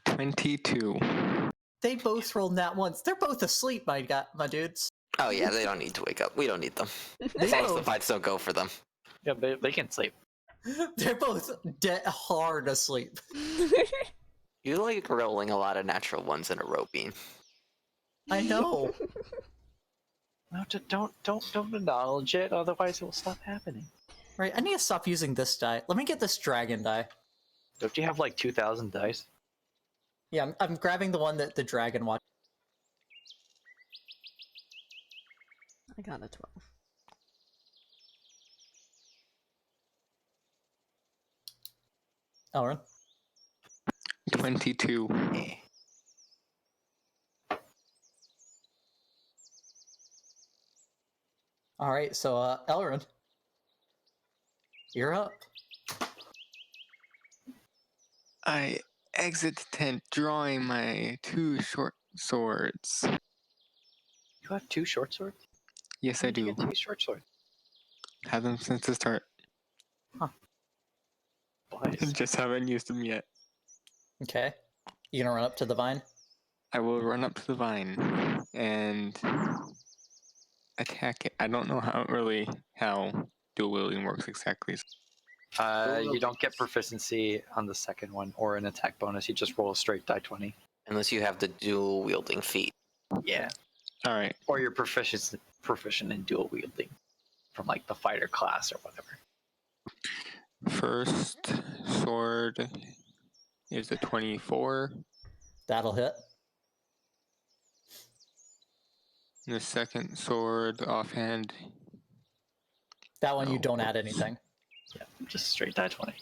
$22. They both rolled that once. They're both asleep, my dudes. Oh yeah, they don't need to wake up. We don't need them. They As long as the both, fights don't go for them. Yeah, they can sleep. they're both dead hard asleep. You like rolling a lot of natural ones in a row, Bean. I know. No, don't acknowledge it, otherwise it will stop happening. Right, I need to stop using this die. Let me get this dragon die. Don't you have like 2,000 dice? Yeah, I'm grabbing the one that the dragon watched. I got a 12. Elrin. 22. Eh. All right, so Elrin, you're up. I exit the tent, drawing my 2 short swords. You have 2 short swords? Yes, How I did you do. get 2 short swords? Have them since the start. Wise. Just haven't used them yet. Okay. You gonna run up to the vine? I will run up to the vine and attack it. I don't know how dual wielding works exactly. You don't get proficiency on the second one or an attack bonus. You just roll a straight die 20. Unless you have the dual wielding feat. Yeah. All right. Or you're proficient in dual wielding from like the fighter class or whatever. First sword is a 24. That'll hit. And the second sword offhand. That one you Oh. don't add anything. Yeah, just straight die 20.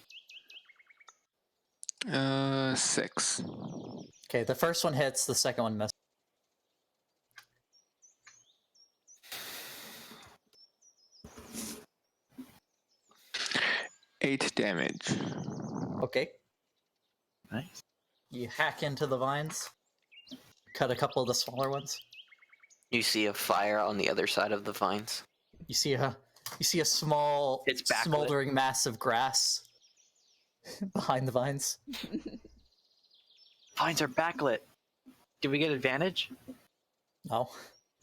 6. Okay, the first one hits, the second one misses. Eight damage. Okay. Nice. You hack into the vines. Cut a couple of the smaller ones. You see a fire on the other side of the vines. You see a small It's backlit. smoldering mass of grass behind the vines. Vines are backlit. Did we get advantage? No.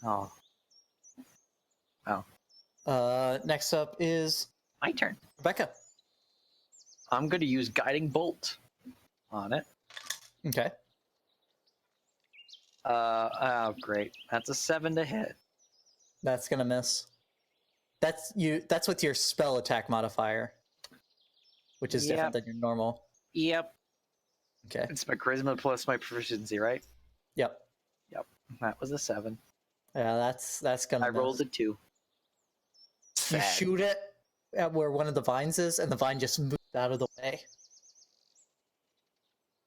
Oh. Next up is My turn. Rebecca. I'm going to use Guiding Bolt on it. Okay. Oh, great. That's a 7 to hit. That's gonna miss. That's with your spell attack modifier, which is different than your normal. Yep. Okay. It's my charisma plus my proficiency, right? Yep. That was a 7. Yeah, that's gonna I miss. rolled a 2. You Sad. shoot it at where one of the vines is, and the vine just moves out of the way.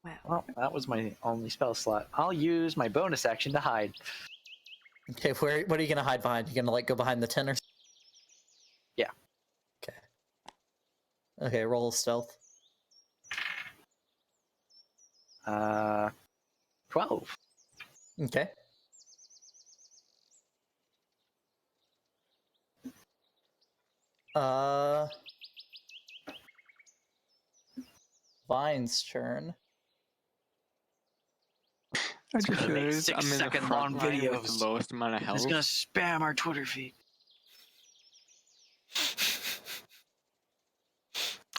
Wow. Well, that was my only spell slot. I'll use my bonus action to hide. Okay, what are you gonna hide behind? You gonna like go behind the tin or? Yeah. Okay. Okay, roll stealth. 12. Okay. Vine's turn. I just gonna make realized I'm in the 6-second front long line with videos. the lowest amount of It's health. gonna spam our Twitter feed.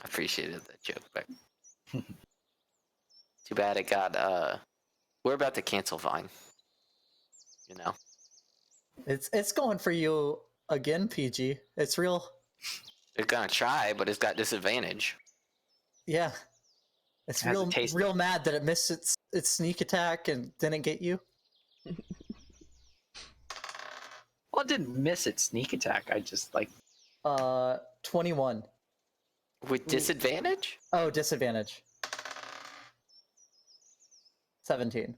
I appreciated that joke, but too bad it got. We're about to cancel Vine. You know. It's going for you again, PG. It's real. It's gonna try, but it's got disadvantage. Yeah. It's It has a real taste real mad that it missed its sneak attack and didn't get you. Well, it didn't miss its sneak attack. I just 21. With disadvantage? Oh, disadvantage. 17.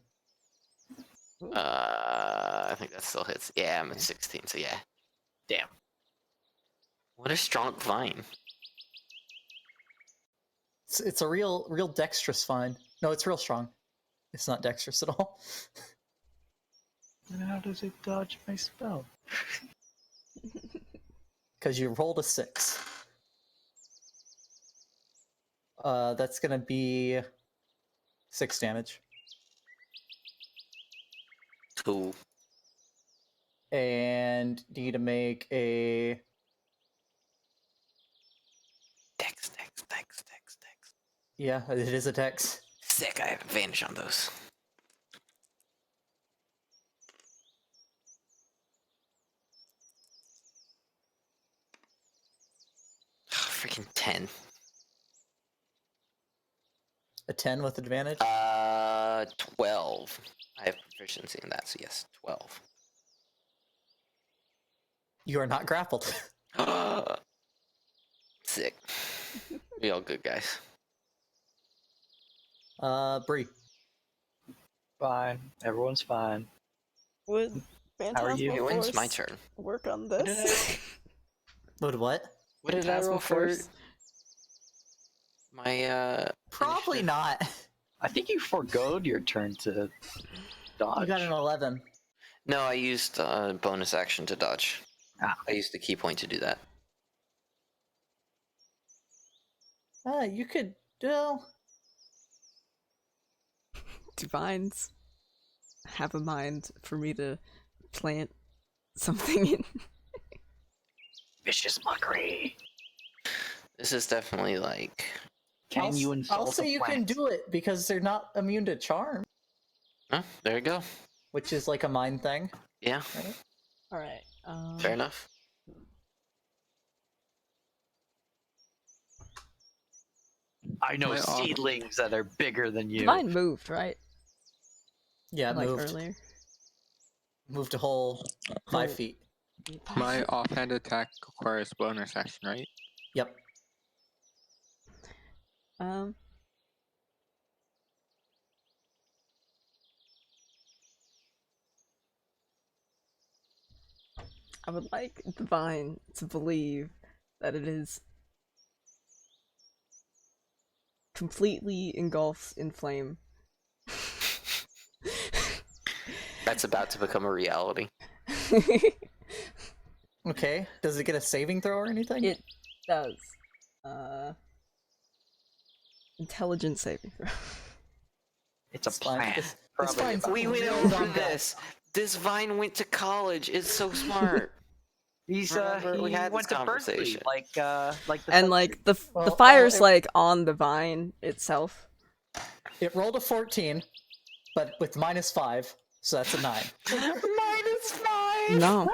I think that still hits. Yeah, I'm at 16, so yeah. damn. What a strong vine. It's a real dexterous vine. No, it's real strong. It's not dexterous at all. And how does it dodge my spell? Because you rolled a 6. That's gonna be 6 damage. Cool. And need to make a Dex. yeah, it is a dex. Sick, I have advantage on those. Freaking 10. A 10 with advantage. 12. I have proficiency in that, so yes, 12. You are not grappled. Sick. We all good, guys. Brie. Fine. Everyone's fine. Would How are you? Phantasmal It wins Force my turn. work on did this? Would what? What did I roll for? Force? My Probably initiative? not. I think you foregoed your turn to dodge. You got an 11. No, I used bonus action to dodge. Ah. I used the key point to do that. You could. Well, do vines have a mind for me to plant something in? Vicious mockery. This is definitely like. Can you insult I'll say a you can plant? do it because they're not immune to charm, Oh, there you go. which is like a mind thing. Yeah, Right? All right. fair enough. I know My off- seedlings that are bigger than you. Divine moved, right? Yeah, Like moved. earlier. Moved a whole 5 Oh. feet. My offhand attack requires bonus action, right? Yep. Um. I would like Divine to believe that it is completely engulfed in flame. That's about to become a reality. Okay. Does it get a saving throw or anything? It does. Intelligence saving throw. It's a It's fine. plant. It's Probably fine. about- We went Really over dumb guy. this. This Vine went to college. It's so smart. He's Remember, he we had this went to Berkeley, conversation. like the And country. like the Well, fire's it- like on the vine itself. It rolled a 14, but with -5, so that's a 9. -5. No.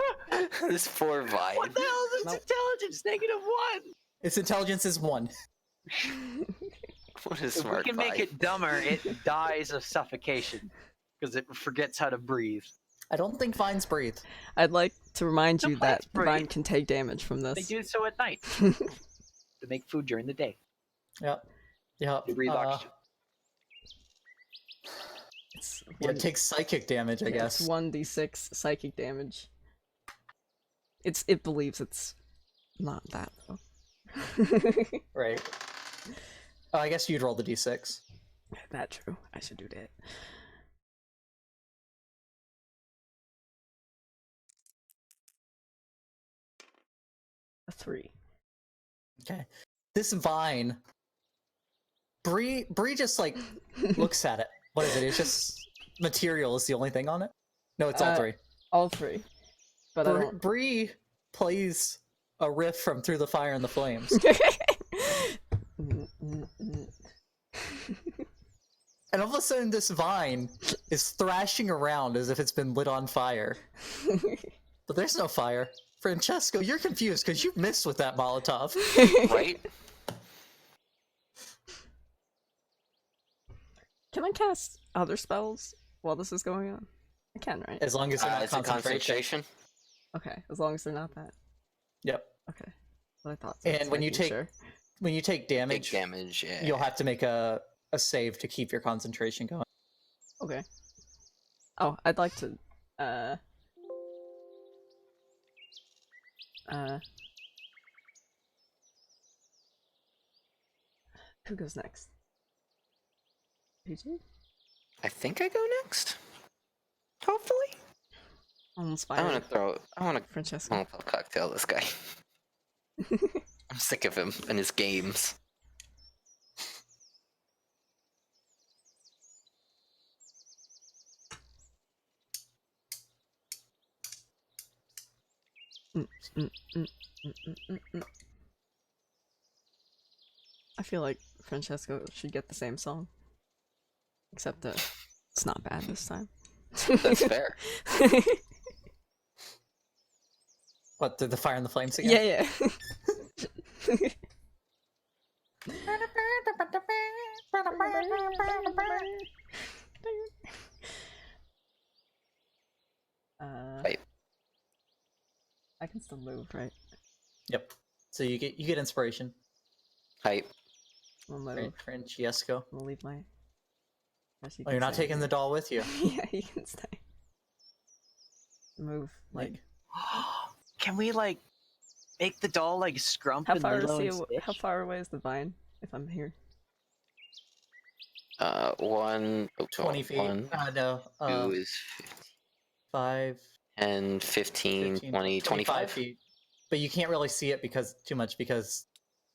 This poor Vine. What the hell is Nope. intelligence? -1. Its intelligence is 1. What a If we smart can make Vine. it dumber, it dies of suffocation because it forgets how to breathe. I don't think vines breathe. I'd like to remind The you that plants the vine breathe. can take damage from They this. do so at night to make food during the day. Yep. Yep. They breathe oxygen. It's Yeah, it takes psychic damage, I guess. It's 1d6 psychic damage. It believes it's not that though. Right. Oh, I guess you'd roll the d6. That true. I should do that. A 3. Okay. This vine, Brie just like looks at it. What is it? It's just material is the only thing on it. No, it's all 3. All 3. But I don't. Brie plays a riff from Through the Fire and the Flames, and all of a sudden this vine is thrashing around as if it's been lit on fire. But there's no fire. Francesco, you're confused because you missed with that Molotov. Right? Can I cast other spells while this is going on? I can, right? As long as they're not It's a concentration. concentration. Okay, as long as they're not that. Yep. Okay. What I thought. And just when you making take sure. when you take Big damage, damage, yeah. you'll have to make a save to keep your concentration going. Okay. Oh, I'd like to. Who goes next? PG? I think I go next. Hopefully. I'm I inspired. want to throw. I want to Francesco. Molotov cocktail this guy. I'm sick of him and his games. I feel like Francesco should get the same song. Except that it's not bad this time. That's fair. What, the Fire and the Flames again? Yeah, yeah. Right. I can still move, right? Yep. So you get inspiration. Hype. I'll move. Francesco. I'll leave my. Yes, you Oh, can you're not stay taking here. the doll with you. Yeah, you can stay. Move. Like, Can we like make the doll like Scrump How and far Lilo and is Stitch? how far away is the vine? If I'm here. 20 feet. 1, No. 2 is 5, 10, 15, 15, 20, 25. feet. But you can't really see it because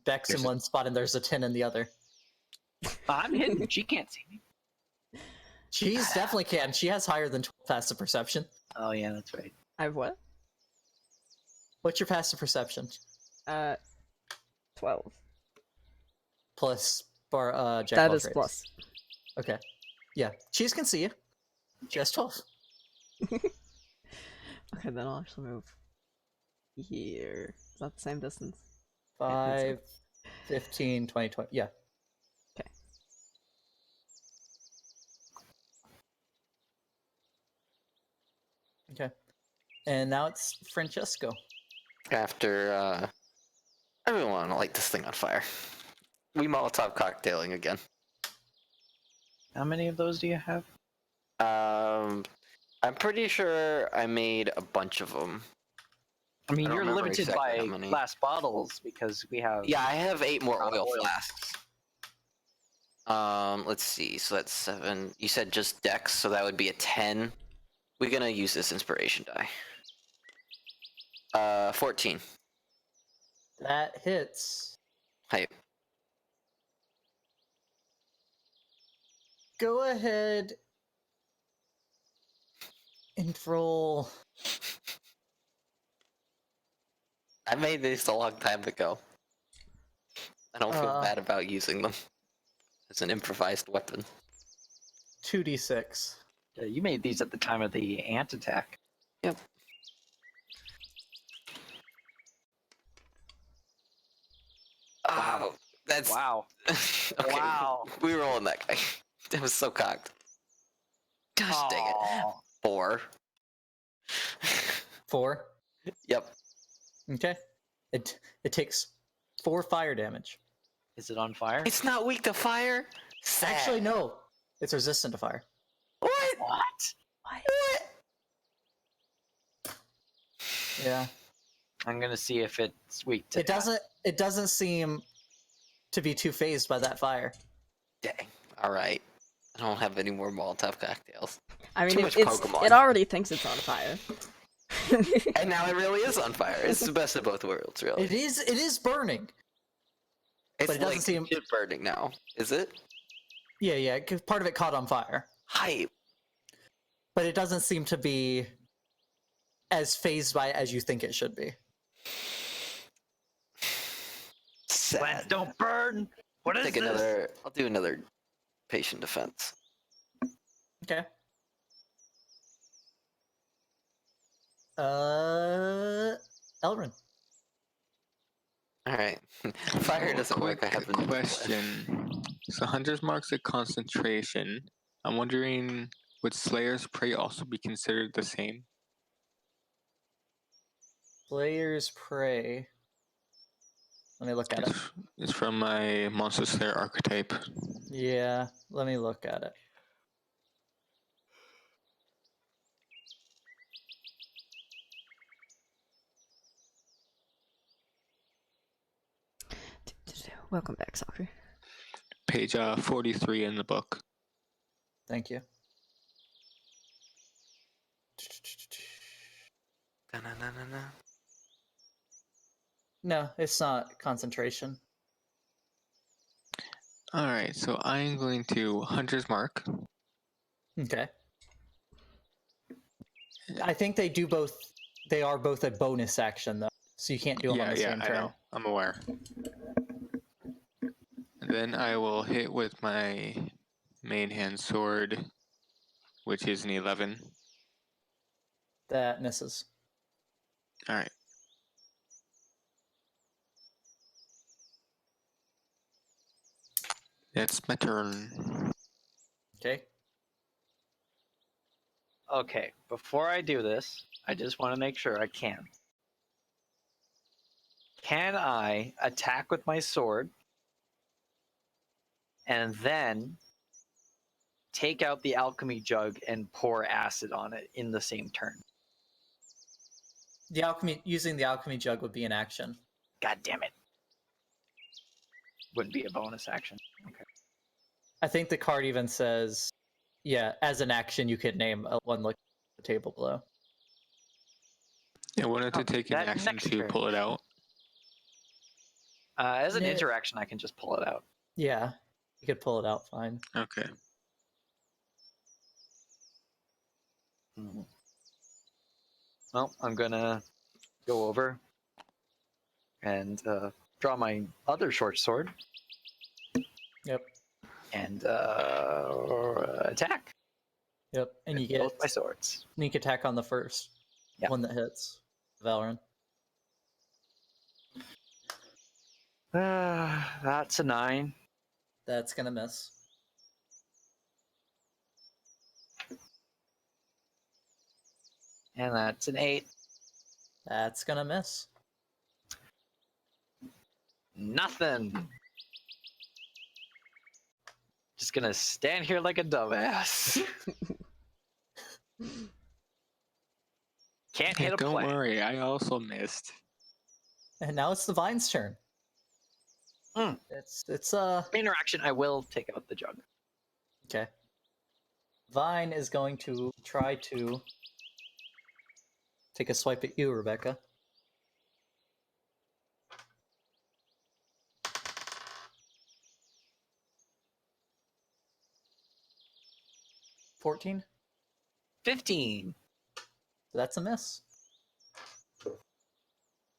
Beck's in There's a- one spot and there's a 10 in the other. I'm hidden. She can't see me. Cheese definitely can. She has higher than 12 passive perception. Oh yeah, that's right. I have what? What's your passive perception? 12. Plus That Jackal's is raise. plus. Okay. Yeah. Cheese can see you. She has 12. Okay, then I'll actually move here. Is that the same distance? 5, 15, 20, 20. Yeah. Okay. Okay. And now it's Francesco. After everyone want to light this thing on fire. We Molotov cocktailing again. How many of those do you have? I'm pretty sure I made a bunch of them. I mean, I don't you're remember limited exactly how by many. glass bottles because we have. Yeah, I have 8 more Ton of oil oil. flasks. Let's see. So that's 7. You said just dex, so that would be a 10. We're gonna use this inspiration die. 14. That hits. Hype. Go ahead and roll. I made these a long time ago. I don't feel bad about using them as an improvised weapon. 2d6. You made these at the time of the ant attack. Yep. Oh, that's Wow. okay. Wow. We rolling that guy. That was so cocked. Gosh dang it. Aw. 4. 4. Yep. Okay. It takes 4 fire damage. Is it on fire? It's not weak to fire. Sad. Actually, no. It's resistant to fire. What? What? Yeah. I'm gonna see if it's weak to. It doesn't seem to be too phased by that fire. Dang. All right. I don't have any more Molotov cocktails. I mean, Too much it's Pokemon. it already thinks it's on fire. And now it really is on fire. It's the best of both worlds, really. It is burning. It's but it doesn't like seem- shit burning now. Is it? Yeah, 'cause part of it caught on fire. Hype. But it doesn't seem to be as phased by it as you think it should be. Plants don't burn. What is Take this? another. I'll do another patient defense. Okay. Elrin. All right. Fire doesn't work. I have the question. So Hunter's Mark's a concentration. I'm wondering, would Slayer's Prey also be considered the same? Slayer's Prey. Let me look at it. It's from my Monster Slayer archetype. Yeah, let me look at it. Welcome back, Soccer. Page 43 in the book. Thank you. Da-na-na-na-na. No, it's not concentration. Alright, so I'm going to Hunter's Mark. Okay. I think they do both. They are both a bonus action, though, so you can't do them on the same I turn. know. I'm aware. And then I will hit with my main hand sword, which is an 11. That misses. Alright. That's my turn. Okay. Okay, before I do this, I just want to make sure I can. Can I attack with my sword and then take out the alchemy jug and pour acid on it in the same turn? Using the alchemy jug would be an action. God damn it. Wouldn't be a bonus action. Okay. I think the card even says, yeah, as an action you could name one look at the table below. I wanted to Oh, take an that action next to turn. pull it out. As an Yeah. interaction, I can just pull it out. Yeah, you could pull it out fine. Okay. Hmm. Well, I'm gonna go over and draw my other short sword Yep. and attack Yep. And you with get both my swords. sneak attack on the first Yeah. one that hits. Valorant. That's a 9. That's gonna miss. And that's an 8. That's gonna miss. Nothing. Just gonna stand here like a dumbass. Can't hit a Don't play. worry, I also missed. And now it's the Vine's turn. Hmm. It's Interaction, I will take out the jug. okay. Vine is going to try to take a swipe at you, Rebecca. $14. 15. So that's a miss.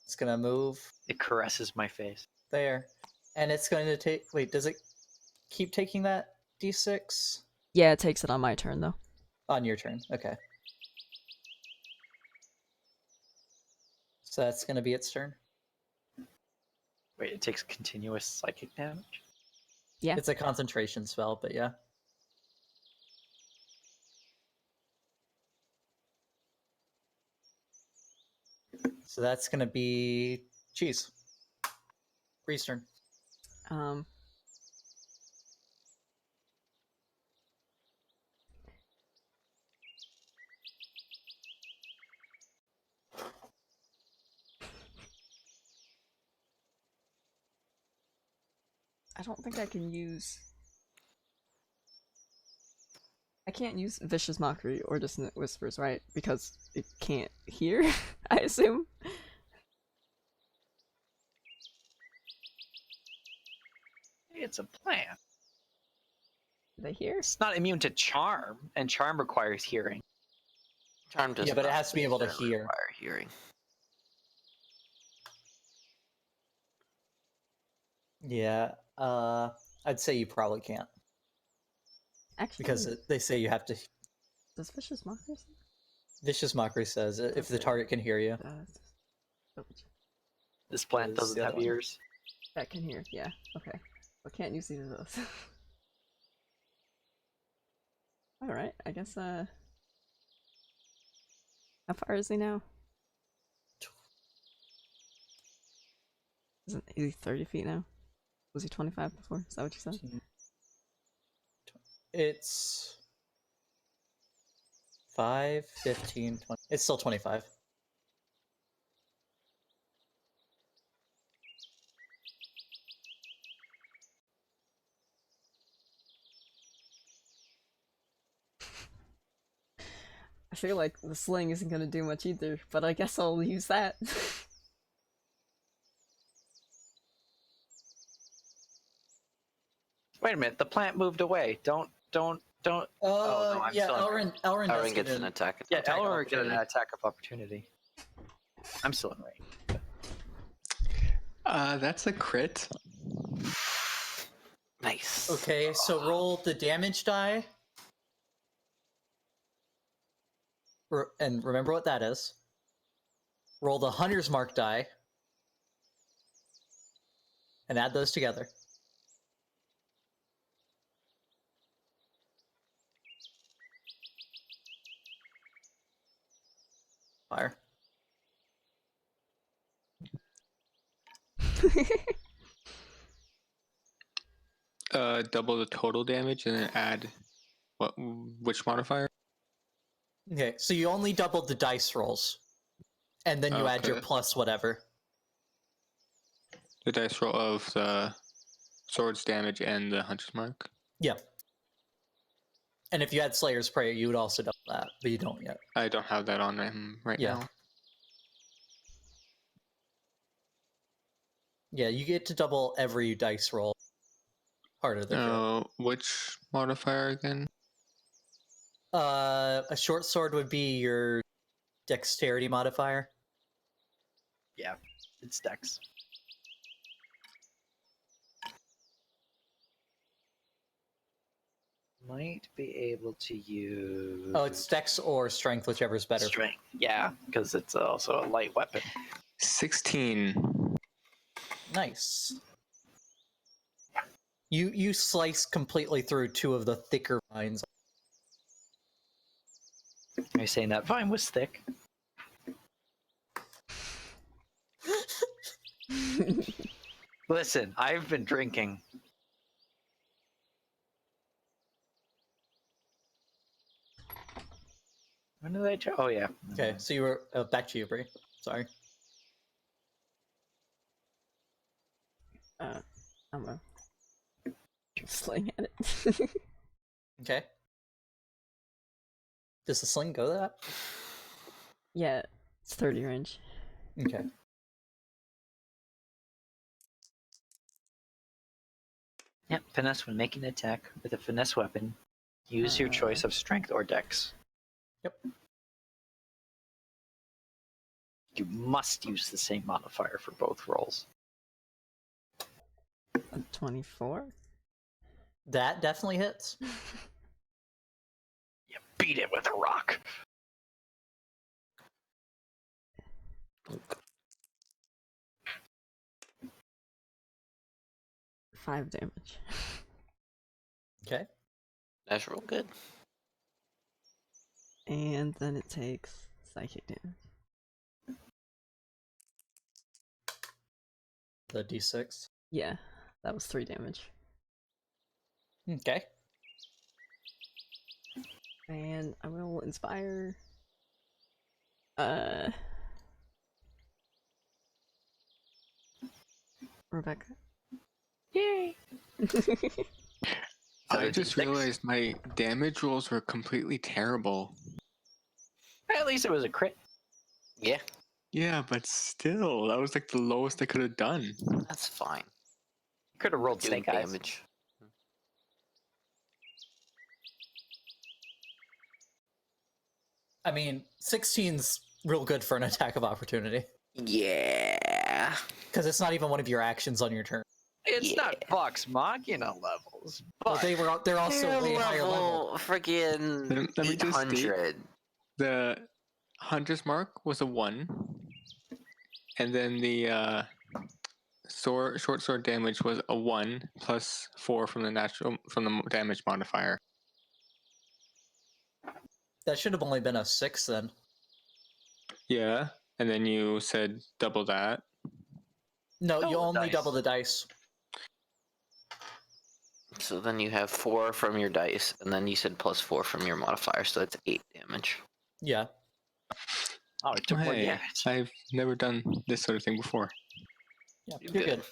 It's gonna move It caresses my face. there, and it's going to take. Wait, does it keep taking that d6 Yeah, it takes it on my turn though. on your turn? Okay. So that's gonna be its turn. Wait, it takes continuous psychic damage? Yeah. It's a concentration spell, but yeah. So that's gonna be cheese. Bree's turn. Um. I don't think I can use. I can't use Vicious Mockery or Dissonant Whispers, right? Because it can't hear, I assume. It's a plant. Do they hear? It's not immune to charm, and charm requires hearing. Charm does Yeah, but it not has to be able to necessarily hear. require hearing. Yeah. I'd say you probably can't Actually, because they say you have to. does Vicious Mockery say? Vicious Mockery says if the Okay. target can hear you. This plant Is doesn't the other have one. ears. That can hear, yeah. Okay. I can't use either of those. Alright, I guess, how far is he now? Isn't he 30 feet now? Was he 25 before? Is that what you said? It's 5, 15, 20. It's still 25. I feel like the sling isn't gonna do much either, but I guess I'll use that. Wait a minute, the plant moved away. Don't. Oh, no, I'm yeah, still in Elrin does Elrin gets an attack. Yeah, attack of Elrin get an opportunity. attack of opportunity. I'm still in range. That's a crit. Nice. Okay, so roll the damage die. And remember what that is. Roll the Hunter's Mark die. And add those together. Fire. Double the total damage and then add which modifier? Okay, so you only doubled the dice rolls. And then you add your Okay. plus whatever. The dice roll of the sword's damage and the hunter's mark. Yeah. And if you had Slayer's Prayer, you would also double that, but you don't yet. I don't have that on him right Yeah. now. Yeah, you get to double every dice roll. Harder than Which modifier again? A short sword would be your dexterity modifier. Yeah, it's Dex. Might be able to use. Oh, it's dex or strength, whichever's better. Strength. Yeah, because it's also a light weapon. 16. Nice. You slice completely through two of the thicker vines. Are you saying that vine was thick? Listen, I've been drinking. When did I try? Oh yeah. Okay, so you were back to you, Brie. Sorry. I'm a sling at it. Okay. Does the sling go that? Yeah, it's 30 range. Okay. Yeah, finesse when making an attack with a finesse weapon. Use your choice of strength or dex. Yep. You must use the same modifier for both rolls. 24. That definitely hits. You beat it with a rock. Five damage. Okay. That's real good. And then it takes psychic damage. The d6. Yeah, that was 3 damage. Okay. And I will inspire. Rebecca. Yay! I just D6? realized my damage rolls were completely terrible. At least it was a crit. Yeah, Yeah, but still, that was like the lowest I could have done. that's fine. Could have rolled Doing snake eyes. damage. I mean, 16's real good for an attack of opportunity. Yeah. Because it's not even one of your actions on your turn. It's not Vox Machina levels, but Well, they're also They're way higher level. level freaking Let me just state- 800. The hunter's mark was a 1, and then the short sword damage was a 1 plus 4 from the damage modifier. That should have only been a 6 then. Yeah, and then you said double that. No, Double you the only dice. double the dice. So then you have 4 from your dice, and then you said plus 4 from your modifier, so that's 8 damage. Yeah. oh, it took more Hey, damage. I've never done this sort of thing before. Yeah, You're you're good. good.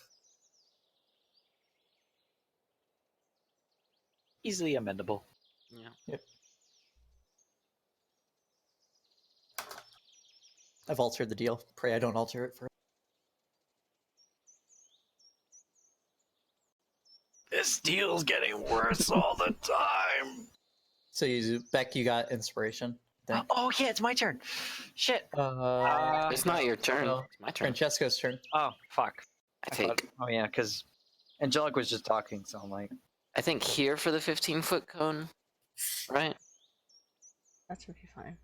Easily amendable. Yeah. Yep. I've altered the deal. Pray I don't alter it for. This deal's getting worse all the time. So Beck, you got inspiration. I think. Oh yeah, it's my turn. Shit. It's not your turn. no. It's my turn. Francesco's turn. Oh fuck. I thought- think oh yeah, because Angelic was just talking, so I'm like, I think here for the 15-foot cone, right? That should be fine.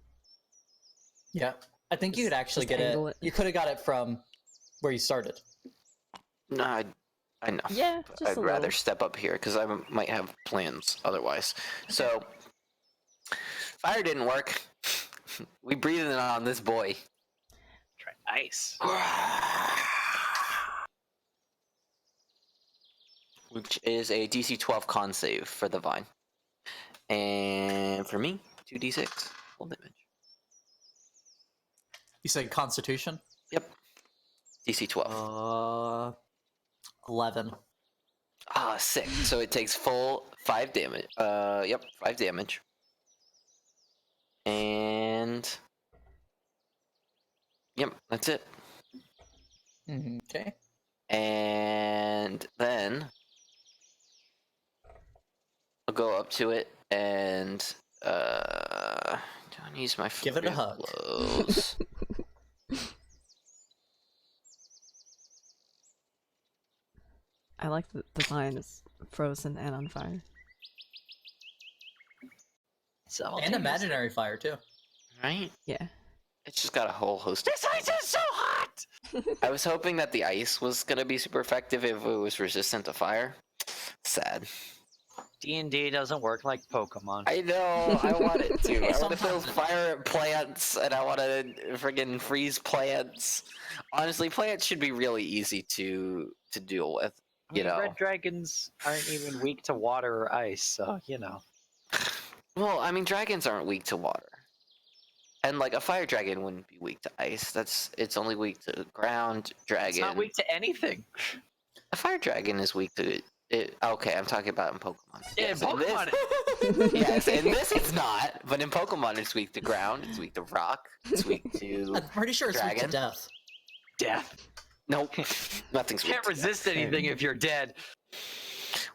Yeah, I think you could actually Just get it. angle it. You could have got it from where you started. No, I know. Yeah, But just I'd a rather little. step up here because I might have plans otherwise. So, fire didn't work. We breathed it on this boy. try ice. Which is a DC 12 con save for the vine. And for me, 2d6 full damage. You said Constitution. Yep. DC 12. 11. Sick. So it takes full 5 damage. Yep, 5 damage. And yep, that's it. Okay. And then I'll go up to it and Don't use my Give it a flurry of hug. blows. I like the design is frozen and on fire. And imaginary fire too. Right? Yeah. It's just got a whole host of... This ice is so hot! I was hoping that the ice was gonna be super effective if it was resistant to fire. Sad. D&D doesn't work like Pokemon. I know, I want it to. I want to Sometimes throw fire at plants, and I want to friggin' freeze plants. Honestly, plants should be really easy to deal with. I mean, You know. red dragons aren't even weak to water or ice, so, you know. Well, I mean, dragons aren't weak to water. And like a fire dragon wouldn't be weak to ice. It's only weak to ground dragon. It's not weak to anything. A fire dragon is weak to it. Okay, I'm talking about in Pokemon. Yeah, Yes, Pokemon. yes, in this it's not, but in Pokemon it's weak to ground, it's weak to rock, it's weak to I'm pretty sure it's weak to Dragon? death. Death. nope, nothing's weak. Can't to resist anything if you're dead. that.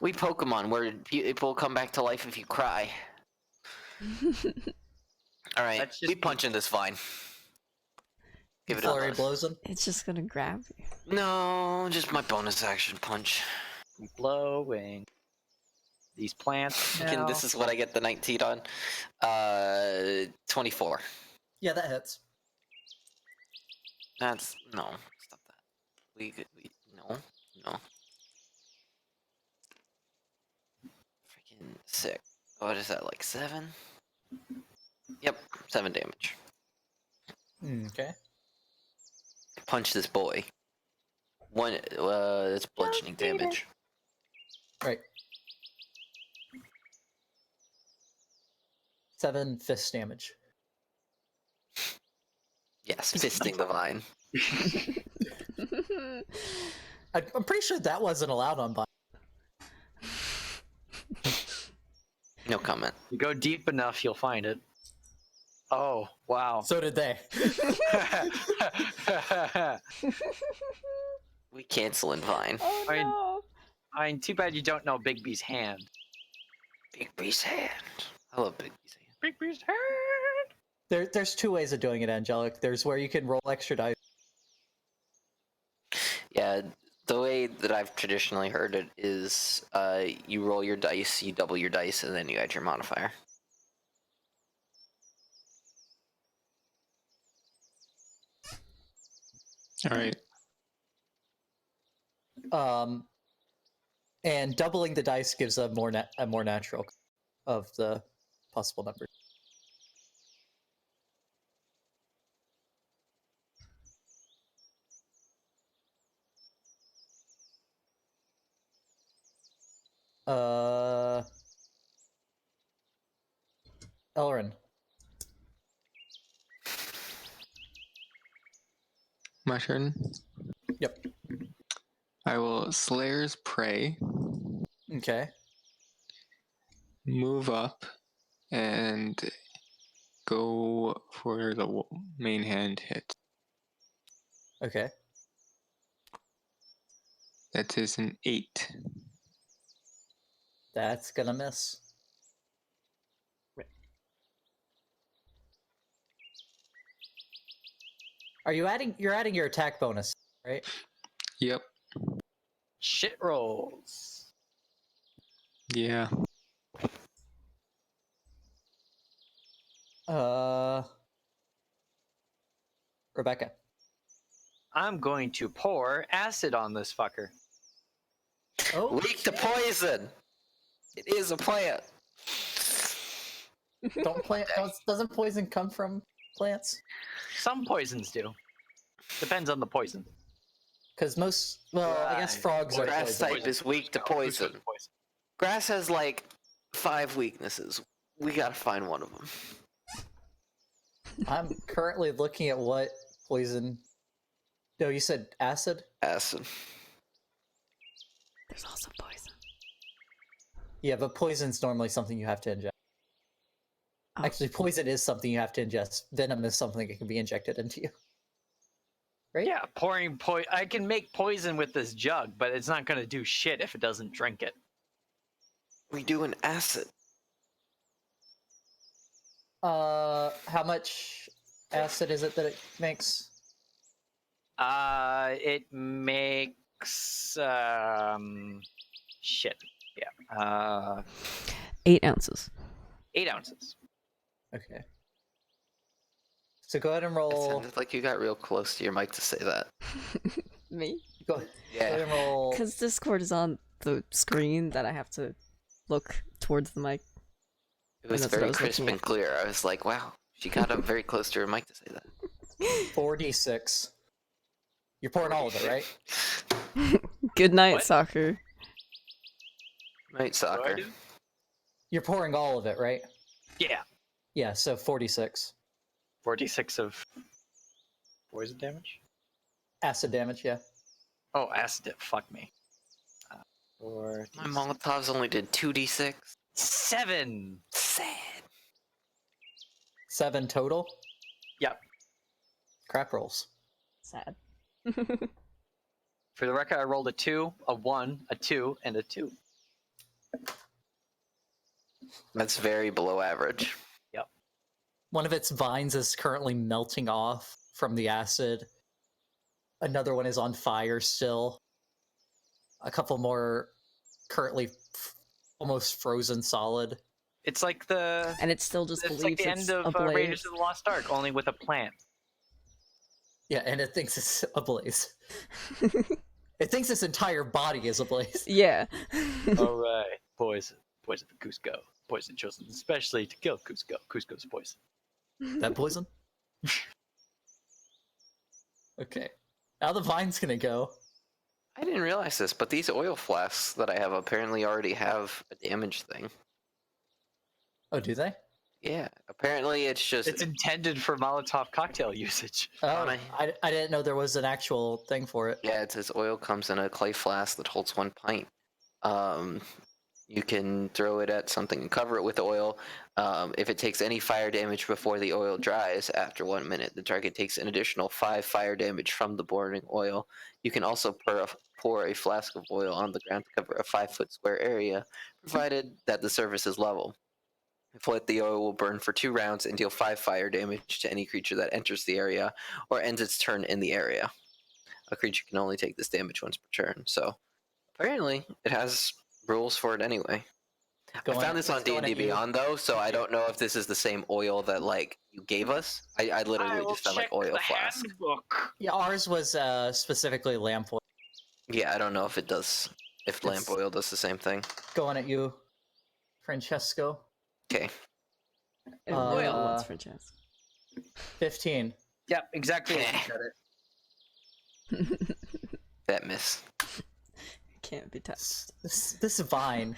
We Pokemon where people come back to life if you cry. All right, That's just we punching this vine. Give it a Flurry buzz. blows him. It's just gonna grab you. No, just my bonus action punch. Blowing. These plants. And this is what I get the 19 on. 24. Yeah, that hits. That's no. Stop that. We no. Freaking sick. What is that? Like 7? Yep, 7 damage. Okay. Punch this boy. One. That's bludgeoning damage. Right. 7 fist damage. Yes, fisting the vine. I'm pretty sure that wasn't allowed on Vine. No comment. You go deep enough, you'll find it. Oh, wow. So did they. We canceling vine. Oh I mean- no! I mean, too bad you don't know Bigby's hand. Big B's hand. I love Big B's hand. Bigby's hand! There's 2 ways of doing it, Angelic. There's where you can roll extra dice. Yeah, the way that I've traditionally heard it is you roll your dice, you double your dice, and then you add your modifier. All right. And doubling the dice gives a more natural of the possible numbers. Elrin. My turn. Yep. I will Slayer's Prey, Okay. move up, and go for the main hand hit. Okay. That is an 8. That's gonna miss. You're adding your attack bonus, right? Yep. Shit rolls. Yeah. Rebecca. I'm going to pour acid on this fucker. Oh, Weak to poison! It is a plant! doesn't poison come from plants? Some poisons do. Depends on the poison. Because I guess Right. frogs are Grass poison. type is weak to poison. Grass has like 5 weaknesses. We gotta find one of them. I'm currently looking at what poison. No, you said acid? Acid. There's also poison. Yeah, but poison's normally something you have to ingest. Oh. Actually, poison is something you have to ingest. Venom is something that can be injected into you. Right? Yeah, pouring I can make poison with this jug, but it's not going to do shit if it doesn't drink it. We do an acid. How much acid is it that it makes? It makes shit. Yeah. 8 ounces. 8 ounces. Okay. So go ahead and It roll. sounded like you got real close to your mic to say that. Me? Go ahead Yeah. and roll. Because Discord is on the screen that I have to look towards the mic. It was that's what I very was crisp looking and at. clear. I was like, wow, she got up very close to her mic to say that. 4d6. You're pouring all of it, right? Good night, What? soccer. Night What do I soccer. do? You're pouring all of it, right? Yeah. Yeah, so 46. 46 of poison damage? Acid damage, yeah. Oh, acid. Fuck me. 4, My Molotovs only did 2d6. 7. Sad. 7 total? Yep. Crap rolls. Sad. For the record, I rolled a 2, a 1, a 2, and a 2. That's very below average. One of its vines is currently melting off from the acid. Another one is on fire still. A couple more currently almost frozen solid. It's like the And it still just it's believes like the it's end of ablaze. Raiders of the Lost Ark, only with a plant. Yeah, and it thinks it's ablaze. It thinks its entire body is ablaze. Yeah. All right, poison for Cusco. Poison chosen especially to kill Cusco. Cusco's poison. That poison? Okay. Now the vine's gonna go. I didn't realize this, but these oil flasks that I have apparently already have a damage thing. Oh, do they? Yeah, apparently it's just It's intended for Molotov cocktail usage. Oh, Fine. I didn't know there was an actual thing for it. yeah, it says oil comes in a clay flask that holds 1 pint. You can throw it at something and cover it with oil. If it takes any fire damage before the oil dries after 1 minute, the target takes an additional 5 fire damage from the burning oil. You can also pour a flask of oil on the ground to cover a 5-foot square area, provided that the surface is level. If lit, the oil will burn for 2 rounds and deal 5 fire damage to any creature that enters the area or ends its turn in the area. A creature can only take this damage once per turn, so apparently it has rules for it anyway. I found this on D&D Beyond though, so I don't know if this is the same oil that like you gave us. I literally just found like oil flask. Handbook. Yeah, ours was specifically lamp oil. Yeah, I don't know if it does. If lamp It's- oil does the same thing. Going at you, Francesco. Okay. It really Uh, wants Francesco. 15. Yep, exactly. As you said it. That miss. Can't be touched. This vine.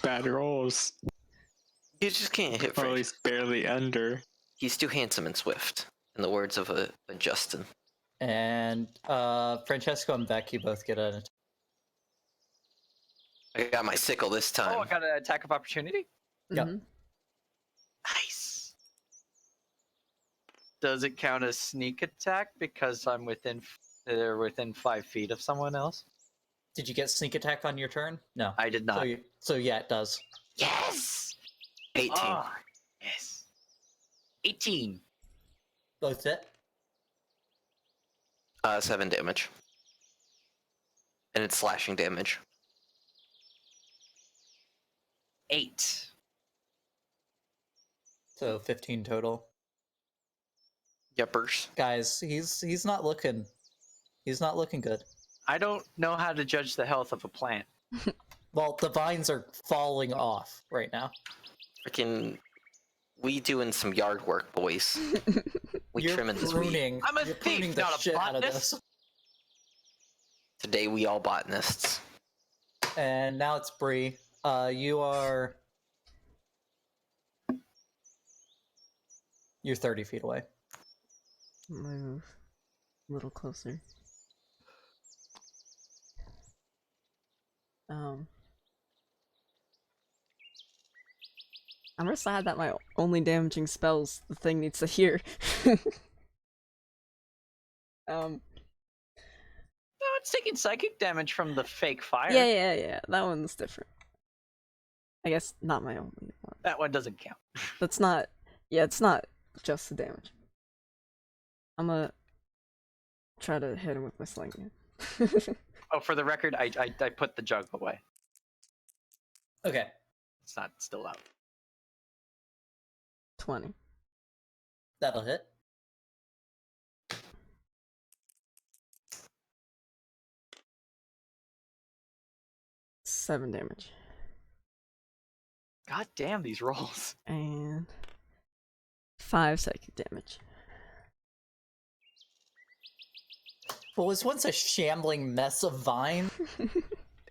Bad rolls. You just can't hit Or at Frank. least barely under. He's too handsome and swift, in the words of a Justin. And Francesco and Beck, you both get an I got my sickle this Oh, time. I got an attack of opportunity. Yep. Mhm. Nice. Does it count as sneak attack because I'm they're within 5 feet of someone else? Did you get sneak attack on your turn? No. I did not. So yeah, it does. Yes. 18. Oh, yes. 18. Both hit. 7 damage. And it's slashing damage. 8. So 15 total. Yuppers. Guys, he's not looking good. I don't know how to judge the health of a plant. Well, the vines are falling off right now. Freaking, we doing some yard work, boys. We You're trimming this weed. pruning. I'm a You're thief, pruning the not a shit out of botanist. this. Today we all botanists. And now it's Brie. You're 30 feet away. Move a little closer. I'm just sad that my only damaging spells the thing needs to hear. No, it's taking psychic damage from the fake fire. Yeah, that one's different. I guess not my only one. That one doesn't count. That's not. Yeah, it's not just the damage. I'm gonna try to hit him with my sling again. Oh, for the record, I put the jug away. Okay. It's not still out. 20. That'll hit. Seven damage. God damn these rolls. And 5 psychic damage. What was once a shambling mess of vine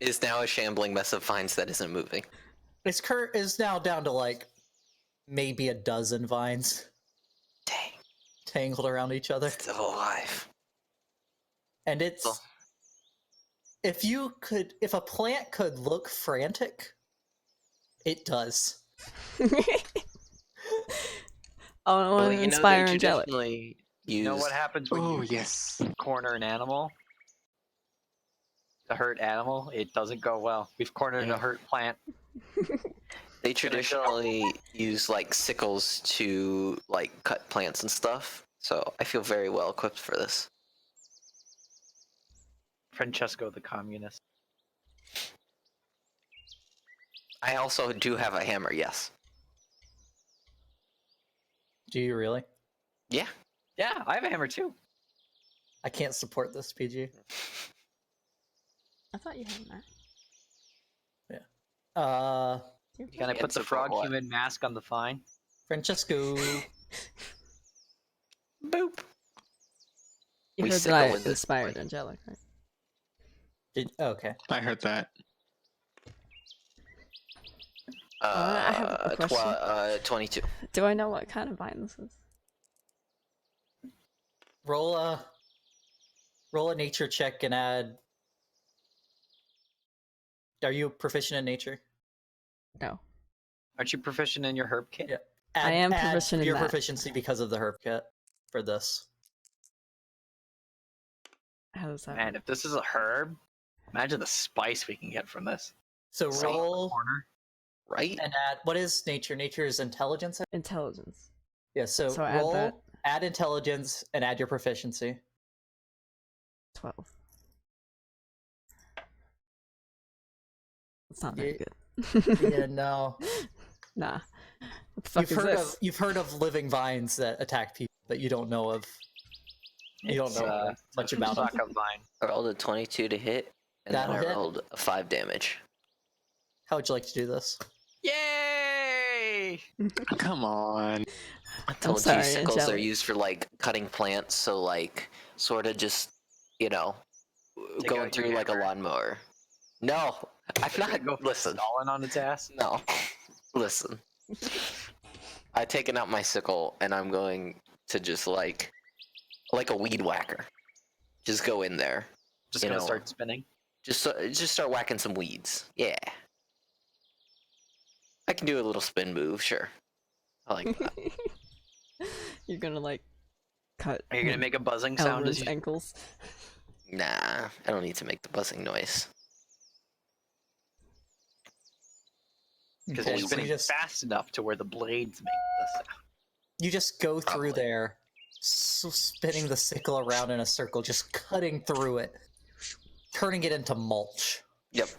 Is now a shambling mess of vines that isn't moving. is now down to like maybe a dozen vines Dang, tangled around each other. still alive. And it's Well. if a plant could look frantic, it does. Oh, I want to inspire angelic. You know what happens when Oh you yes. corner an animal? A hurt animal? It doesn't go well. We've cornered a hurt plant. They traditionally use like sickles to like cut plants and stuff. So I feel very well equipped for this. Francesco the communist. I also do have a hammer, yes. Do you really? Yeah. Yeah, I have a hammer too. I can't support this, PG. I thought you had that. Can I put the frog human mask on the vine? Francesco. Boop. You We heard sickle that I with this inspired point. angelic, right? Okay. I heard that. I have a question. 22. Do I know what kind of vine this is? Roll a nature check and add. Are you proficient in nature? No. Aren't you proficient in your herb kit? Yeah. I am proficient in your that. proficiency because of the herb kit for this. How does that Man, if this is a herb, imagine the spice we can get from this. So Salt in the roll corner. Right? and add. What is nature? Nature is intelligence. Intelligence. Yeah. So So add roll, that. add intelligence, and add your proficiency. 12. It's not very good. Yeah. No. Nah. What the fuck is this? You've heard of living vines that attack people, but you don't know of. You don't It's, know much about them. Saka vine. I rolled a 22 to hit, and That'll then I hit. rolled a 5 damage. How would you like to do this? Yay! Come on. I told sorry, you sickles are angelic. used for like cutting plants, so like sort of just, you know, Take going out your through like a hammer. lawnmower. No, I've not. Go Listen, stalling on its ass. no, listen. I've taken out my sickle and I'm going to just like a weed whacker. Just go in there. Just You gonna know, start spinning. Just start whacking some weeds. Yeah. I can do a little spin move, sure. I like that. You're gonna like cut Are you gonna make a buzzing sound as Elrin's you? ankles. Nah, I don't need to make the buzzing noise. Because Okay, you're so you spinning just fast enough to where the blades make the sound. you just go through Probably. there, spinning the sickle around in a circle, just cutting through it, turning it into mulch. Yep.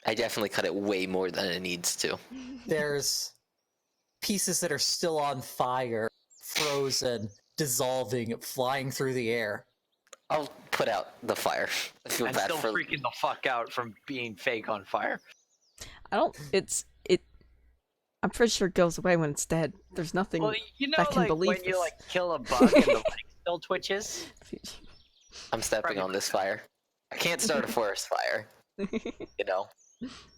I definitely cut it way more than it needs to. There's pieces that are still on fire, frozen, dissolving, flying through the air. I'll put out the fire. I feel I'm bad still for. freaking the fuck out from being fake on fire. I don't. It. I'm pretty sure it goes away when it's dead. There's nothing. Well, you know, that can like believe when you this. like kill a bug and the leg still twitches. I'm stepping on this fire. I can't start a forest fire. You know,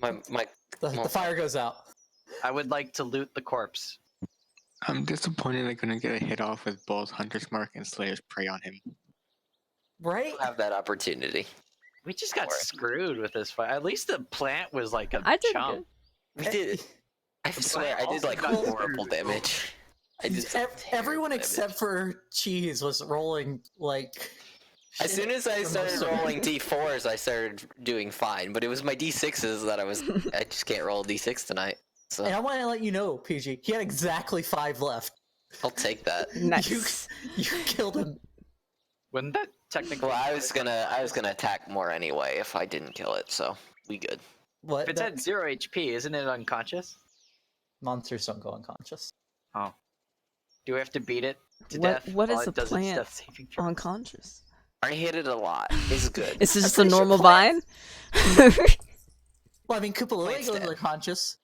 my The fire goes out. I would like to loot the corpse. I'm disappointed I'm gonna get a hit off with both Hunter's Mark and Slayer's Prey on him. Right? I'll have that opportunity. We just got Don't worry. screwed with this fire. At least the plant was like a I did chump. good. We did. I swear, I did like also got horrible screwed. damage. I did some Everyone terrible except damage. for Cheese was rolling like As soon as I started rolling d4s, I started doing fine. But it was my d6s that I just can't roll a d6 tonight. So And I want to let you know, PG, he had exactly 5 left. I'll take that. Nice. You killed him. Wouldn't that technically? Well, I was gonna attack more anyway if I didn't kill it. So we good. What? If it's at 0 HP, isn't it unconscious? Monsters don't go unconscious. Oh. Do we have to beat it to What- death? what while is it the does its plant death saving throw? Unconscious. I hit it a lot. It's good. Is this just a pretty sure normal vine? Well, I mean, Koopalui Plant's goes dead. unconscious.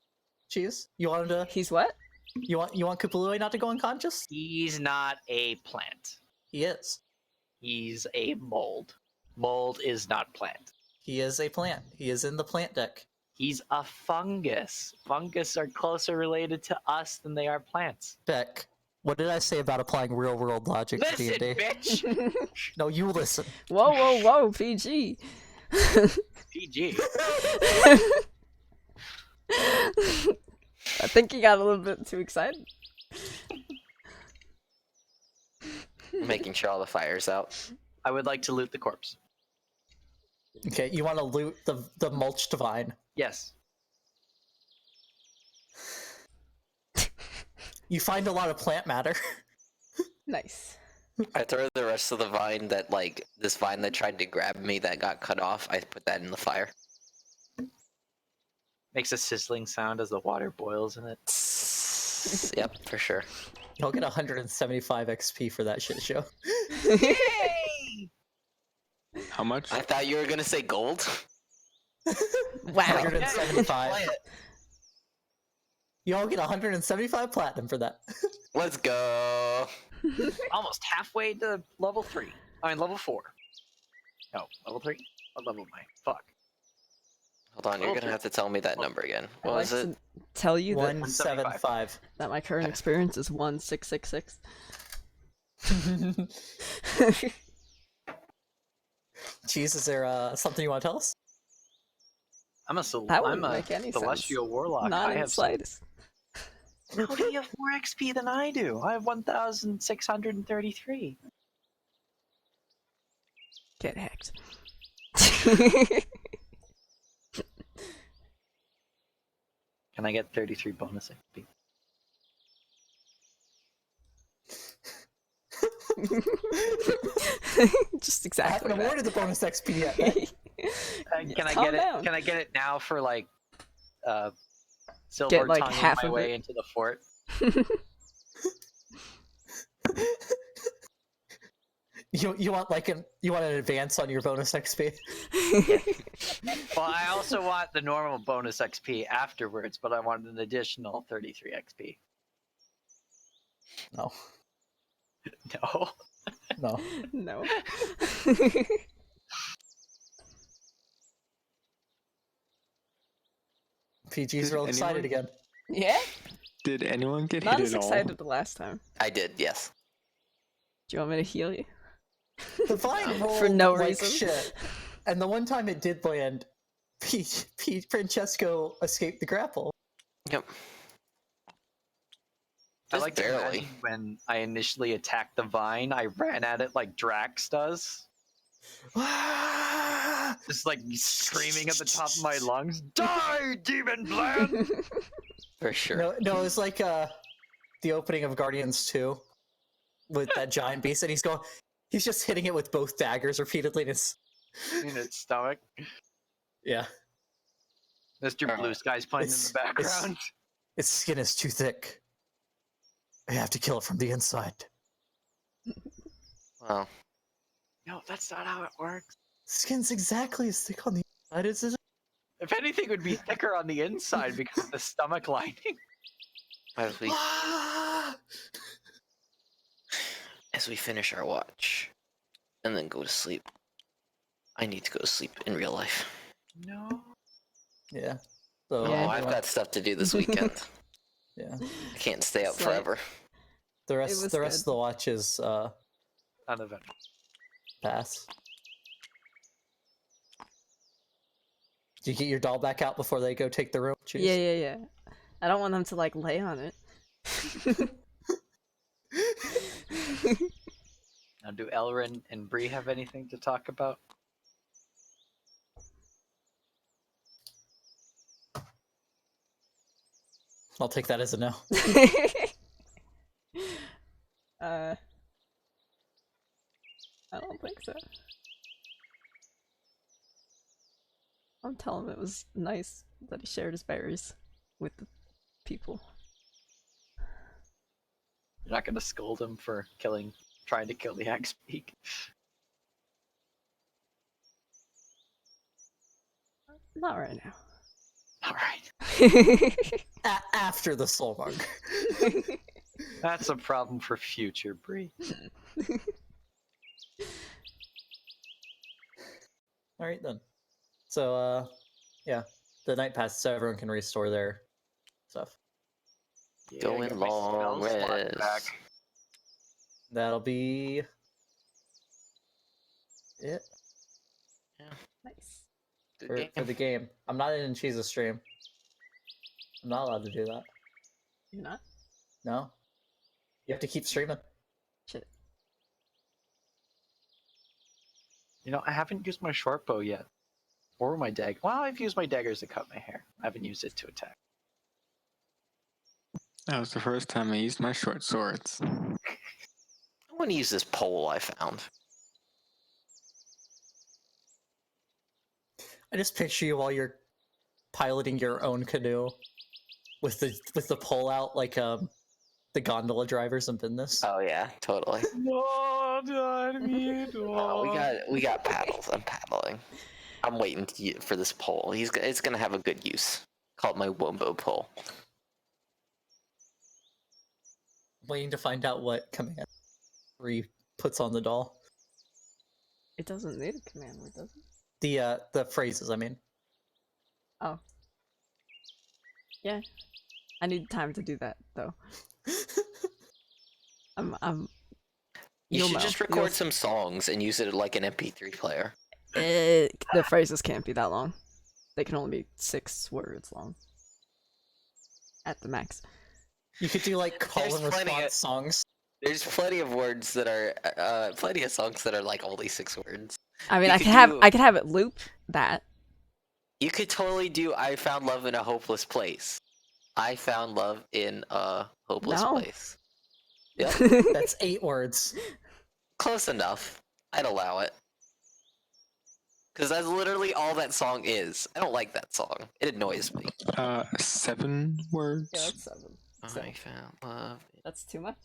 Cheese. You want him to? He's what? You want Koopalui not to go unconscious? He's not a plant. He is. He's a mold. Mold is not plant. He is a plant. He is in the plant deck. He's a fungus. Fungus are closer related to us than they are plants. Beck, what did I say about applying real world logic to Listen, D&D? bitch! No, you listen. Whoa, whoa, whoa, PG. PG. I think he got a little bit too excited. Making sure all the fire's out. I would like to loot the corpse. Okay, you want to loot the mulched vine. Yes. You find a lot of plant matter. Nice. I throw the rest of the vine this vine that tried to grab me that got cut off. I put that in the fire. Makes a sizzling sound as the water boils in it. Yep, for sure. You'll get 175 XP for that shit show. Yay! How much? I thought you were gonna say gold. Wow. 175. You all get 175 platinum for that. Let's go. Almost halfway to level 3. I mean, level 4. No, level 3? What level am I? Fuck. Hold on, you're gonna have to tell me that number again. What was it? Tell you that, 175. that my current experience is 1666. Cheese, is there something you want to tell us? I'm a That wouldn't I'm a make any celestial warlock. Not I in the have slightest. How do you have more XP than I do? I have 1,633. Get hacked. Can I get 33 bonus XP? Just I exactly haven't that. awarded the bonus XP yet. Beck. Can I Calm get down. it? Can I get it now for silver Get, like, tonguing half my of way it. into the fort? You want an advance on your bonus XP? Well, I also want the normal bonus XP afterwards, but I want an additional 33 XP. No, No. no. No. PG's Did real excited anyone- again. Yeah? Did anyone get Not hit as at all? excited the last time. I did, yes. Do you want me to heal you? The vine rolled For no like reason. shit, and the one time it did land, Francesco escaped the grapple. Yep. I Just like to barely. imagine when I initially attacked the vine, I ran at it like Drax does. Just like screaming at the top of my lungs, "Die, demon plant!" For sure. No, it was like the opening of Guardians 2 with that giant beast, and he's just hitting it with both daggers repeatedly. And in its stomach. Yeah, Mr. Blue Sky's playing in It's- the background. its skin is too thick. I have to kill it from the inside. Well, No, that's not how it works. Skin's exactly as thick on the inside as it is. If anything, it would be thicker on the inside because of the stomach lining. as we finish our watch and then go to sleep. I need to go to sleep in real life. No. Yeah. So Yeah. Oh, I've got stuff to do this weekend. yeah. I can't stay up It's like- forever. The It rest was of good. the watch is Uneventful. pass. Do you get your doll back out before they go take the room? Cheers. Yeah. I don't want them to like lay on it. Now, do Elrin and Brie have anything to talk about? I'll take that as a no. I don't think so. I'll tell him it was nice that he shared his berries with the people. You're not going to scold him for trying to kill the Axe Peak. Not right now. All right. After the soul mug. That's a problem for future Brie. All right then. So yeah, the night passes, so everyone can restore their stuff. Yeah, Going get my long spell slot rest. back. That'll be it Nice. Good for the game. I'm not in Cheese's stream. I'm not allowed to do that. You're not? No. You have to keep streaming. Shit. You know, I haven't used my short bow yet. Or my dagger. Well, I've used my daggers to cut my hair. I haven't used it to attack. That was the first time I used my short swords. I want to use this pole I found. I just picture you while you're piloting your own canoe with the pole out like the gondola drivers in Business. Oh yeah, totally. No, We got paddles. I'm paddling. I'm waiting for this pole. It's gonna have a good use. Call it my wombo pole. Waiting to find out what command Brie puts on the doll. It doesn't need a command word, does it? The phrases, I mean. Oh. Yeah. I need time to do that, though. You You'll should know. just record some songs and use it like an MP3 player. The phrases can't be that long. They can only be 6 words long. At the max. You could do like call There's and plenty response of- songs. There's plenty of words that are plenty of songs that are like only 6 words. I mean, You I could could have it loop that. You could totally do "I found love in a hopeless place." I found love in a hopeless No. place. Yep, That's 8 words. close enough. I'd allow it. Because that's literally all that song is. I don't like that song. It annoys me. 7 words. Yeah, that's 7. So, I found love that's too much.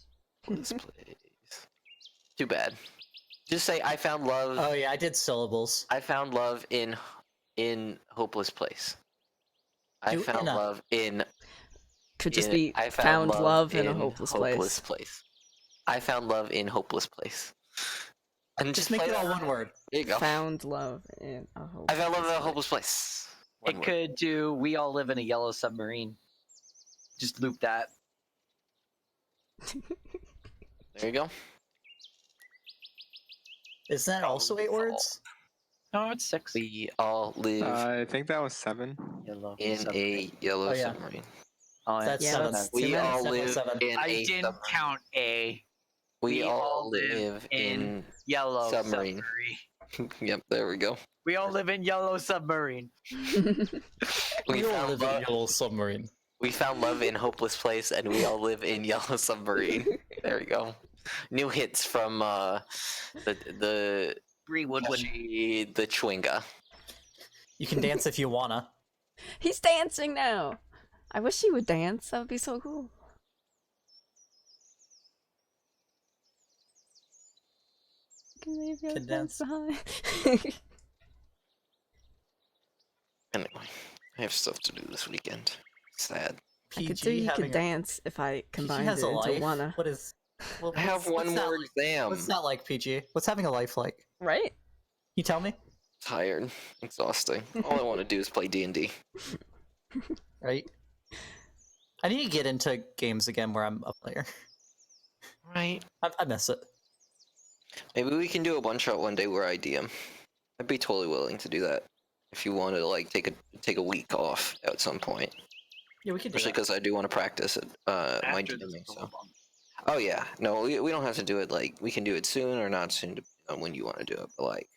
in this place. Too bad. Just say I found love. Oh yeah, I did syllables. I found love in hopeless place. I Do found in a- love in. Could just in- be I found love in a hopeless place. I found love in hopeless place. And Just make play it all that. one word. There you go. Found love in a hopeless I found love in a place. hopeless place. One It word. could do "We all live in a yellow submarine." Just loop that. There you go. Is that also 8 words? No, it's 6. We all live I think that was 7. Yellow in submarine. a yellow Oh, yeah. submarine. Oh, That's Yeah, 7. that's- We Too many. all Definitely live 7. in I a didn't submarine. count A. We all live in Yellow submarine. Yep, there we go. We all live in yellow submarine. We all found live in love. Yellow Submarine. We found love in hopeless place, and we all live in yellow submarine. There we go. New hits from the Brie Woodwind. the Chwinga. You can dance if you wanna. He's dancing now. I wish he would dance. That would be so cool. Can leave your Can friends dance. behind. Anyway, I have stuff to do this weekend. Sad. I could PG do you having could dance if I PG combined has it a into life. wanna. What is? Well, I have one what's that more like? exam. What's that like, PG? What's having a life like? Right? You tell me. Tired, exhausting. All I want to do is play D&D. Right. I need to get into games again where I'm a player. Right. I miss it. Maybe we can do a one shot one day where I DM. I'd be totally willing to do that if you wanted to like take a week off at some point. Yeah, we could do Especially that. because I do want to practice at my After this DMing. So album. Oh yeah, no, we don't have to do it like we can do it soon or not soon, depending on when you want to do it. But like,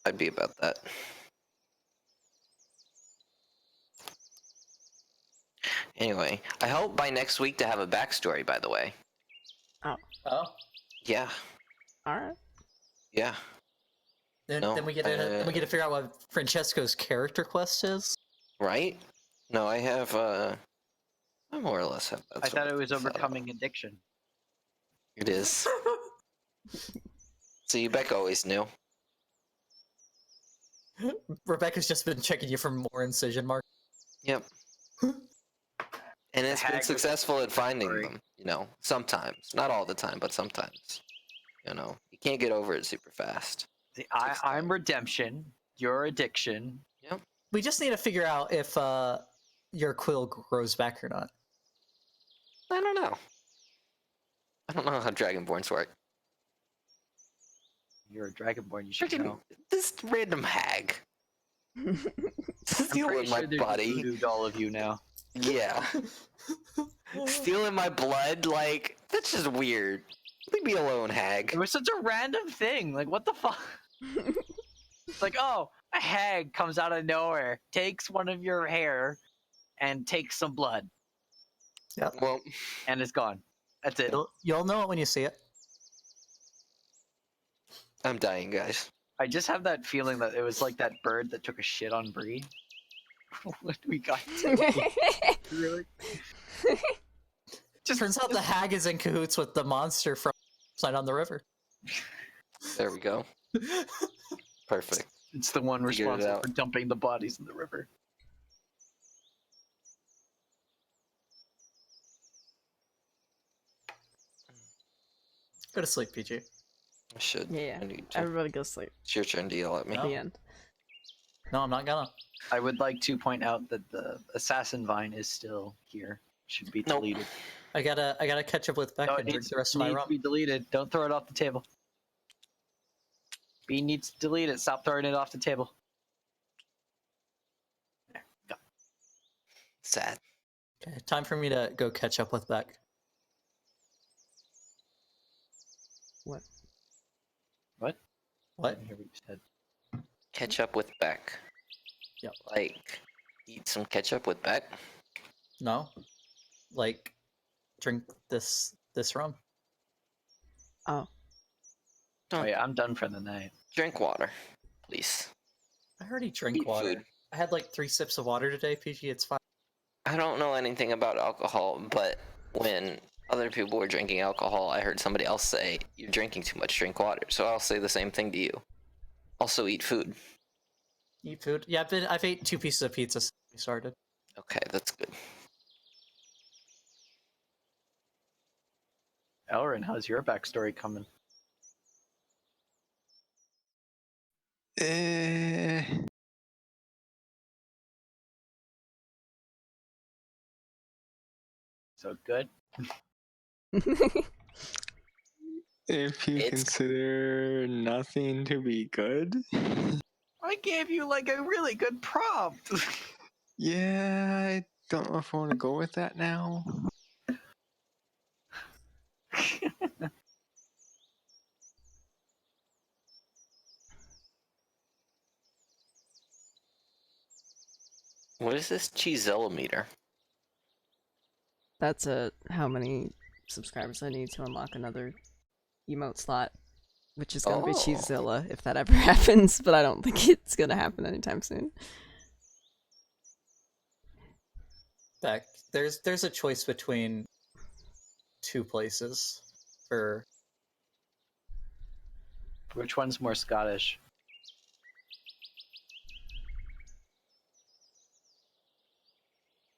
I'd be about that. Anyway, I hope by next week to have a backstory. By the way. Oh. Yeah. All right. Yeah. Then, No, then we get to figure out what Francesco's character quest is. Right? No, I have. I more or less have that. I thought it was thought out. overcoming addiction. It is. See, Becca always knew. Rebecca's just been checking you for more incision marks. Yep. And it's hag been was successful at finding story. them. You know, sometimes, not all the time, but sometimes. You know, you can't get over it super fast. See, Takes I'm time. redemption. Your addiction. We just need to figure out if your quill grows back or not. I don't know. I don't know how Dragonborns work. You're a Dragonborn. You should Freaking know. this random hag I'm stealing pretty my sure they're body. voodooed all of you now. Yeah, stealing my blood. Like that's just weird. Leave me alone, hag. It was such a random thing. Like, what the fuck? It's like, oh, a hag comes out of nowhere, takes one of your hair, and takes some blood, Well, and it's gone. That's it. You'll know it when you see it. I'm dying, guys. I just have that feeling that it was like that bird that took a shit on Brie. What we got to really? Just Turns out the hag is in cahoots with the monster from Side on the River. There we go. Perfect. it's the one Figured it responsible out. for dumping the bodies in the river. Go to sleep, PG. I should. Yeah. I need to. Everybody go sleep. It's your turn to yell at me. No. The end. No, I'm not gonna. I would like to point out that the assassin vine is still here. Should be Nope. deleted. I gotta catch up with Beck No, and it drink needs, the rest of my needs rum. to be deleted. Don't throw it off the table. B needs to delete it. Stop throwing it off the table. There, go. Sad. Okay, time for me to go catch up with Beck. What? What? What? I didn't hear what you said. Catch up with Beck. Yep. Like, eat some ketchup with Beck. No? Like, drink this rum. Oh. Oh yeah, I'm done for the night. Drink water, please. I already drink Eat water. food. I had like 3 sips of water today, PG. It's fine. I don't know anything about alcohol, but when other people were drinking alcohol, I heard somebody else say, "You're drinking too much. Drink water." So I'll say the same thing to you. Also, eat food. Eat food. Yeah, I've ate 2 pieces of pizza since we started. Okay, that's good. Elrin, how's your backstory coming? So good. If you It's- consider nothing to be good, I gave you like a really good prompt. yeah, I don't know if I want to go with that now. What is this cheeselometer? That's how many subscribers I need to unlock another emote slot, which is gonna be Oh. Cheezilla if that ever happens, but I don't think it's gonna happen anytime soon. Beck, there's a choice between 2 places for. Which one's more Scottish?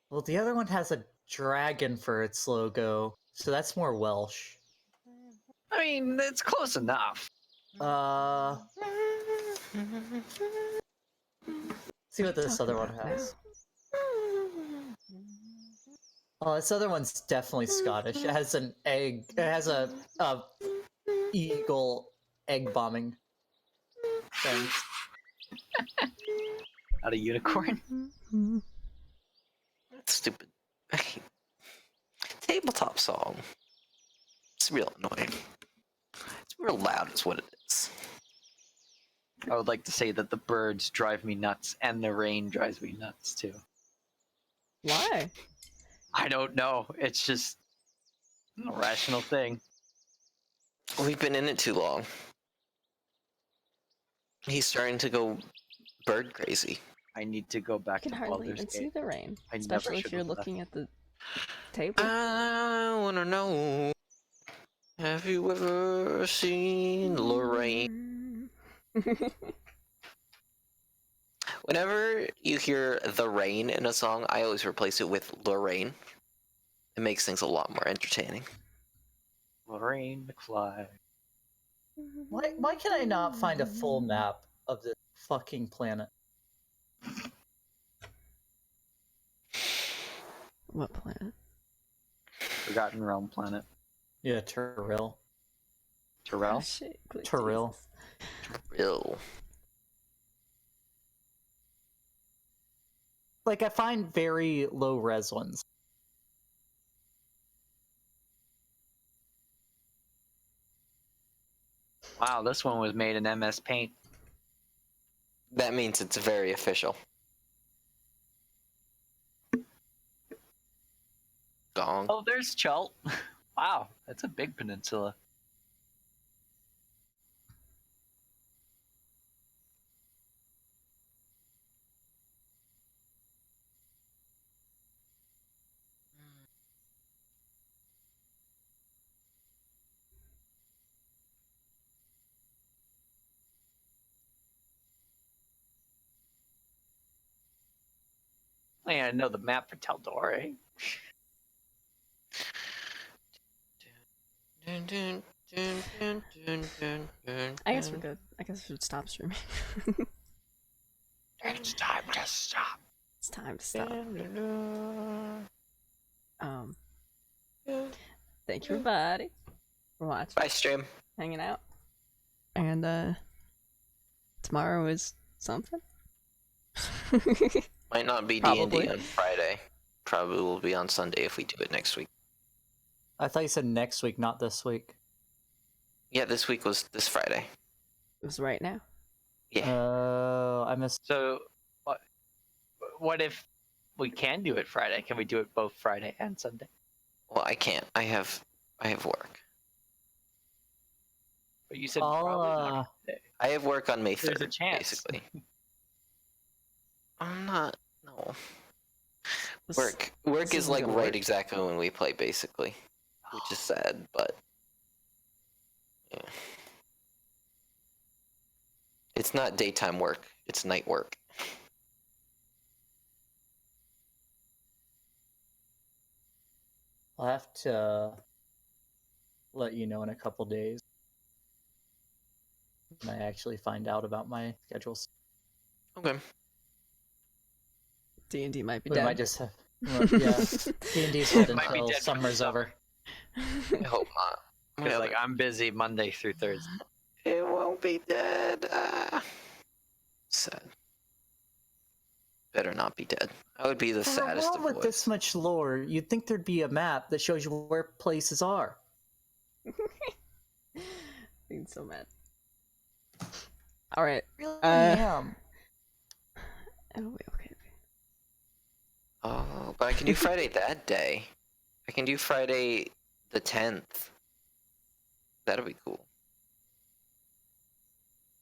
Well, the other one has a dragon for its logo, so that's more Welsh. I mean, it's close enough. See what this other one has. Oh, this other one's definitely Scottish. It has an egg. It has a eagle egg bombing thing. Not a unicorn. That's stupid. Tabletop song. It's real annoying. It's real loud, is what it is. I would like to say that the birds drive me nuts and the rain drives me nuts too. Why? I don't know. It's just an irrational thing. We've been in it too long. He's starting to go bird crazy. I need to go I back can to hardly Baldur's even see Gate. the rain, I never especially if should you're have left. looking at the table. I wanna know. Have you ever seen Lorraine? Whenever you hear the rain in a song, I always replace it with Lorraine. It makes things a lot more entertaining. Lorraine McFly. Why can I not find a full map of this fucking planet? What planet? Forgotten Realm planet. Yeah, Turil. Oh, Terrell? shit. Good Turil. Jesus. Real. Like, I find very low res ones. Wow, this one was made in MS Paint. That means it's very official. Gong. Oh, there's Chult. Wow, that's a big peninsula. I know the map for Taldore. I guess we're good. I guess we should stop streaming. It's time to stop. It's time to stop. Thank you everybody for watching, Bye, stream. hanging out. And tomorrow is something. Might not be Probably. D&D on Friday. Probably will be on Sunday if we do it next week. I thought you said next week, not this week. Yeah, this week was this Friday. It was right now. Yeah. Oh, I missed. So, what if we can do it Friday? Can we do it both Friday and Sunday? Well, I can't. I have work. But you said I'll, probably not Friday. I have work on May 3rd, There's a chance. basically. I'm not. No. This- Work this is isn't like gonna right work. exactly when we play, basically. Which is sad, but yeah. It's not daytime work, it's night work. I'll have to let you know in a couple days when I actually find out about my schedules. Okay. D&D might be We dead. might just have. Well, yeah, D&D's hold Might be until dead for summer's summer. over. I hope not. Because like I'm busy Monday through Thursday. It won't be dead. Sad. Better not be dead. I would be the For a saddest world of with boys. this much lore, you'd think there'd be a map that shows you where places are. Being so mad. Alright. Really Uh, am. It'll be okay. Oh, but I can do Friday that day. I can do Friday the 10th. That'll be cool.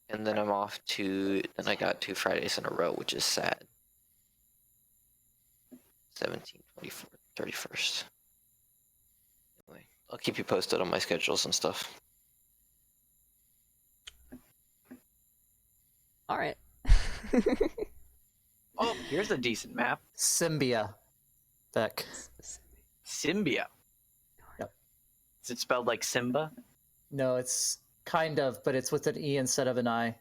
And then I'm off to. Then I got 2 Fridays in a row, which is sad. 17th, 24th, 31st. Anyway, I'll keep you posted on my schedules and stuff. Alright. Oh, here's a decent map. Symbia. Beck. Symbia. Yep. Is it spelled like Simba? No, it's kind of, but it's with an E instead of an I.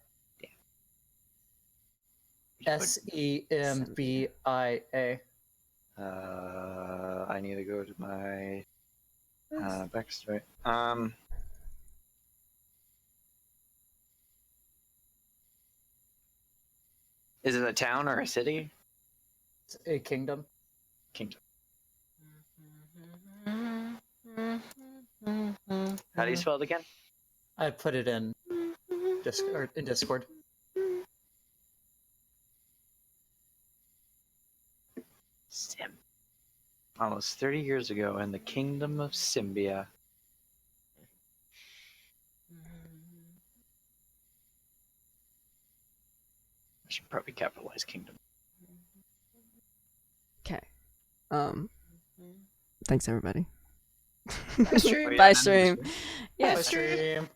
Sembia. I need to go to my backstory. Is it a town or a city? It's a kingdom. Kingdom. How do you spell it again? I put it in Discord. Sim. Almost 30 years ago in the kingdom of Symbia. I should probably capitalize kingdom. Okay. Thanks everybody. Bye, stream. Bye stream. Bye, Yeah. stream.